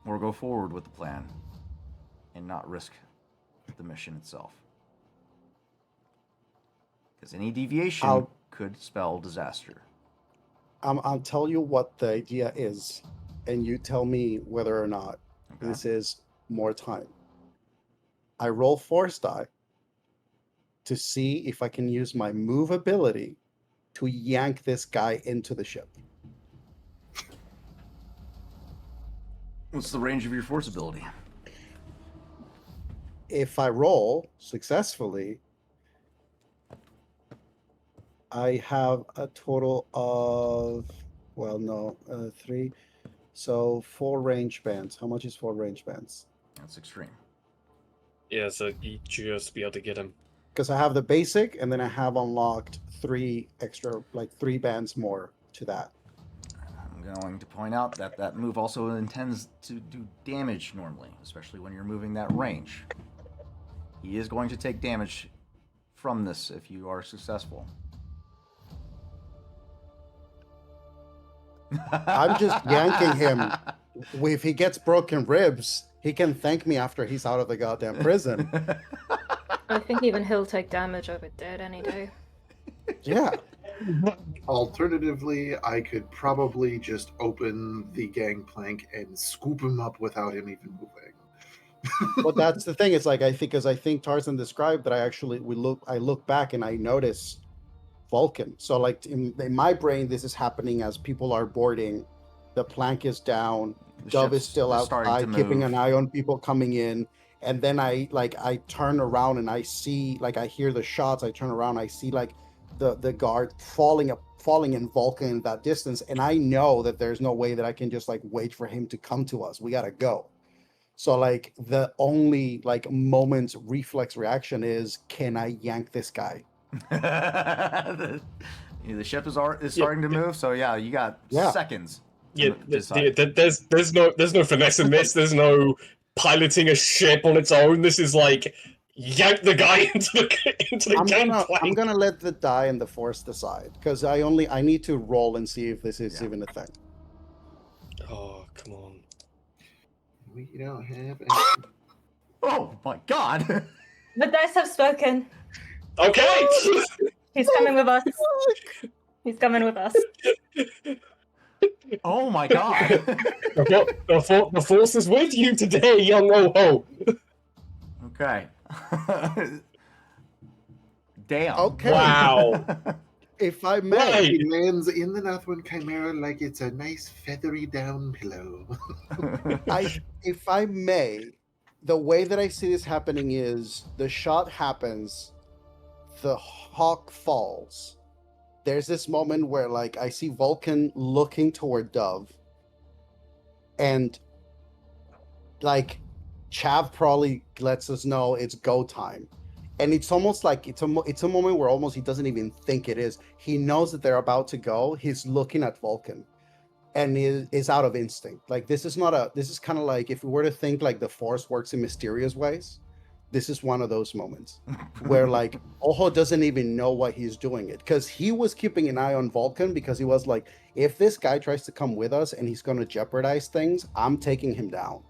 or go forward with the plan and not risk the mission itself. Because any deviation could spell disaster. I'll tell you what the idea is, and you tell me whether or not this is more time. I roll force die to see if I can use my move ability to yank this guy into the ship. What's the range of your force ability? If I roll successfully, I have a total of, 3. So 4 range bands. How much is 4 range bands? That's extreme. Yeah, so you just be able to get him. Because I have the basic, and then I have unlocked 3 extra, 3 bands more to that. I'm going to point out that that move also intends to do damage normally, especially when you're moving that range. He is going to take damage from this if you are successful. I'm just yanking him. If he gets broken ribs, he can thank me after he's out of the goddamn prison. I think even he'll take damage over dead any day. Yeah. Alternatively, I could probably just open the gangplank and scoop him up without him even moving. But that's the thing. It's like I think Tarzan described that I look back and I notice Vulcan. So like in my brain, this is happening as people are boarding The plank is down. The Dove is ship's still starting to outside, keeping move. an eye on people coming in. And then I turn around and I see, like, I hear the shots. I turn around, I see like the guard falling in Vulcan in that distance, and I know that there's no way that I can just like wait for him to come to us. We gotta go. So like the only like moment's reflex reaction is, can I yank this guy? the ship is starting to move, so yeah, you got seconds. Yeah, Decide. there's no finesse in this. There's no piloting a ship on its own. This is like yank the guy into the gangplank. I'm gonna let the die and the force decide, because I need to roll and see if this is even a thing. Oh, come on. We don't have. Oh my god! The dice have spoken. Okay. He's coming with us. He's coming with us. Oh my god! The force is with you today, young ho. Okay. Damn. Okay. Wow. If I may, Right. He lands in the Northwind Chimera like it's a nice feathery down pillow. if I may, the way that I see this happening is the shot happens, the hawk falls. There's this moment where like I see Vulcan looking toward Dove, and like Chav probably lets us know it's go time. And it's almost like it's a moment where almost he doesn't even think it is. He knows that they're about to go. He's looking at Vulcan, and is out of instinct. Like this is kind of like if we were to think like the Force works in mysterious ways. This is one of those moments where like Ojo doesn't even know why he's doing it, because he was keeping an eye on Vulcan, because he was like, if this guy tries to come with us and he's going to jeopardize things, I'm taking him down.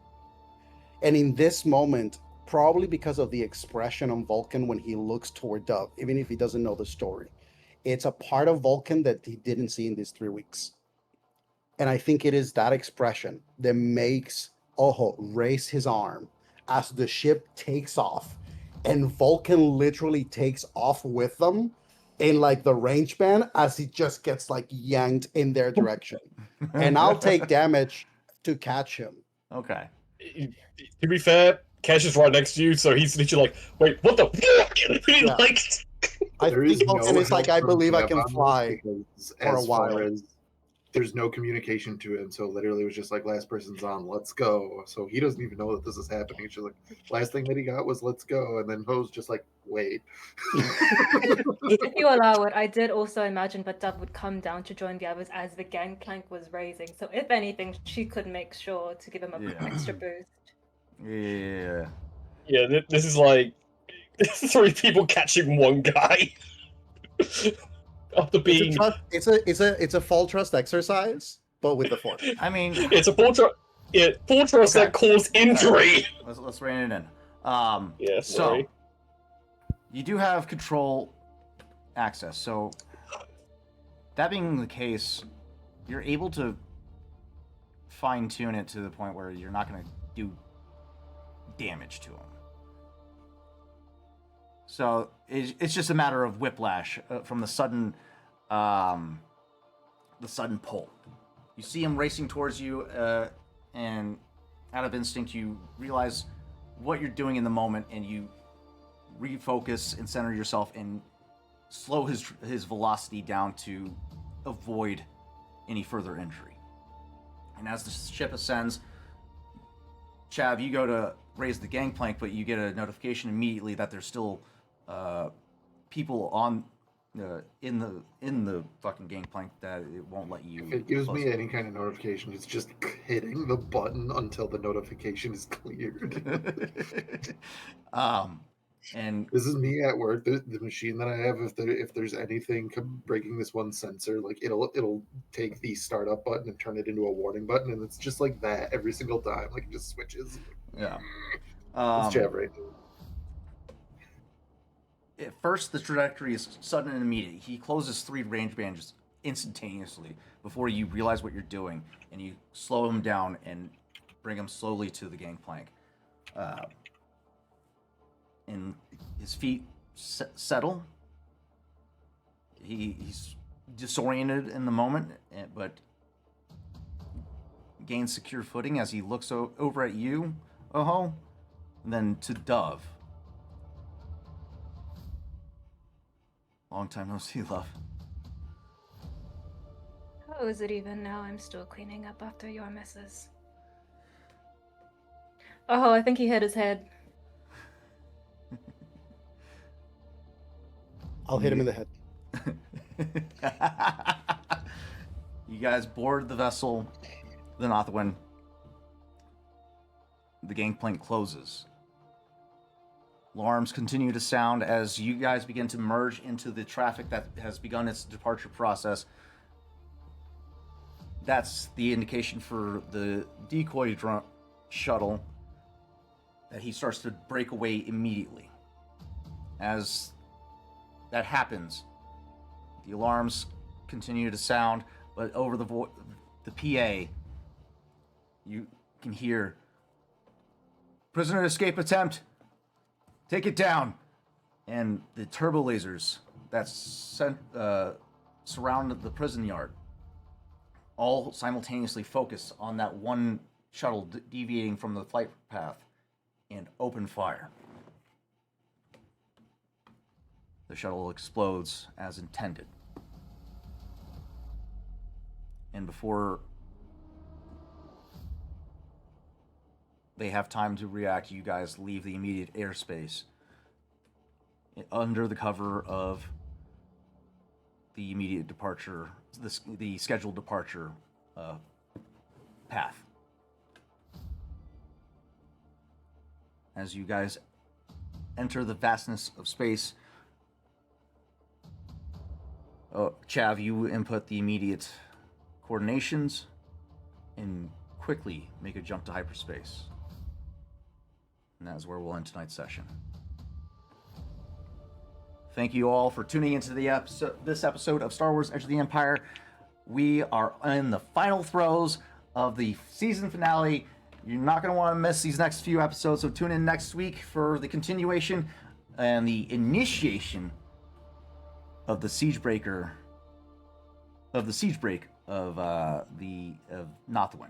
And in this moment, probably because of the expression on Vulcan when he looks toward Dove, even if he doesn't know the story, it's a part of Vulcan that he didn't see in these 3 weeks. And I think it is that expression that makes Ojo raise his arm as the ship takes off, and Vulcan literally takes off with them in like the range band as he just gets like yanked in their direction. And I'll take damage to catch him. Okay. To be fair, Cash is right next to you, so he's literally like, wait, what the fuck? Yeah. Like, I There think is Vulcan no is like, help I from believe I Jeff can on this fly because for a as far while. as there's no communication to him, so literally it was just like last person's on, let's go. So he doesn't even know that this is happening. It's just like last thing that he got was let's go, and then Ho's just like, wait. If you allow it, I did also imagine that Dove would come down to join the others as the gangplank was raising. So if anything, she could make sure to give him an extra boost. Yeah. Yeah, this is like 3 people catching one guy. After being, it's a full trust exercise, but with the Force. I mean, it's a full trust that caused injury. Let's rein it in. Yeah, So sorry. you do have control access. So that being the case, you're able to fine tune it to the point where you're not going to do damage to him. So it's just a matter of whiplash from the sudden pull. You see him racing towards you, and out of instinct, you realize what you're doing in the moment, and you refocus and center yourself and slow his velocity down to avoid any further injury. And as the ship ascends, Chav, you go to raise the gangplank, but you get a notification immediately that there's still people on in the fucking gangplank that it won't let you. If it gives me any kind of notification, it's just hitting the button until the notification is cleared. And this is me at work. The machine that I have, if there's anything breaking this one sensor, like it'll take the startup button and turn it into a warning button, and it's just like that every single time. Like it just switches. Yeah. It's Jav right now. At first, the trajectory is sudden and immediate. He closes 3 range bands instantaneously before you realize what you're doing, and you slow him down and bring him slowly to the gangplank. And his feet settle. He's disoriented in the moment, but gains secure footing as he looks over at you, Oho, and then to Dove. Long time no see, love. How is it even now? I'm still cleaning up after your messes. Oh, I think he hit his head. I'll hit him in the head. You guys board the vessel, the Northwind. The gangplank closes. Alarms continue to sound as you guys begin to merge into the traffic that has begun its departure process. That's the indication for the decoy shuttle that he starts to break away immediately. As that happens, the alarms continue to sound, but over the PA, you can hear, "Prisoner escape attempt, take it down." And the turbo lasers that surround the prison yard all simultaneously focus on that one shuttle deviating from the flight path and open fire. The shuttle explodes as intended. And before they have time to react, you guys leave the immediate airspace under the cover of the immediate departure, the scheduled departure path. As you guys enter the vastness of space, Chav, you input the immediate coordinations and quickly make a jump to hyperspace. And that is where we'll end tonight's session. Thank you all for tuning into this episode of Star Wars Edge of the Empire. We are in the final throes of the season finale. You're not going to want to miss these next few episodes, so tune in next week for the continuation and the initiation of the siege break of Nothwin.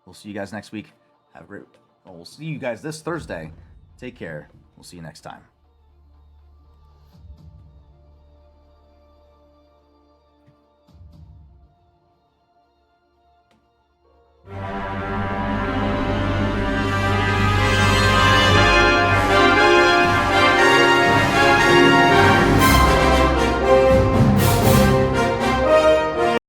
We'll see you guys next week. Have a great. We'll see you guys this Thursday. Take care. We'll see you next time.